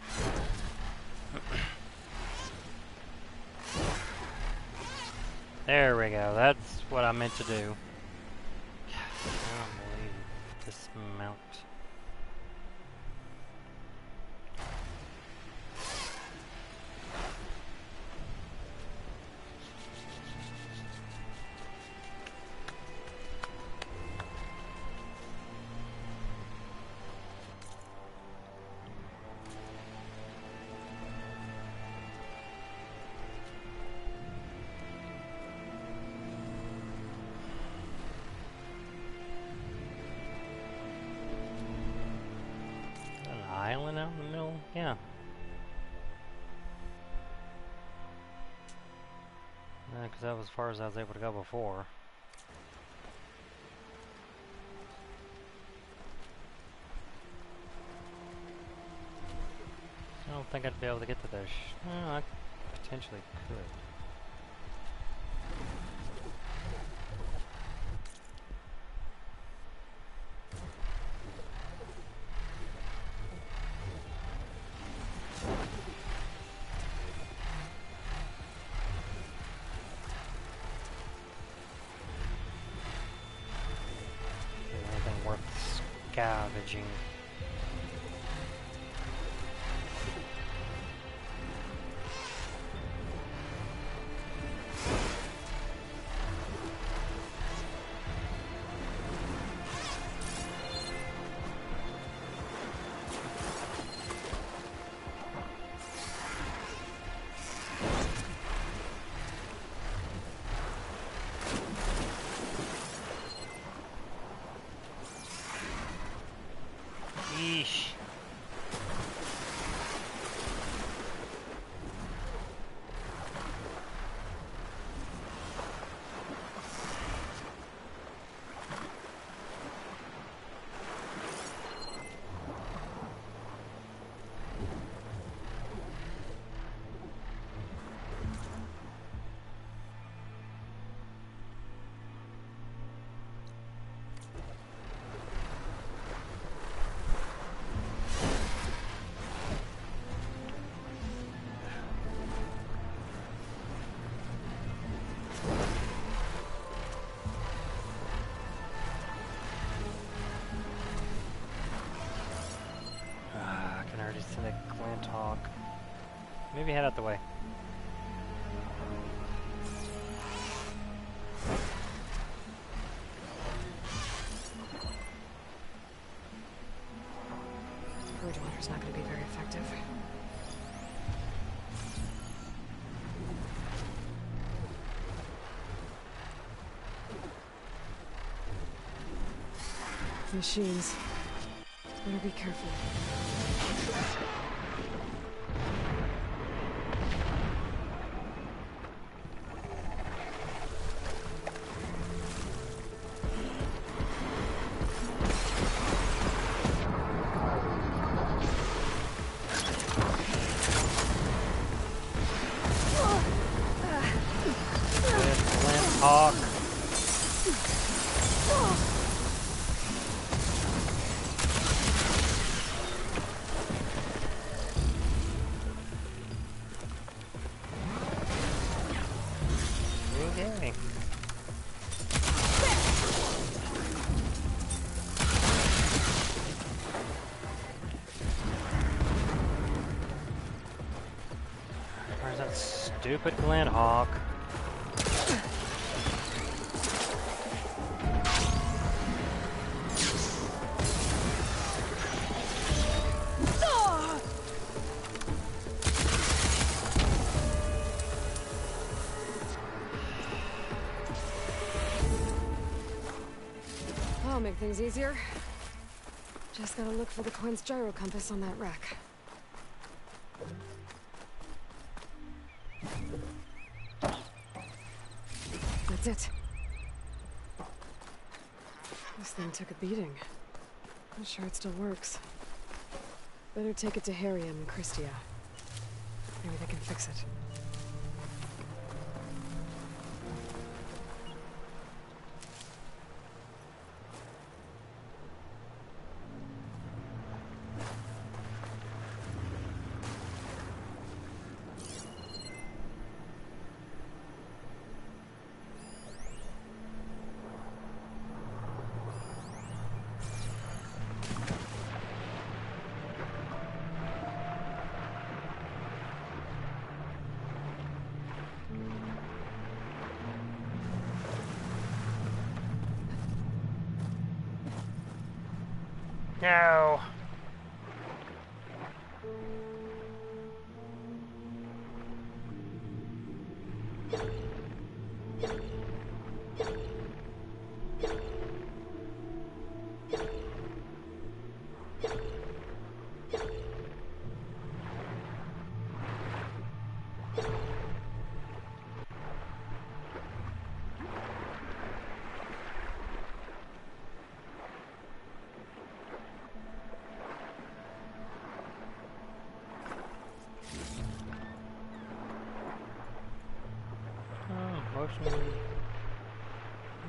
There we go. That's what I meant to do. I don't believe this mount. Island out in the middle? Yeah. Because that was as far as I was able to go before. I don't think I'd be able to get to this. Well, I potentially could. Scavenging. Maybe head out the way. Bridgewater's not going to be very effective. Machines. Better be careful. Hawk. Okay. Where's that stupid Glen Hawk? That'll make things easier. Just gotta look for the coin's gyro compass on that rack. That's it. This thing took a beating. I'm sure it still works. Better take it to Harry and Christia. Maybe they can fix it. No.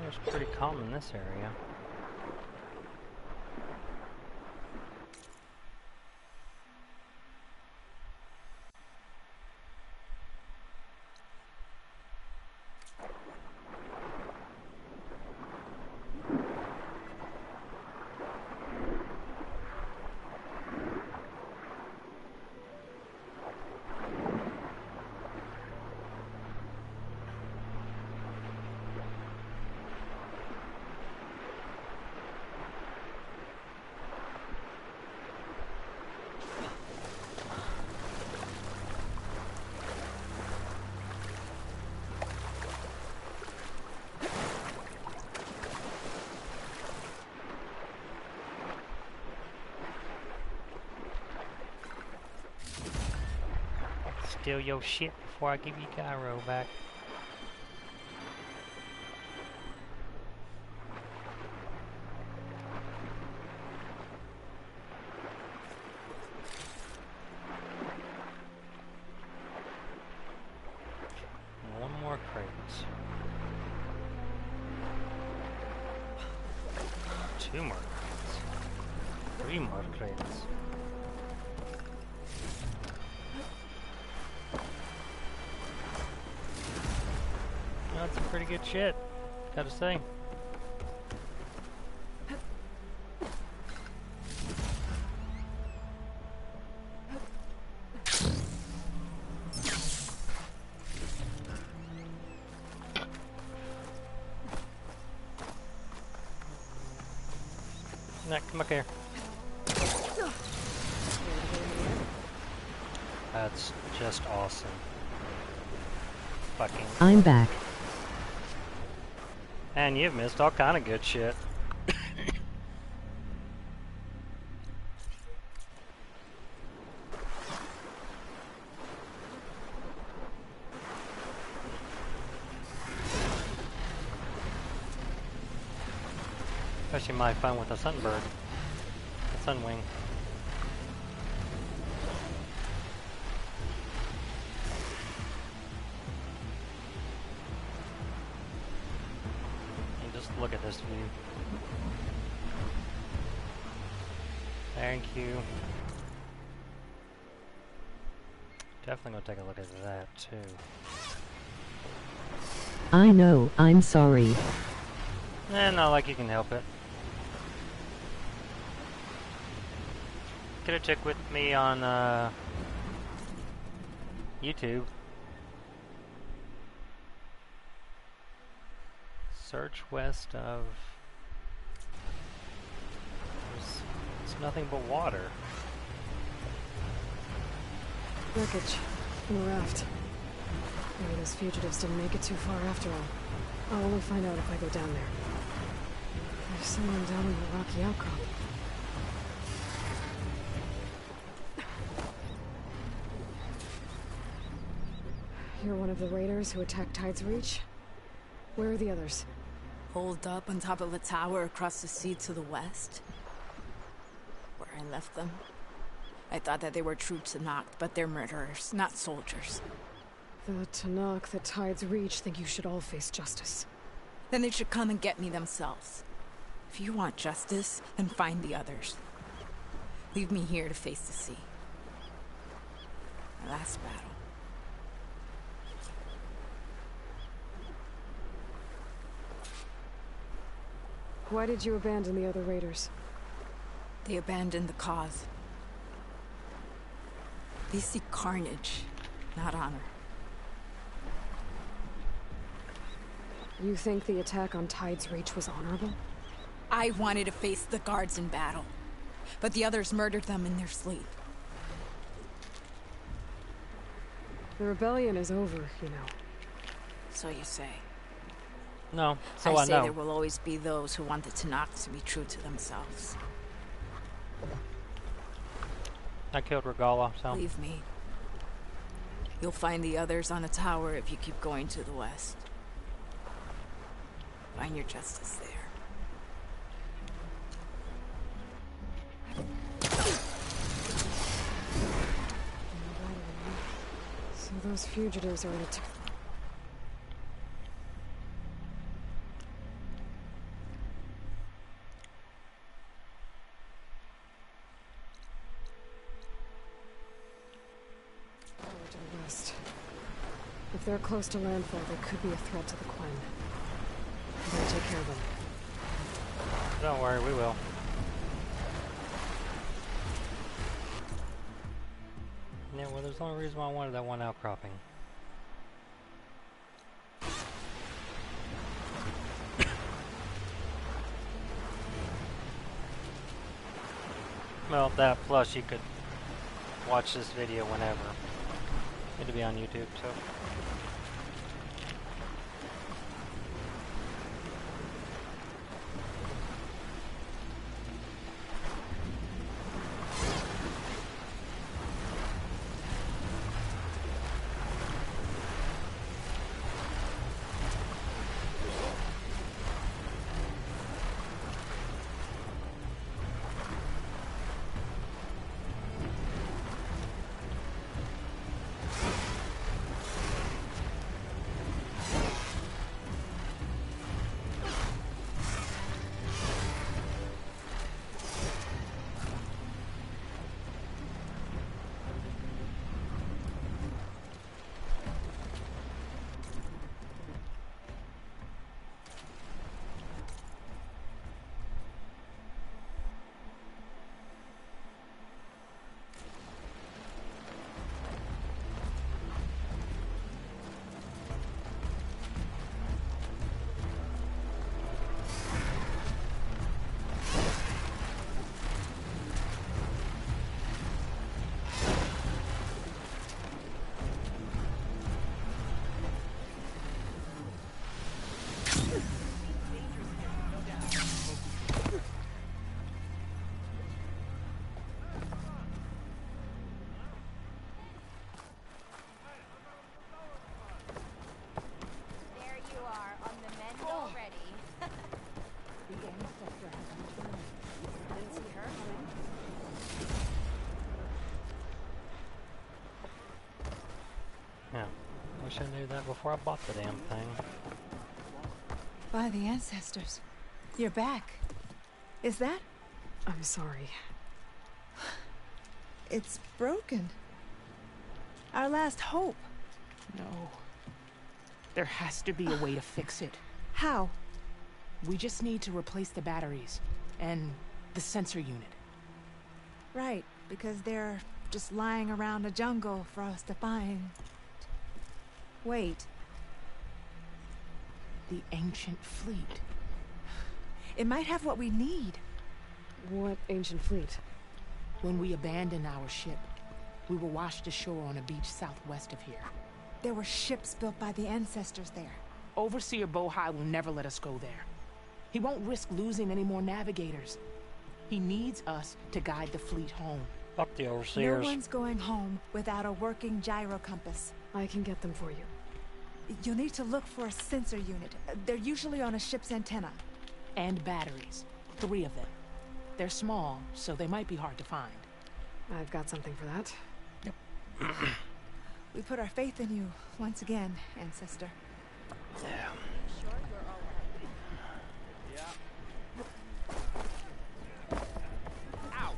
It's pretty calm in this area. Steal your shit before I give you gyro back. One more crate. 2 more crates. 3 more crates. That's some pretty good shit, gotta say. Nah, come up here. That's just awesome. Fucking. I'm back. And you've missed all kind of good shit. Especially my fun with a sunbird. A sunwing. And just look at this view. Thank you. Definitely gonna take a look at that too. I know, I'm sorry. Not like you can help it. Could have checked with me on YouTube. Search west of. It's nothing but water. Wreckage from a raft. Maybe those fugitives didn't make it too far after all. I'll only find out if I go down there. There's someone down in the rocky outcrop. You're one of the raiders who attacked Tide's Reach? Where are the others? Holed up on top of a tower across the sea to the west. Where I left them. I thought that they were true Tanakh, but they're murderers, not soldiers. The Tanakh that Tide's Reach think you should all face justice. Then they should come and get me themselves. If you want justice, then find the others. Leave me here to face the sea. My last battle. Why did you abandon the other raiders? They abandoned the cause. They seek carnage, not honor. You think the attack on Tide's Reach was honorable? I wanted to face the guards in battle, but the others murdered them in their sleep. The rebellion is over, you know. So you say. No, so I I say know. there will always be those who want the Tanakh to be true to themselves. I killed Regala, so. Leave me. You'll find the others on the tower if you keep going to the west. Find your justice there. So those fugitives are at to the west. If they're close to landfall, there could be a threat to the Quen. Better take care of them. Don't worry, we will. Yeah, well, there's the only reason why I wanted that one outcropping. Well, that plus you could watch this video whenever. It'll be on YouTube, so. ancestor has returned. Didn't see her coming. Yeah. Wish I knew that before I bought the damn thing. By the ancestors. You're back. Is that? I'm sorry. It's broken. Our last hope. No. There has to be a way to fix it. How? We just need to replace the batteries and the sensor unit. Right, because they're just lying around a jungle for us to find. Wait. The ancient fleet. It might have what we need. What ancient fleet? When we abandoned our ship, we were washed ashore on a beach southwest of here. There were ships built by the ancestors there. Overseer Bohai will never let us go there. He won't risk losing any more navigators. He needs us to guide the fleet home. Fuck the overseers. No one's going home without a working gyro compass. I can get them for you. You'll need to look for a sensor unit. They're usually on a ship's antenna. And batteries. 3 of them. They're small, so they might be hard to find. I've got something for that. Yep. We put our faith in you once again, Ancestor. Yeah. Ow!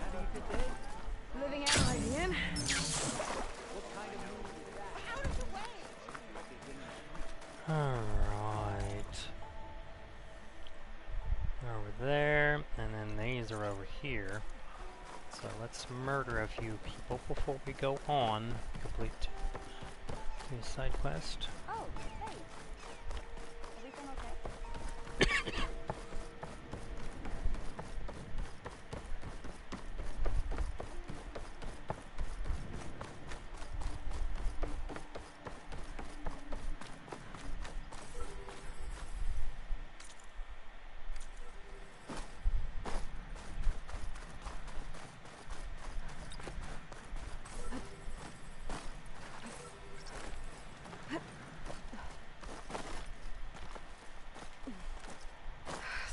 Having a good day? Living out again. Alright. Over there, and then these are over here. So let's murder a few people before we go on. Complete the side quest. Oh, hey. Everything okay?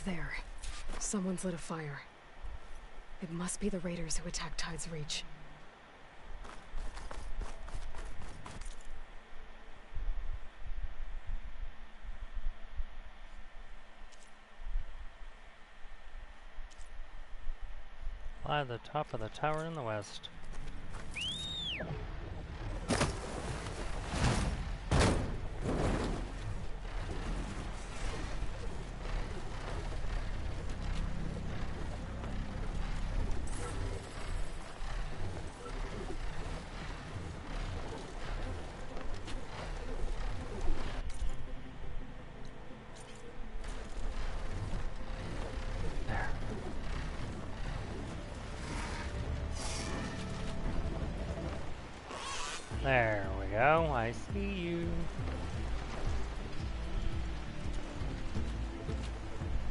There. Someone's lit a fire. It must be the raiders who attacked Tide's Reach. Fly to the top of the tower in the west. There we go, I see you.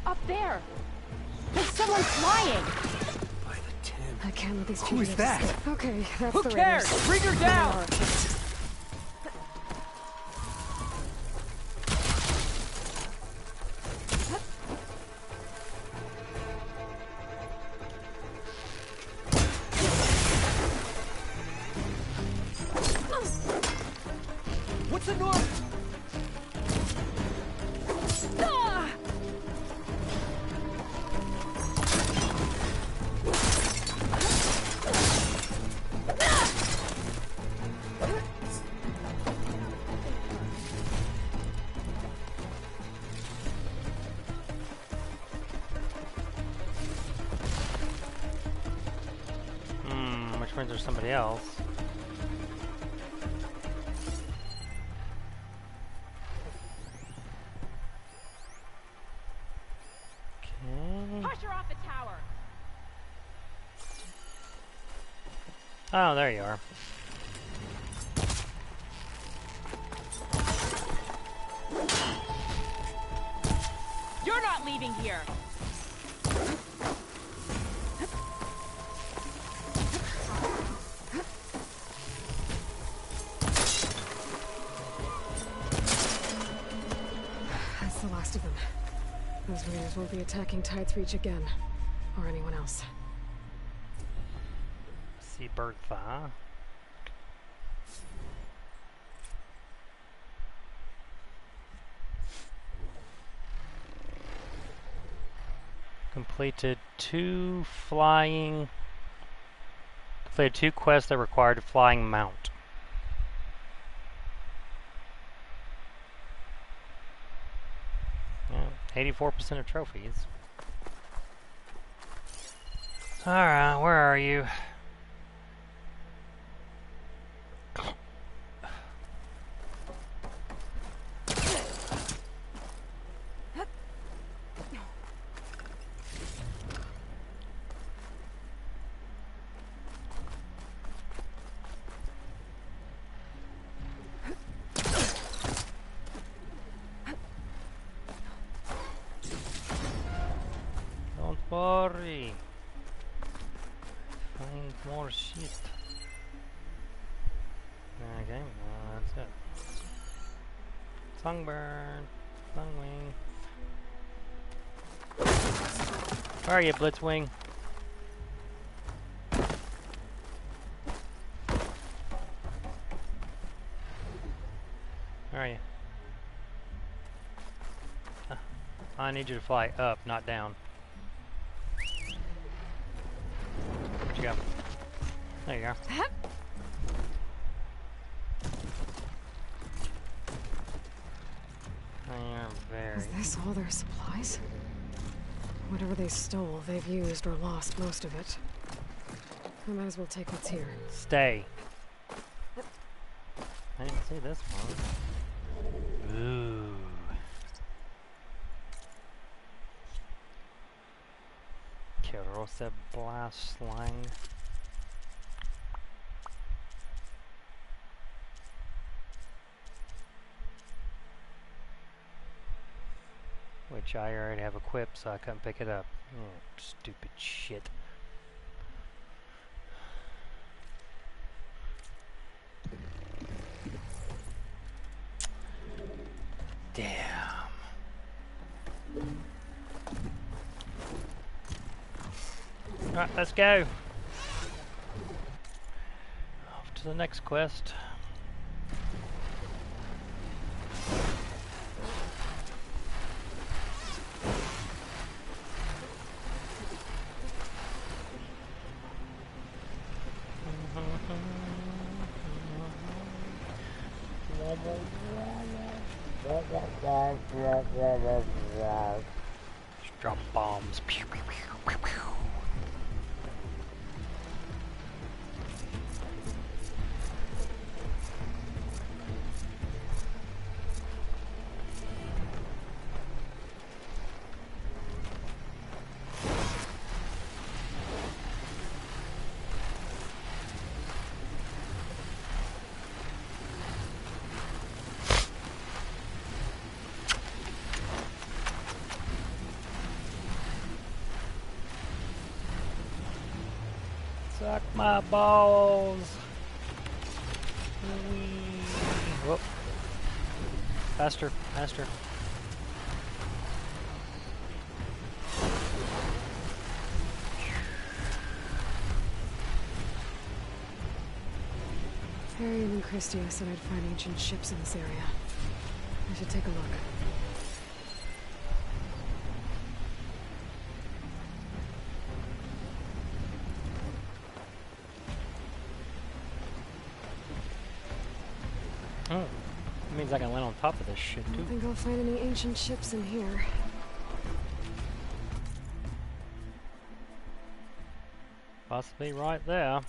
Up there! There's someone flying! I can't let these Who is fugitives that? escape. Okay, that's Who the cares? raiders. Bring her down! What's the north? Which means there's somebody else. Push her off the tower! Oh, there you are. You're not leaving here! That's the last of them. Those raiders won't be attacking Tide's Reach again. Or anyone else. See Bertha. Completed two quests that required a flying mount. Yeah, 84% of trophies. Alright, where are you? Don't worry. Find more shit. Okay, well, that's it. Sunburn, Sunwing. Where are you, Blitzwing? Where are you? I need you to fly up, not down. Where'd you go? There you go. Is this all their supplies? Whatever they stole, they've used or lost most of it. I might as well take what's here. Stay. I didn't see this one. Ooh. Corrosive blast slang. Which I already have equipped, so I couldn't pick it up. Stupid shit. Damn. Alright, let's go. Off to the next quest. Just drop bombs. Pew, pew, pew, pew, pew. Suck my balls. Whoop. Faster, faster. Harriet and Christia said I'd find ancient ships in this area. I should take a look. Oh, that means I can land on top of this shit I too. don't think I'll find any ancient ships in here. Possibly right there.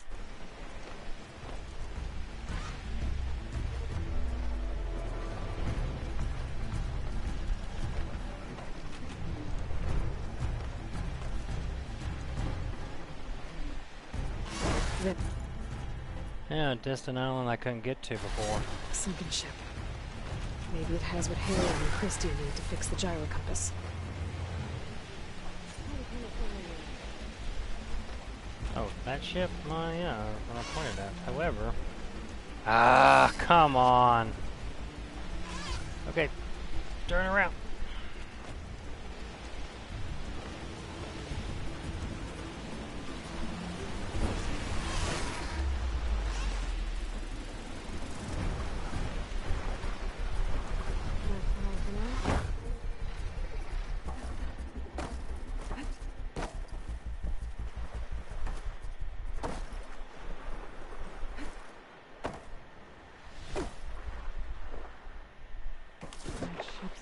Yeah, a distant island I couldn't get to before. A sunken ship. Maybe it has what Harriet and Christie need to fix the gyro compass. Oh, that ship? Yeah, what I pointed at. However... Ah, come on! Okay, turn around.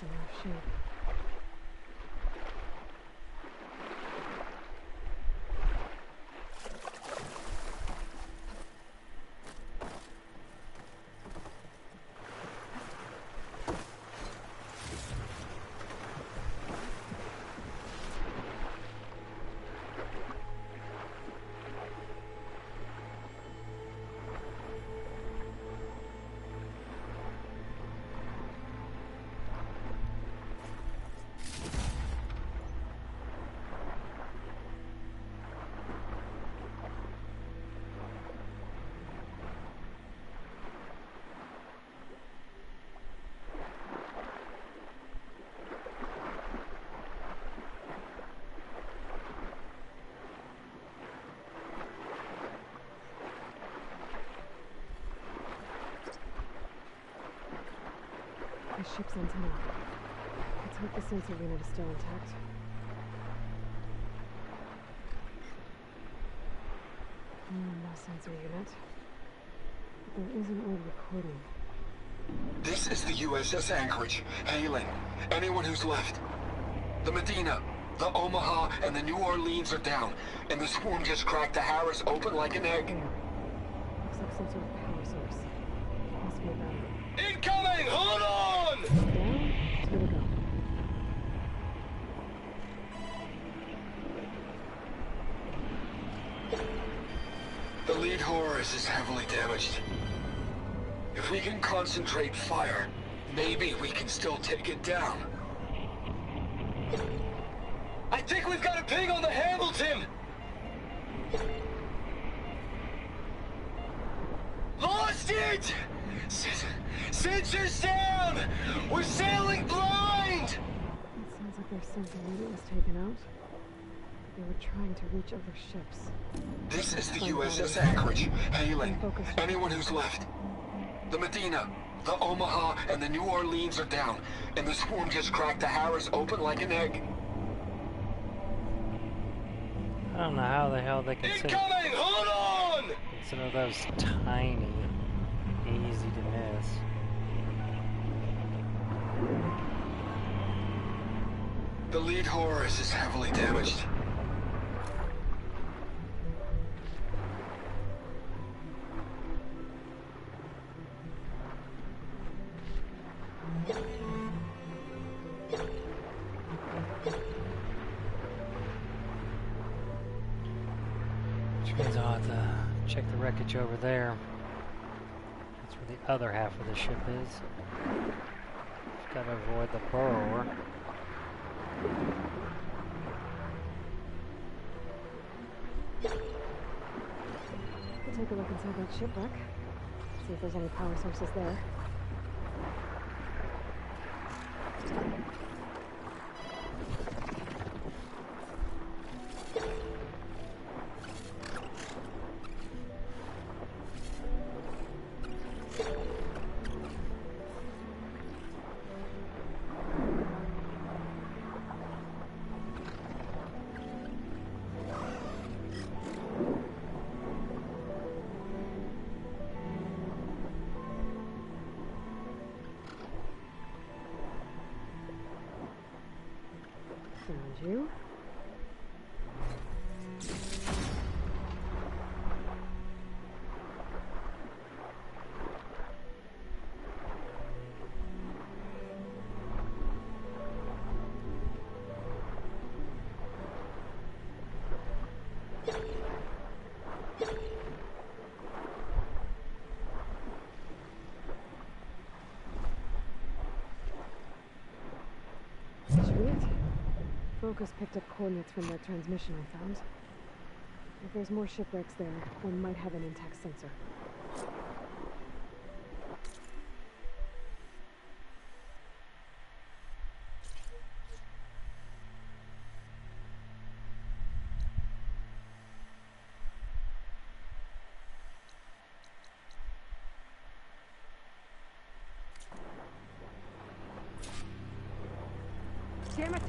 in rough shape. The ship's antenna. Let's hope the sensor unit is still intact. No sensor unit. But there is an old recording. This is the USS Anchorage. Hailing. Anyone who's left. The Medina, the Omaha, and the New Orleans are down. And the swarm just cracked the Harris open like an egg. Looks like some sort of power source. Must be a battery. Incoming! Hold on! Down, two to go. The lead Horus is heavily damaged. If we can concentrate fire, maybe we can still take it down. I think we've got a ping on the Hamilton! Lost it! Sensors down! We're sailing blind! It sounds like their sensor unit was taken out. They were trying to reach other ships. This is the USS Anchorage. Hailing. Anyone who's left. The Medina, the Omaha, and the New Orleans are down. And the swarm just cracked the Harris open like an egg. I don't know how the hell they consider... Incoming! Hold on! Consider those tiny, easy to miss. The lead Horus is heavily damaged. Which means I'll have to check the wreckage over there. That's where the other half of the ship is. Just gotta avoid the burrower. We'll take a look inside that shipwreck. See if there's any power sources there. Found you. Focus picked up coordinates from that transmission I found. If there's more shipwrecks there, one might have an intact sensor. Damn it!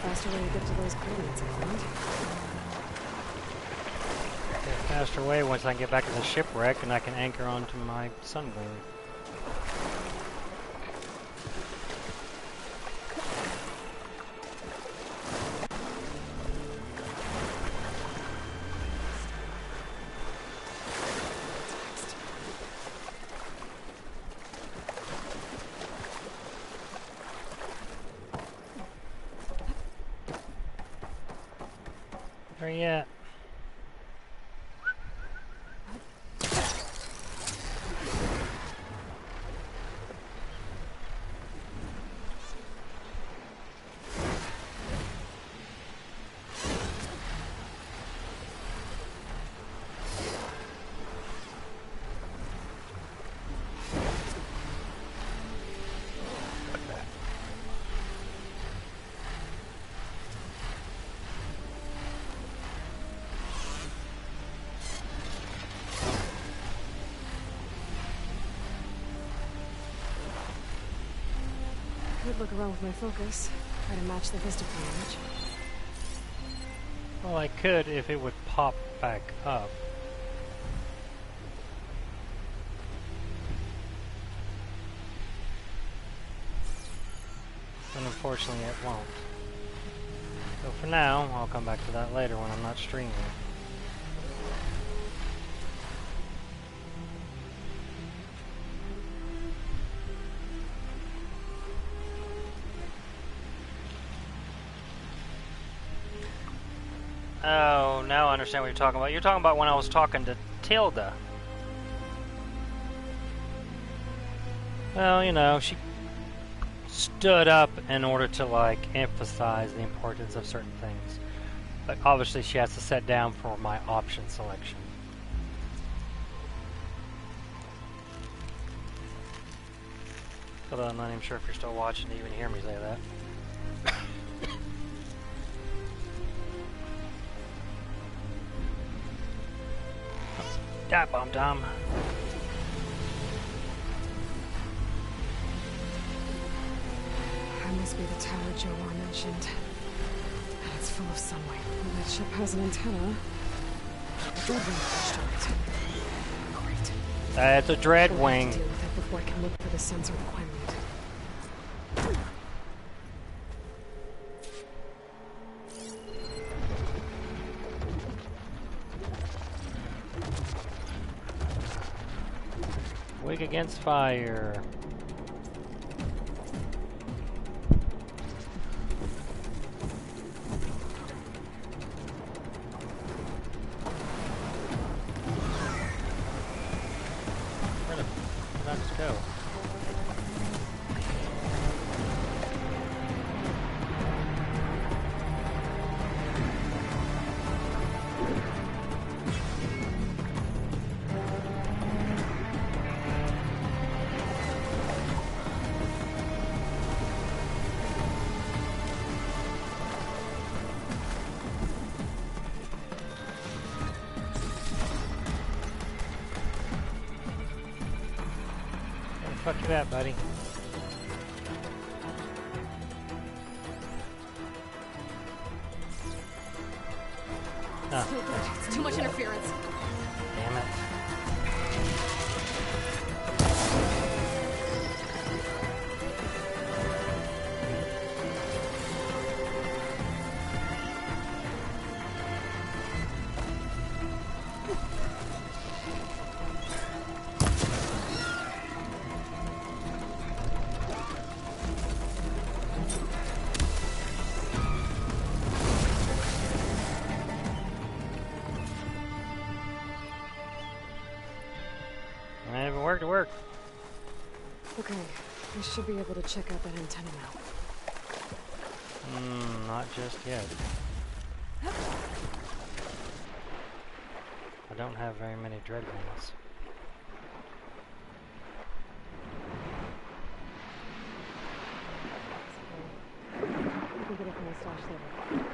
faster way to get to those coordinates, I found. A faster way once I can get back to the shipwreck and I can anchor onto my sunglare. Where you at? Could look around with my focus, try to match the vista image. Well, I could if it would pop back up. But unfortunately it won't. So for now, I'll come back to that later when I'm not streaming. Oh, now I understand what you're talking about. You're talking about when I was talking to Tilda. Well, you know, she stood up in order to, like, emphasize the importance of certain things. But obviously she has to sit down for my option selection. Although I'm not even sure if you're still watching to even hear me say that. Die bomb Tom. That must be the tower Joar mentioned. And it's full of sunlight. And that ship has an antenna. A dreadwing attached to it. Great. It's a dreadwing. Deal with it before I can look for the sensor requirement. Weak against fire. Where did that just go? Fuck you at, buddy. Oh. It's too much interference. Damn it. To work. Okay, I should be able to check out that antenna now. Not just yet. I don't have very many dreadwings. You can get it from the stash later.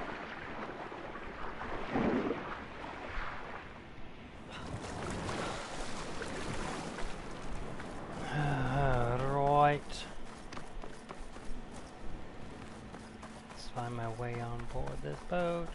Right. Let's find my way on board this boat.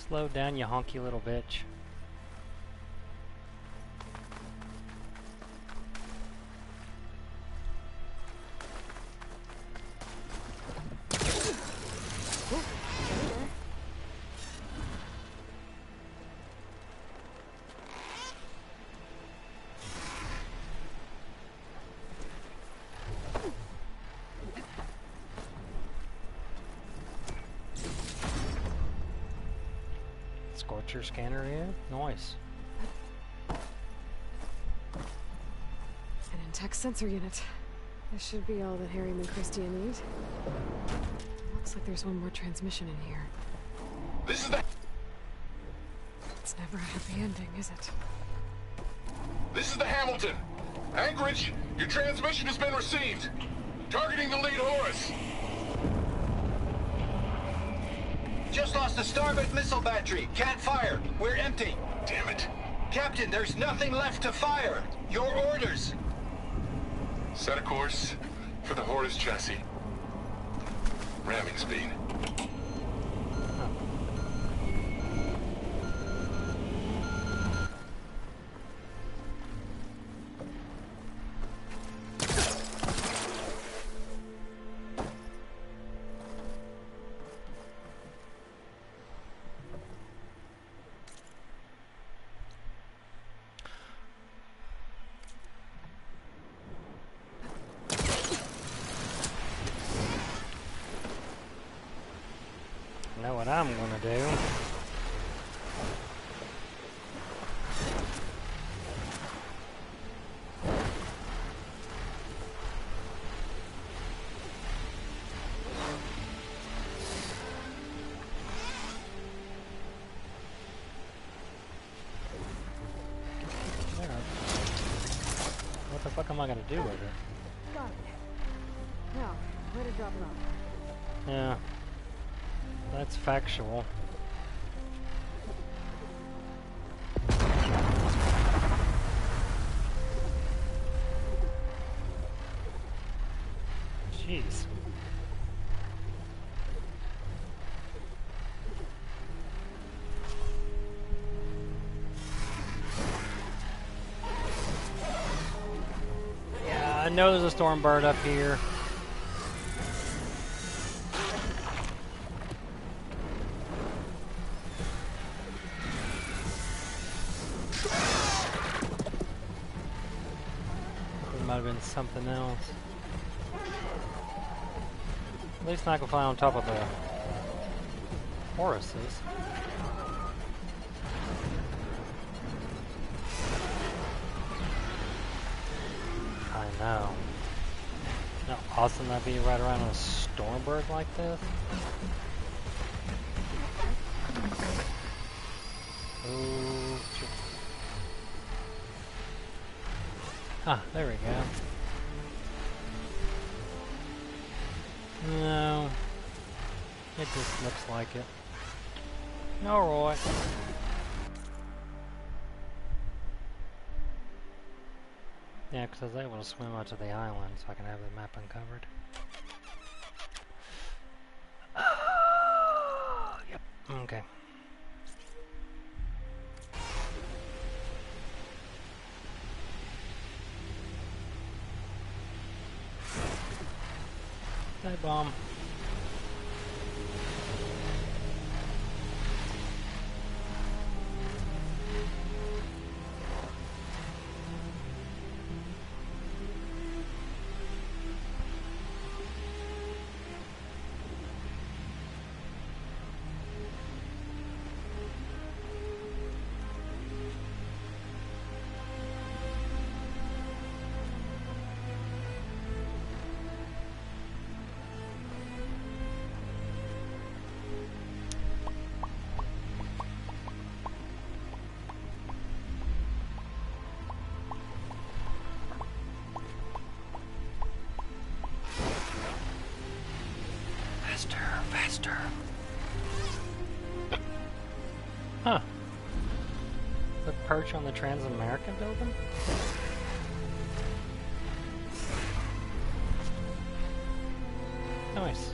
Slow down, you honky little bitch. Scorcher scanner in? Nice. An in-tech sensor unit. This should be all that Harry and Christia need. Looks like there's one more transmission in here. This is the... It's never a happy ending, is it? This is the Hamilton. Anchorage, your transmission has been received. Targeting the lead Horus. Just lost the starboard missile battery. Can't fire. We're empty. Damn it. Captain, there's nothing left to fire. Your orders. Set a course for the Horus chassis. Ramming speed. Know what I'm gonna do. What the fuck am I gonna do with it? Got it. Now, where to drop it off? Yeah. That's factual. Jeez. Yeah, I know there's a storm bird up here. Might have been something else. At least I can fly on top of the Horuses. I know. How awesome that'd be right around a stormbird like this. Oh, shit. Ah, there we go. No. It just looks like it. Alright. Yeah, because I was able to swim out to the island so I can have the map uncovered. Yep, okay. Dive bomb. monster. Huh. The perch on the Trans-American building? Nice.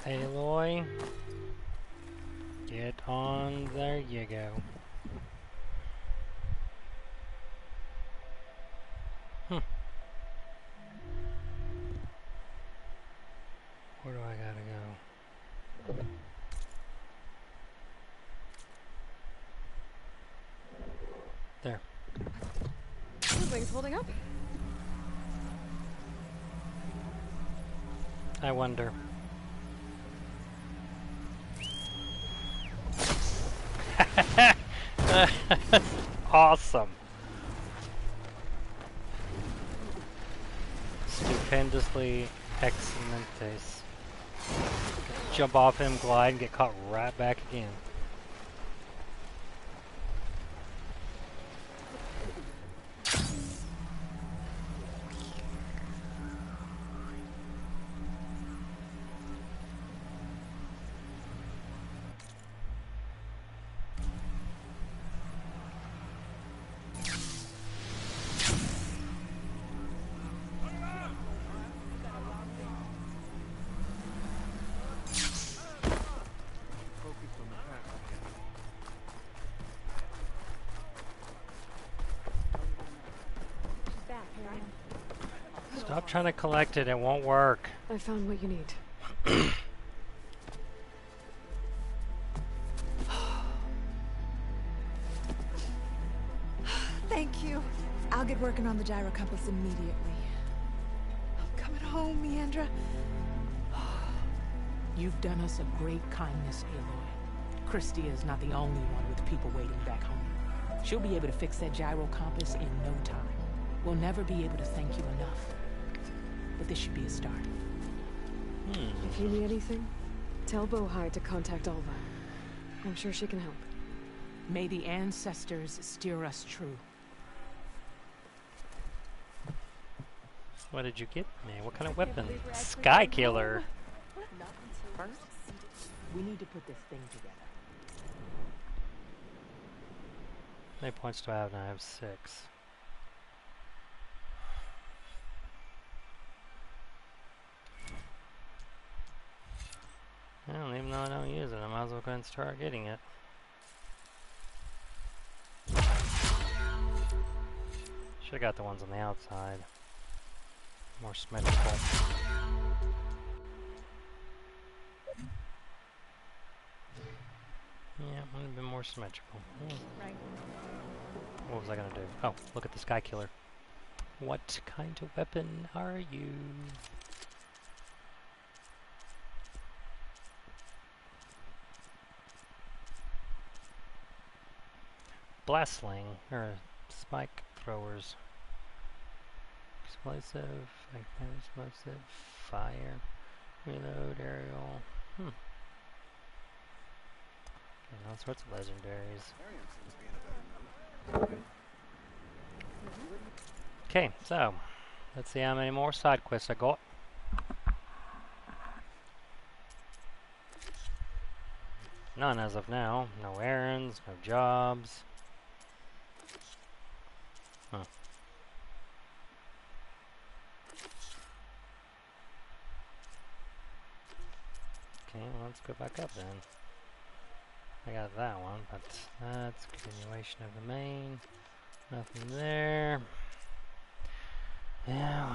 Aloy, get on, there you go. Where do I gotta go? There. Things holding up? I wonder. Awesome. Stupendously excelentes. Jump off him, glide, and get caught right back again. Stop trying to collect it, it won't work. I found what you need. Thank you. I'll get working on the gyro compass immediately. I'm coming home, Meandra. You've done us a great kindness, Aloy. Christy is not the only one with people waiting back home. She'll be able to fix that gyro compass in no time. We'll never be able to thank you enough. But this should be a start. If you need anything, tell Bohai to contact Alva. I'm sure she can help. May the ancestors steer us true. What did you get me? What kind of weapon? Sky Killer. First, we need to put this thing together. How many points do I have now? I have 6. Well, even though I don't use it, I might as well go ahead and start getting it. Should've got the ones on the outside. More symmetrical. Yeah, would have been more symmetrical. Right. What was I gonna do? Oh, look at the Sky Killer. What kind of weapon are you? Blast sling, or spike throwers. Explosive, explosive, fire, reload, aerial. And all sorts of legendaries. Okay, so let's see how many more side quests I got. None as of now. No errands, no jobs. Huh. Okay, well, let's go back up then. I got that one, but that's continuation of the main. Nothing there. Yeah,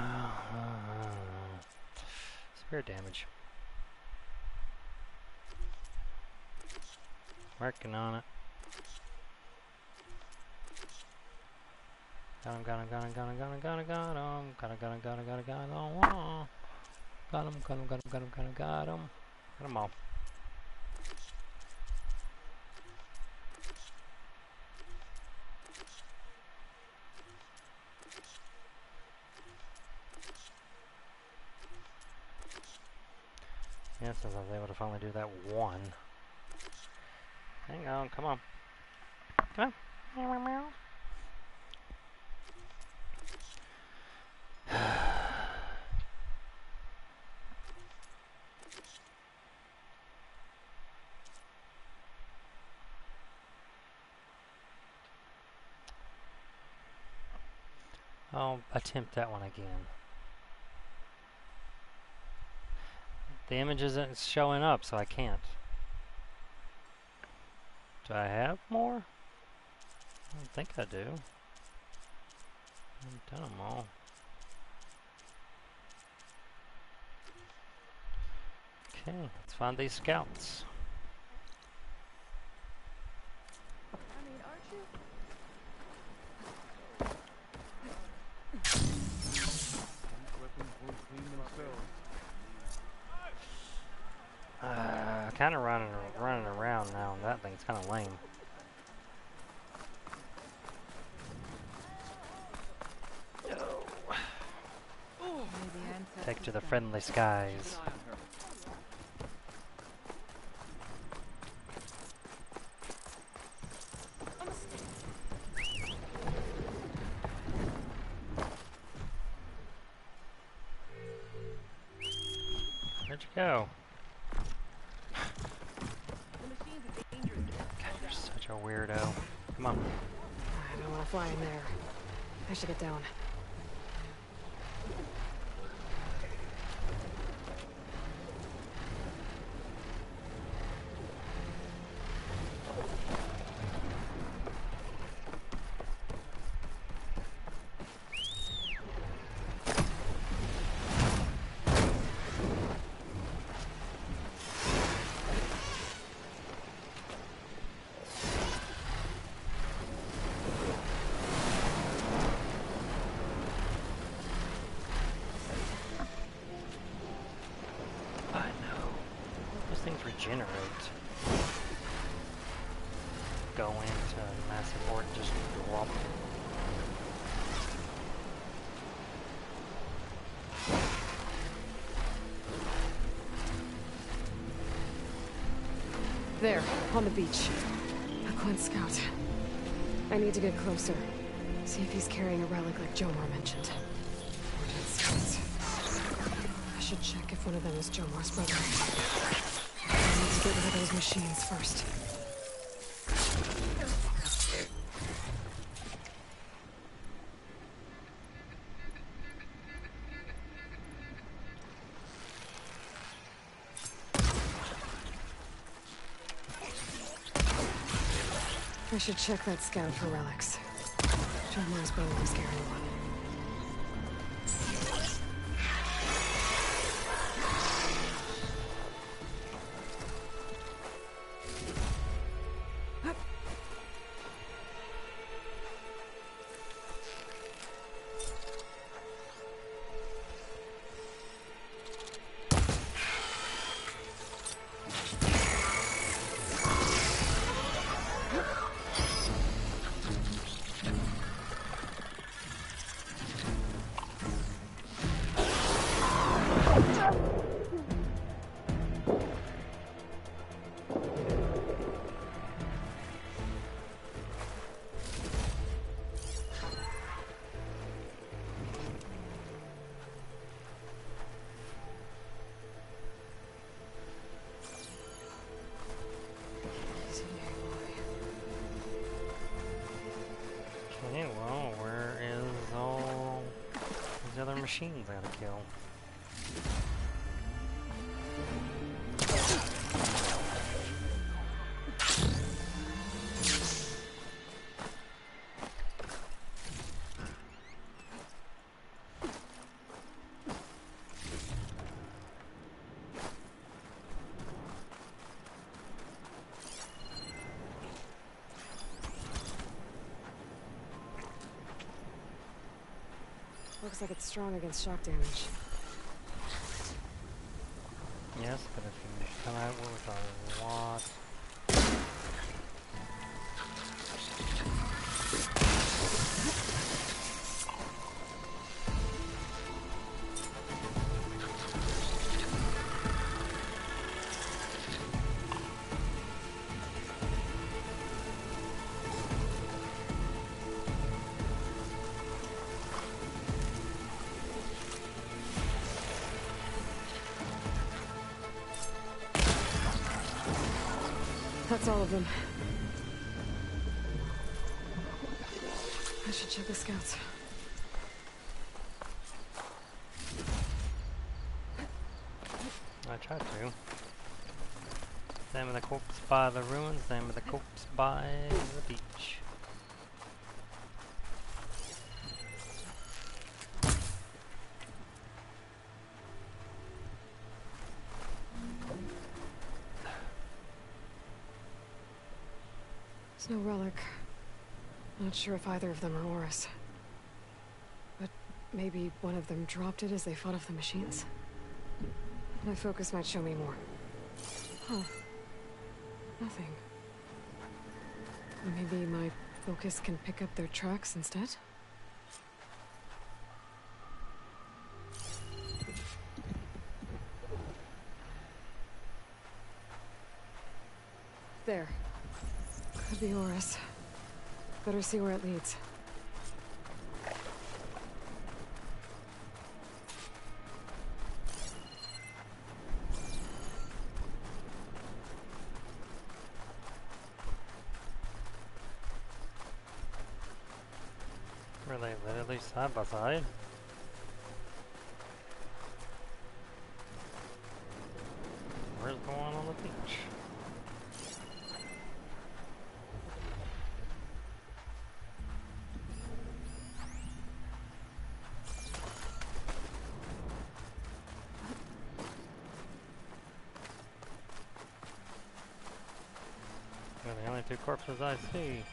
well, spirit damage. Working on it. Got him, got him, got him, got him, got him, got him, got him, got him, got him, got him, got him, got him, got him, got him, got him, got him, got him, got him, got him, got him all. Yeah, since I was able to finally do that one. Hang on, come on. Come on. Meow, meow, meow. I'll attempt that one again. The image isn't showing up, so I can't. Do I have more? I don't think I do. I've done them all. Okay, let's find these scouts. I mean, aren't you? Kind of running around now. That thing's kind of lame. Take to the friendly skies. Where'd you go? God, you're such a weirdo. Come on. I don't want to fly in there. I should get down. Regenerate. Go into massive horde and just drop them. There, on the beach. A Clint scout. I need to get closer. See if he's carrying a relic like Jomar mentioned. Or dead scouts. I should check if one of them is Jomar's brother. I need to get rid of those machines first. I should check that scout for relics. Jomar's brother was carrying one. Okay, well, where is all these other machines I gotta kill? Looks like it's strong against shock damage. Yes, but if you come out with a lot... That's all of them. I should check the scouts. I tried to. Examine the corpse by the ruins, examine the corpse by the beach. There's no relic. Not sure if either of them are Oris. But maybe one of them dropped it as they fought off the machines? My focus might show me more. Huh. Nothing. Maybe my focus can pick up their tracks instead? There. Could be Oris. Better see where it leads. Were they literally side by side? Where's the one on the beach? They're the only two corpses I see.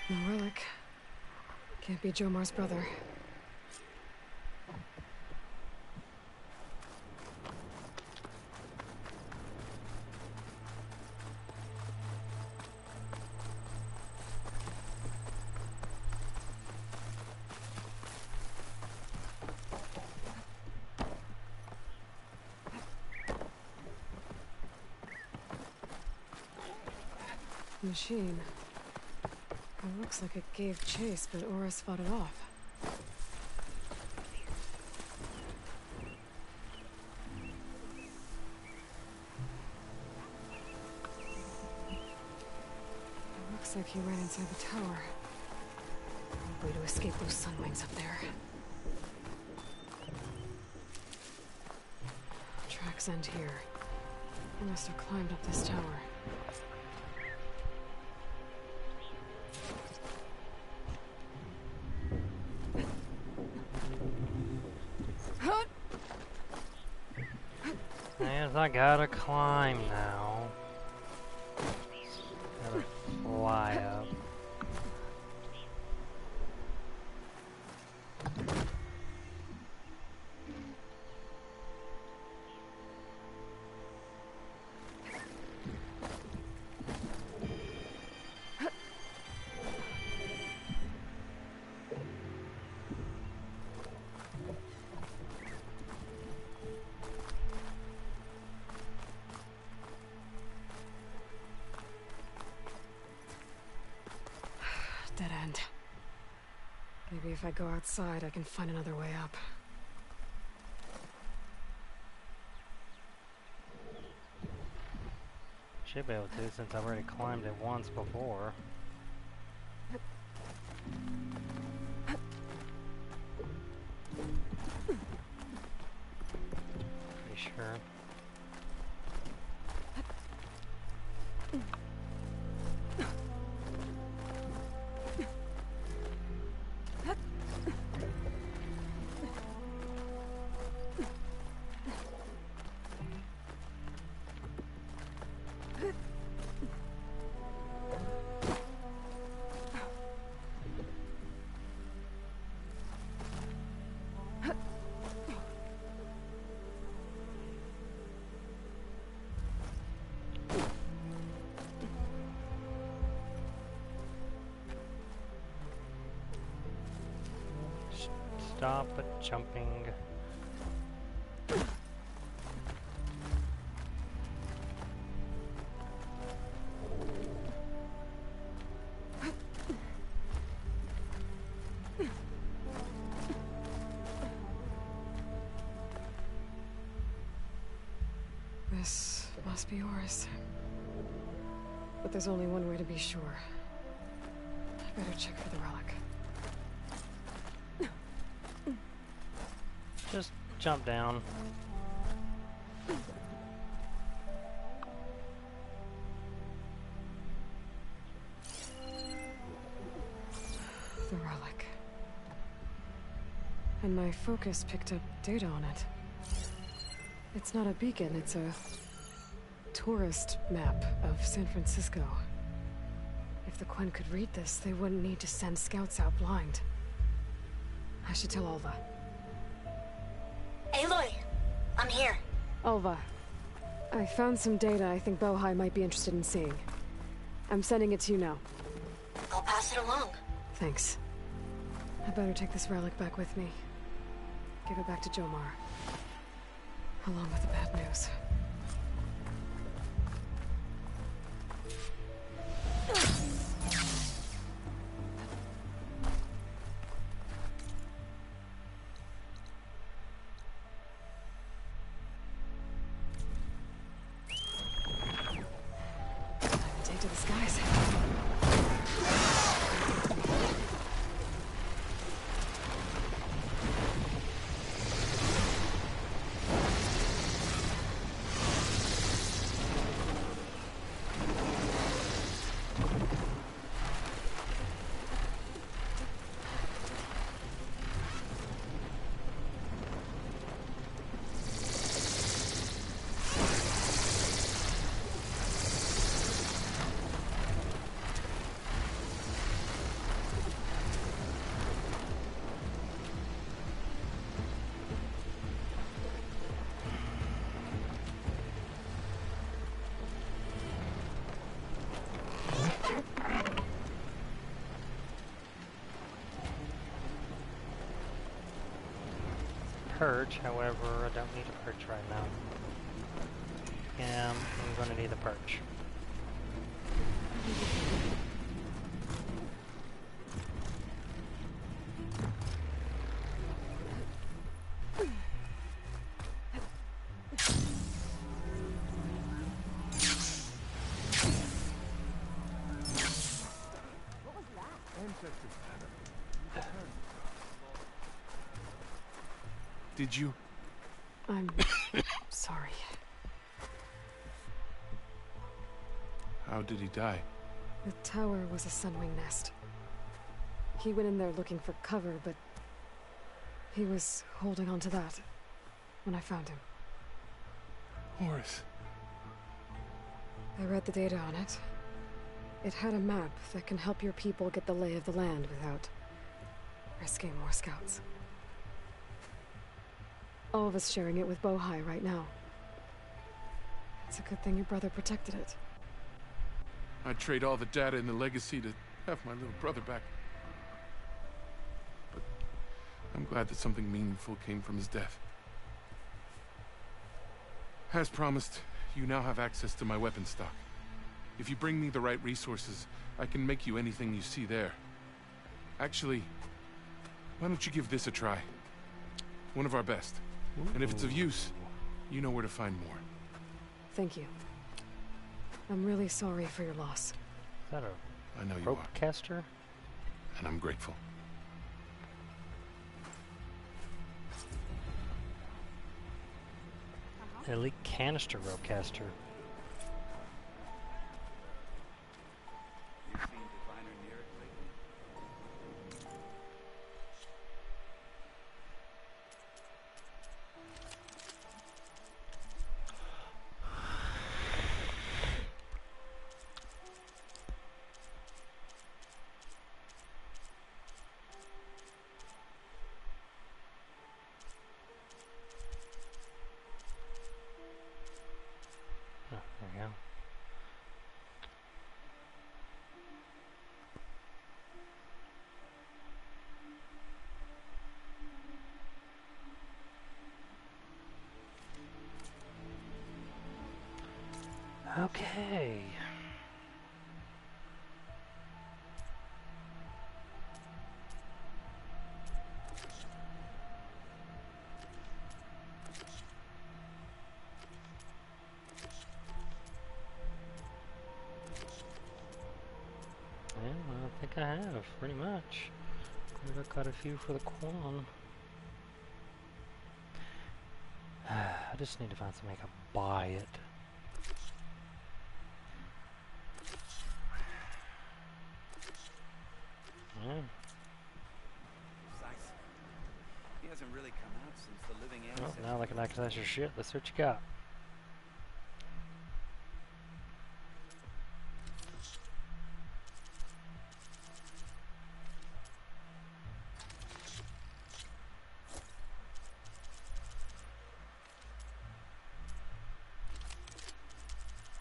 No relic. Can't be Jomar's brother. Machine. It looks like it gave chase, but Oris fought it off. It looks like he ran inside the tower. Way to escape those sunwings up there. Tracks end here. He must have climbed up this tower. I gotta climb now. Gotta fly up. Dead end. Maybe if I go outside, I can find another way up. Should be able to, since I've already climbed it once before. Pretty sure. Stop jumping. This must be yours. But there's only one way to be sure. I better check for the relic. Just jump down. The relic. And my focus picked up data on it. It's not a beacon, it's a tourist map of San Francisco. If the Quen could read this, they wouldn't need to send scouts out blind. I should tell Alva. Aloy, I'm here. Alva, I found some data I think Bohai might be interested in seeing. I'm sending it to you now. I'll pass it along. Thanks. I better take this relic back with me. Give it back to Jomar. Along with the bad news. Take to the skies. Perch, however, I don't need a perch right now. I'm going to need the perch. Did you? I'm sorry. How did he die? The tower was a sunwing nest. He went in there looking for cover, but he was holding on to that when I found him. Horace. I read the data on it. It had a map that can help your people get the lay of the land without risking more scouts. All of us sharing it with Bohai right now. It's a good thing your brother protected it. I'd trade all the data in the legacy to have my little brother back. But I'm glad that something meaningful came from his death. As promised, you now have access to my weapon stock. If you bring me the right resources, I can make you anything you see there. Actually, why don't you give this a try? One of our best. And if it's of use, you know where to find more. Thank you. I'm really sorry for your loss. Is that a I know you rope are. caster? And I'm grateful. Elite canister rope caster. I have, pretty much. I've got a few for the Quan. I just need to find something I can buy it. Yeah. He hasn't really come out since the living Well, ancestor. now I can access your shit. Let's see what you got.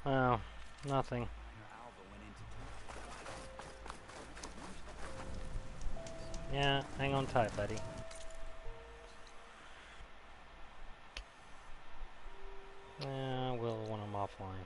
Well, nothing. Yeah, hang on tight, buddy. Yeah, we'll want them offline.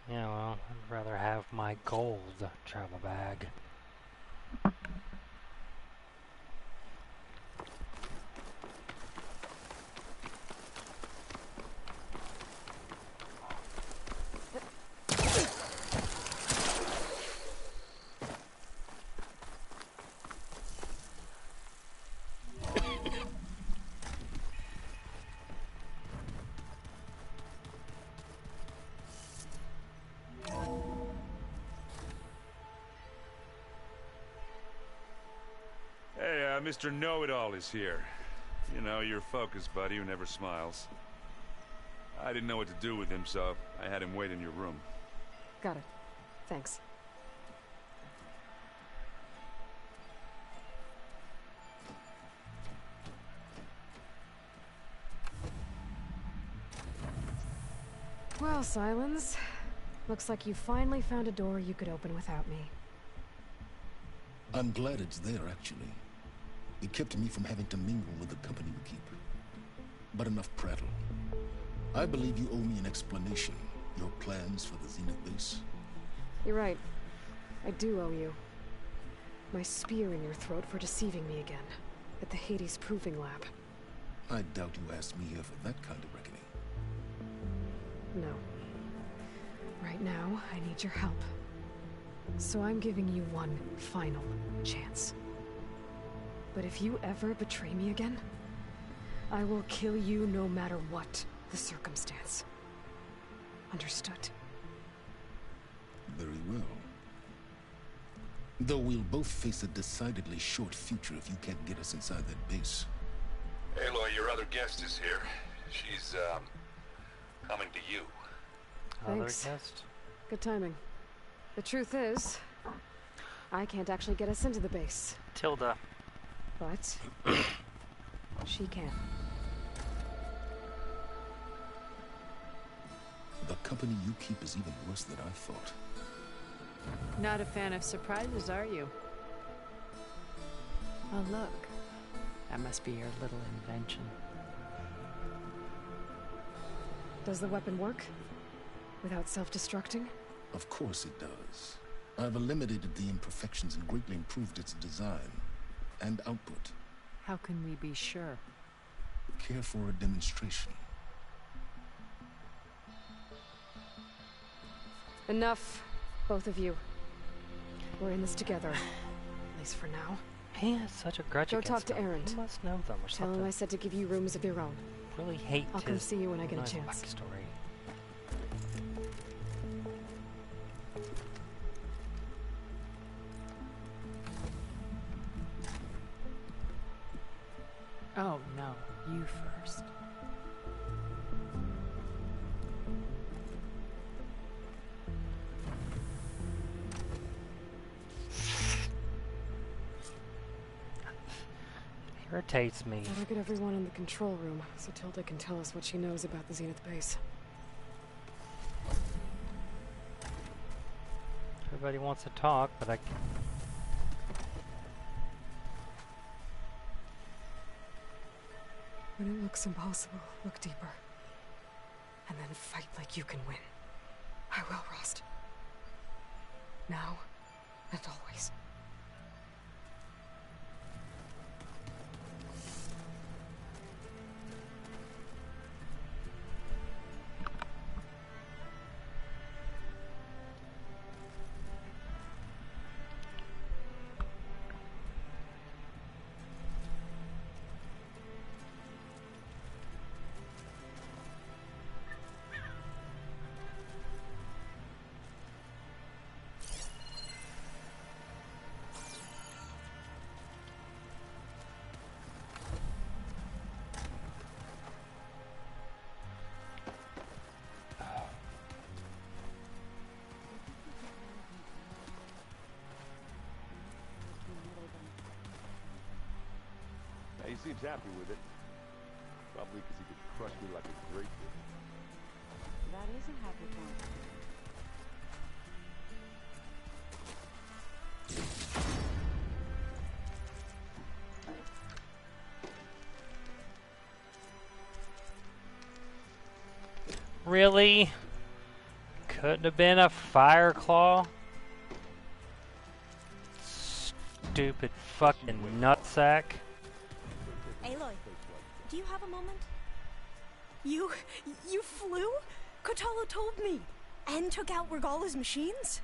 Yeah, well, I'd rather have my gold travel bag. Mr. Know-It-All is here. You know, your focus buddy who never smiles. I didn't know what to do with him, so I had him wait in your room. Got it. Thanks. Well, Silence. Looks like you finally found a door you could open without me. I'm glad it's there, actually. It kept me from having to mingle with the company you keep. But enough prattle. I believe you owe me an explanation. Your plans for the Zenith base. You're right. I do owe you. My spear in your throat for deceiving me again. At the Hades Proving Lab. I doubt you asked me here for that kind of reckoning. No. Right now, I need your help. So I'm giving you one final chance. But if you ever betray me again, I will kill you no matter what the circumstance. Understood? Very well. Though we'll both face a decidedly short future if you can't get us inside that base. Aloy, your other guest is here. She's, coming to you. Thanks. Good timing. The truth is, I can't actually get us into the base. Tilda. But she can. The company you keep is even worse than I thought. Not a fan of surprises, are you? Oh, look. That must be your little invention. Does the weapon work? Without self-destructing? Of course it does. I've eliminated the imperfections and greatly improved its design and output. How can we be sure? Care for a demonstration? Enough, both of you. We're in this together, at least for now. He has such a grudge Go against talk to them. Erend. He must know them or Tell something. him I said to give you rooms of your own. Really hate I'll come see you when I get a chance. Backstory. Oh, no. You first. Irritates me. Better get everyone in the control room so Tilda can tell us what she knows about the Zenith base. Everybody wants to talk, but I... When it looks impossible, look deeper. And then fight like you can win. I will, Rost. Now and always. He seems happy with it. Probably because he could crush me like a grape. That is a happy point. Really? Couldn't have been a fire claw? Stupid fucking nutsack. Aloy, do you have a moment? You flew? Kotalo told me. And took out Regala's machines?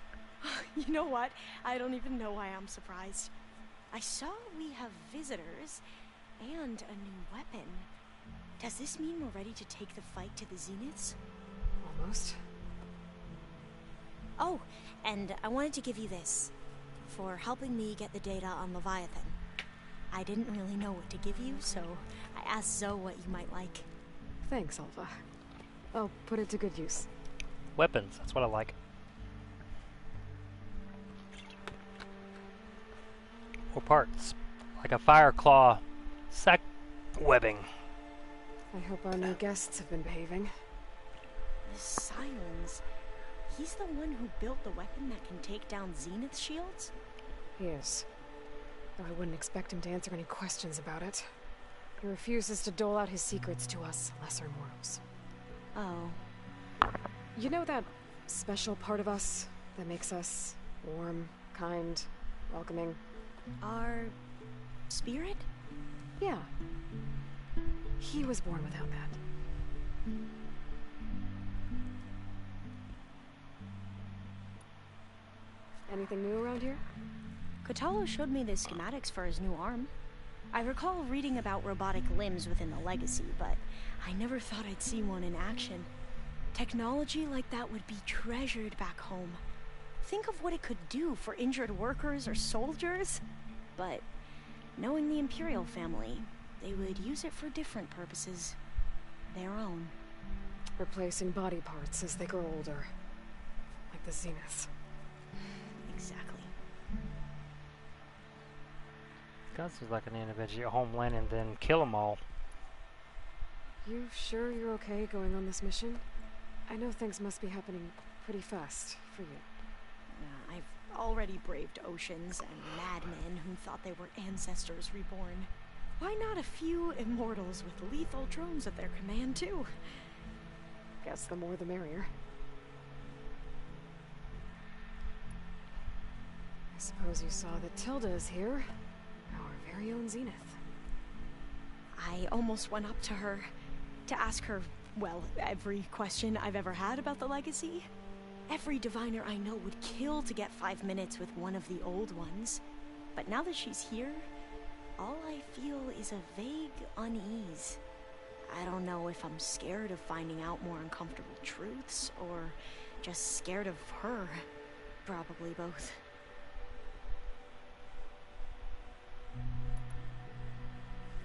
You know what? I don't even know why I'm surprised. I saw we have visitors and a new weapon. Does this mean we're ready to take the fight to the Zeniths? Almost. Oh, and I wanted to give you this for helping me get the data on Leviathan. I didn't really know what to give you, so I asked Zoe what you might like. Thanks, Alpha. I'll put it to good use. Weapons, that's what I like. Or parts, like a fire claw, sack webbing. I hope our new guests have been behaving. The Silence. He's the one who built the weapon that can take down Zenith shields? He is. Though I wouldn't expect him to answer any questions about it. He refuses to dole out his secrets to us lesser mortals. Oh. You know that special part of us that makes us warm, kind, welcoming? Our spirit? Yeah. He was born without that. Anything new around here? Kotalo showed me the schematics for his new arm. I recall reading about robotic limbs within the Legacy, but I never thought I'd see one in action. Technology like that would be treasured back home. Think of what it could do for injured workers or soldiers. But knowing the Imperial family, they would use it for different purposes. Their own. Replacing body parts as they grow older. Like the Zeniths. Exactly. Gus is like an individual at homeland and then kill them all. You sure you're okay going on this mission? I know things must be happening pretty fast for you. I've already braved oceans and madmen who thought they were ancestors reborn. Why not a few immortals with lethal drones at their command, too? Guess the more the merrier. I suppose you saw that Tilda is here. Our very own Zenith. I almost went up to her to ask her, well, every question I've ever had about the Legacy. Every diviner I know would kill to get 5 minutes with one of the old ones. But now that she's here, all I feel is a vague unease. I don't know if I'm scared of finding out more uncomfortable truths, or just scared of her. Probably both.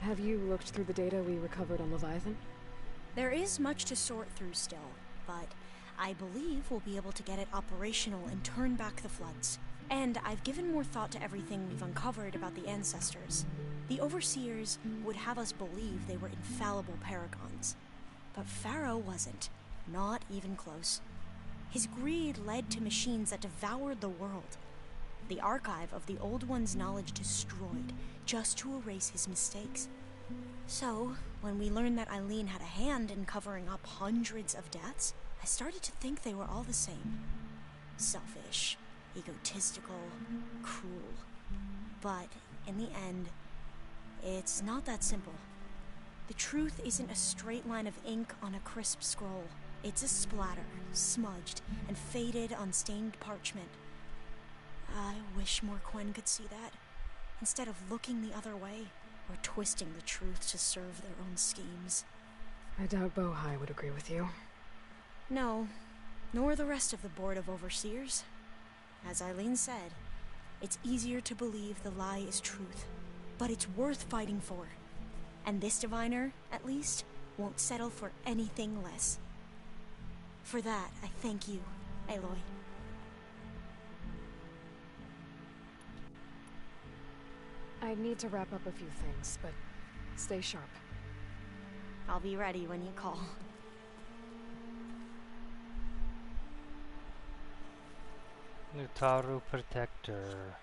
Have you looked through the data we recovered on Leviathan? There is much to sort through still, but I believe we'll be able to get it operational and turn back the floods. And I've given more thought to everything we've uncovered about the ancestors. The Overseers would have us believe they were infallible paragons. But Pharaoh wasn't. Not even close. His greed led to machines that devoured the world. The archive of the Old One's knowledge destroyed, just to erase his mistakes. So, when we learned that Eileen had a hand in covering up hundreds of deaths, I started to think they were all the same. Selfish, egotistical, cruel. But, in the end, it's not that simple. The truth isn't a straight line of ink on a crisp scroll. It's a splatter, smudged and faded on stained parchment. I wish more Quen could see that, instead of looking the other way, or twisting the truth to serve their own schemes. I doubt Bohai would agree with you. No, nor the rest of the Board of Overseers. As Eileen said, it's easier to believe the lie is truth, but it's worth fighting for. And this diviner, at least, won't settle for anything less. For that, I thank you, Aloy. I need to wrap up a few things, but stay sharp. I'll be ready when you call. Nutaru Protector.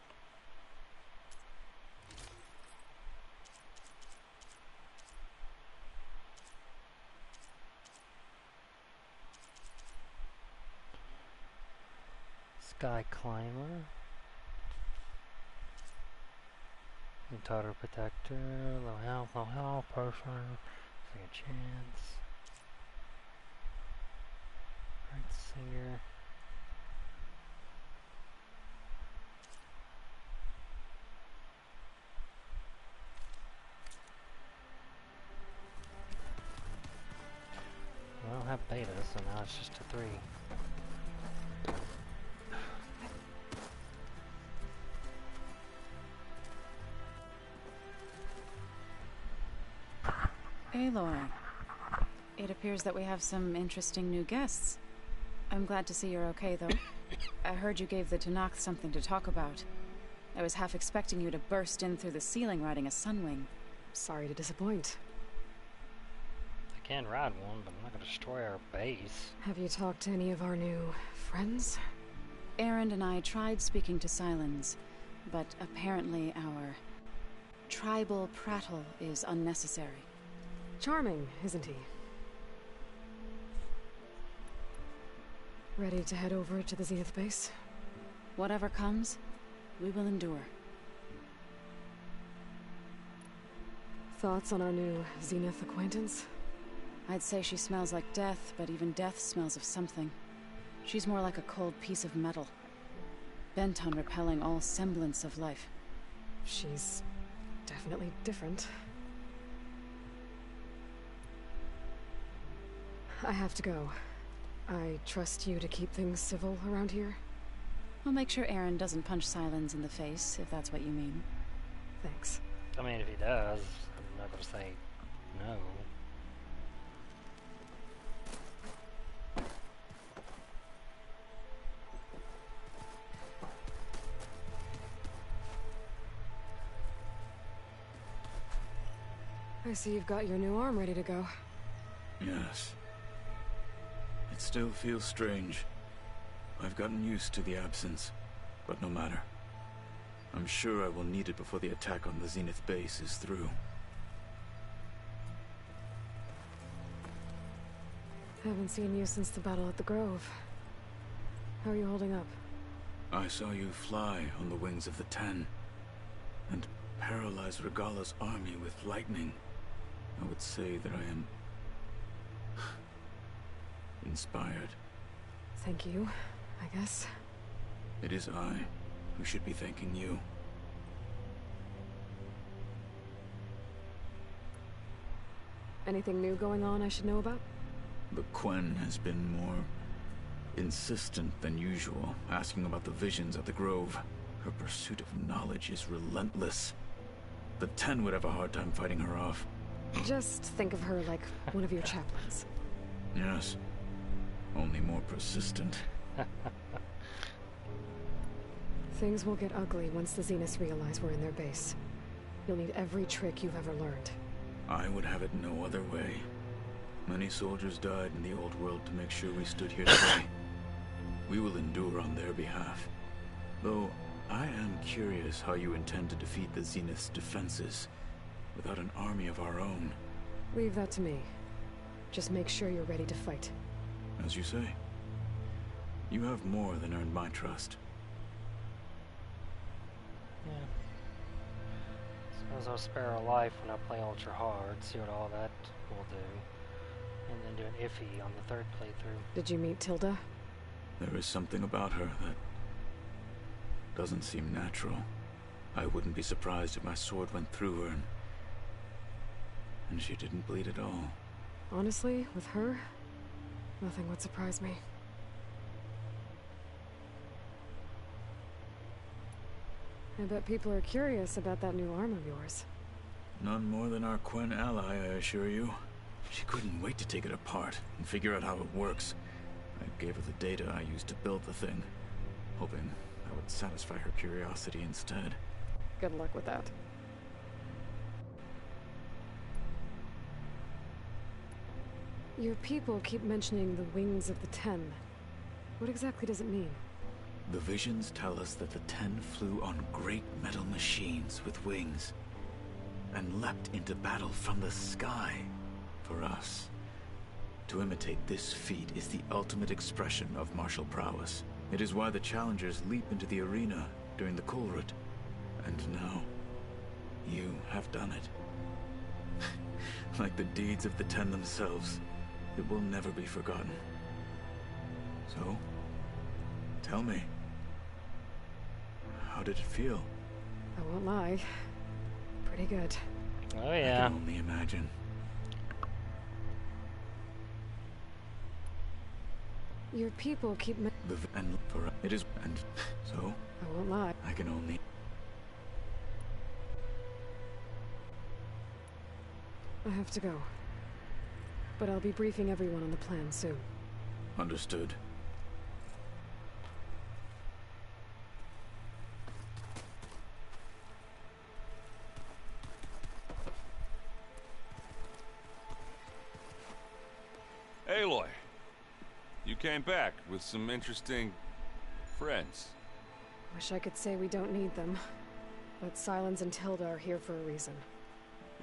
Sky Climber. Nutaru Protector. Low health, person. Second chance. Right Singer. I don't have beta, so now it's just a 3. Aloy, it appears that we have some interesting new guests. I'm glad to see you're okay, though. I heard you gave the Tanakh something to talk about. I was half expecting you to burst in through the ceiling riding a sunwing. Sorry to disappoint. I can ride one, but I'm not going to destroy our base. Have you talked to any of our new friends? Aaron and I tried speaking to Silence, but apparently our tribal prattle is unnecessary. Charming, isn't he? Ready to head over to the Zenith base? Whatever comes, we will endure. Thoughts on our new Zenith acquaintance? I'd say she smells like death, but even death smells of something. She's more like a cold piece of metal, bent on repelling all semblance of life. She's definitely different. I have to go. I trust you to keep things civil around here. I'll make sure Aaron doesn't punch Silence in the face, if that's what you mean. Thanks. I mean, if he does, I'm not going to say no. I see you've got your new arm ready to go. Yes. It still feels strange. I've gotten used to the absence, but no matter. I'm sure I will need it before the attack on the Zenith base is through. Haven't seen you since the battle at the Grove. How are you holding up? I saw you fly on the wings of the Ten, and paralyze Regala's army with lightning. I would say that I am inspired. Thank you, I guess. It is I who should be thanking you. Anything new going on I should know about? The Quen has been more insistent than usual, asking about the visions at the Grove. Her pursuit of knowledge is relentless. The 10 would have a hard time fighting her off. Just think of her like one of your chaplains. Yes. Only more persistent. Things will get ugly once the Zeniths realize we're in their base. You'll need every trick you've ever learned. I would have it no other way. Many soldiers died in the old world to make sure we stood here today. We will endure on their behalf. Though, I am curious how you intend to defeat the Zenith's defenses without an army of our own. Leave that to me. Just make sure you're ready to fight. As you say. You have more than earned my trust. Yeah. Suppose I'll spare a life when I play ultra hard, see what all that will do. And then do an iffy on the 3rd playthrough. Did you meet Tilda? There is something about her that doesn't seem natural. I wouldn't be surprised if my sword went through her and she didn't bleed at all. Honestly, with her, nothing would surprise me. I bet people are curious about that new arm of yours. None more than our Quen ally, I assure you. She couldn't wait to take it apart and figure out how it works. I gave her the data I used to build the thing, hoping that would satisfy her curiosity instead. Good luck with that. Your people keep mentioning the wings of the 10. What exactly does it mean? The visions tell us that the 10 flew on great metal machines with wings and leapt into battle from the sky. For us, to imitate this feat is the ultimate expression of martial prowess. It is why the challengers leap into the arena during the Kulrut. And now, you have done it. Like the deeds of the 10 themselves, it will never be forgotten. So, tell me, how did it feel? I won't lie. Pretty good. Oh yeah. I can only imagine. Your people keep and for it is, and so I won't lie. I can only. I have to go. But I'll be briefing everyone on the plan soon. Understood. Aloy, you came back with some interesting friends. Wish I could say we don't need them. But Silence and Tilda are here for a reason.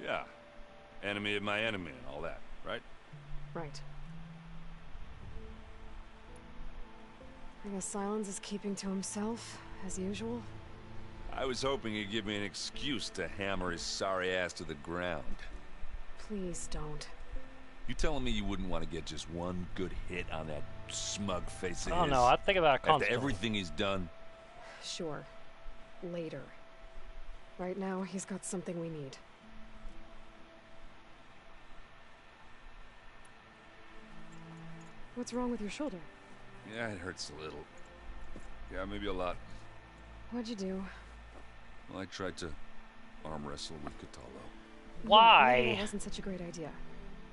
Yeah. Enemy of my enemy and all that, right? Right. I guess Silence is keeping to himself, as usual. I was hoping he'd give me an excuse to hammer his sorry ass to the ground. Please don't. You telling me you wouldn't want to get just one good hit on that smug face of his? Oh no, I'd think about it after constantly. everything he's done. Sure. Later. Right now, he's got something we need. What's wrong with your shoulder? Yeah, it hurts a little. Yeah, maybe a lot. What'd you do? Well, I tried to arm wrestle with Catalo. Why? Yeah, maybe that wasn't such a great idea.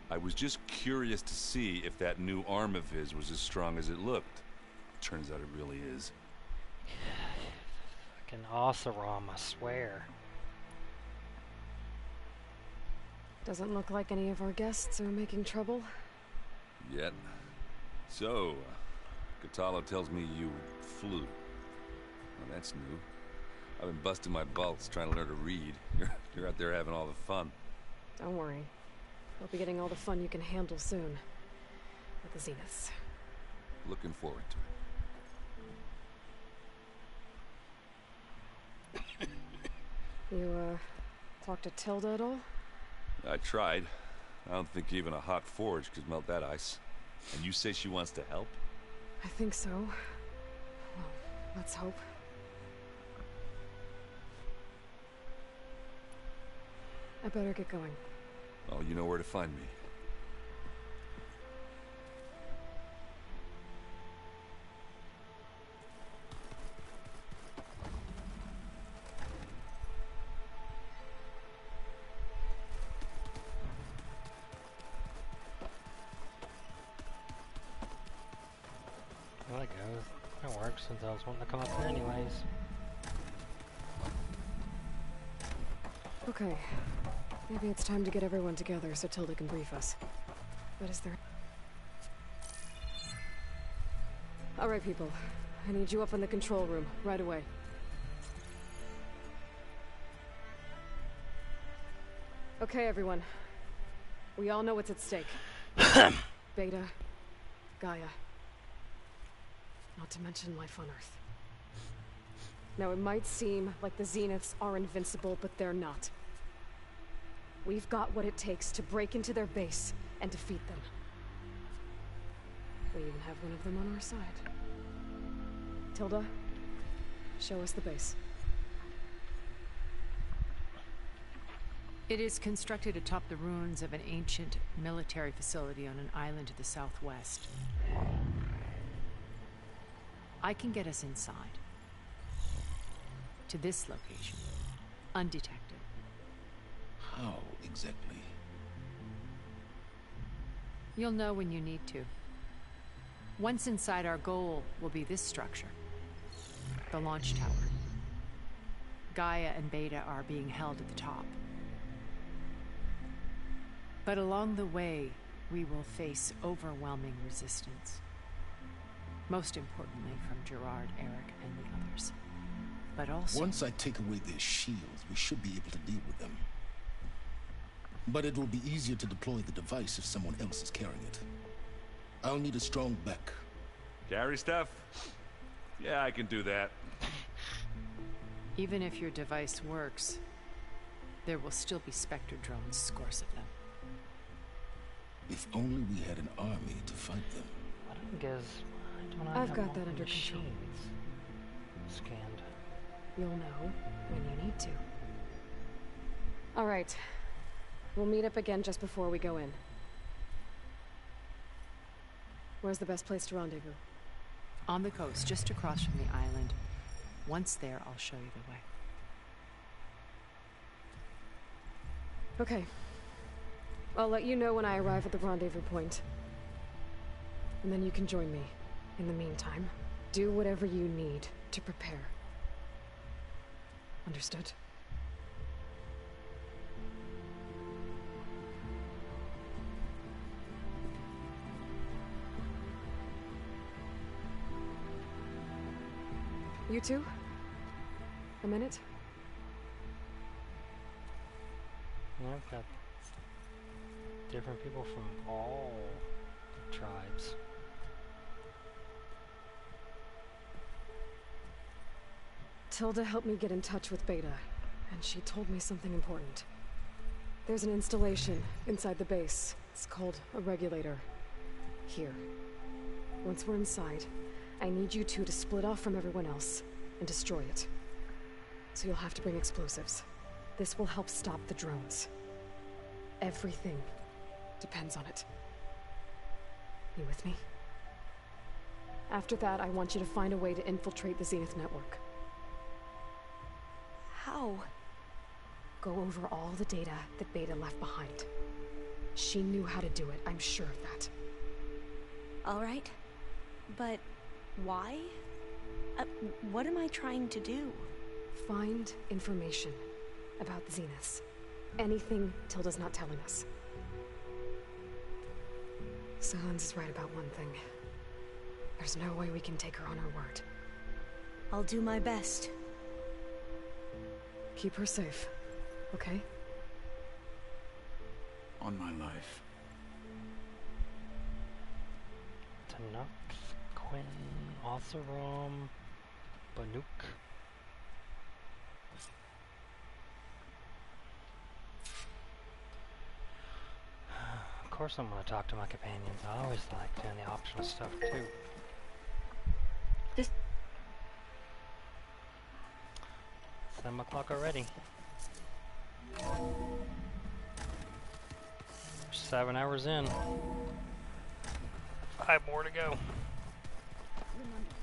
I was just curious to see if that new arm of his was as strong as it looked. Turns out it really is. Fucking Oseram, I swear. Doesn't look like any of our guests are making trouble. Yet. So, Catalo tells me you flew. Well, that's new. I've been busting my balls trying to learn to read. You're out there having all the fun. Don't worry. You'll be getting all the fun you can handle soon. With the Zeniths. Looking forward to it. You, talked to Tilda at all? I tried. I don't think even a hot forge could melt that ice. And you say she wants to help? I think so. Well, let's hope. I better get going. Oh, you know where to find me. since I was wanting to come up here anyways. Okay. Maybe it's time to get everyone together so Tilda can brief us. But is there... Alright, people. I need you up in the control room, right away. Okay, everyone. We all know what's at stake. Beta, Gaia. Not to mention life on Earth. Now, it might seem like the Zeniths are invincible, but they're not. We've got what it takes to break into their base and defeat them. We even have one of them on our side. Tilda, show us the base. It is constructed atop the ruins of an ancient military facility on an island to the southwest. I can get us inside. To this location. Undetected. How exactly? You'll know when you need to. Once inside, our goal will be this structure. The launch tower. Gaia and Beta are being held at the top. But along the way, we will face overwhelming resistance. Most importantly from Gerard, Eric, and the others. But also... Once I take away their shields, we should be able to deal with them. But it will be easier to deploy the device if someone else is carrying it. I'll need a strong back. Carry stuff? Yeah, I can do that. Even if your device works, there will still be Spectre drones, scores of them. If only we had an army to fight them. I don't guess. I've got that under control. Scanned. You'll know when you need to. All right. We'll meet up again just before we go in. Where's the best place to rendezvous? On the coast, just across from the island. Once there, I'll show you the way. Okay. I'll let you know when I arrive at the rendezvous point. And then you can join me. In the meantime, do whatever you need to prepare. Understood? You two? A minute? Yeah, I've got different people from all tribes. Tilda helped me get in touch with Beta, and she told me something important. There's an installation inside the base. It's called a regulator. Here. Once we're inside, I need you two to split off from everyone else and destroy it. So you'll have to bring explosives. This will help stop the drones. Everything depends on it. You with me? After that, I want you to find a way to infiltrate the Zenith network. How? Go over all the data that Beta left behind. She knew how to do it, I'm sure of that. All right. But why? What am I trying to do? Find information about the Zeniths. Anything Tilda's not telling us. Silence is right about one thing. There's no way we can take her on her word. I'll do my best. Keep her safe, okay? On my life. Tanuk, Quinn, Oseram, Banuk. Of course I'm going to talk to my companions. I always like doing the optional stuff too. 7 o'clock already. 7 hours in. 5 more to go. Remember,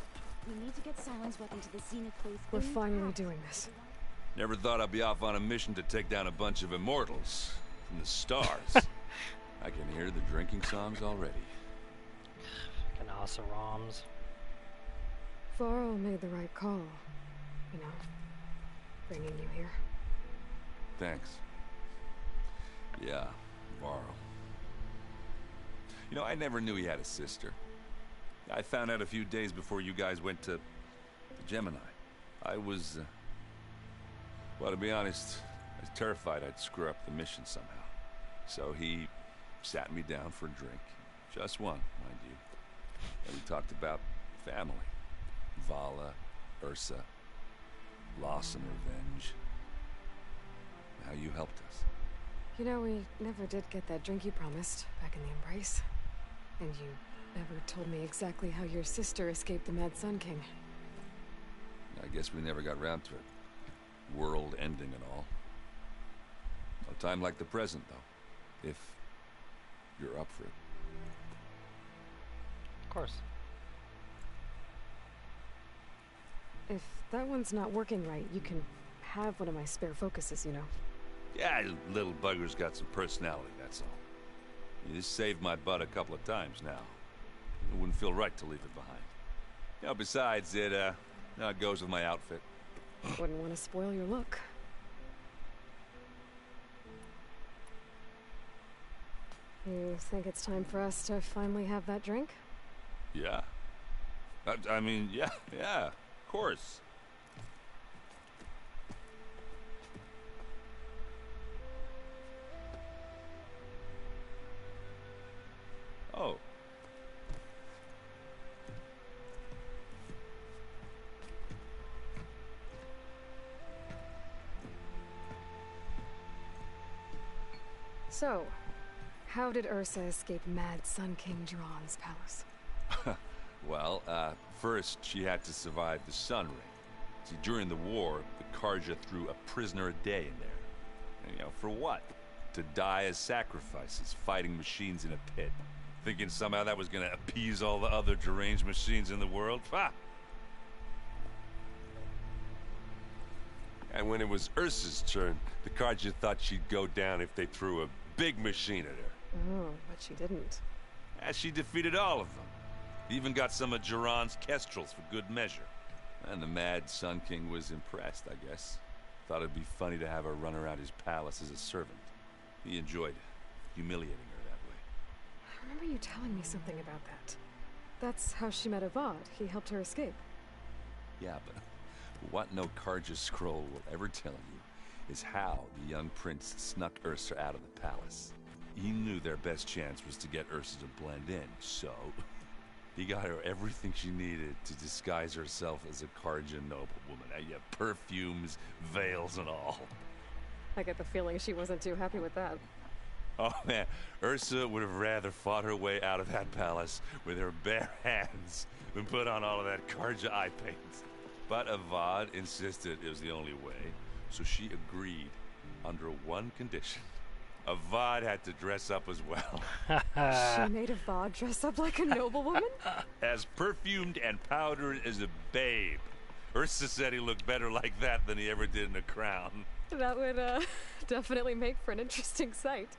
we need to get Silence weapon to the Zenith base. We're finally doing this. Never thought I'd be off on a mission to take down a bunch of immortals from the stars. I can hear the drinking songs already. Fucking Oserams. Varl made the right call. You know, bringing you here. Thanks. Yeah, Varl. You know, I never knew he had a sister. I found out a few days before you guys went to Gemini. I was, well, to be honest, I was terrified I'd screw up the mission somehow. So he sat me down for a drink. Just one, mind you. And we talked about family. Vala, Ursa, loss and revenge. How you helped us. You know, we never did get that drink you promised back in the Embrace. And you never told me exactly how your sister escaped the Mad Sun King. I guess we never got round to it. World ending and all. No time like the present, though. If you're up for it. Of course. If that one's not working right, you can have one of my spare focuses, you know. Yeah, little bugger's got some personality, that's all. You just saved my butt a couple of times now. It wouldn't feel right to leave it behind. You know, besides, it goes with my outfit. Wouldn't want to spoil your look. You think it's time for us to finally have that drink? Yeah. I mean, yeah, of course. Oh. So, how did Ursa escape Mad Sun King Jiran's palace? Well, first she had to survive the Sun Ring. See, during the war, the Karja threw a prisoner a day in there. And, you know, for what? To die as sacrifices, fighting machines in a pit. Thinking somehow that was gonna appease all the other deranged machines in the world? Ha! And when it was Ursa's turn, the Karja thought she'd go down if they threw a big machine at her. Oh, but she didn't. And she defeated all of them. Even got some of Jiran's kestrels for good measure. And the Mad Sun King was impressed, I guess. Thought it'd be funny to have her run around his palace as a servant. He enjoyed humiliating her that way. I remember you telling me something about that. That's how she met Avad. He helped her escape. Yeah, but what no Karja scroll will ever tell you is how the young prince snuck Ursa out of the palace. He knew their best chance was to get Ursa to blend in, so he got her everything she needed to disguise herself as a Karja noblewoman. Yeah, perfumes, veils, and all. I get the feeling she wasn't too happy with that. Oh man, Ursa would have rather fought her way out of that palace with her bare hands than put on all of that Karja eye paint. But Avad insisted it was the only way, so she agreed under one condition. Avad had to dress up as well. She made Avad dress up like a noblewoman? As perfumed and powdered as a babe. Ursa said he looked better like that than he ever did in a crown. That would, definitely make for an interesting sight.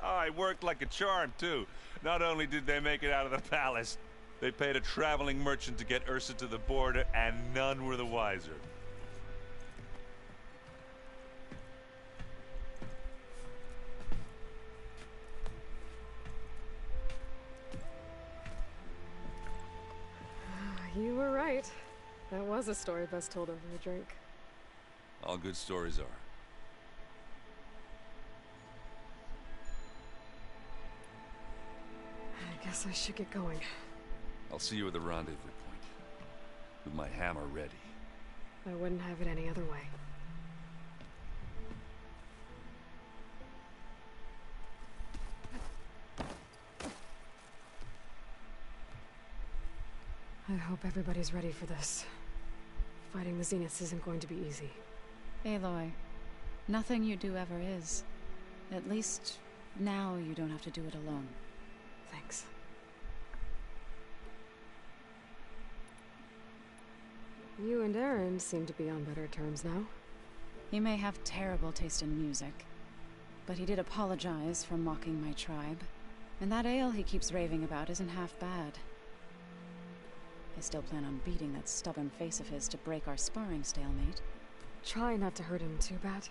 Oh, it worked like a charm, too. Not only did they make it out of the palace, they paid a traveling merchant to get Ursa to the border, and none were the wiser. You were right. That was a story best told over a drink. All good stories are. I guess I should get going. I'll see you at the rendezvous point. With my hammer ready. I wouldn't have it any other way. I hope everybody's ready for this. Fighting the Zeniths isn't going to be easy. Aloy, nothing you do ever is. At least, now you don't have to do it alone. Thanks. You and Aaron seem to be on better terms now. He may have terrible taste in music, but he did apologize for mocking my tribe. And that ale he keeps raving about isn't half bad. I still plan on beating that stubborn face of his to break our sparring stalemate. Try not to hurt him too bad.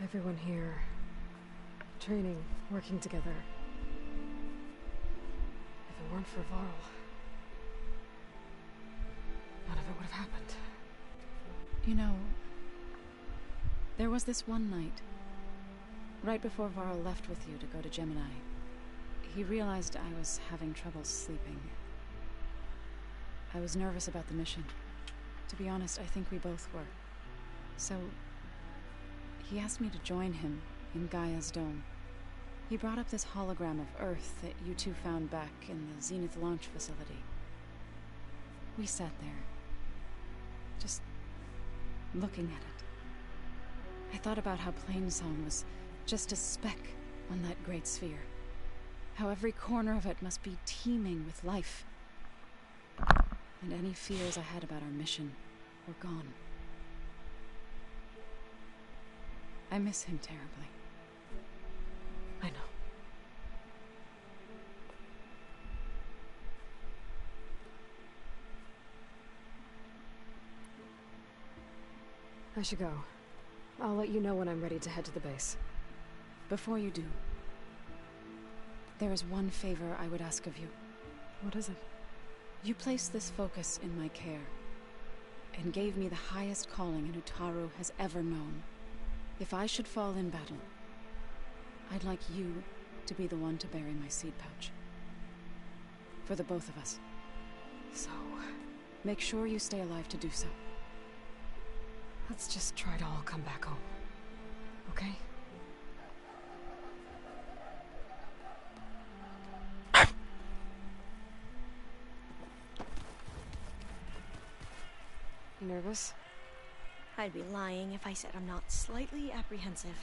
Everyone here, training, working together. If it weren't for Varl, none of it would have happened. You know, there was this one night, right before Varl left with you to go to Gemini. He realized I was having trouble sleeping. I was nervous about the mission. To be honest, I think we both were. So, he asked me to join him in Gaia's dome. He brought up this hologram of Earth that you two found back in the Zenith launch facility. We sat there, just looking at it. I thought about how Plainsong was just a speck on that great sphere. How every corner of it must be teeming with life. And any fears I had about our mission were gone. I miss him terribly. I know. I should go. I'll let you know when I'm ready to head to the base. Before you do, there is one favor I would ask of you. What is it? You placed this focus in my care, and gave me the highest calling an Utaru has ever known. If I should fall in battle, I'd like you to be the one to bury my seed pouch. For the both of us. So, make sure you stay alive to do so. Let's just try to all come back home. Okay? You nervous? I'd be lying if I said I'm not slightly apprehensive.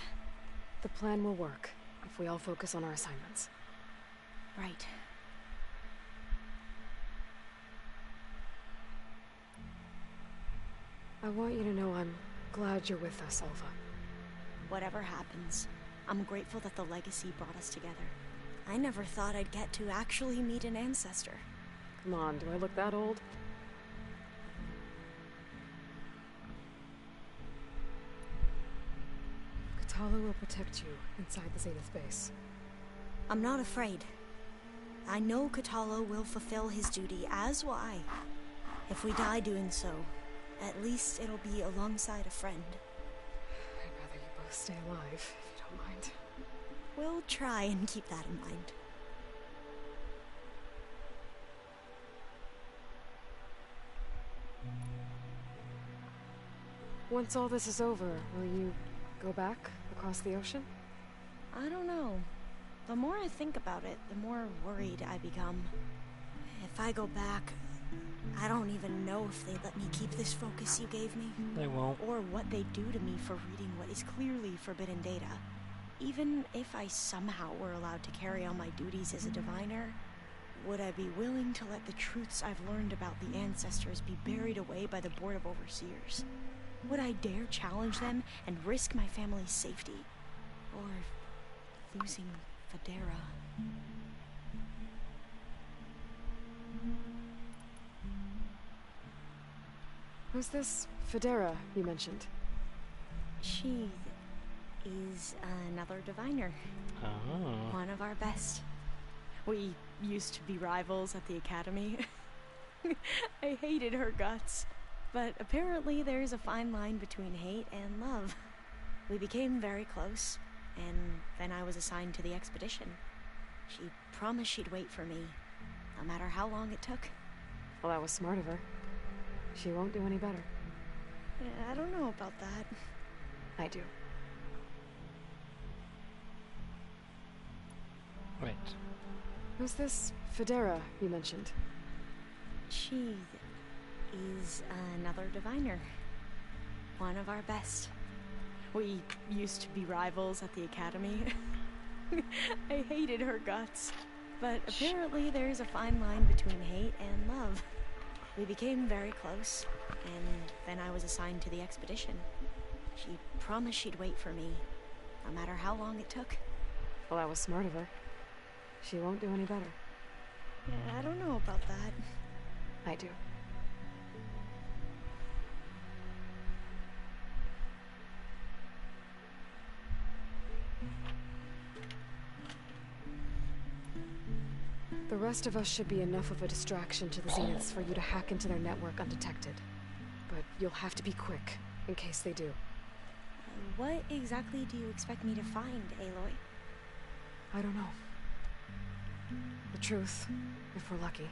The plan will work if we all focus on our assignments. Right. I want you to know I'm glad you're with us, Alva. Whatever happens, I'm grateful that the legacy brought us together. I never thought I'd get to actually meet an ancestor. Come on, do I look that old? Katala will protect you inside the Zenith base. I'm not afraid. I know Katala will fulfill his duty, as will I. If we die doing so, at least it'll be alongside a friend. I'd rather you both stay alive, if you don't mind. We'll try and keep that in mind. Once all this is over, will you go back across the ocean? I don't know. The more I think about it, the more worried I become. If I go back, I don't even know if they'd let me keep this focus you gave me. They won't. Or what they'd do to me for reading what is clearly forbidden data. Even if I somehow were allowed to carry on my duties as a diviner, would I be willing to let the truths I've learned about the ancestors be buried away by the Board of Overseers? Would I dare challenge them and risk my family's safety? Or losing Federa? Who's this Federa you mentioned? She is another diviner. Oh. One of our best. We used to be rivals at the academy. I hated her guts. But apparently there's a fine line between hate and love. We became very close, and then I was assigned to the expedition. She promised she'd wait for me, no matter how long it took. Well, that was smart of her. She won't do any better. I don't know about that. I do. Wait. Who's this Federa you mentioned? She is another diviner. One of our best. We used to be rivals at the academy. I hated her guts. But apparently there's a fine line between hate and love. We became very close, and then I was assigned to the expedition. She promised she'd wait for me, no matter how long it took. Well, that was smart of her. she won't do any better. Yeah, I don't know about that. I do. The rest of us should be enough of a distraction to the Zeniths for you to hack into their network undetected. But you'll have to be quick, in case they do. What exactly do you expect me to find, Aloy? I don't know. The truth, if we're lucky.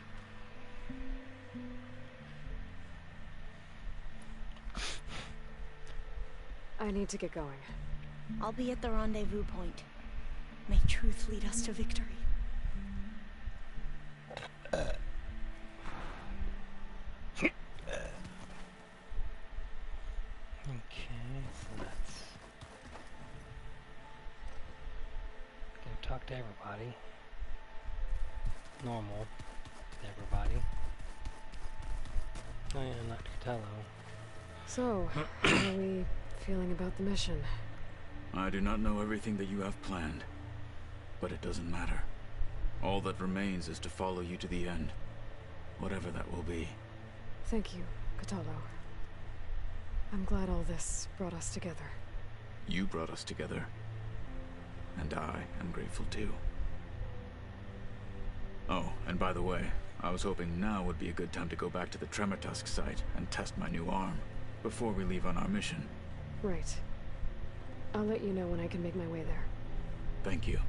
I need to get going. I'll be at the rendezvous point. May truth lead us to victory. Okay, so let's go talk to everybody. Normal everybody. Oh yeah, not Catello. So, how are we feeling about the mission? I do not know everything that you have planned, but it doesn't matter. All that remains is to follow you to the end, whatever that will be. Thank you, Catello. I'm glad all this brought us together. You brought us together, and I am grateful too. Oh, and by the way, I was hoping now would be a good time to go back to the Tremortusk site and test my new arm, before we leave on our mission. Right. I'll let you know when I can make my way there. Thank you.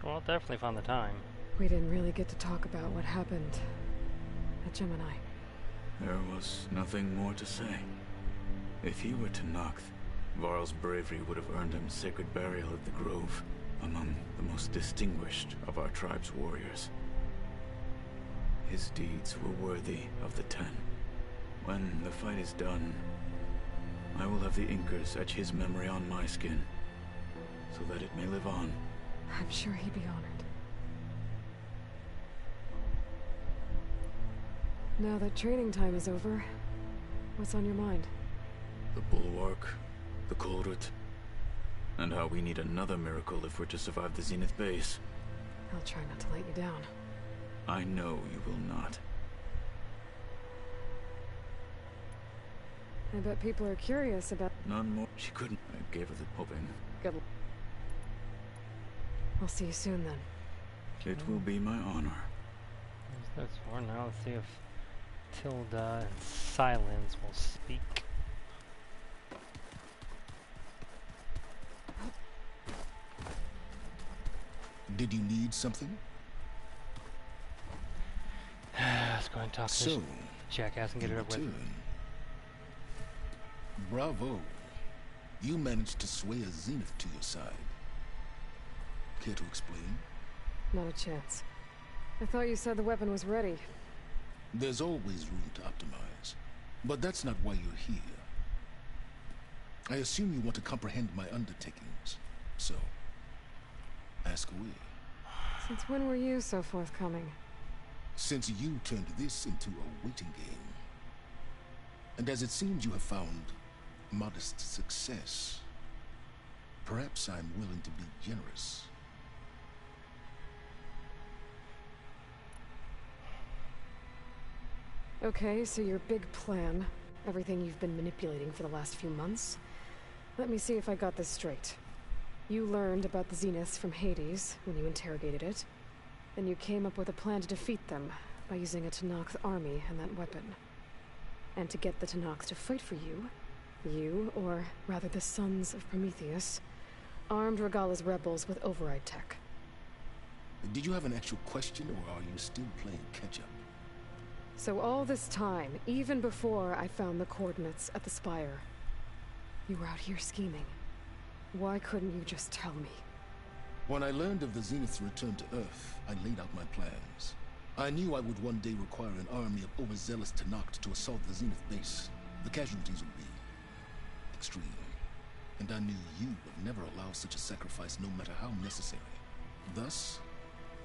Well, I'll definitely find the time. We didn't really get to talk about what happened at Gemini. There was nothing more to say. If he were to Noct, Varl's bravery would have earned him sacred burial at the Grove, among the most distinguished of our tribe's warriors. His deeds were worthy of the 10. When the fight is done, I will have the Inkers etch his memory on my skin, so that it may live on. I'm sure he'd be honored. Now that training time is over, what's on your mind? The Bulwark, the Kulrut, and how we need another miracle if we're to survive the Zenith base. I'll try not to let you down. I know you will not. I bet people are curious about... None more. She couldn't. I gave her the hoping. Good luck. I'll see you soon then. It will be my honor. There's this for now. Let's see if Tilda and Silence will speak. Did you need something? Let's go and talk to this jackass and get it over with. Bravo. You managed to sway a Zenith to your side. Care to explain? Not a chance. I thought you said the weapon was ready. There's always room to optimize. But that's not why you're here. I assume you want to comprehend my undertakings. So, ask away. Since when were you so forthcoming? Since you turned this into a waiting game. And as it seems you have found modest success, perhaps I'm willing to be generous. Okay, so your big plan, everything you've been manipulating for the last few months. Let me see if I got this straight. You learned about the Zeniths from Hades when you interrogated it. Then you came up with a plan to defeat them by using a Tenakth army and that weapon. And to get the Tenakth to fight for you, or rather the Sons of Prometheus, armed Regala's rebels with override tech. Did you have an actual question, or are you still playing catch-up? So all this time, even before I found the coordinates at the Spire, you were out here scheming. Why couldn't you just tell me? When I learned of the Zenith's return to Earth, I laid out my plans. I knew I would one day require an army of overzealous Tenakth to assault the Zenith base. The casualties would be extreme. And I knew you would never allow such a sacrifice, no matter how necessary. Thus,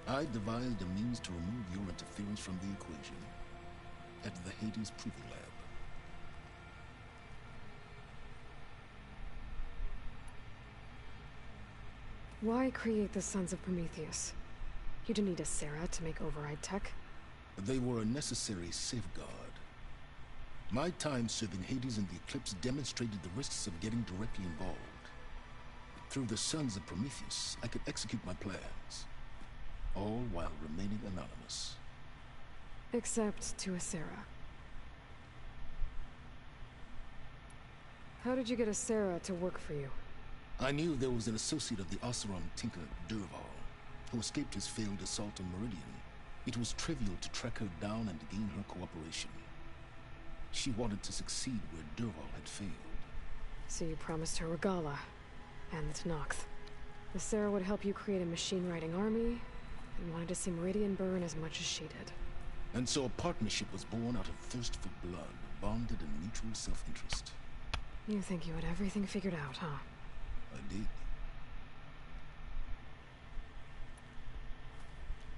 I devised a means to remove your interference from the equation at the Hades Proving Lab. Why create the Sons of Prometheus? You didn't need a Sarah to make override tech. They were a necessary safeguard. My time serving Hades and the Eclipse demonstrated the risks of getting directly involved. Through the Sons of Prometheus, I could execute my plans, all while remaining anonymous. Except to a Sarah. How did you get a Sarah to work for you? I knew there was an associate of the Oseram tinker, Durval, who escaped his failed assault on Meridian. It was trivial to track her down and gain her cooperation. She wanted to succeed where Durval had failed. So you promised her Regala, and the Tenakth. The Sarah would help you create a machine-riding army, and wanted to see Meridian burn as much as she did. And so a partnership was born out of thirst for blood, bonded in mutual self-interest. You think you had everything figured out, huh? I did.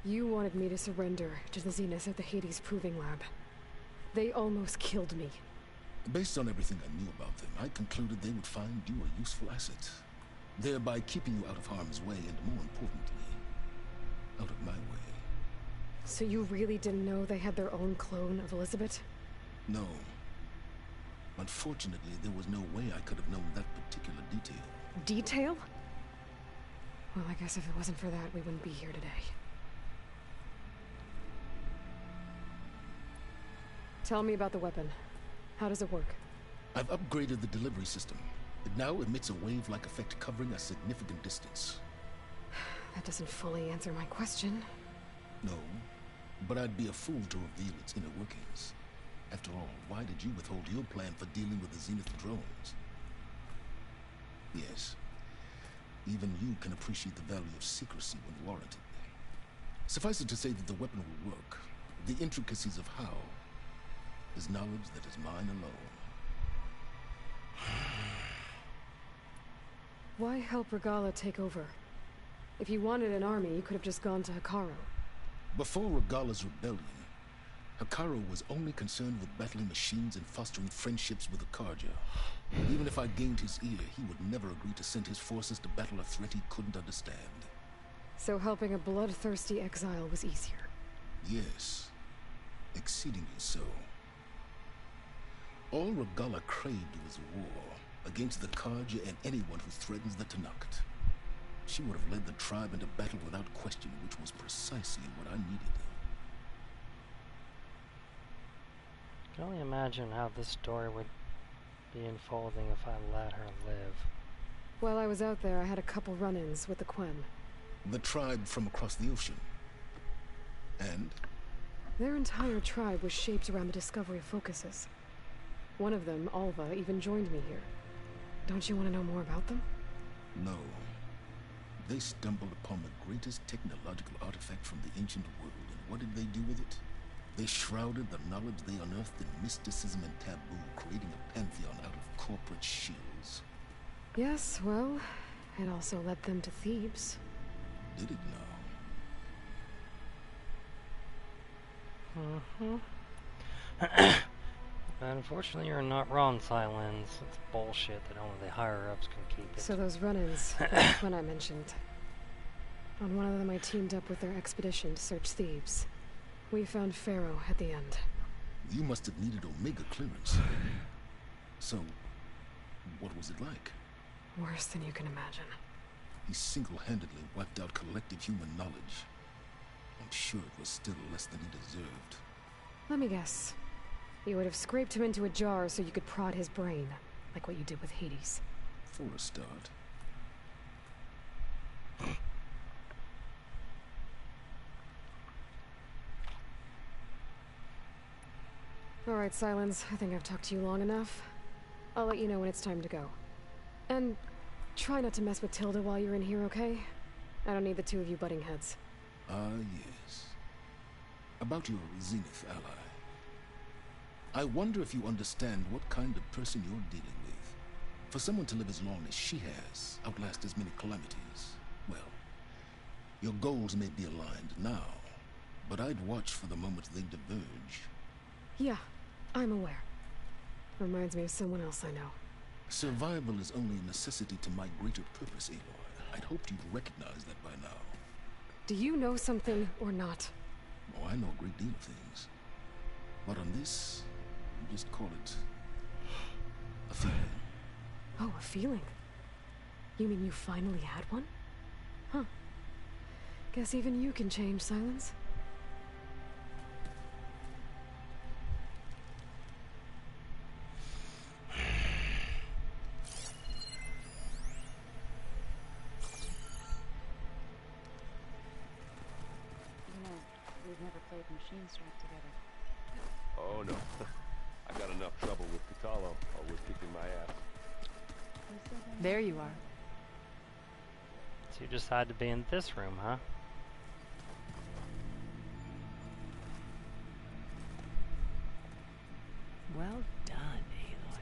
You wanted me to surrender to the Zenith at the Hades Proving Lab. They almost killed me. Based on everything I knew about them, I concluded they would find you a useful asset, thereby keeping you out of harm's way and, more importantly, out of my way. So you really didn't know they had their own clone of Elizabeth? No. Unfortunately, there was no way I could have known that particular detail. Detail? Well, I guess if it wasn't for that, we wouldn't be here today. Tell me about the weapon. How does it work? I've upgraded the delivery system. It now emits a wave-like effect covering a significant distance. That doesn't fully answer my question. No, but I'd be a fool to reveal its inner workings. After all, why did you withhold your plan for dealing with the Zenith drones? Yes, even you can appreciate the value of secrecy when warranted. Suffice it to say that the weapon will work. The intricacies of how is knowledge that is mine alone. Why help Regala take over? If you wanted an army, you could have just gone to Hekarro. Before Regala's rebellion, Hekarro was only concerned with battling machines and fostering friendships with the Karja. Even if I gained his ear, he would never agree to send his forces to battle a threat he couldn't understand. So helping a bloodthirsty exile was easier? Yes, exceedingly so. All Regala craved was war against the Karja and anyone who threatens the Tenakth. She would have led the tribe into battle without question, which was precisely what I needed. I can only imagine how this story would be unfolding if I let her live. While I was out there, I had a couple run-ins with the Quen. The tribe from across the ocean. And? Their entire tribe was shaped around the discovery of focuses. One of them, Alva, even joined me here. Don't you want to know more about them? No. They stumbled upon the greatest technological artifact from the ancient world, and what did they do with it? They shrouded the knowledge they unearthed in mysticism and taboo, creating a pantheon out of corporate shields. Yes, well, it also led them to Thebes. Did it now? Unfortunately, you're not wrong, Silence. It's bullshit that only the higher-ups can keep it. So those run-ins, that's when I mentioned. On one of them I teamed up with their expedition to search Thebes. We found Pharaoh at the end. You must have needed Omega clearance. So, what was it like? Worse than you can imagine. He single-handedly wiped out collective human knowledge. I'm sure it was still less than he deserved. Let me guess. You would have scraped him into a jar so you could prod his brain, like what you did with Hades. For a start. Alright, Silence. I think I've talked to you long enough. I'll let you know when it's time to go. And try not to mess with Tilda while you're in here, okay? I don't need the two of you butting heads. Ah, yes. About your Zenith ally. I wonder if you understand what kind of person you're dealing with. For someone to live as long as she has, outlast as many calamities, well, your goals may be aligned now, but I'd watch for the moment they diverge. Yeah, I'm aware. Reminds me of someone else I know. Survival is only a necessity to my greater purpose, Aloy. I'd hoped you'd recognize that by now. Do you know something or not? Oh, I know a great deal of things. But on this, you just call it a feeling. Oh, a feeling? You mean you finally had one? Huh. Guess even you can change, Silence. We've never played Machine Strike together. Oh, no. I got enough trouble with Catalo, always kicking my ass. There you are. So you decide to be in this room, huh? Well done, Aloy.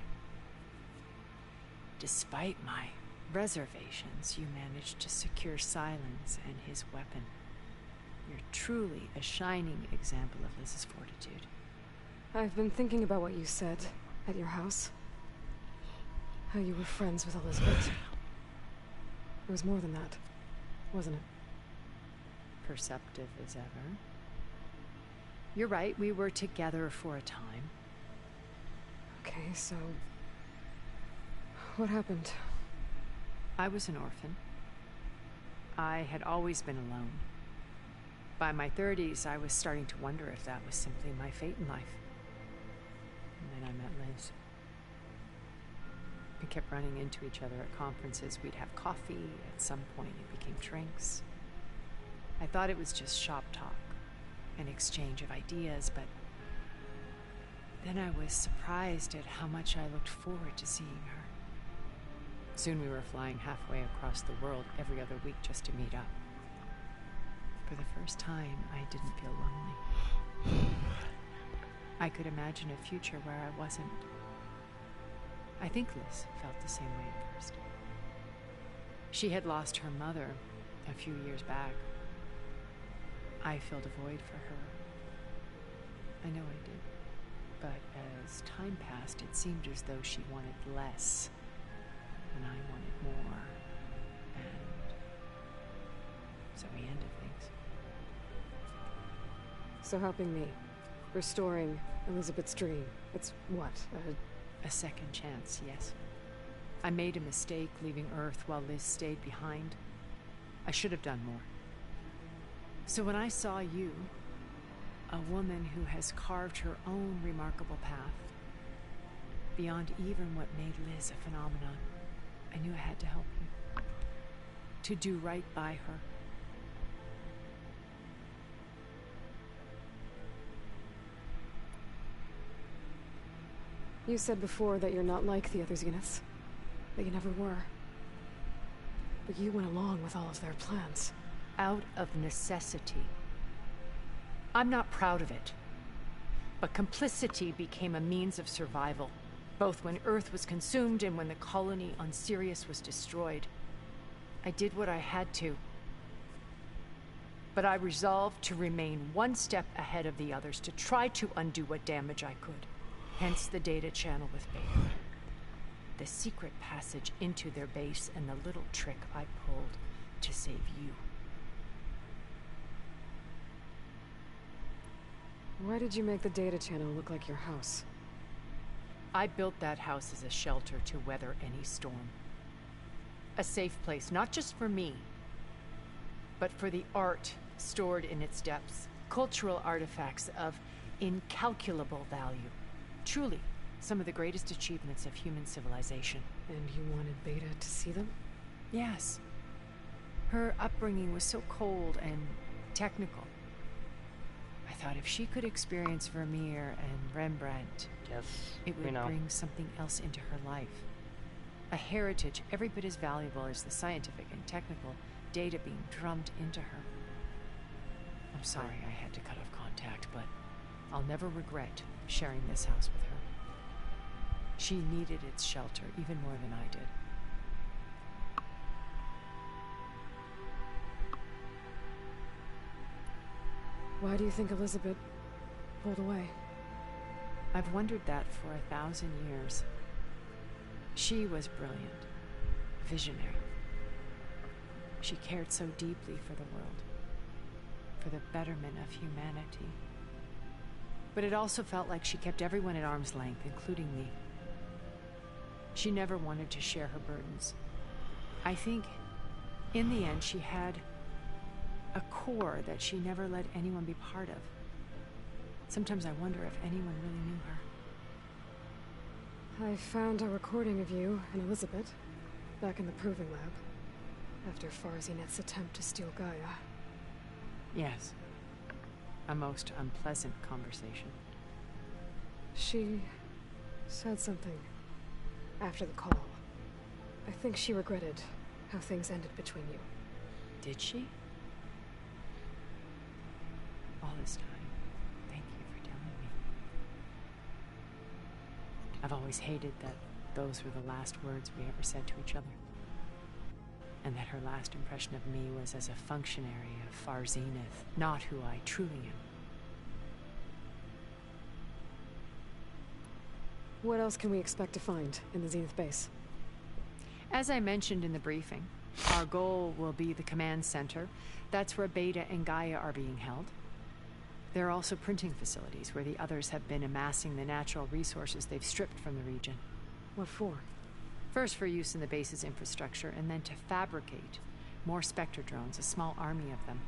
Despite my reservations, you managed to secure Silence and his weapon. You're truly a shining example of Liz's fortitude. I've been thinking about what you said at your house. How you were friends with Elizabeth. It was more than that, wasn't it? Perceptive as ever. You're right, we were together for a time. Okay, so... what happened? I was an orphan. I had always been alone. By my 30s, I was starting to wonder if that was simply my fate in life. And then I met Liz. We kept running into each other at conferences. We'd have coffee. At some point, it became drinks. I thought it was just shop talk, an exchange of ideas, but then I was surprised at how much I looked forward to seeing her. Soon we were flying halfway across the world every other week just to meet up. For the first time, I didn't feel lonely. I could imagine a future where I wasn't. I think Liz felt the same way at first. She had lost her mother a few years back. I filled a void for her. I know I did. But as time passed, it seemed as though she wanted less, and I wanted more. And so we ended things. So helping me, restoring Elizabeth's dream, it's what, a second chance, yes. I made a mistake leaving Earth while Liz stayed behind. I should have done more. So when I saw you, a woman who has carved her own remarkable path, beyond even what made Liz a phenomenon, I knew I had to help you. To do right by her. You said before that you're not like the other Zeniths. That you never were. But you went along with all of their plans. Out of necessity. I'm not proud of it. But complicity became a means of survival, both when Earth was consumed and when the colony on Sirius was destroyed. I did what I had to. But I resolved to remain one step ahead of the others, to try to undo what damage I could. Hence the data channel with Beta. The secret passage into their base and the little trick I pulled to save you. Why did you make the data channel look like your house? I built that house as a shelter to weather any storm. A safe place, not just for me, but for the art stored in its depths. Cultural artifacts of incalculable value. Truly, some of the greatest achievements of human civilization. And you wanted Beta to see them? Yes. Her upbringing was so cold and technical. I thought if she could experience Vermeer and Rembrandt, yes, it would bring something else into her life. A heritage every bit as valuable as the scientific and technical data being drummed into her. I'm sorry I had to cut off contact, but I'll never regret sharing this house with her. She needed its shelter even more than I did. Why do you think Elizabeth pulled away? I've wondered that for 1,000 years. She was brilliant, visionary. She cared so deeply for the world, for the betterment of humanity. But it also felt like she kept everyone at arm's length, including me. She never wanted to share her burdens. I think, in the end, she had a core that she never let anyone be part of. Sometimes I wonder if anyone really knew her. I found a recording of you and Elizabeth back in the proving lab after Farzineth's attempt to steal Gaia. Yes. A most unpleasant conversation. She said something after the call. I think she regretted how things ended between you. Did she? All this time, thank you for telling me. I've always hated that those were the last words we ever said to each other. And that her last impression of me was as a functionary of Farzineth, not who I truly am. What else can we expect to find in the Zenith base? As I mentioned in the briefing, our goal will be the command center. That's where Beta and Gaia are being held. There are also printing facilities where the others have been amassing the natural resources they've stripped from the region. What for? First for use in the base's infrastructure, and then to fabricate more Spectre drones, a small army of them.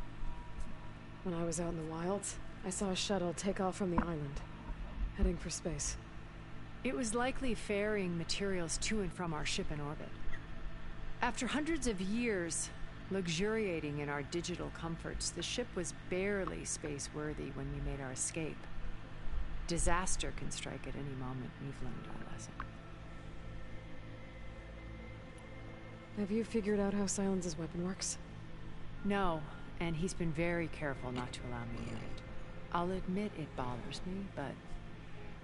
When I was out in the wilds, I saw a shuttle take off from the island, heading for space. It was likely ferrying materials to and from our ship in orbit. After hundreds of years luxuriating in our digital comforts, the ship was barely space-worthy when we made our escape. Disaster can strike at any moment. We've learned our lesson. Have you figured out how Silence's weapon works? No, and he's been very careful not to allow me near it. I'll admit it bothers me, but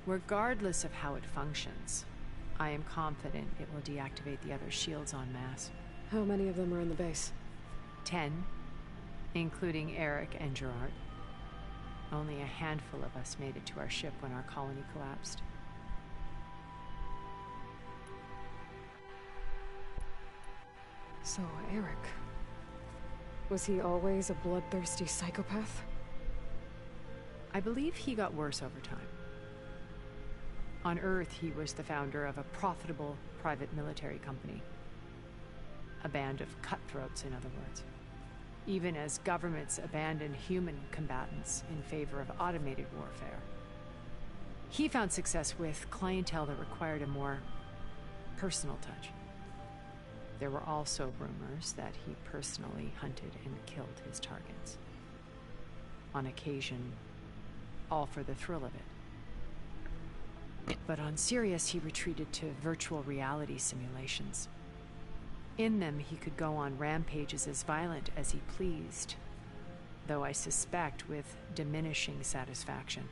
regardless of how it functions, I am confident it will deactivate the other shields en masse. How many of them are in the base? 10, including Eric and Gerard. Only a handful of us made it to our ship when our colony collapsed. So, Eric. Was he always a bloodthirsty psychopath? I believe he got worse over time. On Earth, he was the founder of a profitable private military company. A band of cutthroats, in other words. Even as governments abandoned human combatants in favor of automated warfare. He found success with clientele that required a more personal touch. There were also rumors that he personally hunted and killed his targets. On occasion, all for the thrill of it. But on Sirius, he retreated to virtual reality simulations. In them, he could go on rampages as violent as he pleased, though I suspect with diminishing satisfaction.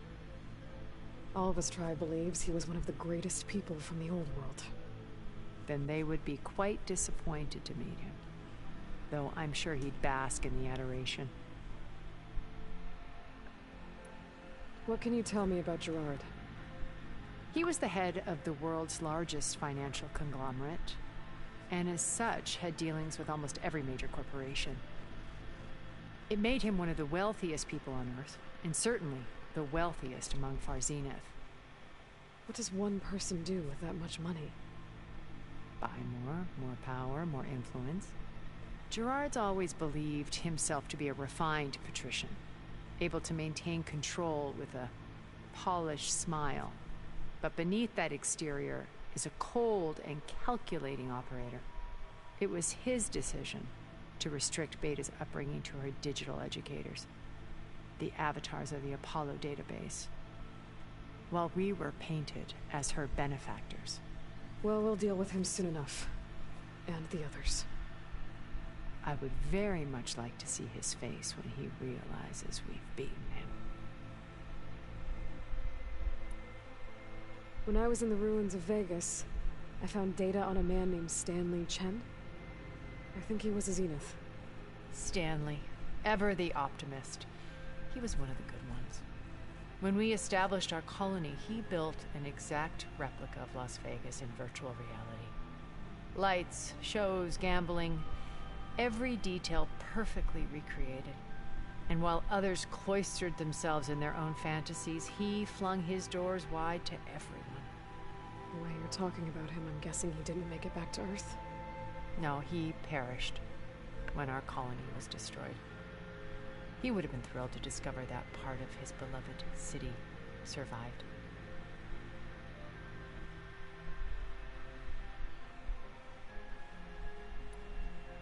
All of his tribe believes he was one of the greatest people from the old world. Then they would be quite disappointed to meet him, though I'm sure he'd bask in the adoration. What can you tell me about Gerard? He was the head of the world's largest financial conglomerate, and as such had dealings with almost every major corporation. It made him one of the wealthiest people on Earth, and certainly the wealthiest among Farzineth. What does one person do with that much money? Buy more power, more influence. Gerard's always believed himself to be a refined patrician, able to maintain control with a polished smile. But beneath that exterior is a cold and calculating operator. It was his decision to restrict Beta's upbringing to her digital educators, the avatars of the Apollo database, while we were painted as her benefactors. Well, we'll deal with him soon enough. And the others. I would very much like to see his face when he realizes we've beaten him. When I was in the ruins of Vegas, I found data on a man named Stanley Chen. I think he was a Zenith. Stanley, ever the optimist. He was one of the good ones. When we established our colony, he built an exact replica of Las Vegas in virtual reality. Lights, shows, gambling, Every detail perfectly recreated. And while others cloistered themselves in their own fantasies, he flung his doors wide to everyone. The way you're talking about him, I'm guessing he didn't make it back to Earth? No, he perished when our colony was destroyed. He would have been thrilled to discover that part of his beloved city survived.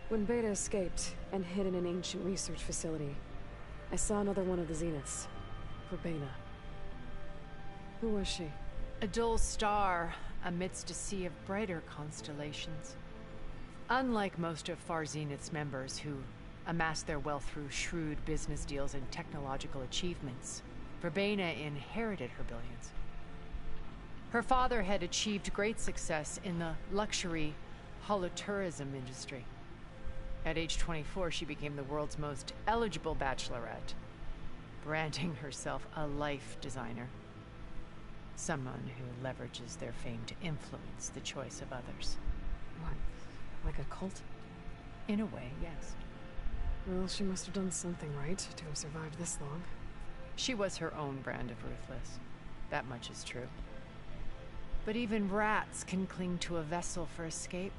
When Beta escaped and hid in an ancient research facility, I saw another one of the Zeniths, Verbena. Who was she? A dull star amidst a sea of brighter constellations. Unlike most of Far Zenith's members who amassed their wealth through shrewd business deals and technological achievements, Verbena inherited her billions. Her father had achieved great success in the luxury holotourism industry. At age 24, she became the world's most eligible bachelorette, branding herself a life designer. Someone who leverages their fame to influence the choice of others. What? Like a cult? In a way, yes. Well, she must have done something right to have survived this long. She was her own brand of ruthless. That much is true. But even rats can cling to a vessel for escape.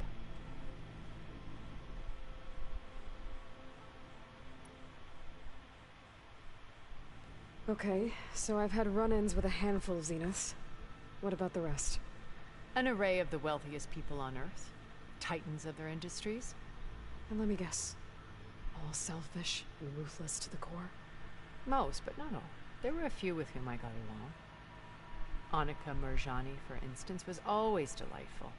Okay, so I've had run-ins with a handful of Zeniths. What about the rest? An array of the wealthiest people on Earth. Titans of their industries. And let me guess. All selfish and ruthless to the core? Most, but not all. There were a few with whom I got along. Annika Murjani, for instance, was always delightful.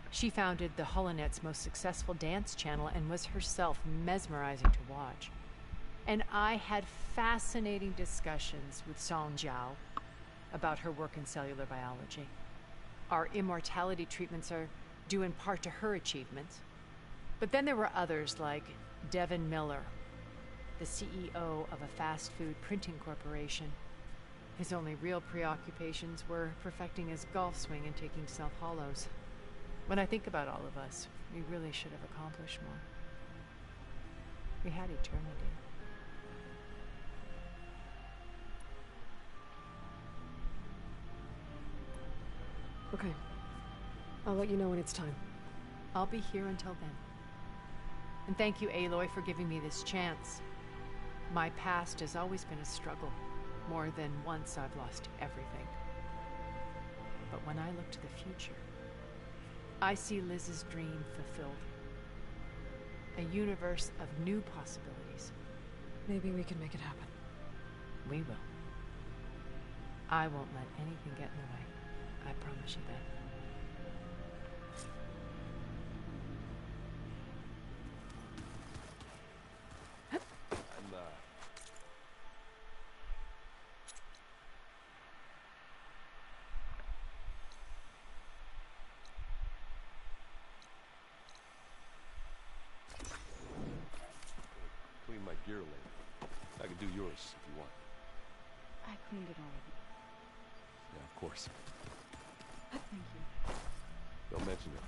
She founded the Holonet's most successful dance channel and was herself mesmerizing to watch. And I had fascinating discussions with Song Jiao about her work in cellular biology. Our immortality treatments are due in part to her achievements. But then there were others like Devin Miller, the CEO of a fast food printing corporation. His only real preoccupations were perfecting his golf swing and taking self-hollows. When I think about all of us, we really should have accomplished more. We had eternity. Okay. I'll let you know when it's time. I'll be here until then. And thank you, Aloy, for giving me this chance. My past has always been a struggle. More than once I've lost everything. But when I look to the future, I see Liz's dream fulfilled. A universe of new possibilities. Maybe we can make it happen. We will. I won't let anything get in the way. I promise you that. Clean my gear later. I can do yours if you want. I cleaned it already. Yeah, of course. Thank you. Don't mention it.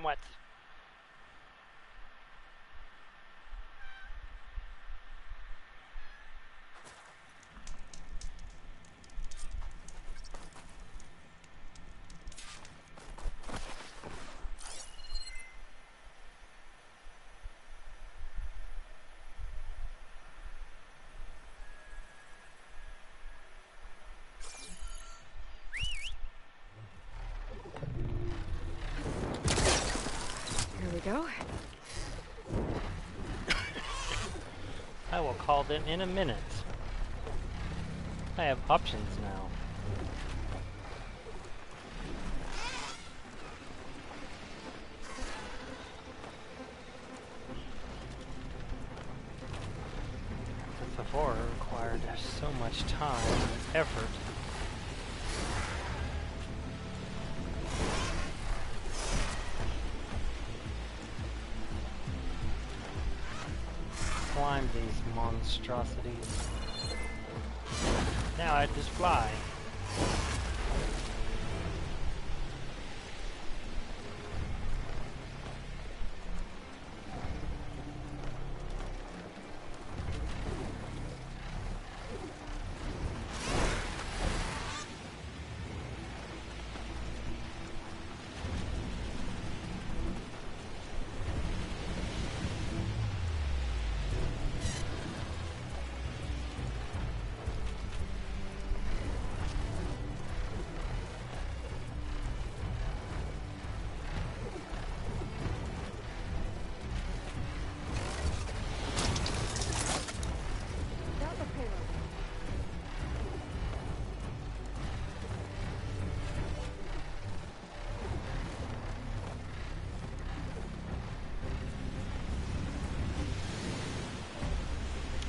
What? Go. I will call them in a minute. I have options now. Before it required so much time and effort. Climb these monstrosities. Now I just fly.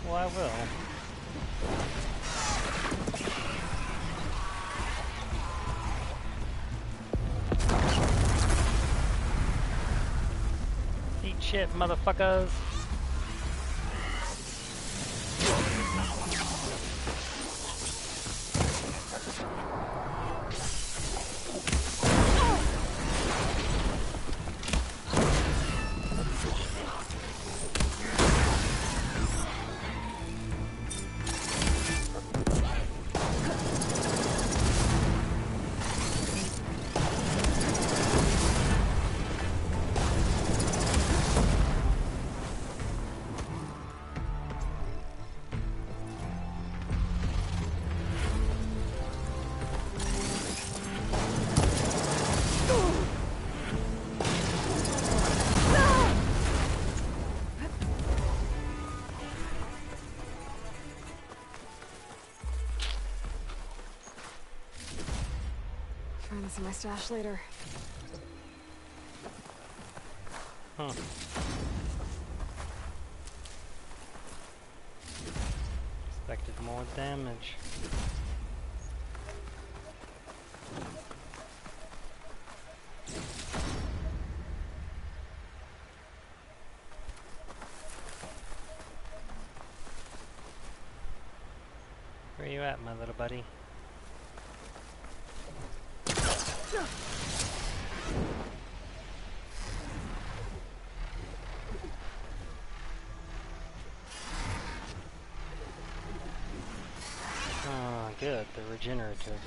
Well, I will. Eat shit, motherfuckers. Find this in my stash later. Huh. Expected more damage. Where you at, my little buddy? Ah, good, the regenerative.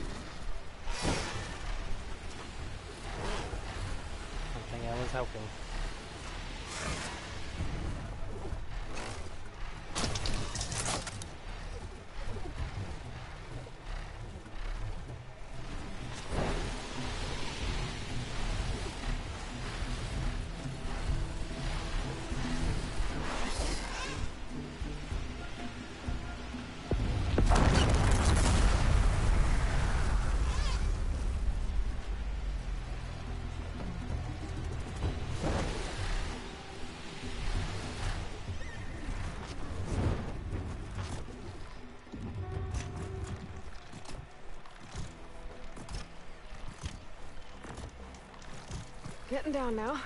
Something I was hoping. Getting down now.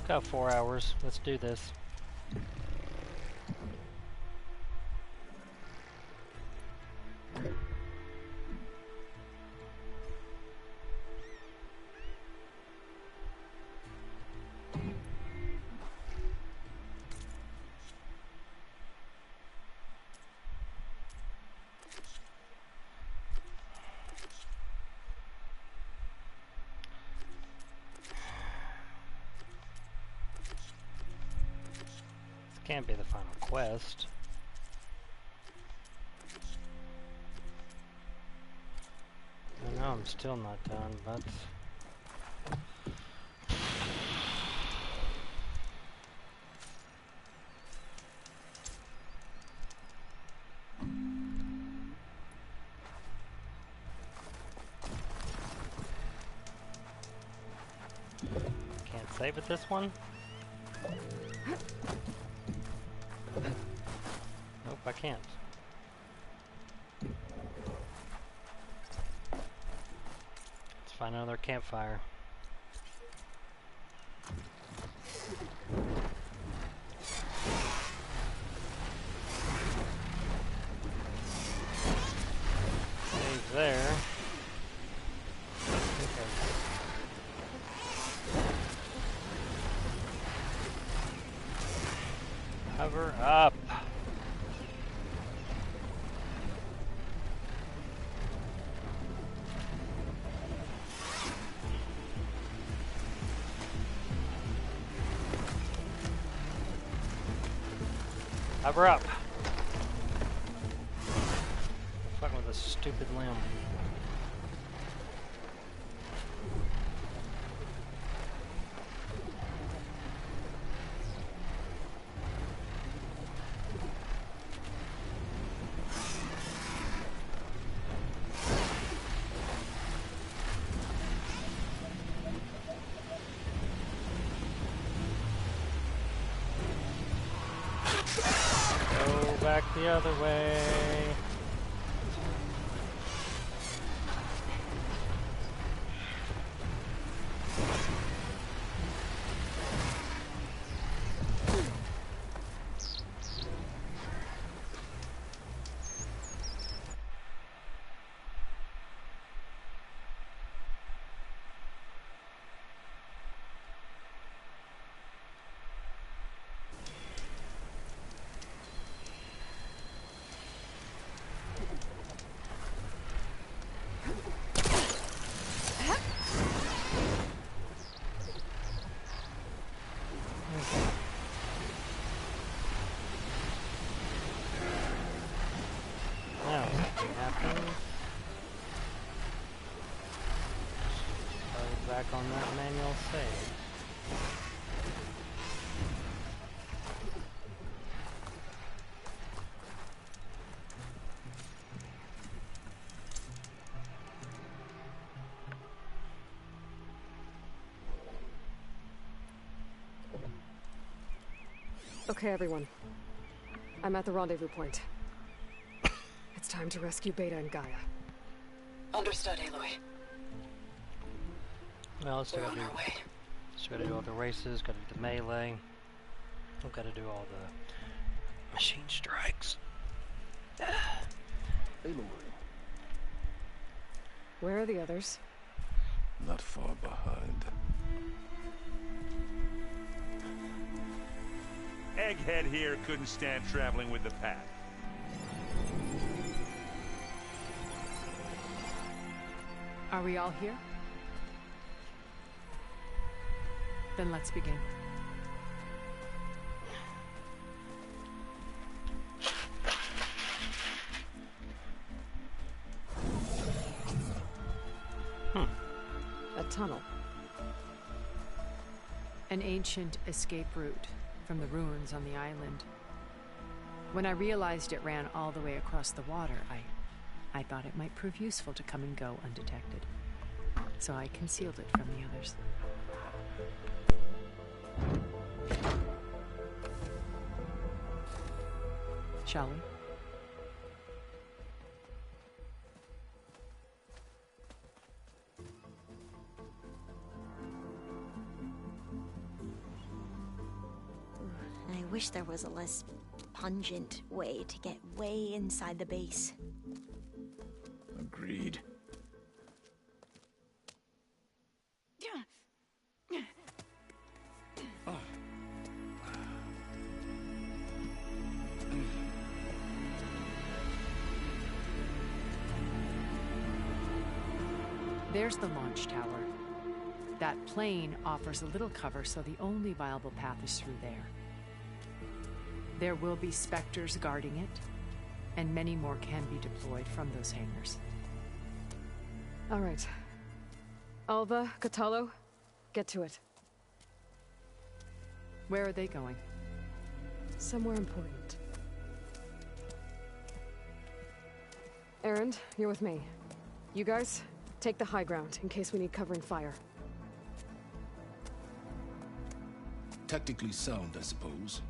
Got 4 hours. Let's do this. Can't be the final quest. I know I'm still not done, but can't save it this one. Nope, I can't. Let's find another campfire. Save there. Okay. Cover up. Cover up. I'm fucking with this stupid limb. Back the other way. Back on that manual save. Okay, everyone. I'm at the rendezvous point. It's time to rescue Beta and Gaia. Understood, Aloy. Well, still gotta do all the races, gotta do the melee. We've gotta do all the machine strikes. Aloy. Where are the others? Not far behind. Egghead here couldn't stand traveling with the pack. Are we all here? Then let's begin. A tunnel. An ancient escape route from the ruins on the island. When I realized it ran all the way across the water, I thought it might prove useful to come and go undetected. So I concealed it from the others. Shall we? wish there was a less pungent way to get way inside the base. Agreed. There's the launch tower. That plane offers a little cover, so the only viable path is through there. There will be Spectres guarding it, and many more can be deployed from those hangars. All right. Alva, Catalo, get to it. Where are they going? Somewhere important. Erend, you're with me. You guys, take the high ground in case we need covering fire. Tactically sound, I suppose.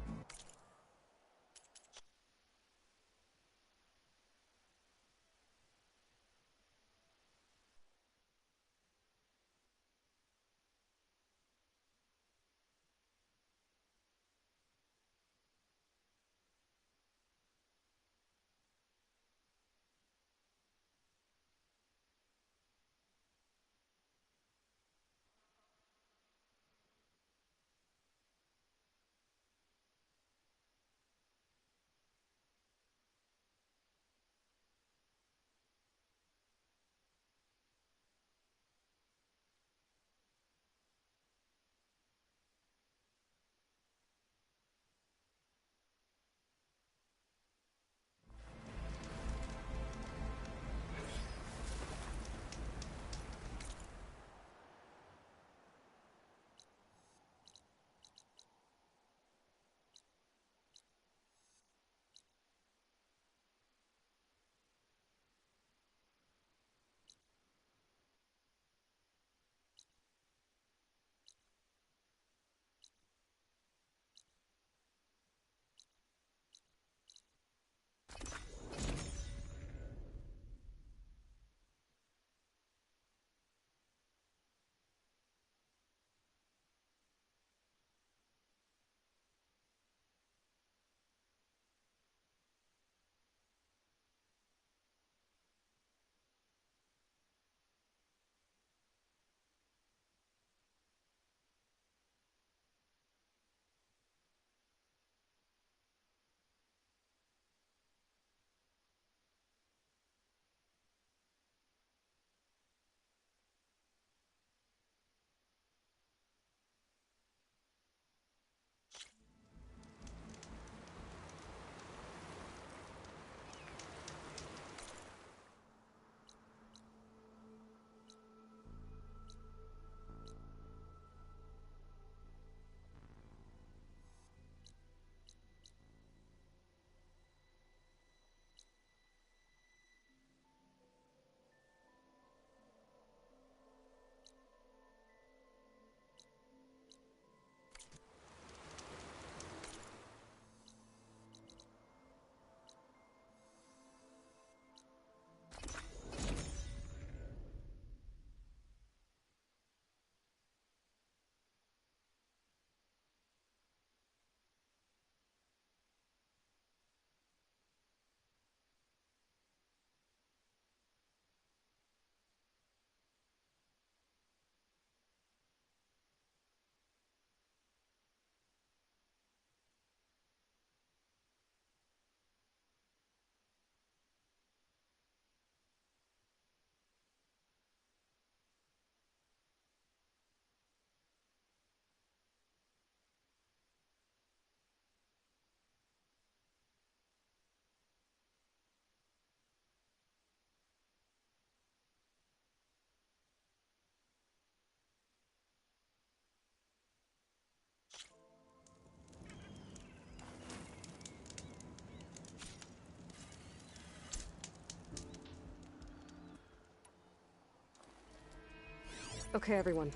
Okay, everyone.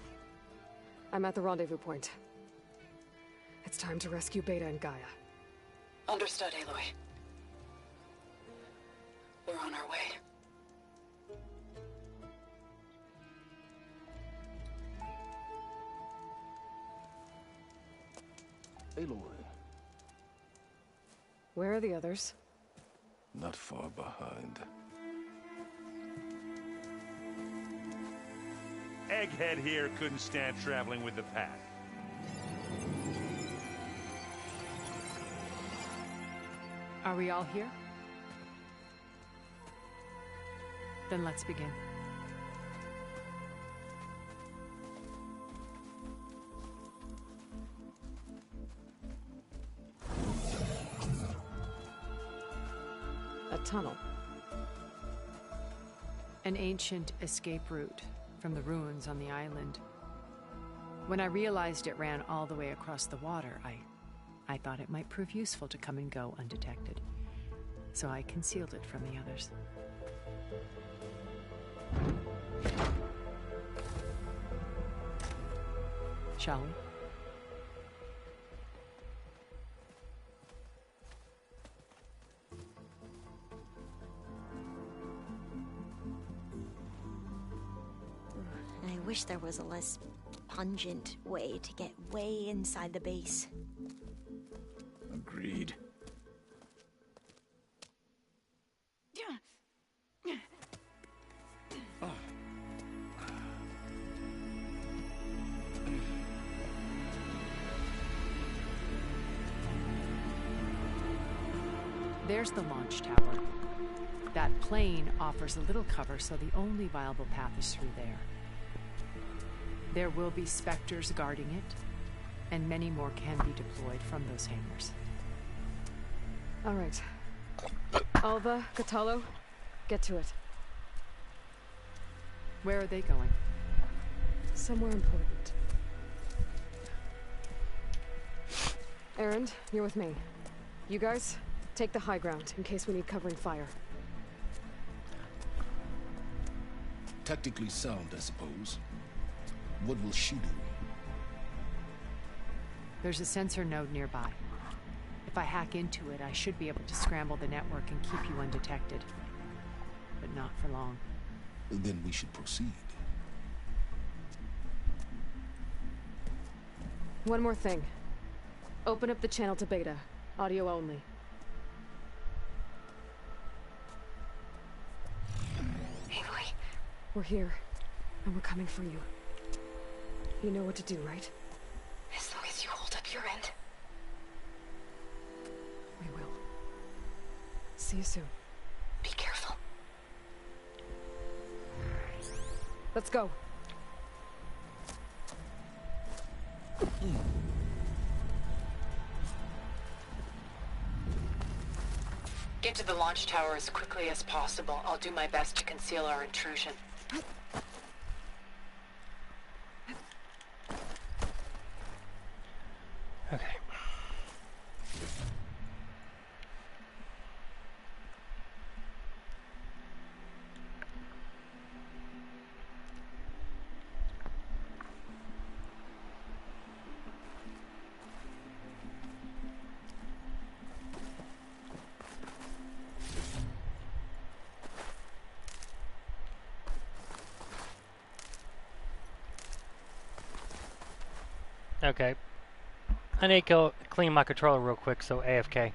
I'm at the rendezvous point. It's time to rescue Beta and Gaia. Understood, Aloy. We're on our way. Aloy, Where are the others? Not far behind. Egghead here couldn't stand traveling with the pack. Are we all here? Then let's begin. A tunnel. An ancient escape route from the ruins on the island. When I realized it ran all the way across the water, I thought it might prove useful to come and go undetected. So I concealed it from the others. Shall we? I wish there was a less pungent way to get way inside the base. Agreed. There's the launch tower. That plane offers a little cover, so the only viable path is through there. There will be specters guarding it, and many more can be deployed from those hangars. All right. Alva, Catalo, get to it. Where are they going? Somewhere important. Erend, you're with me. You guys, take the high ground in case we need covering fire. Tactically sound, I suppose. What will she do? There's a sensor node nearby. If I hack into it, I should be able to scramble the network and keep you undetected. But not for long. Then we should proceed. One more thing. Open up the channel to Beta. Audio only. Aloy. We're here, and we're coming for you. You know what to do, right? As long as you hold up your end. We will. See you soon. Be careful. Let's go. Get to the launch tower as quickly as possible. I'll do my best to conceal our intrusion. Okay. Okay. I need to go clean my controller real quick, so AFK.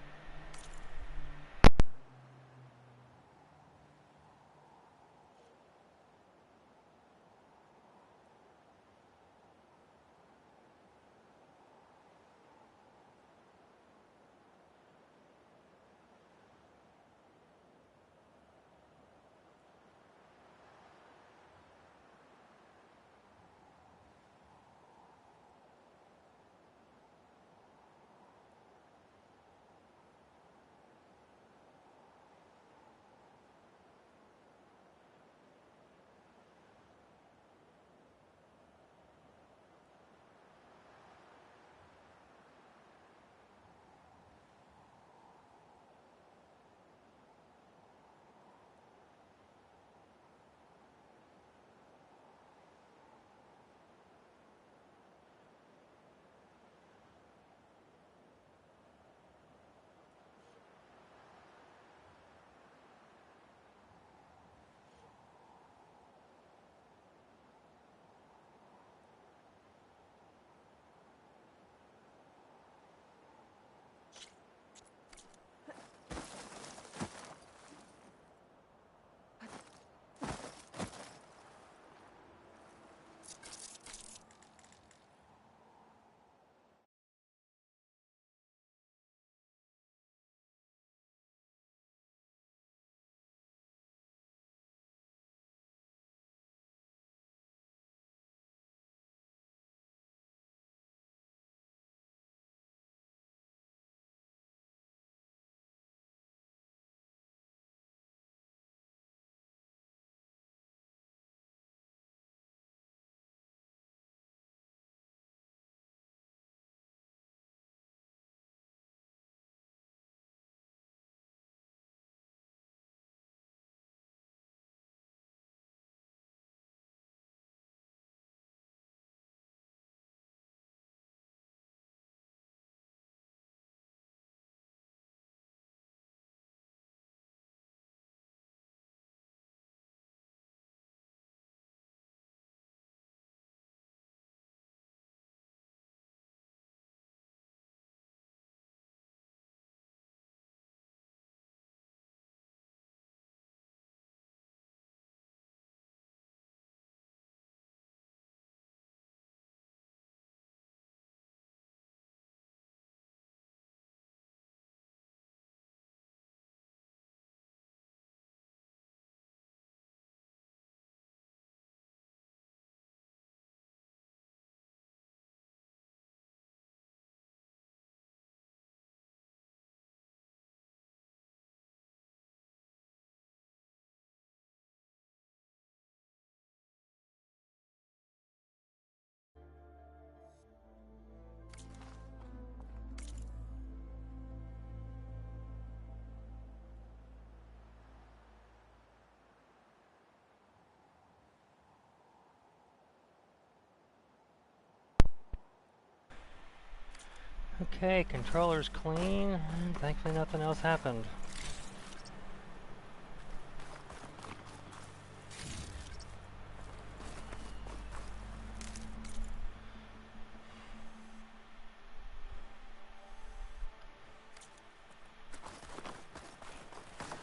Okay, controller's clean. Thankfully nothing else happened.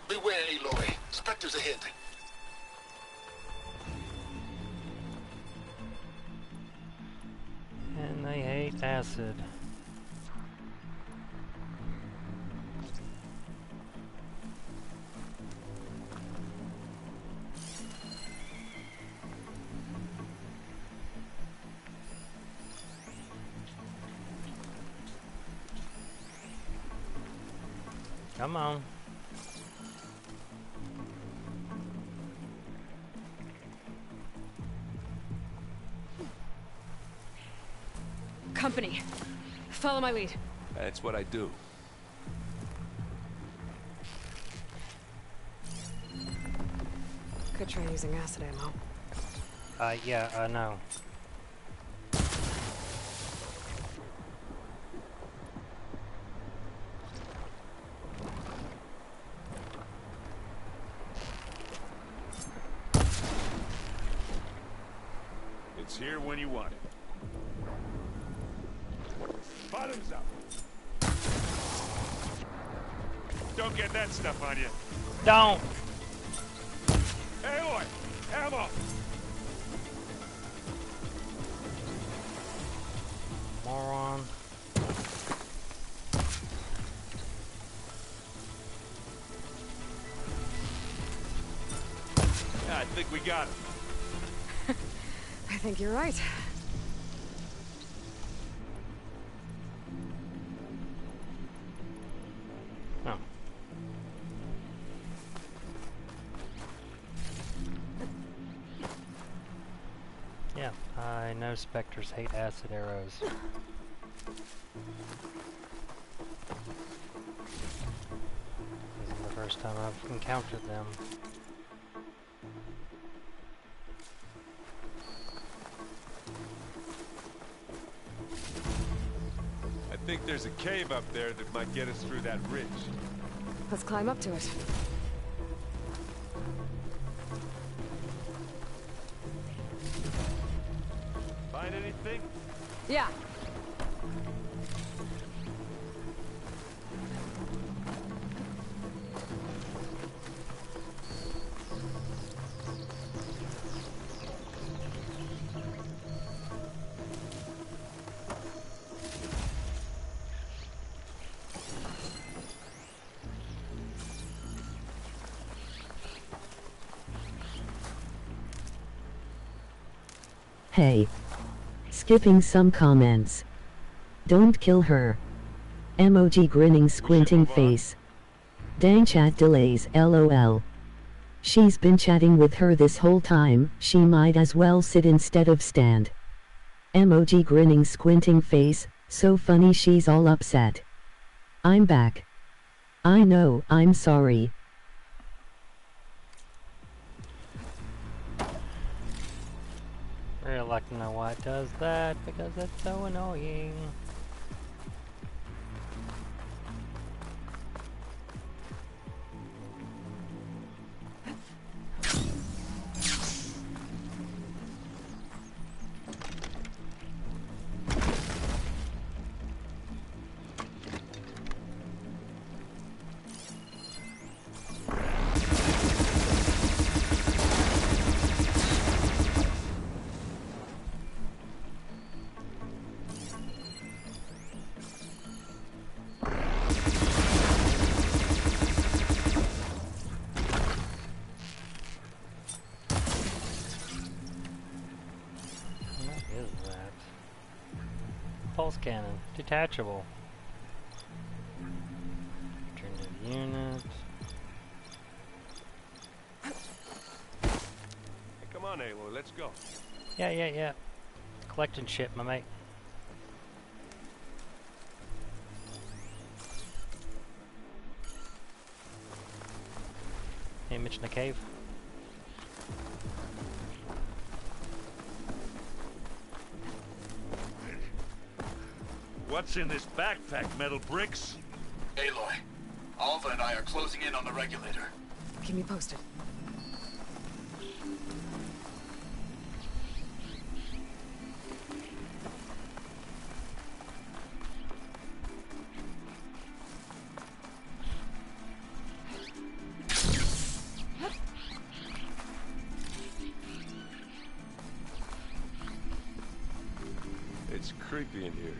Beware, Aloy. Spectres ahead. And they hate acid. Come on. Company. Follow my lead. That's what I do. Could try using acid ammo. Yeah, I know. It's here when you want it. Bottoms up. Don't get that stuff on you. Don't! Aloy! Ammo! Moron. Yeah, I think we got it. I think you're right. Oh. Yeah, I know specters hate acid arrows. This isn't the first time I've encountered them. I think there's a cave up there that might get us through that ridge. Let's climb up to it. Find anything? Yeah. Hey. Skipping some comments. Don't kill her. Emoji grinning squinting face. Dang chat delays lol. She's been chatting with her this whole time, she might as well sit instead of stand. Emoji grinning squinting face, so funny she's all upset. I'm back. I know, I'm sorry. Really like to know why it does that, because it's so annoying. Pulse cannon, detachable. Return to the unit. Hey, come on, Aloy, let's go. Yeah. Collecting shit, my mate. Hey, Mitch in the cave. What's in this backpack, metal bricks? Aloy, Alva and I are closing in on the regulator. Keep me posted. It's creepy in here.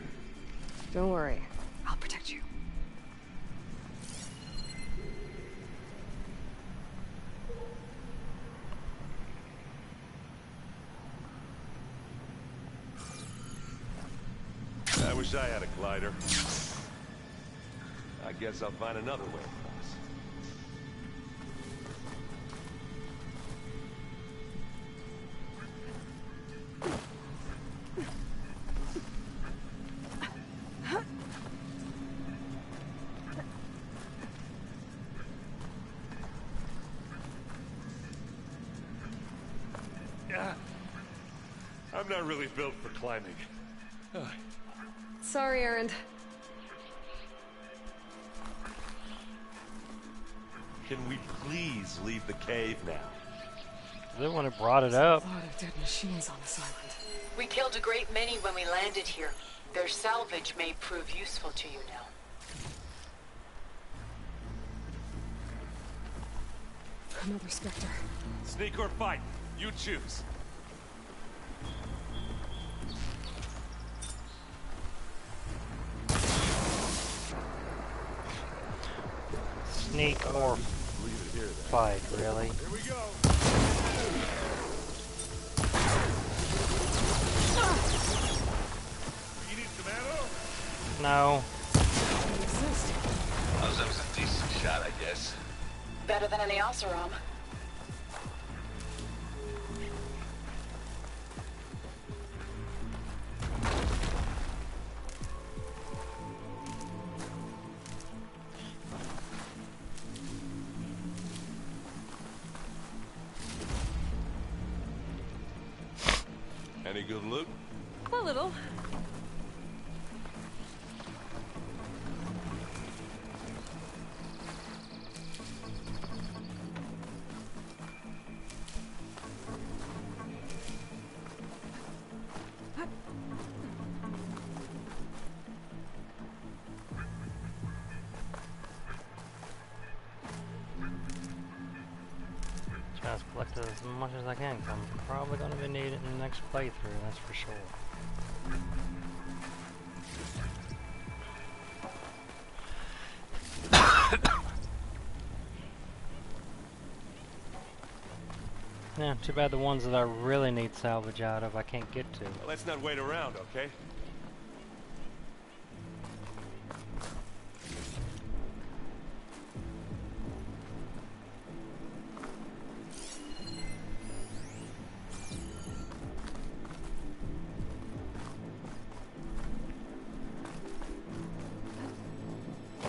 Don't worry. I'll protect you. I wish I had a glider. I guess I'll find another way across. I'm not really built for climbing. Sorry, Erend. Can we please leave the cave now? They're the one who brought it up. A lot of dead machines on this island. We killed a great many when we landed here. Their salvage may prove useful to you now. Another Spectre. Sneak or fight? You choose. Sneak or fight, really? Here we go. You need some ammo? No. Oh, that was a decent shot, I guess. Better than any Oseram. Any good loot? A little. Try to collect as much as I can. I'm probably going to be needing it in the next playthrough, that's for sure. Yeah, too bad the ones that I really need salvage out of I can't get to. Well, let's not wait around, okay?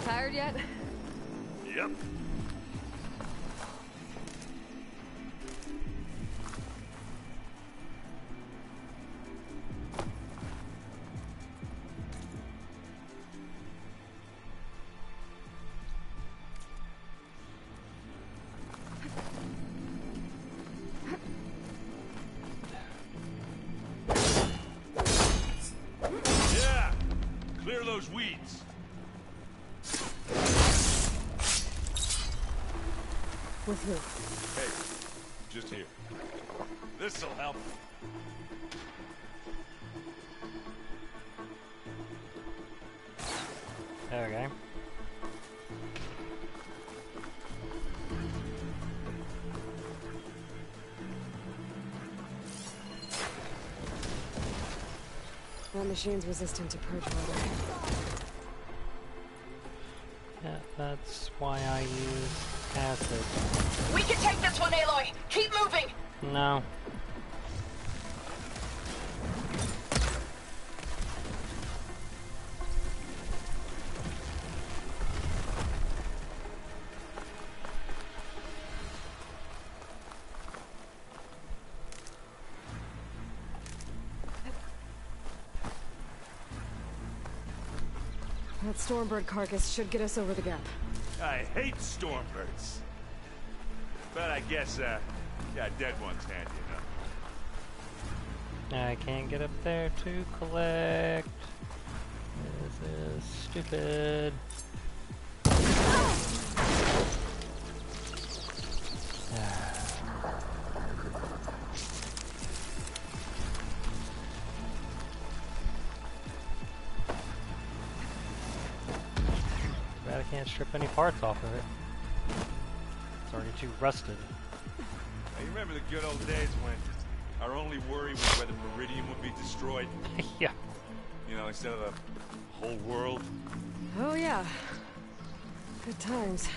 Tired yet? Yep. Yeah! Clear those weeds. We're through. Hey, just here. This'll help. There we go. That machine's resistant to purge water. Yeah, that's why I use acid. We can take this one, Aloy! Keep moving! No. That Stormbird carcass should get us over the gap. I hate Stormbirds. But I guess, yeah, dead ones handy enough. I can't get up there to collect. This is stupid. Bad I can't strip any parts off of it. It's already too rusted. Now, you remember the good old days when our only worry was whether Meridian would be destroyed? Yeah. You know, instead of the whole world? Oh yeah. Good times.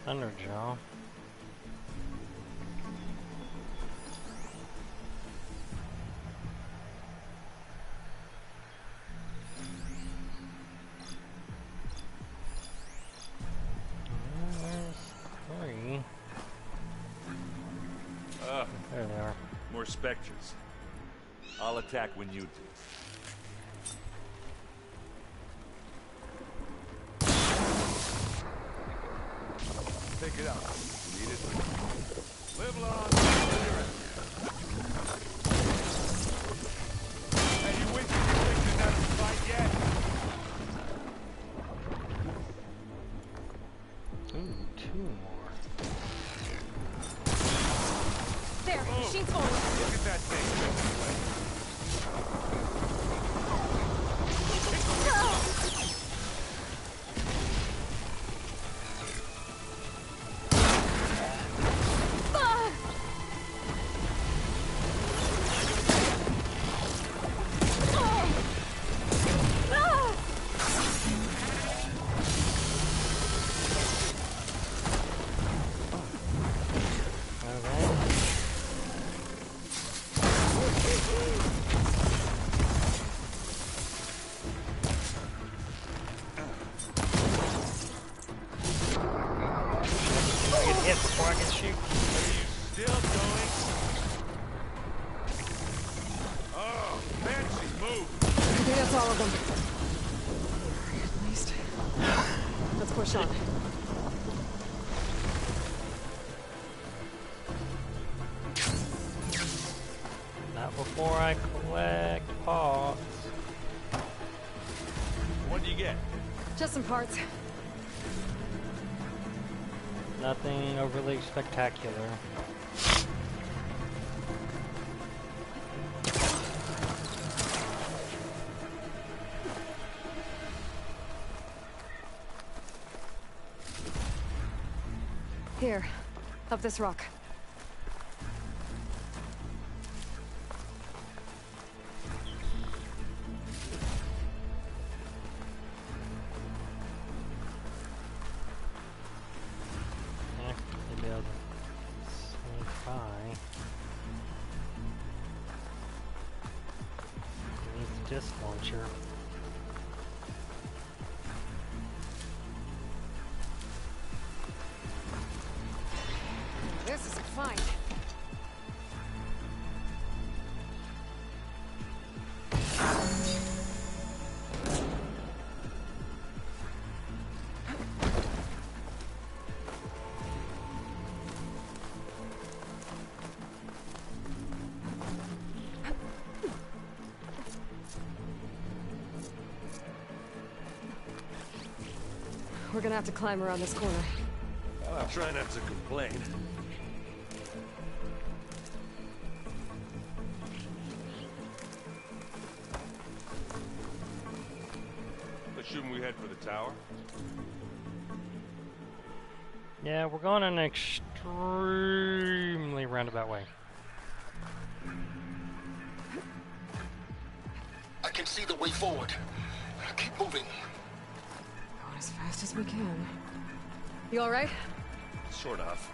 Thunderjaw. There they are. More specters. I'll attack when you do. Pick it up. Need it. Live long. Hey, you wish you could another fight yet? Ooh, 2 more. There, machine's full. Look at that thing. Not before I collect parts. What do you get? Just some parts. Nothing overly spectacular. Here, up this rock. Disc launcher. This is a find. We're gonna have to climb around this corner. Well, I'll try not to complain. But shouldn't we head for the tower? Yeah, we're going an extremely roundabout way. I can see the way forward. Keep moving. Going as fast as we can. You all right? Sort of.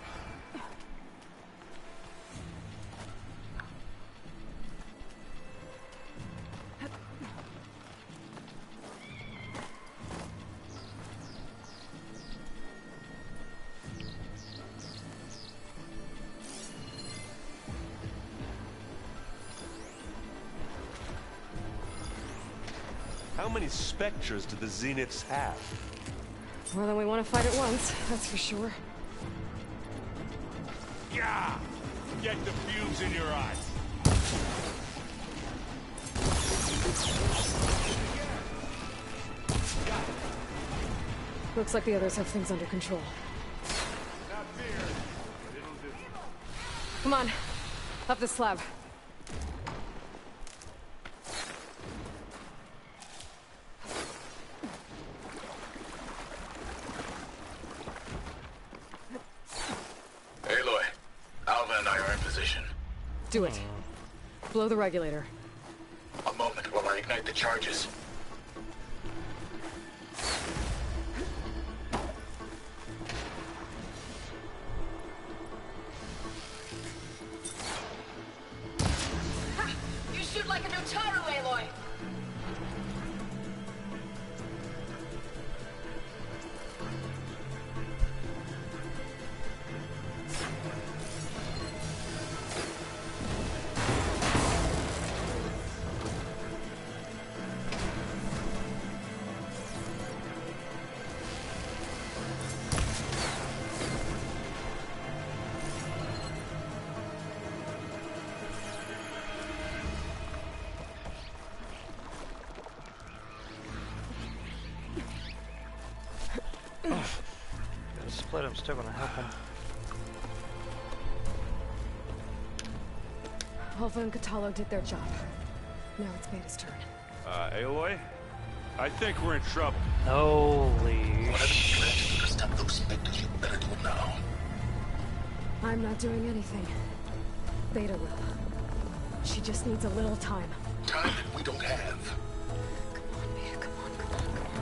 How many Spectres do the Zeniths have? More than we want to fight at once, that's for sure. Yeah! Get the fumes in your eyes. Looks like the others have things under control. Not fear, but it'll do. Come on, up the slab. Aloy, Alva and I are in position. Do it. Blow the regulator. A moment while I ignite the charges. You shoot like a Notaru, Aloy! Gotta split him, still gonna help him. Alva and Katalo did their job. Now it's Beta's turn. Aloy? I think we're in trouble. Holy shit. To stop those Spectres, you better do it now. I'm not doing anything. Beta will. She just needs a little time. Time that we don't have.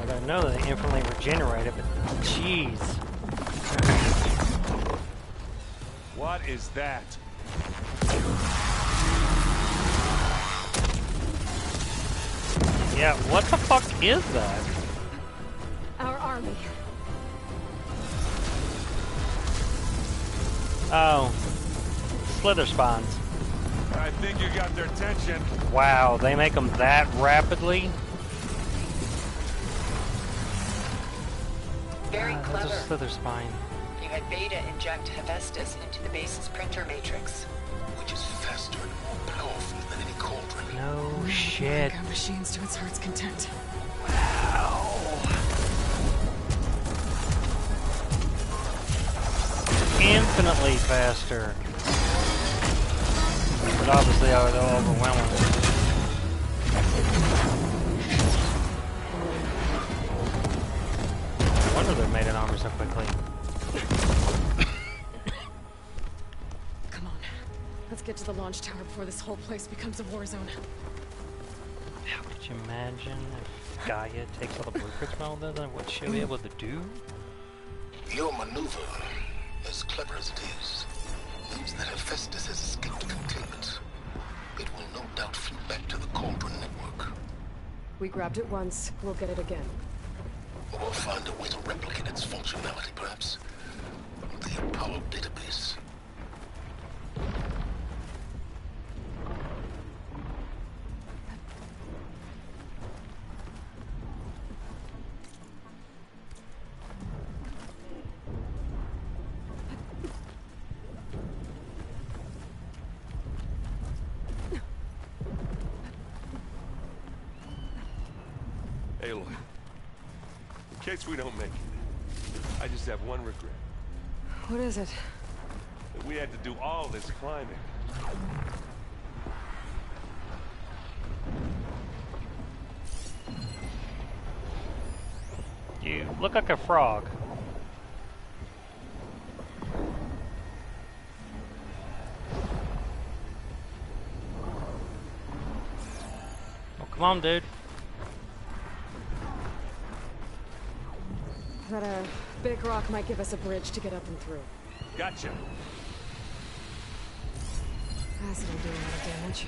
I know that they infinitely regenerated, but jeez. What is that? Yeah, what the fuck is that? Our army. Oh. Slither spawns. I think you got their attention. Wow, they make them that rapidly? Very clever. That's a slither spine. You had Beta inject Hephaestus into the base's printer matrix. Which is faster and more powerful than any cauldron. No shit. Our machines to its heart's content. Wow. Infinitely faster. But obviously they'll overwhelm us. No wonder they made an armor so quickly. Come on. Let's get to the launch tower before this whole place becomes a war zone. How could you imagine if Gaia takes all the blueprints from all this, and what she'll be able to do? Your maneuver, as clever as it is, means that Hephaestus has escaped containment. It will no doubt flew back to the Cauldron network. We grabbed it once, we'll get it again. We'll find a way to replicate its functionality, perhaps. The Apollo database. Aloy, in case we don't make it, I just have one regret. What is it? That we had to do all this climbing. You look like a frog. Oh, come on, dude. That big rock might give us a bridge to get up and through. Gotcha. Acid will do a lot of damage.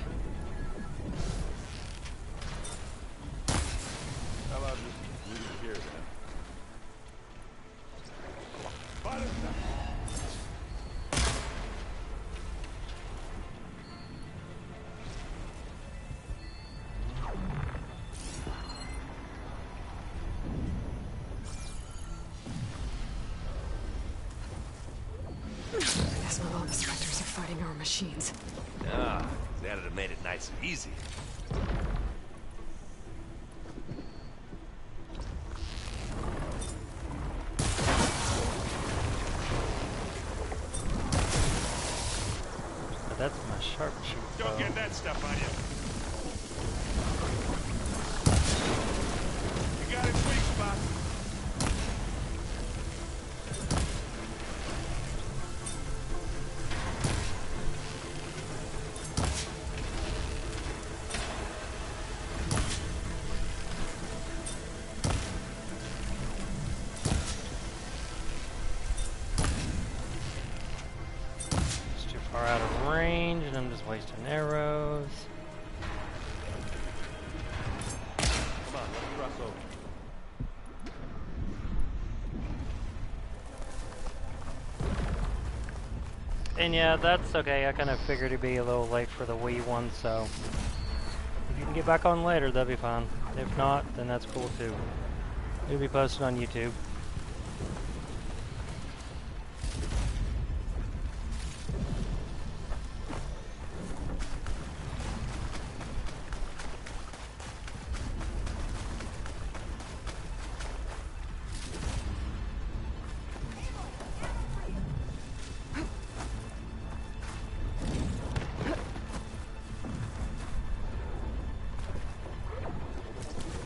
How about just leave it here, then? So all the Spectres are fighting our machines. Ah, that'd have made it nice and easy. But that's my sharpshooter. Don't get that stuff on you. You got its weak spot. Far out of range, and I'm just wasting arrows. Come on, let's cross over. And yeah, that's okay. I kind of figured it'd be a little late for the Wii one, so if you can get back on later, that'd be fine. If not, then that's cool too. It'll be posted on YouTube.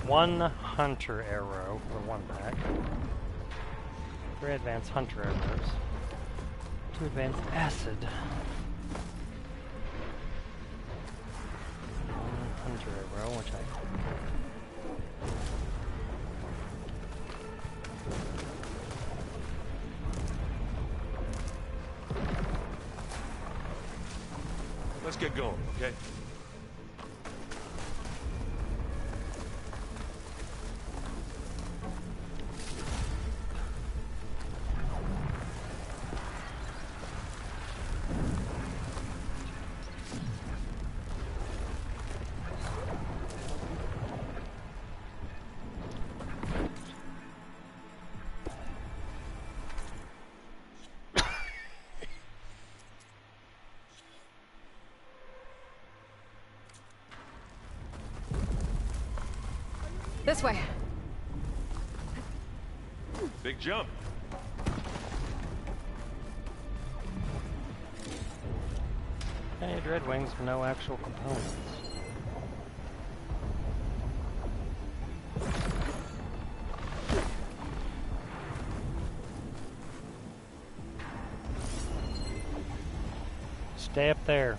One hunter arrow for one pack. 3 advanced hunter arrows. 2 advanced acid. 1 hunter arrow, which I... Let's get going, okay? This way. Big jump. Hey, Dreadwings, no actual components. Stay up there.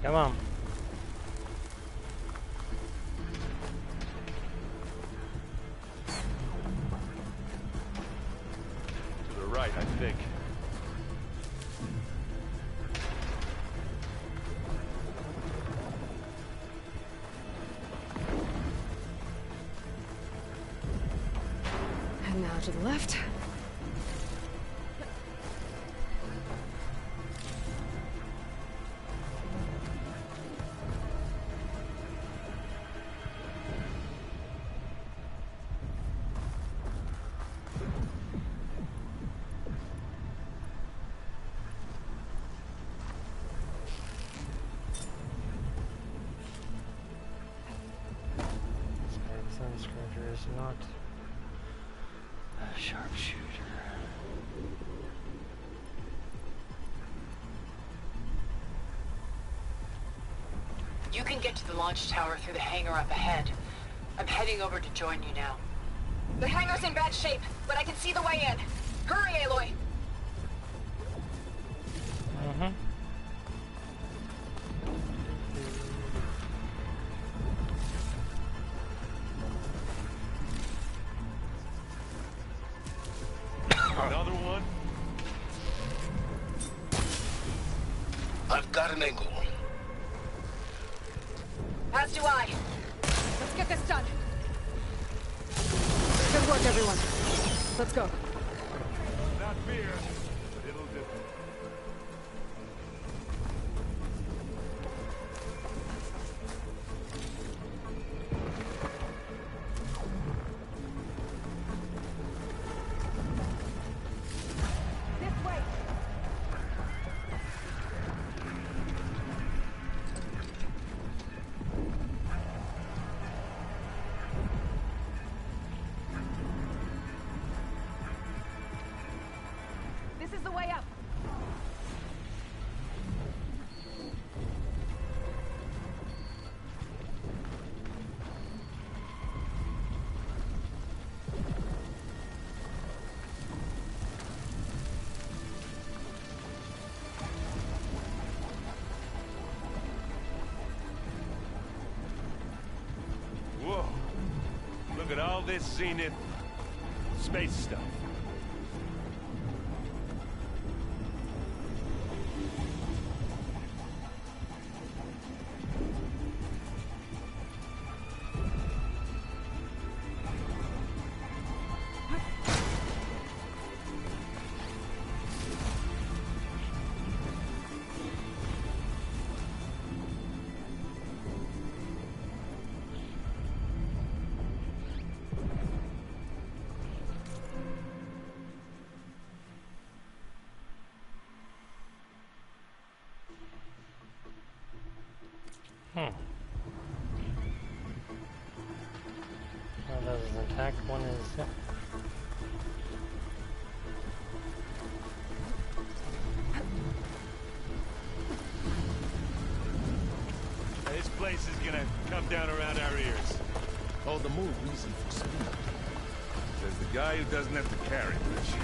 Come on. To the right, I think. And now to the left. Sunscruncher is not a sharpshooter. You can get to the launch tower through the hangar up ahead. I'm heading over to join you now. The hangar's in bad shape, but I can see the way in. Hurry, Aloy! got an angle. As do I. Let's get this done. Good work, everyone. Let's go. Not beer, but it'll do. This way. This is the way up. Whoa. Look at all this zenith space stuff. One of those is intact, one is... This place is gonna come down around our ears. All the more reason for speed. Says the guy who doesn't have to carry much.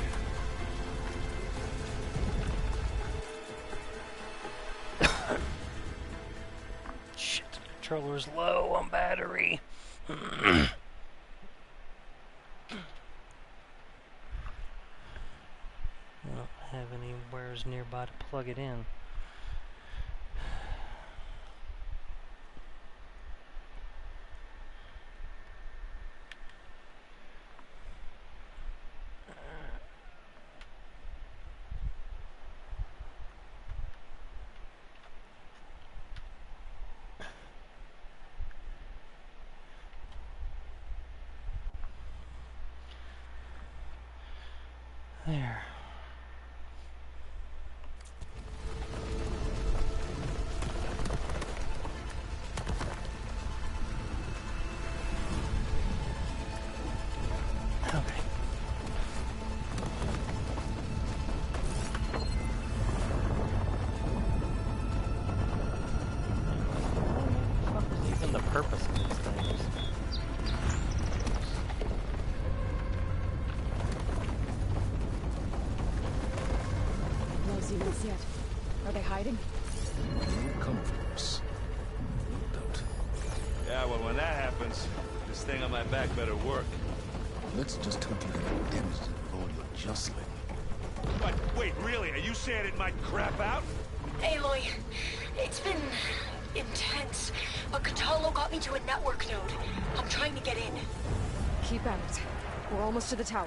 Shit, the controller's low on battery. I don't have anywheres nearby to plug it in. There. Okay. What is even the purpose of these things? No Zeniths yet. Are they hiding? Come for us. No doubt. Yeah, well, when that happens, this thing on my back better work. Let's just hope you get damaged with all your jostling. What? Wait, really? Are you saying it might crap out? Aloy, it's been intense, but Catalo got me to a network node. I'm trying to get in. Keep at it. We're almost to the tower.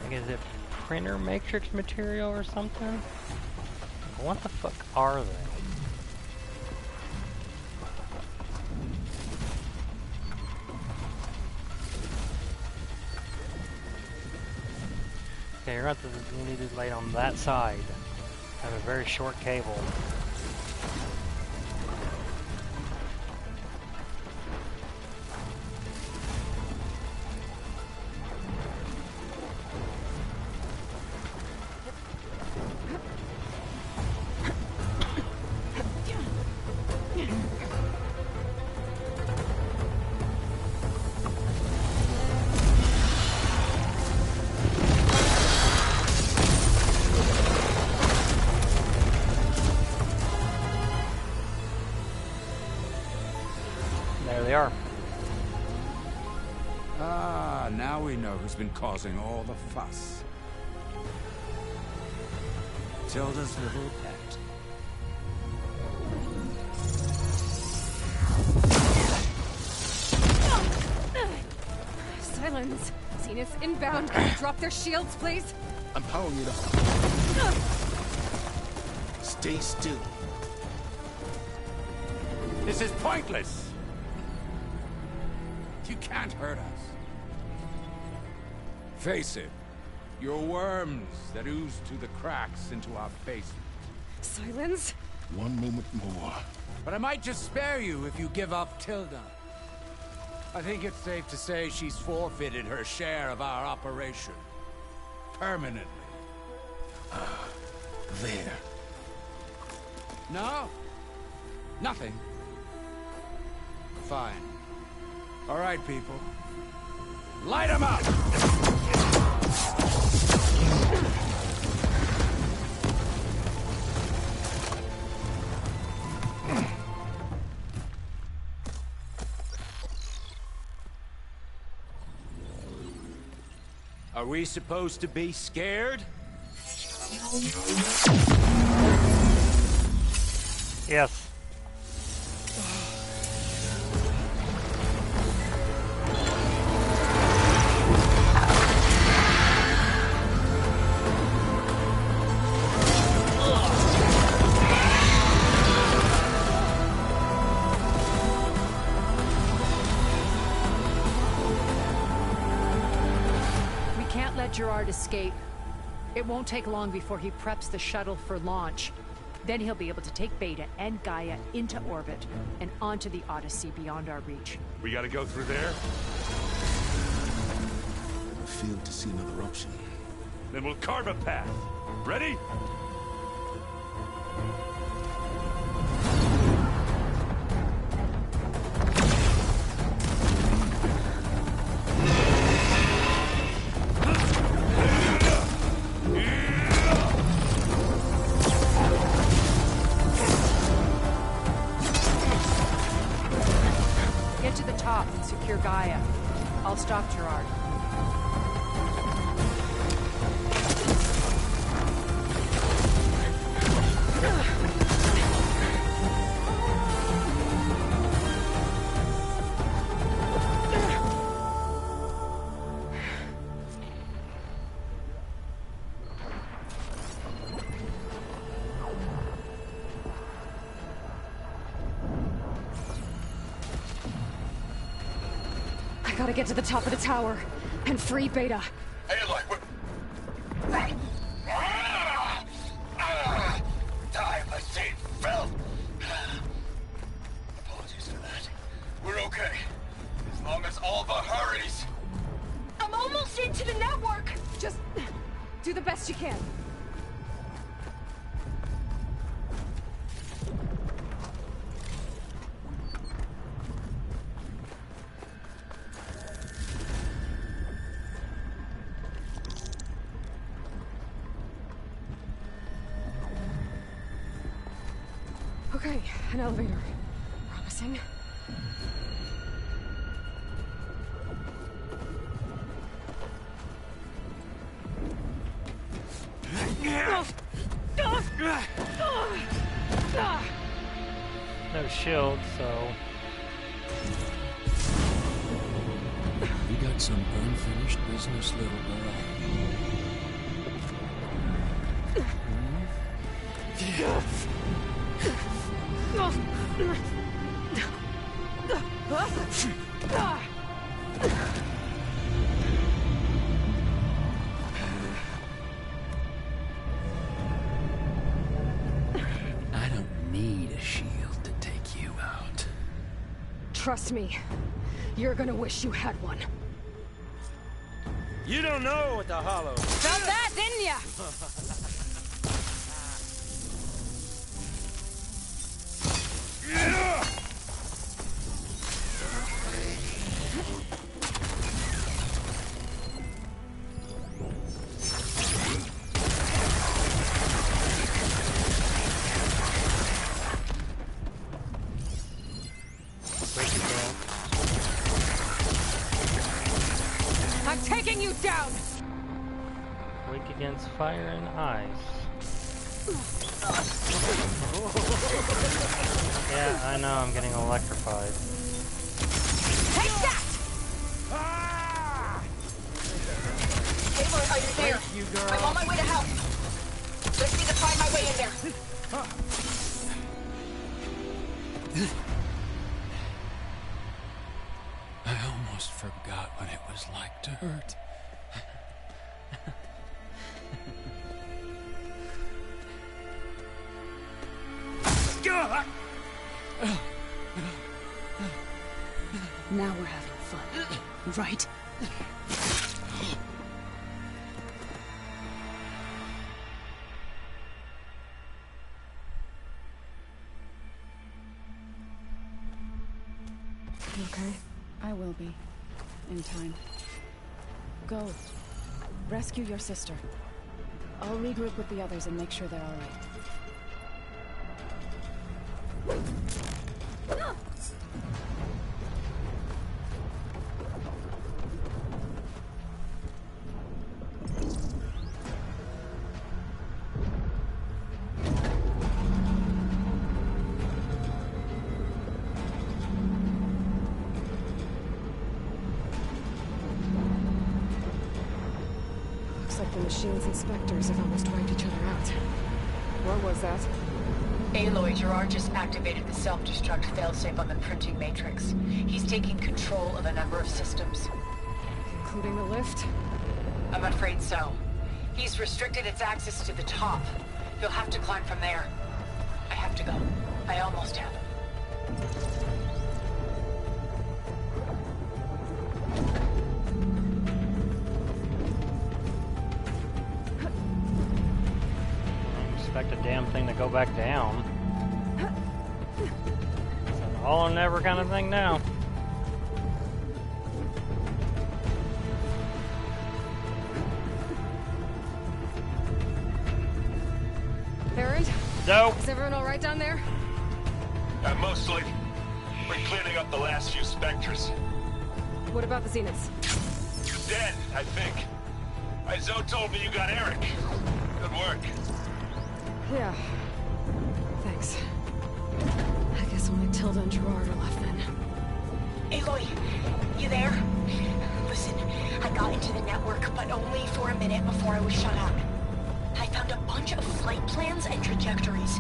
Like, is it printer matrix material or something? What the fuck are they? Okay, you're going to need to lay on that side. Have a very short cable. are. Ah, now we know who's been causing all the fuss. Tilda's little pet. Silence. Zenith inbound. Can you drop their shields, please? I'm powering it up. Stay still. This is pointless. You can't hurt us. Face it. You're worms that ooze through the cracks into our basement. Silence? One moment more. But I might just spare you if you give up Tilda. I think it's safe to say she's forfeited her share of our operation. Permanently. There. No? Nothing. Fine. All right, people. Light 'em up! Are we supposed to be scared? Yes. Gerard escape. It won't take long before he preps the shuttle for launch. Then he'll be able to take Beta and Gaia into orbit and onto the Odyssey beyond our reach. We gotta go through there? I fail to see another option. Then we'll carve a path. Ready? Get to the top and secure Gaia. I'll stop Gerard. I gotta get to the top of the tower and free Beta. Aloy, die, I say, Phil! Apologies for that. We're okay. As long as Alva hurries. I'm almost into the network! Just do the best you can. Okay, an elevator. Promising. No shield, so... We got some unfinished business, little girl. I don't need a shield to take you out. Trust me, you're gonna wish you had one. You don't know what the Hollow... Felt that, didn't ya? Break it down. down! Weak against fire and ice. Yeah, I know, I'm getting electrified. Take that! Aloy, are you there? Thank you, girl. I'm on my way to help. Just need to find my way in there. I almost forgot what it was like to hurt. Now we're having fun, right? You okay? I will be. In time. Go. Rescue your sister. I'll regroup with the others and make sure they're all right. Looks like the machine's inspectors have almost wiped each other out. What was that? Aloy, Gerard just activated the self-destruct failsafe on the printing matrix. He's taking control of a number of systems. Including the lift? I'm afraid so. He's restricted its access to the top. You'll have to climb from there. I have to go. I almost have. Expect a damn thing to go back down. It's an all or never kind of thing now. Aaron? No. Is everyone all right down there? Mostly. We're cleaning up the last few specters. What about the Zeniths? Dead, I think. Zoe told me you got Eric. Good work. Yeah. Thanks. I guess only Tilda and Gerard are left then. Aloy, you there? Listen, I got into the network, but only for a minute before I was shut out. I found a bunch of flight plans and trajectories,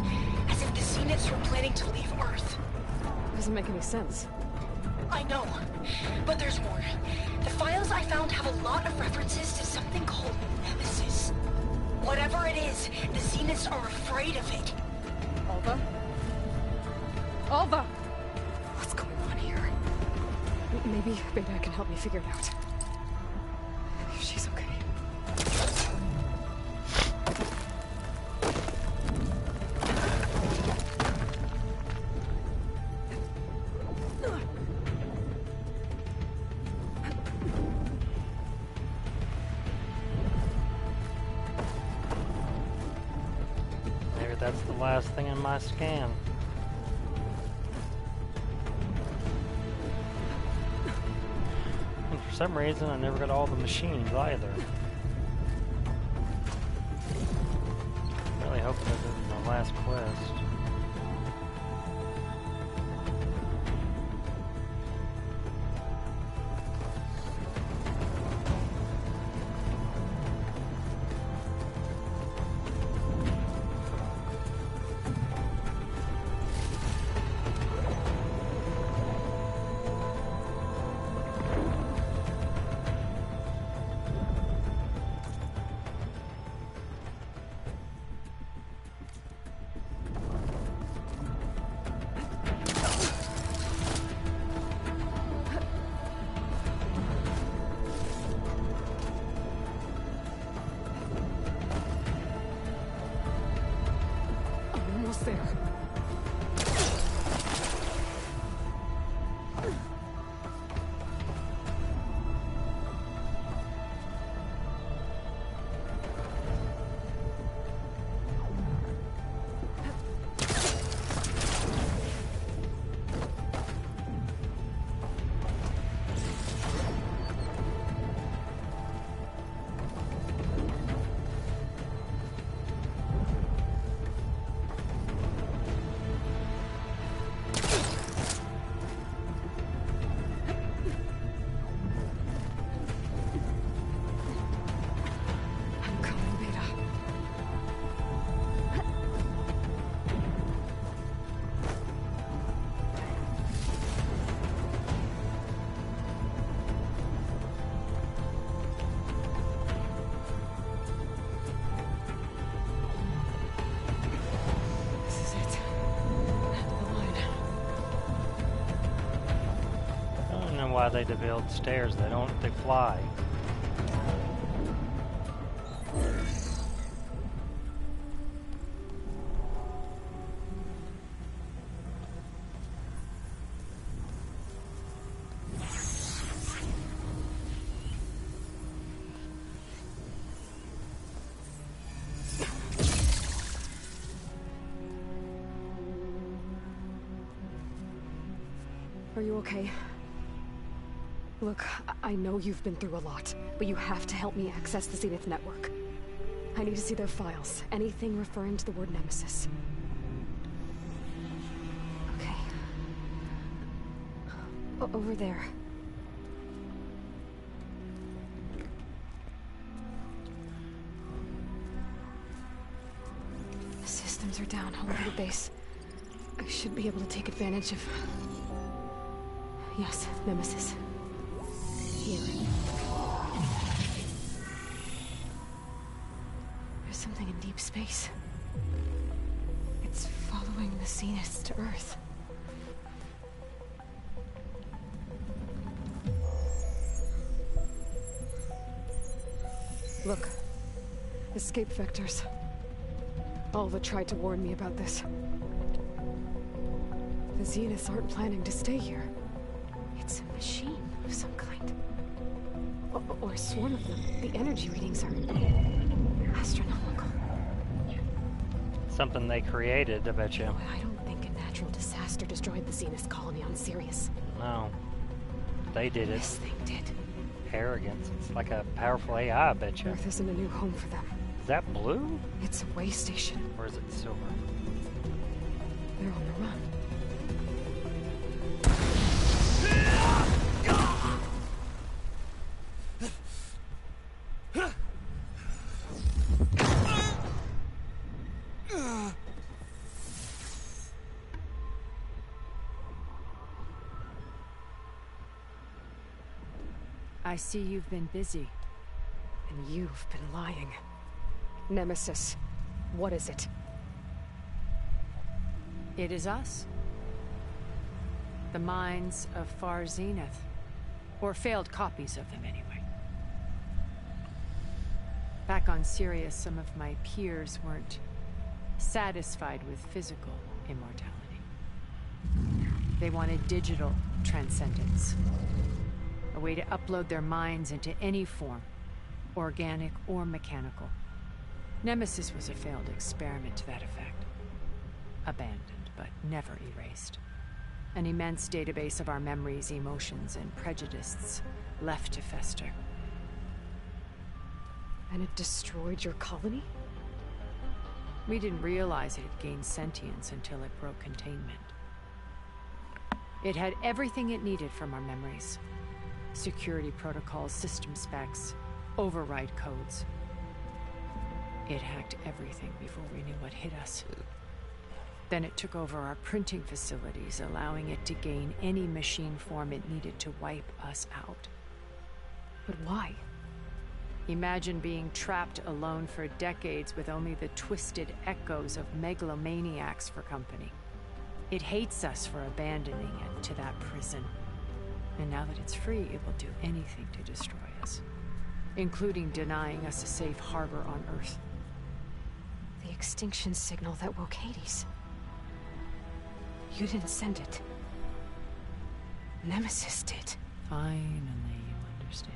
as if the Zeniths were planning to leave Earth. Doesn't make any sense. I know, but there's more. The files I found have a lot of references to something called Nemesis. Whatever it is, the Zeniths are afraid of it. Alva? Alva! What's going on here? Maybe Beta can help me figure it out. If she's okay. Maybe that's the last thing in my scan. And for some reason, I never got all the machines either. Really hoping this isn't the last quest. why they build stairs. They fly. Are you okay? Look, I know you've been through a lot, but you have to help me access the Zenith network. I need to see their files. Anything referring to the word Nemesis. Okay. Over there. The systems are down all over the base. I should be able to take advantage of... Yes, Nemesis. Here. There's something in deep space. It's following the Zeniths to Earth. Look. Escape vectors. Alva tried to warn me about this. The Zeniths aren't planning to stay here. It's a machine of some kind. Or a swarm of them. The energy readings are astronomical. Something they created, I bet you. I don't think a natural disaster destroyed the Zenith colony on Sirius. No. They did it. This thing did. Arrogance. It's like a powerful AI, I bet you. Earth isn't a new home for them. Is that blue? It's a way station. Or is it silver? They're on the run. I see you've been busy. And you've been lying. Nemesis, what is it? It is us. The minds of Far Zenith. Or failed copies of them, anyway. Back on Sirius, some of my peers weren't satisfied with physical immortality. They wanted digital transcendence. A way to upload their minds into any form, organic or mechanical. Nemesis was a failed experiment to that effect. Abandoned, but never erased. An immense database of our memories, emotions, and prejudices left to fester. And it destroyed your colony? We didn't realize it had gained sentience until it broke containment. It had everything it needed from our memories. Security protocols, system specs, override codes. It hacked everything before we knew what hit us. Then it took over our printing facilities, allowing it to gain any machine form it needed to wipe us out. But why? Imagine being trapped alone for decades with only the twisted echoes of megalomaniacs for company. It hates us for abandoning it to that prison. And now that it's free, it will do anything to destroy us, including denying us a safe harbor on Earth. The extinction signal that woke Hades. You didn't send it. Nemesis did. Finally, you understand.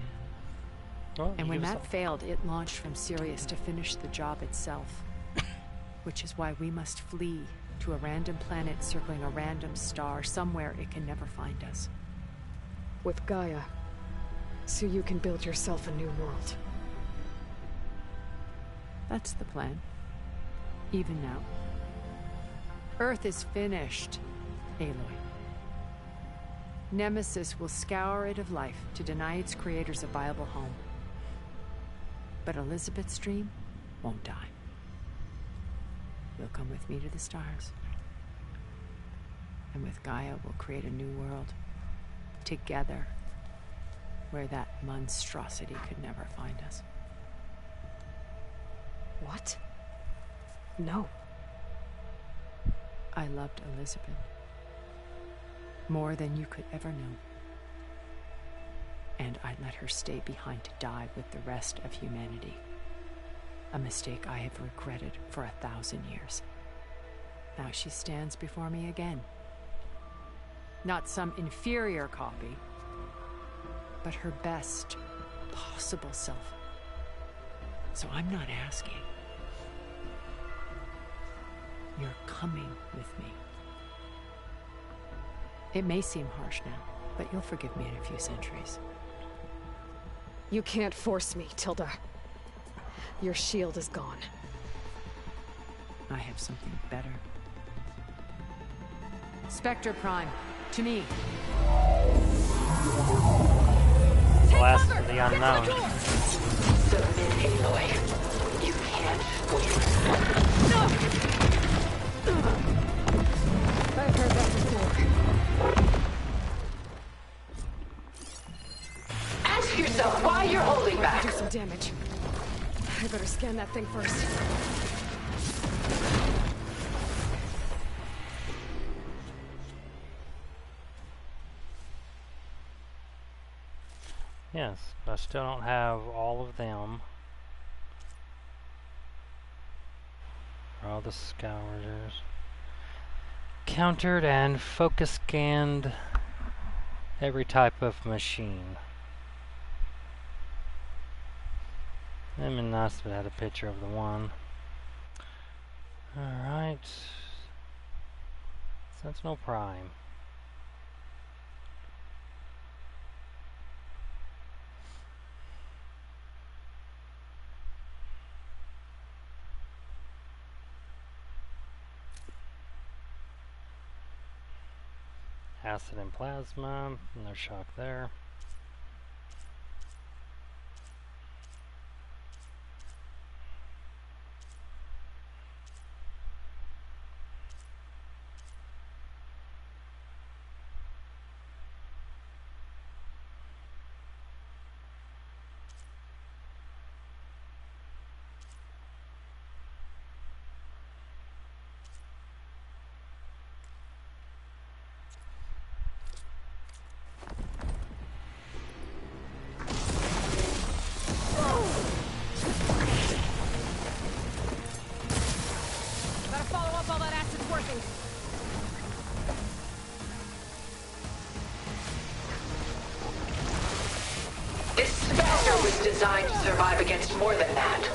Well, and when that failed, it launched from Sirius to finish the job itself. Which is why we must flee to a random planet circling a random star, somewhere it can never find us. With Gaia, so you can build yourself a new world. That's the plan. Even now. Earth is finished, Aloy. Nemesis will scour it of life to deny its creators a viable home. But Elizabeth's dream won't die. You'll come with me to the stars. And with Gaia, we'll create a new world. Together, where that monstrosity could never find us. What? No. I loved Elizabeth. More than you could ever know. and I let her stay behind to die with the rest of humanity. A mistake I have regretted for 1,000 years. Now she stands before me again. Not some inferior copy, but her best possible self. So I'm not asking. You're coming with me. It may seem harsh now, but you'll forgive me in a few centuries. You can't force me, Tilda. Your shield is gone. I have something better. Spectre Prime, to me. Blast of the unknown. Submit, Aloy. You can't win. I've heard that before. Ask yourself why you're holding back. Do some damage. I better scan that thing first. Yes, but I still don't have all of them. All the scourgers. Countered and focus scanned every type of machine. It'd been nice if it had a picture of the one. Alright. Sentinel Prime. Acid and plasma, no shock there. This Spectre was designed to survive against more than that.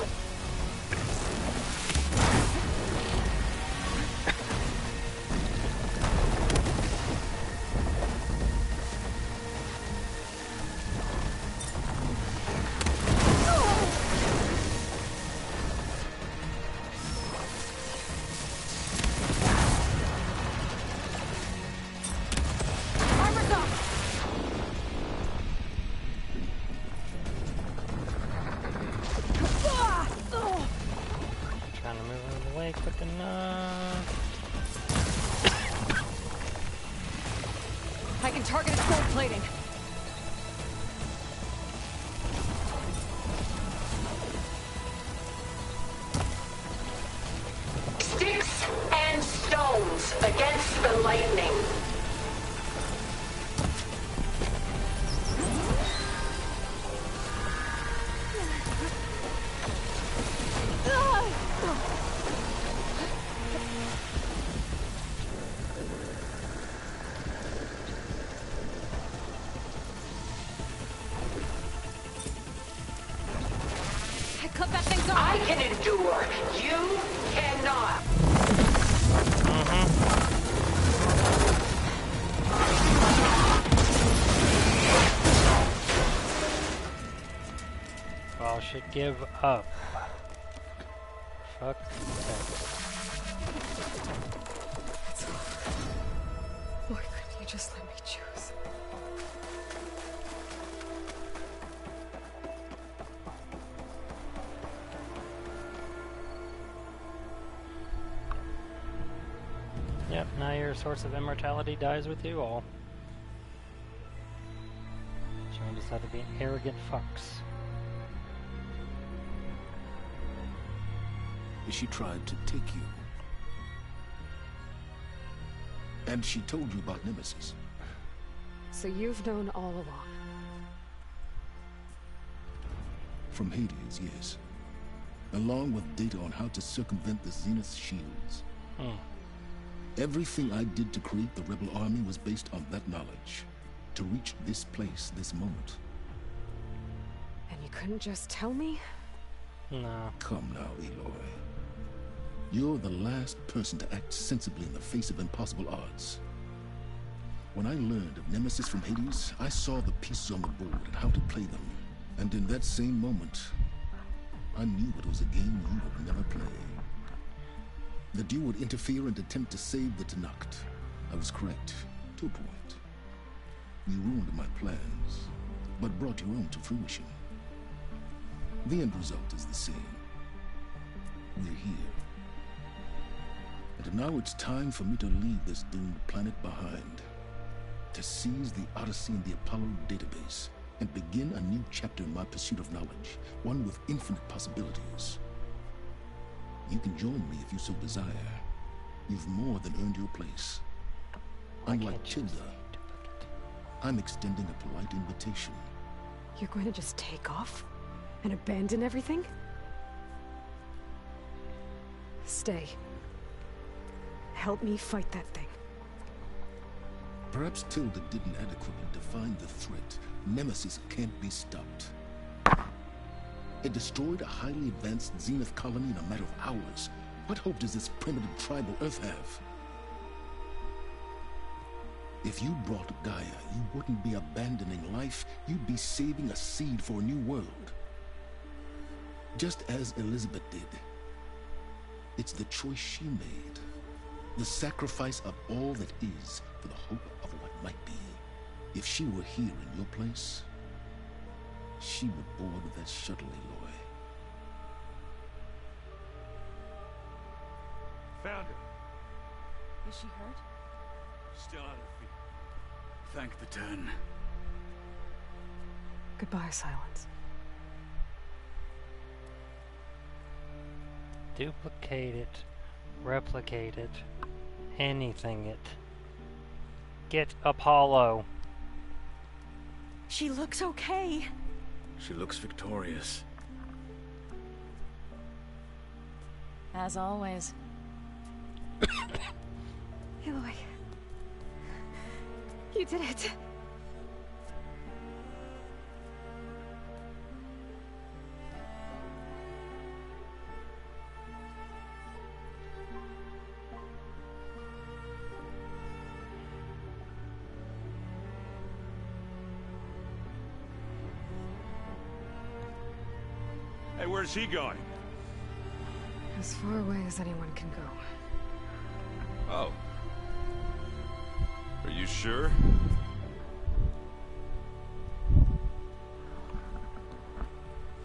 I can target its gold plating. Sticks and stones against the lightning. Cut that thing's off. I can endure. You cannot. Well, I should give up. Fuck that. Why couldn't you just let me choose? Yep, now your source of immortality dies with you all. Showing us how to be an arrogant fucks. She tried to take you. And she told you about Nemesis. So you've known all along. From Hades, yes. Along with data on how to circumvent the Zenith shields. Everything I did to create the rebel army was based on that knowledge. To reach this place, this moment. And you couldn't just tell me? No. Come now, Aloy. You're the last person to act sensibly in the face of impossible odds. When I learned of Nemesis from Hades, I saw the pieces on the board and how to play them. And in that same moment, I knew it was a game you would never play. That you would interfere and attempt to save the Tenakth. I was correct, to a point. You ruined my plans, but brought your own to fruition. The end result is the same. We're here. And now it's time for me to leave this doomed planet behind. To seize the Odyssey and the Apollo database, and begin a new chapter in my pursuit of knowledge, one with infinite possibilities. You can join me if you so desire. You've more than earned your place. Unlike Tilda, I'm extending a polite invitation. You're going to just take off? And abandon everything? Stay. Help me fight that thing. Perhaps Tilda didn't adequately define the threat. Nemesis can't be stopped. It destroyed a highly advanced Zenith colony in a matter of hours. What hope does this primitive tribal Earth have? If you brought Gaia, you wouldn't be abandoning life, you'd be saving a seed for a new world. Just as Elizabeth did. It's the choice she made. The sacrifice of all that is for the hope of what might be. If she were here in your place, she would board that shuttle, Aloy. Found her. Is she hurt? Still on her feet. Thank the Ten. Goodbye, Silence. Duplicate it. Replicate it. Anything it. Get Apollo. She looks okay. She looks victorious. As always. Aloy. You did it. Hey, where's he going? As far away as anyone can go. Oh. Are you sure?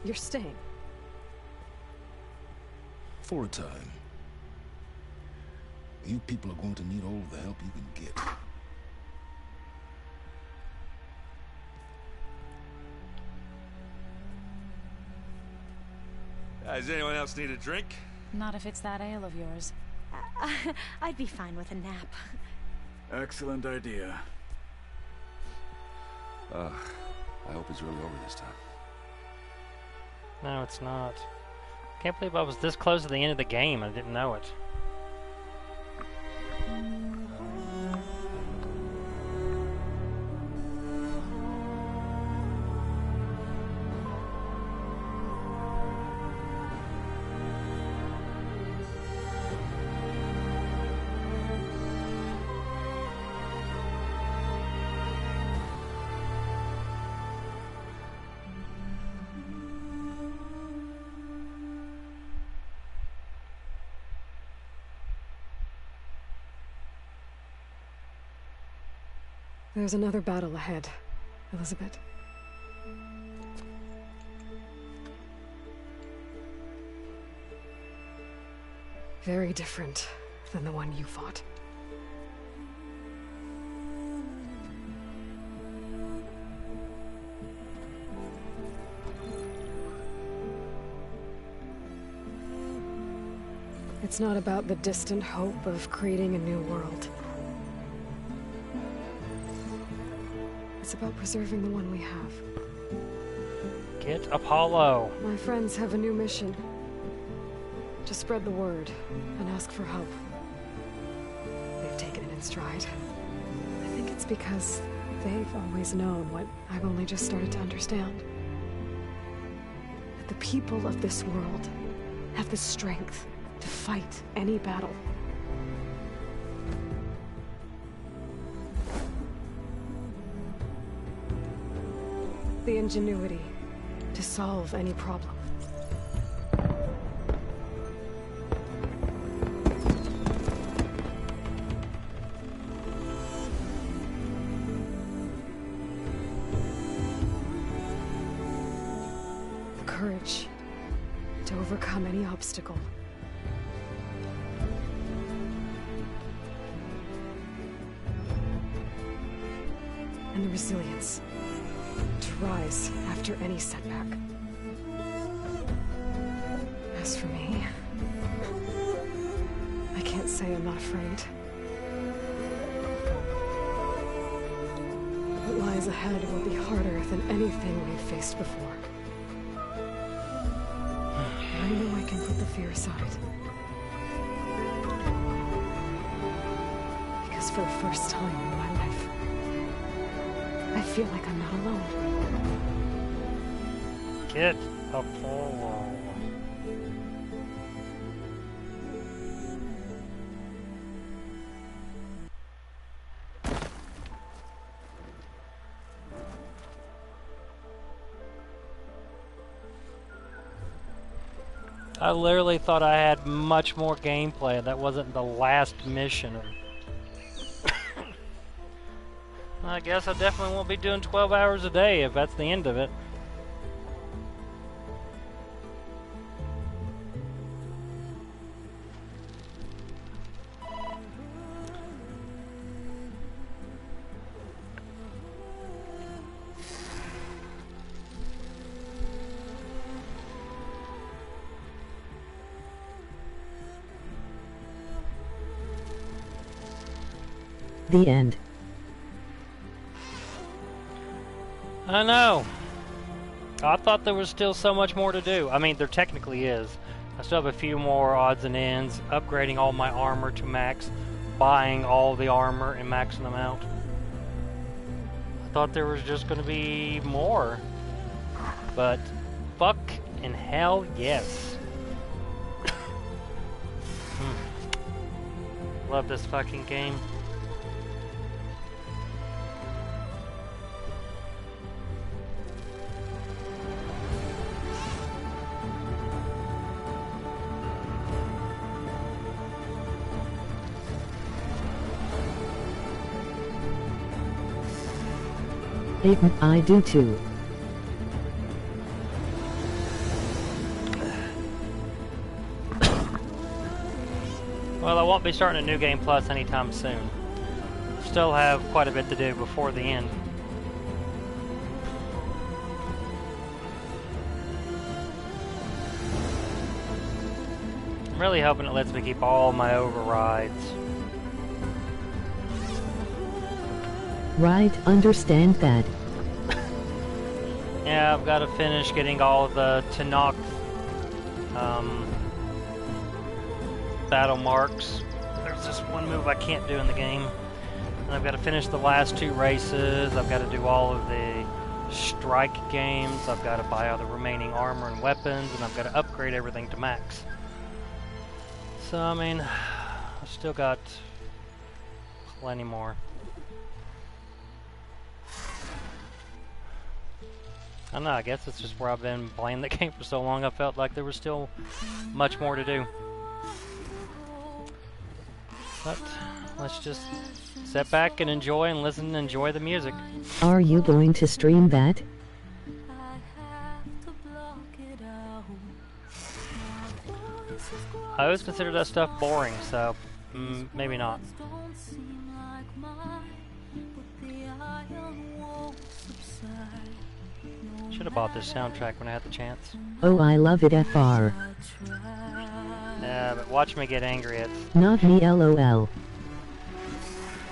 You're staying. For a time. You people are going to need all the help you can get. Does anyone else need a drink? Not if it's that ale of yours. I'd be fine with a nap. Excellent idea. I hope it's really over this time. No, it's not. Can't believe I was this close to the end of the game. I didn't know it. There's another battle ahead, Elizabeth. Very different than the one you fought. It's not about the distant hope of creating a new world. It's about preserving the one we have. Get Apollo. My friends have a new mission. To spread the word and ask for help. They've taken it in stride. I think it's because they've always known what I've only just started to understand. That the people of this world have the strength to fight any battle. The ingenuity to solve any problem. The courage to overcome any obstacle. And the resilience to rise after any setback. As for me, I can't say I'm not afraid. What lies ahead will be harder than anything we've faced before. I know I can put the fear aside. Because for the first time in my life, I feel like I'm not alone. Get Apollo. I literally thought I had much more gameplay. That wasn't the last mission. I guess I definitely won't be doing 12 hours a day if that's the end of it. The end. I know. I thought there was still so much more to do. I mean, there technically is. I still have a few more odds and ends, upgrading all my armor to max, buying all the armor and maxing them out. I thought there was just going to be more. But fuck in hell yes. Love this fucking game. I do too. Well, I won't be starting a new game plus anytime soon. Still have quite a bit to do before the end. I'm really hoping it lets me keep all my overrides. Right, understand that. Yeah, I've got to finish getting all of the Tanakh battle marks. There's this one move I can't do in the game. And I've got to finish the last 2 races. I've got to do all of the strike games. I've got to buy all the remaining armor and weapons. And I've got to upgrade everything to max. So, I mean, I've still got plenty more. I don't know, I guess it's just where I've been playing the game for so long, I felt like there was still much more to do. But let's just sit back and enjoy and listen and enjoy the music. Are you going to stream that? I always consider that stuff boring, so maybe not. Should have bought this soundtrack when I had the chance. Oh, I love it FR. Yeah, but watch me get angry at... Not me, LOL.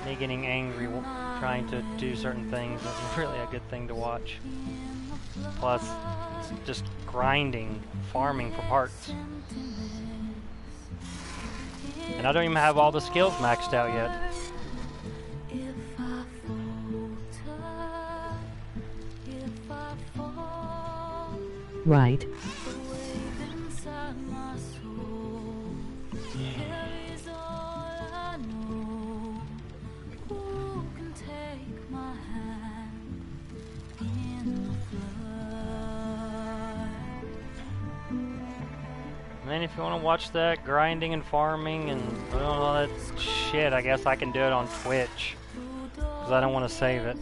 me getting angry trying to do certain things isn't really a good thing to watch. Plus, just grinding, farming for parts. And I don't even have all the skills maxed out yet. Right. And if you want to watch that grinding and farming and doing all that shit, I guess I can do it on Twitch. Because I don't want to save it.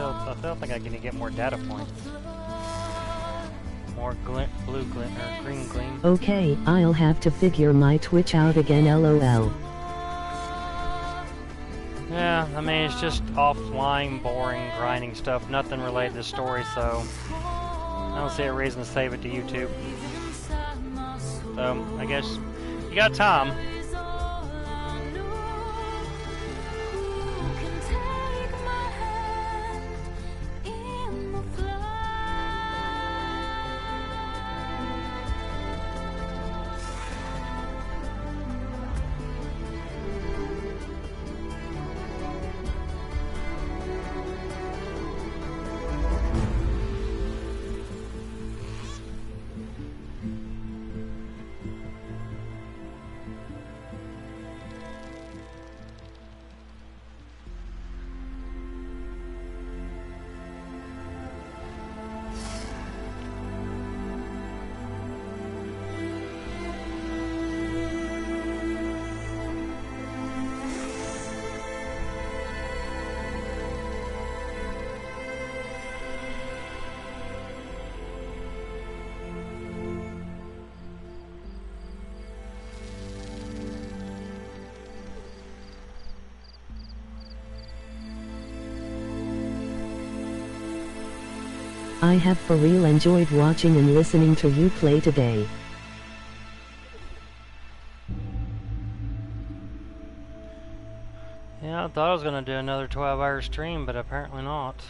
I still think I can get more data points. More glint, blue glint, or green gleam. Okay, I'll have to figure my Twitch out again, lol. Yeah, I mean, it's just offline, boring, grinding stuff. Nothing related to the story, so I don't see a reason to save it to YouTube. So, I guess you got time. I have for real enjoyed watching and listening to you play today. Yeah, I thought I was going to do another 12-hour stream, but apparently not.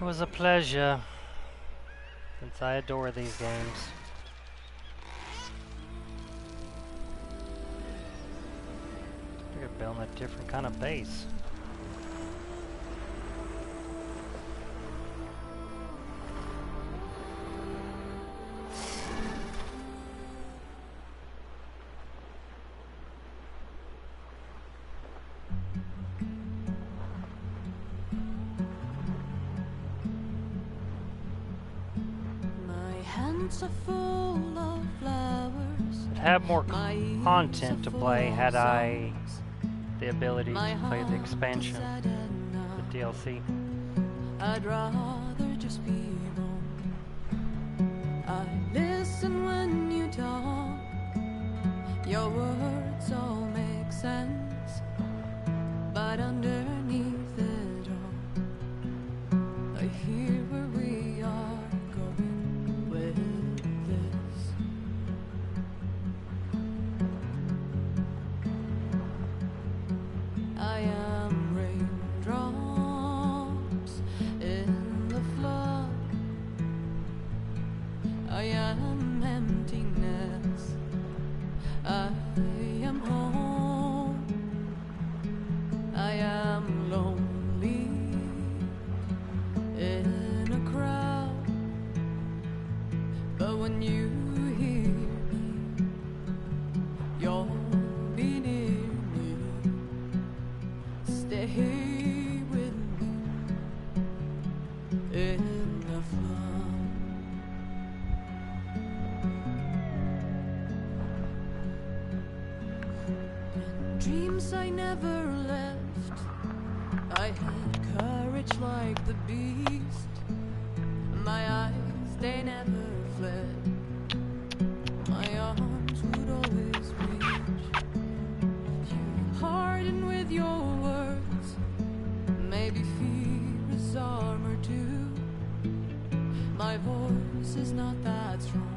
It was a pleasure, since I adore these games. They're building a different kind of base. Are full of flowers. I'd have more content to play had I the ability to play the expansion, the DLC. I'd rather just be alone. I listen when you talk. Your words all make sense, but underneath it all, I hear where we are going with this. I am raindrops in the flood. I am emptiness. I am home. I am lonely in a crowd. But when you hear me, you'll be near me. Stay with me in the flood. Dreams I never left. I had courage like the beast. My eyes, they never fled. My arms would always reach. You harden with your words. Maybe fear is armor too. My voice is not that strong.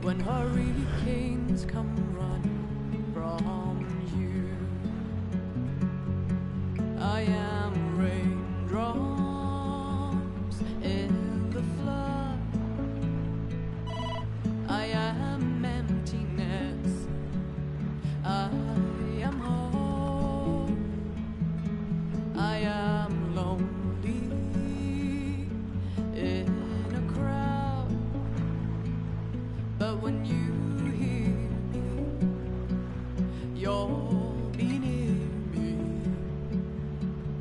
When hurricanes come running from you, I am raindrops in the flood. I am emptiness. I am home. I am lonely in a crowd. But when you hear me, you'll be near me.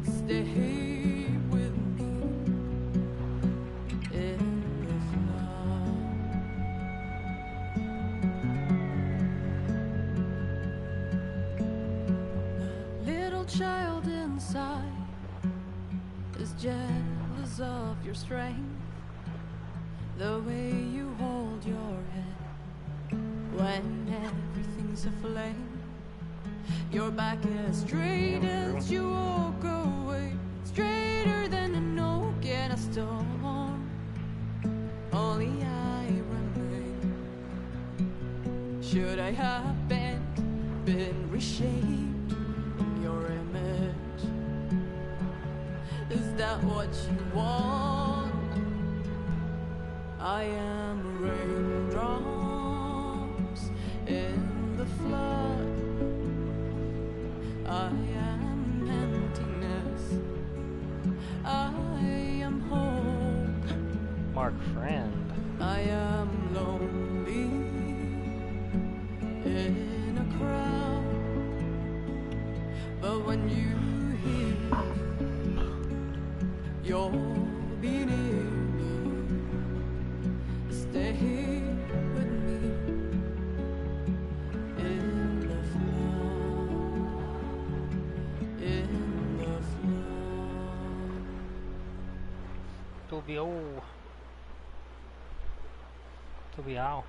Stay with me in the flood. The little child inside is jealous of your strength. The way you hold your head when everything's aflame. Your back as straight as you walk away, straighter than an oak in a storm. Only I remain. Should I have been reshaped in your image? Is that what you want? I am raindrops in the flood. I am emptiness. I am hope. Mark Friend. I am lonely in a crowd. But when you hear me, you'll be near me. Stay with me in the flood. In the flood. To be out.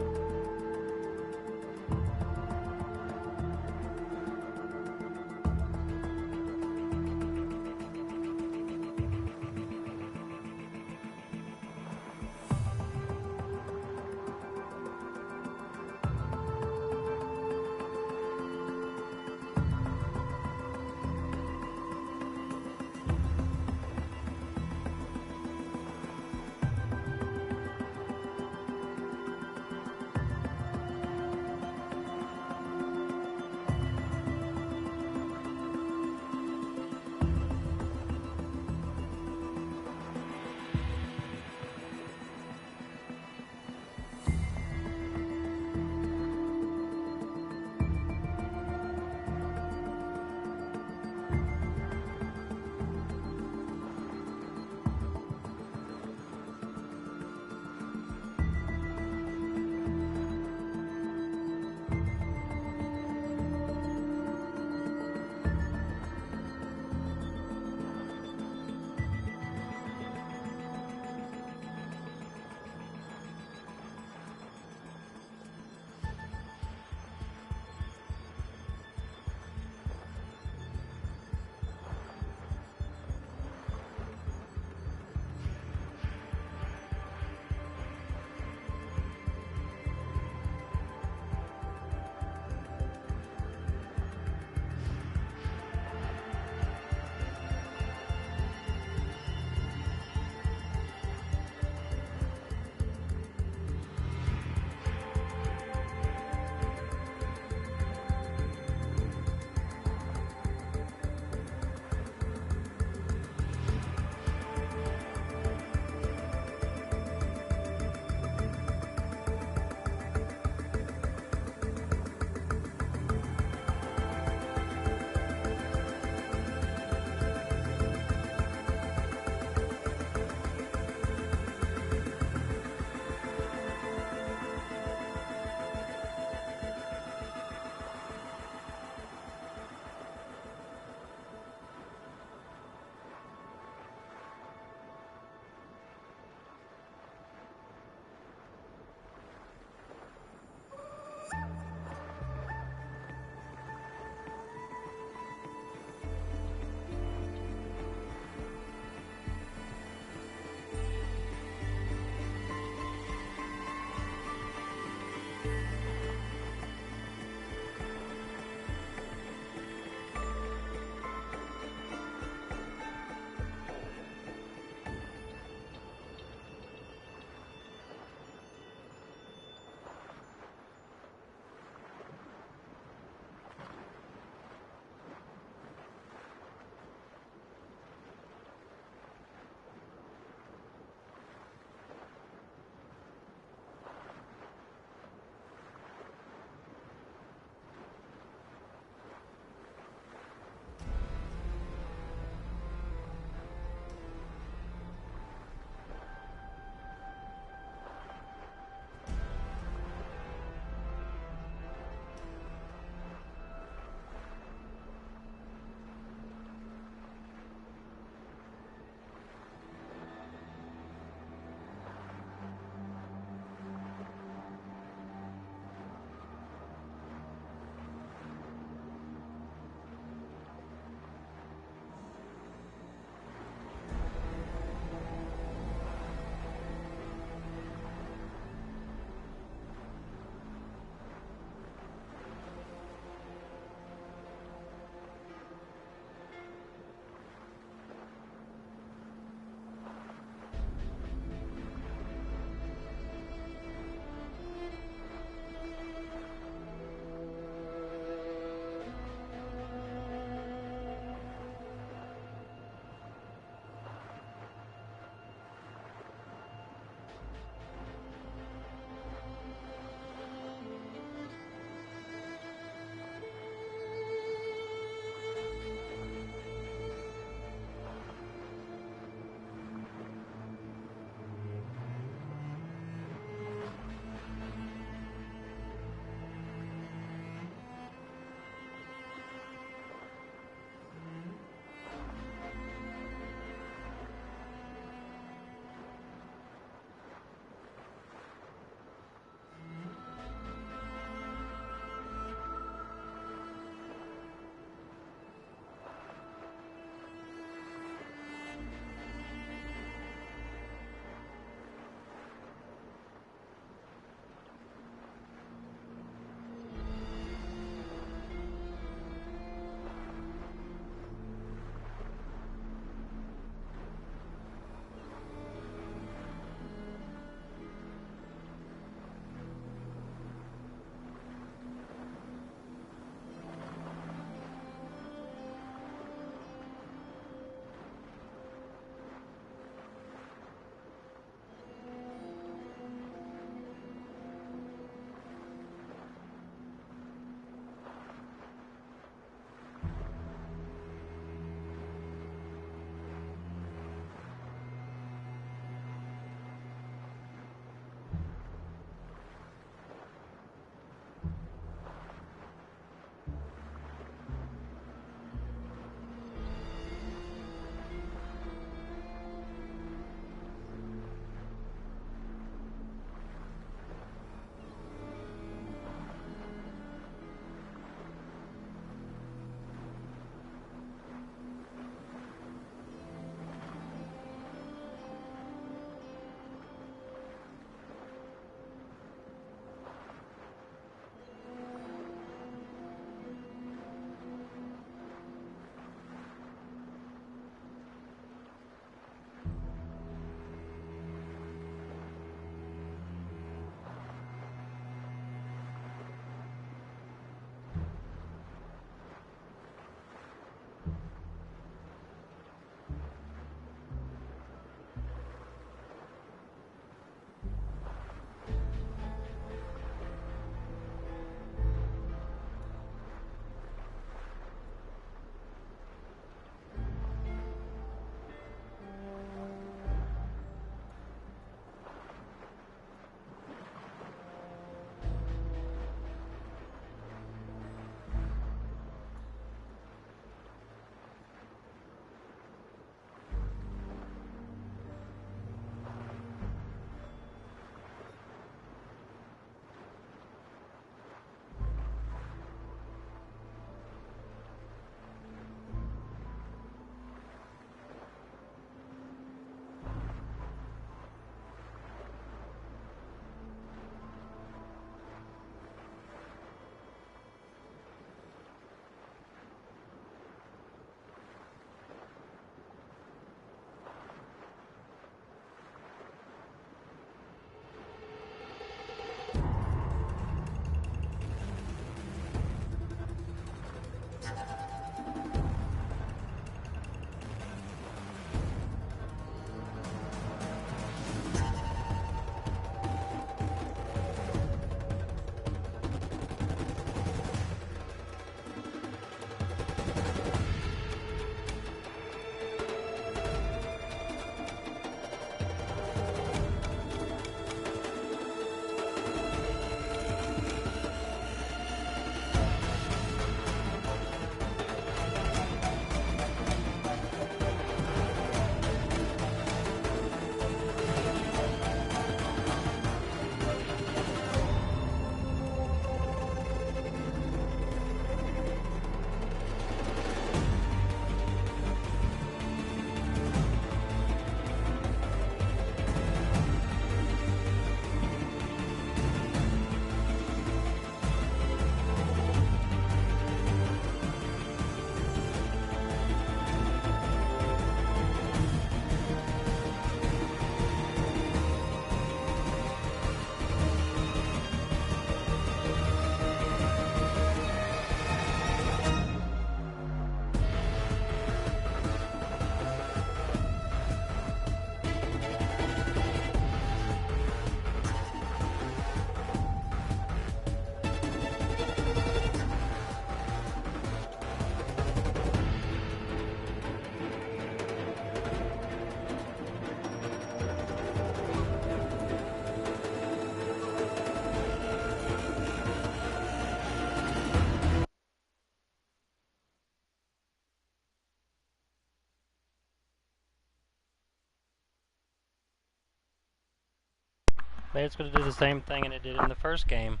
Maybe it's going to do the same thing and it did in the first game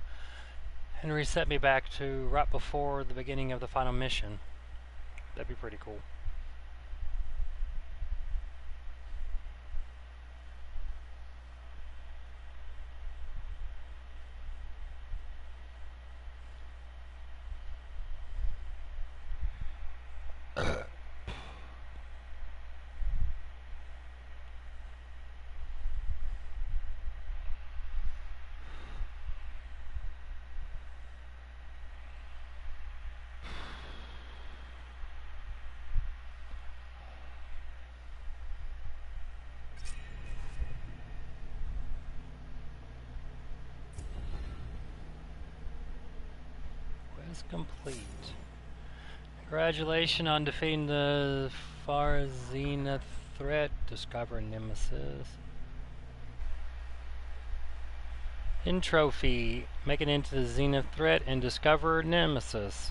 and reset me back to right before the beginning of the final mission. That'd be pretty cool. Complete. Congratulations on defeating the Far Zenith threat. Discover Nemesis. In trophy, make it into the Zenith threat and discover Nemesis.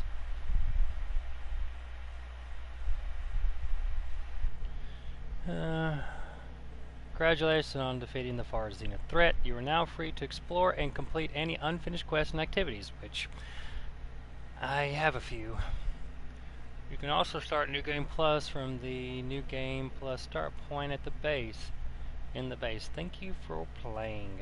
Congratulations on defeating the Far Zenith threat. You are now free to explore and complete any unfinished quests and activities, which I have a few. You can also start New Game Plus from the New Game Plus start point at the base. In the base. Thank you for playing.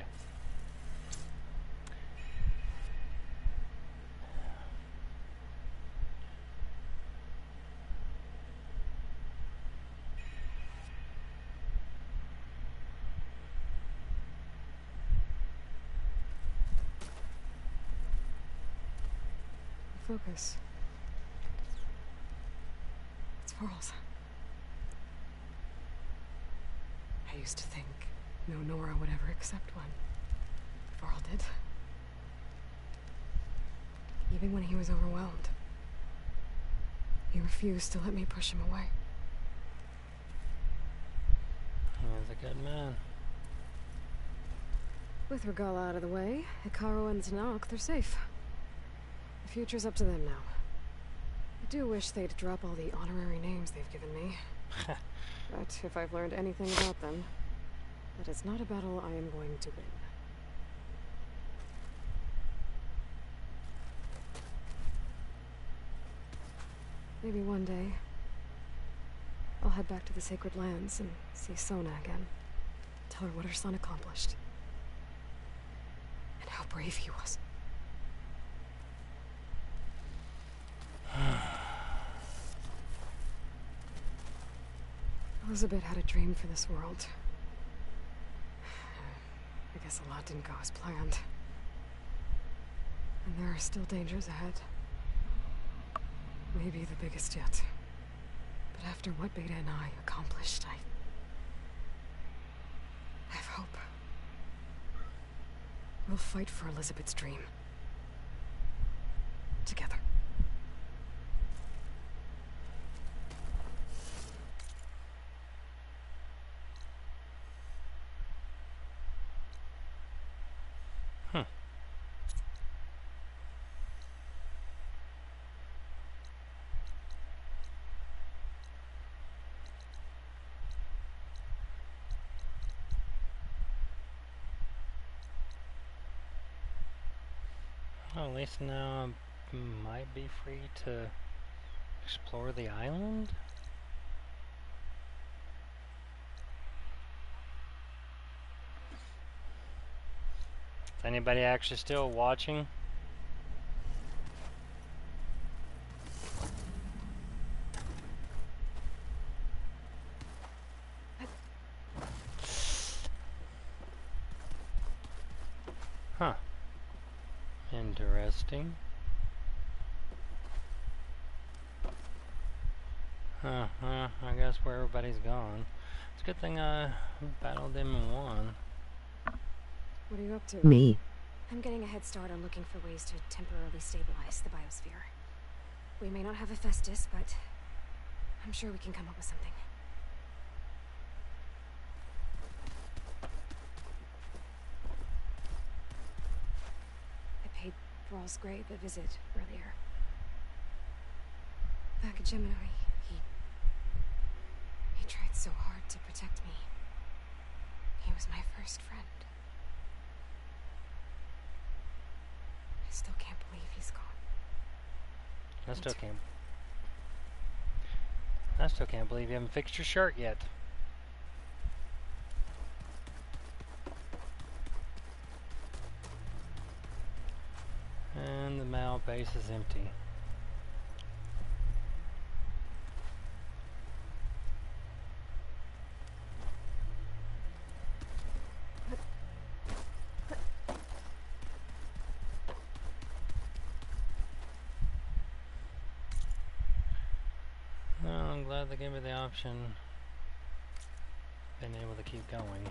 Focus. It's Varl's. I used to think no Nora would ever accept one. Varl did. Even when he was overwhelmed. He refused to let me push him away. He's a good man. With Regala out of the way, Hikaru and Tanakh, they're safe. The future's up to them now. I do wish they'd drop all the honorary names they've given me. But if I've learned anything about them, that it's not a battle I am going to win. Maybe one day, I'll head back to the Sacred Lands and see Sona again. Tell her what her son accomplished. And how brave he was. Elizabeth had a dream for this world. I guess a lot didn't go as planned. And there are still dangers ahead. Maybe the biggest yet. But after what Beta and I accomplished, I have hope. We'll fight for Elizabeth's dream. Together. Well, at least now I might be free to explore the island. Is anybody actually still watching? Huh. Interesting. I guess where everybody's gone. It's a good thing I battled them and won. What are you up to? Me. I'm getting a head start on looking for ways to temporarily stabilize the biosphere. We may not have Hephaestus, but I'm sure we can come up with something. I paid Varl's grave a visit earlier. Back at Gemini, he tried so hard to protect me. He was my first friend. still can't believe he's gone. I still can't believe you haven't fixed your shirt yet. And the Mao base is empty. Well, I'm glad they gave me the option. Been able to keep going.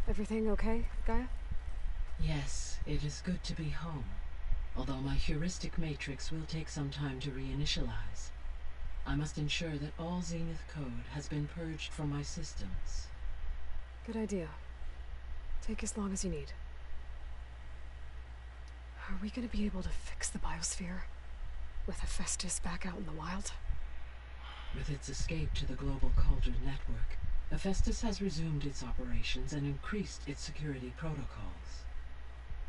Everything okay, Gaia? Yes, it is good to be home. Although my heuristic matrix will take some time to reinitialize. I must ensure that all Zenith code has been purged from my systems. Good idea. Take as long as you need. Are we gonna be able to fix the biosphere? With Hephaestus back out in the wild? With its escape to the global Cauldron network, Hephaestus has resumed its operations and increased its security protocols.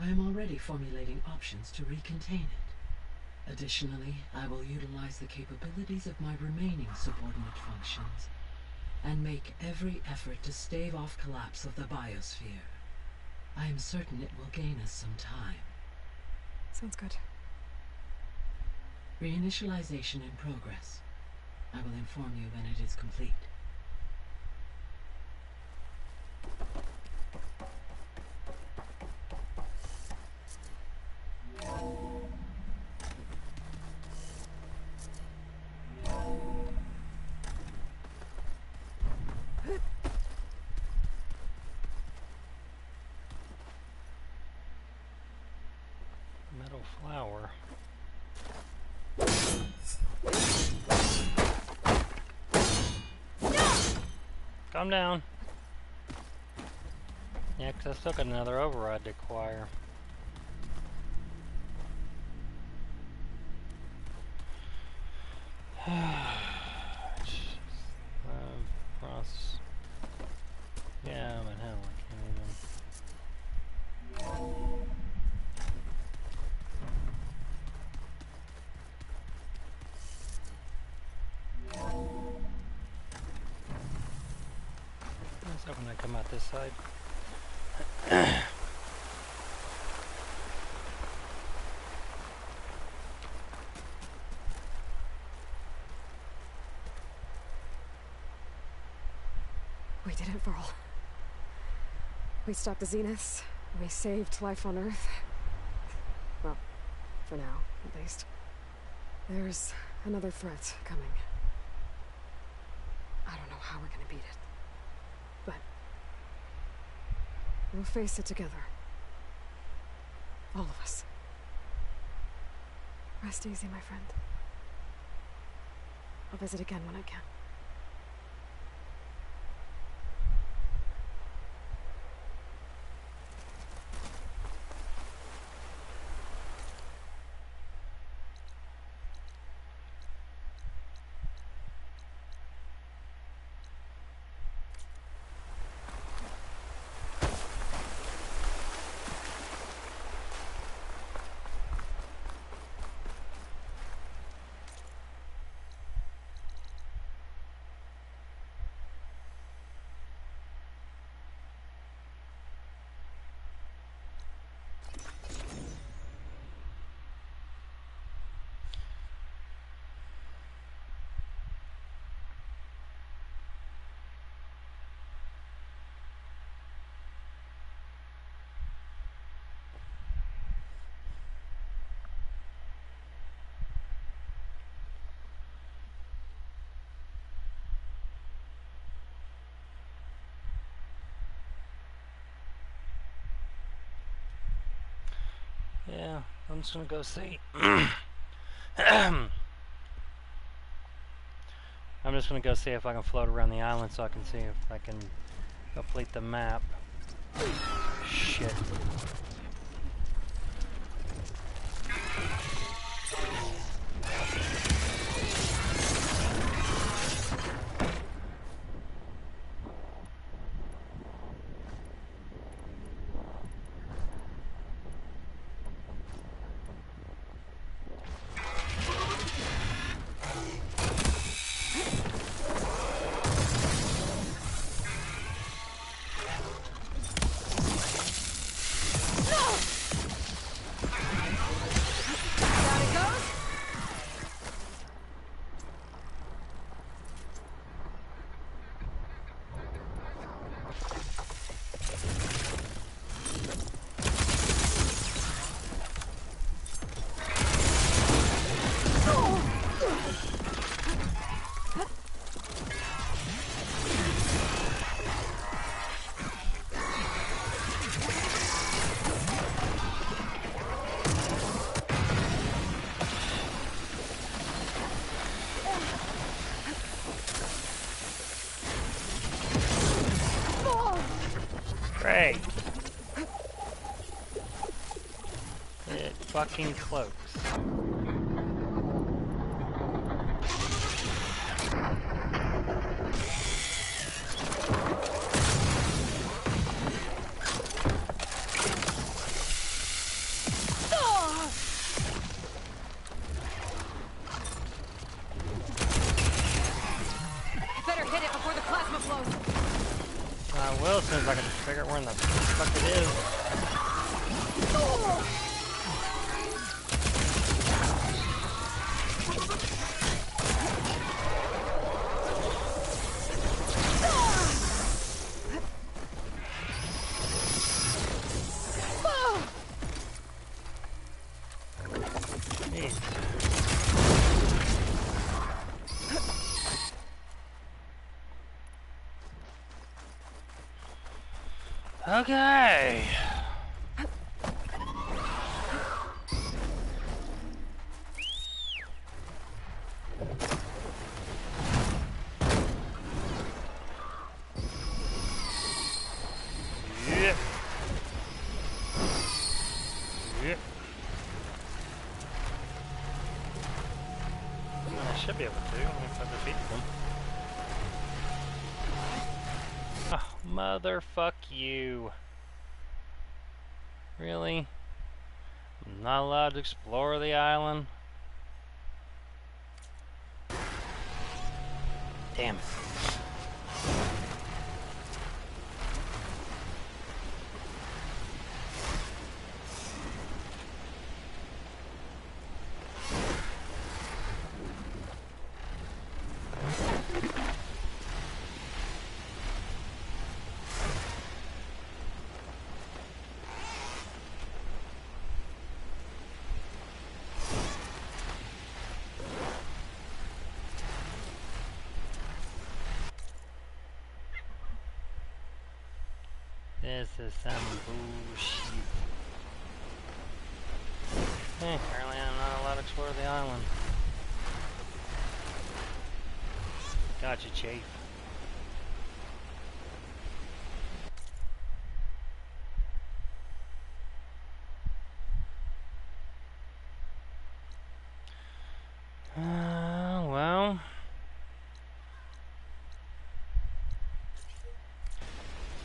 I am already formulating options to recontain it. Additionally, I will utilize the capabilities of my remaining subordinate functions and make every effort to stave off collapse of the biosphere. I am certain it will gain us some time. Sounds good. Reinitialization in progress. I will inform you when it is complete. Metal flower. Calm down. Yeah, 'cause I still got another override to acquire. Cross. Yeah, but hell, I can't even. Let's open that come out this side. We didn't fall. We stopped the Zeniths. We saved life on Earth. Well, for now, at least. There's another threat coming. I don't know how we're gonna beat it. But we'll face it together. All of us. Rest easy, my friend. I'll visit again when I can. Yeah, I'm just gonna go see. I'm just gonna go see if I can float around the island so I can see if I can complete the map. Shit. Hey! It fucking cloaks. Better hit it before the plasma flows. I will as soon as I can figure out where in the fuck it is. Okay. Yep. Yep. I should be able to if I defeat them. Oh, motherfuck you. Really? I'm not allowed to explore the island? Damn it. This is some bullshit. Apparently I'm not allowed to explore the island. Gotcha, Chief. Well.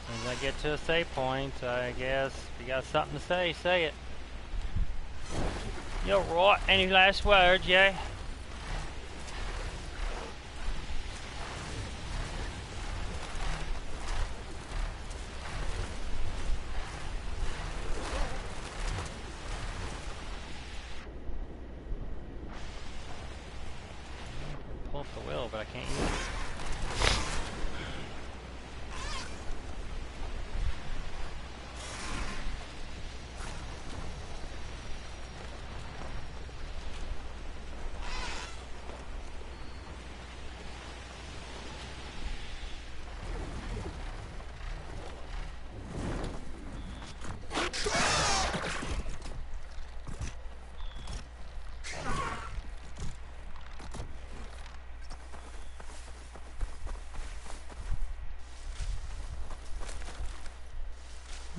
As I get to a save point, I guess if you got something to say, say it. You're right. Any last words, yeah? Pull up the wheel, but I can't use it.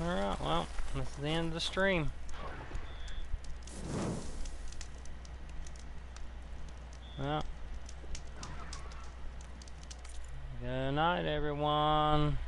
Alright, well, this is the end of the stream. Well, good night, everyone.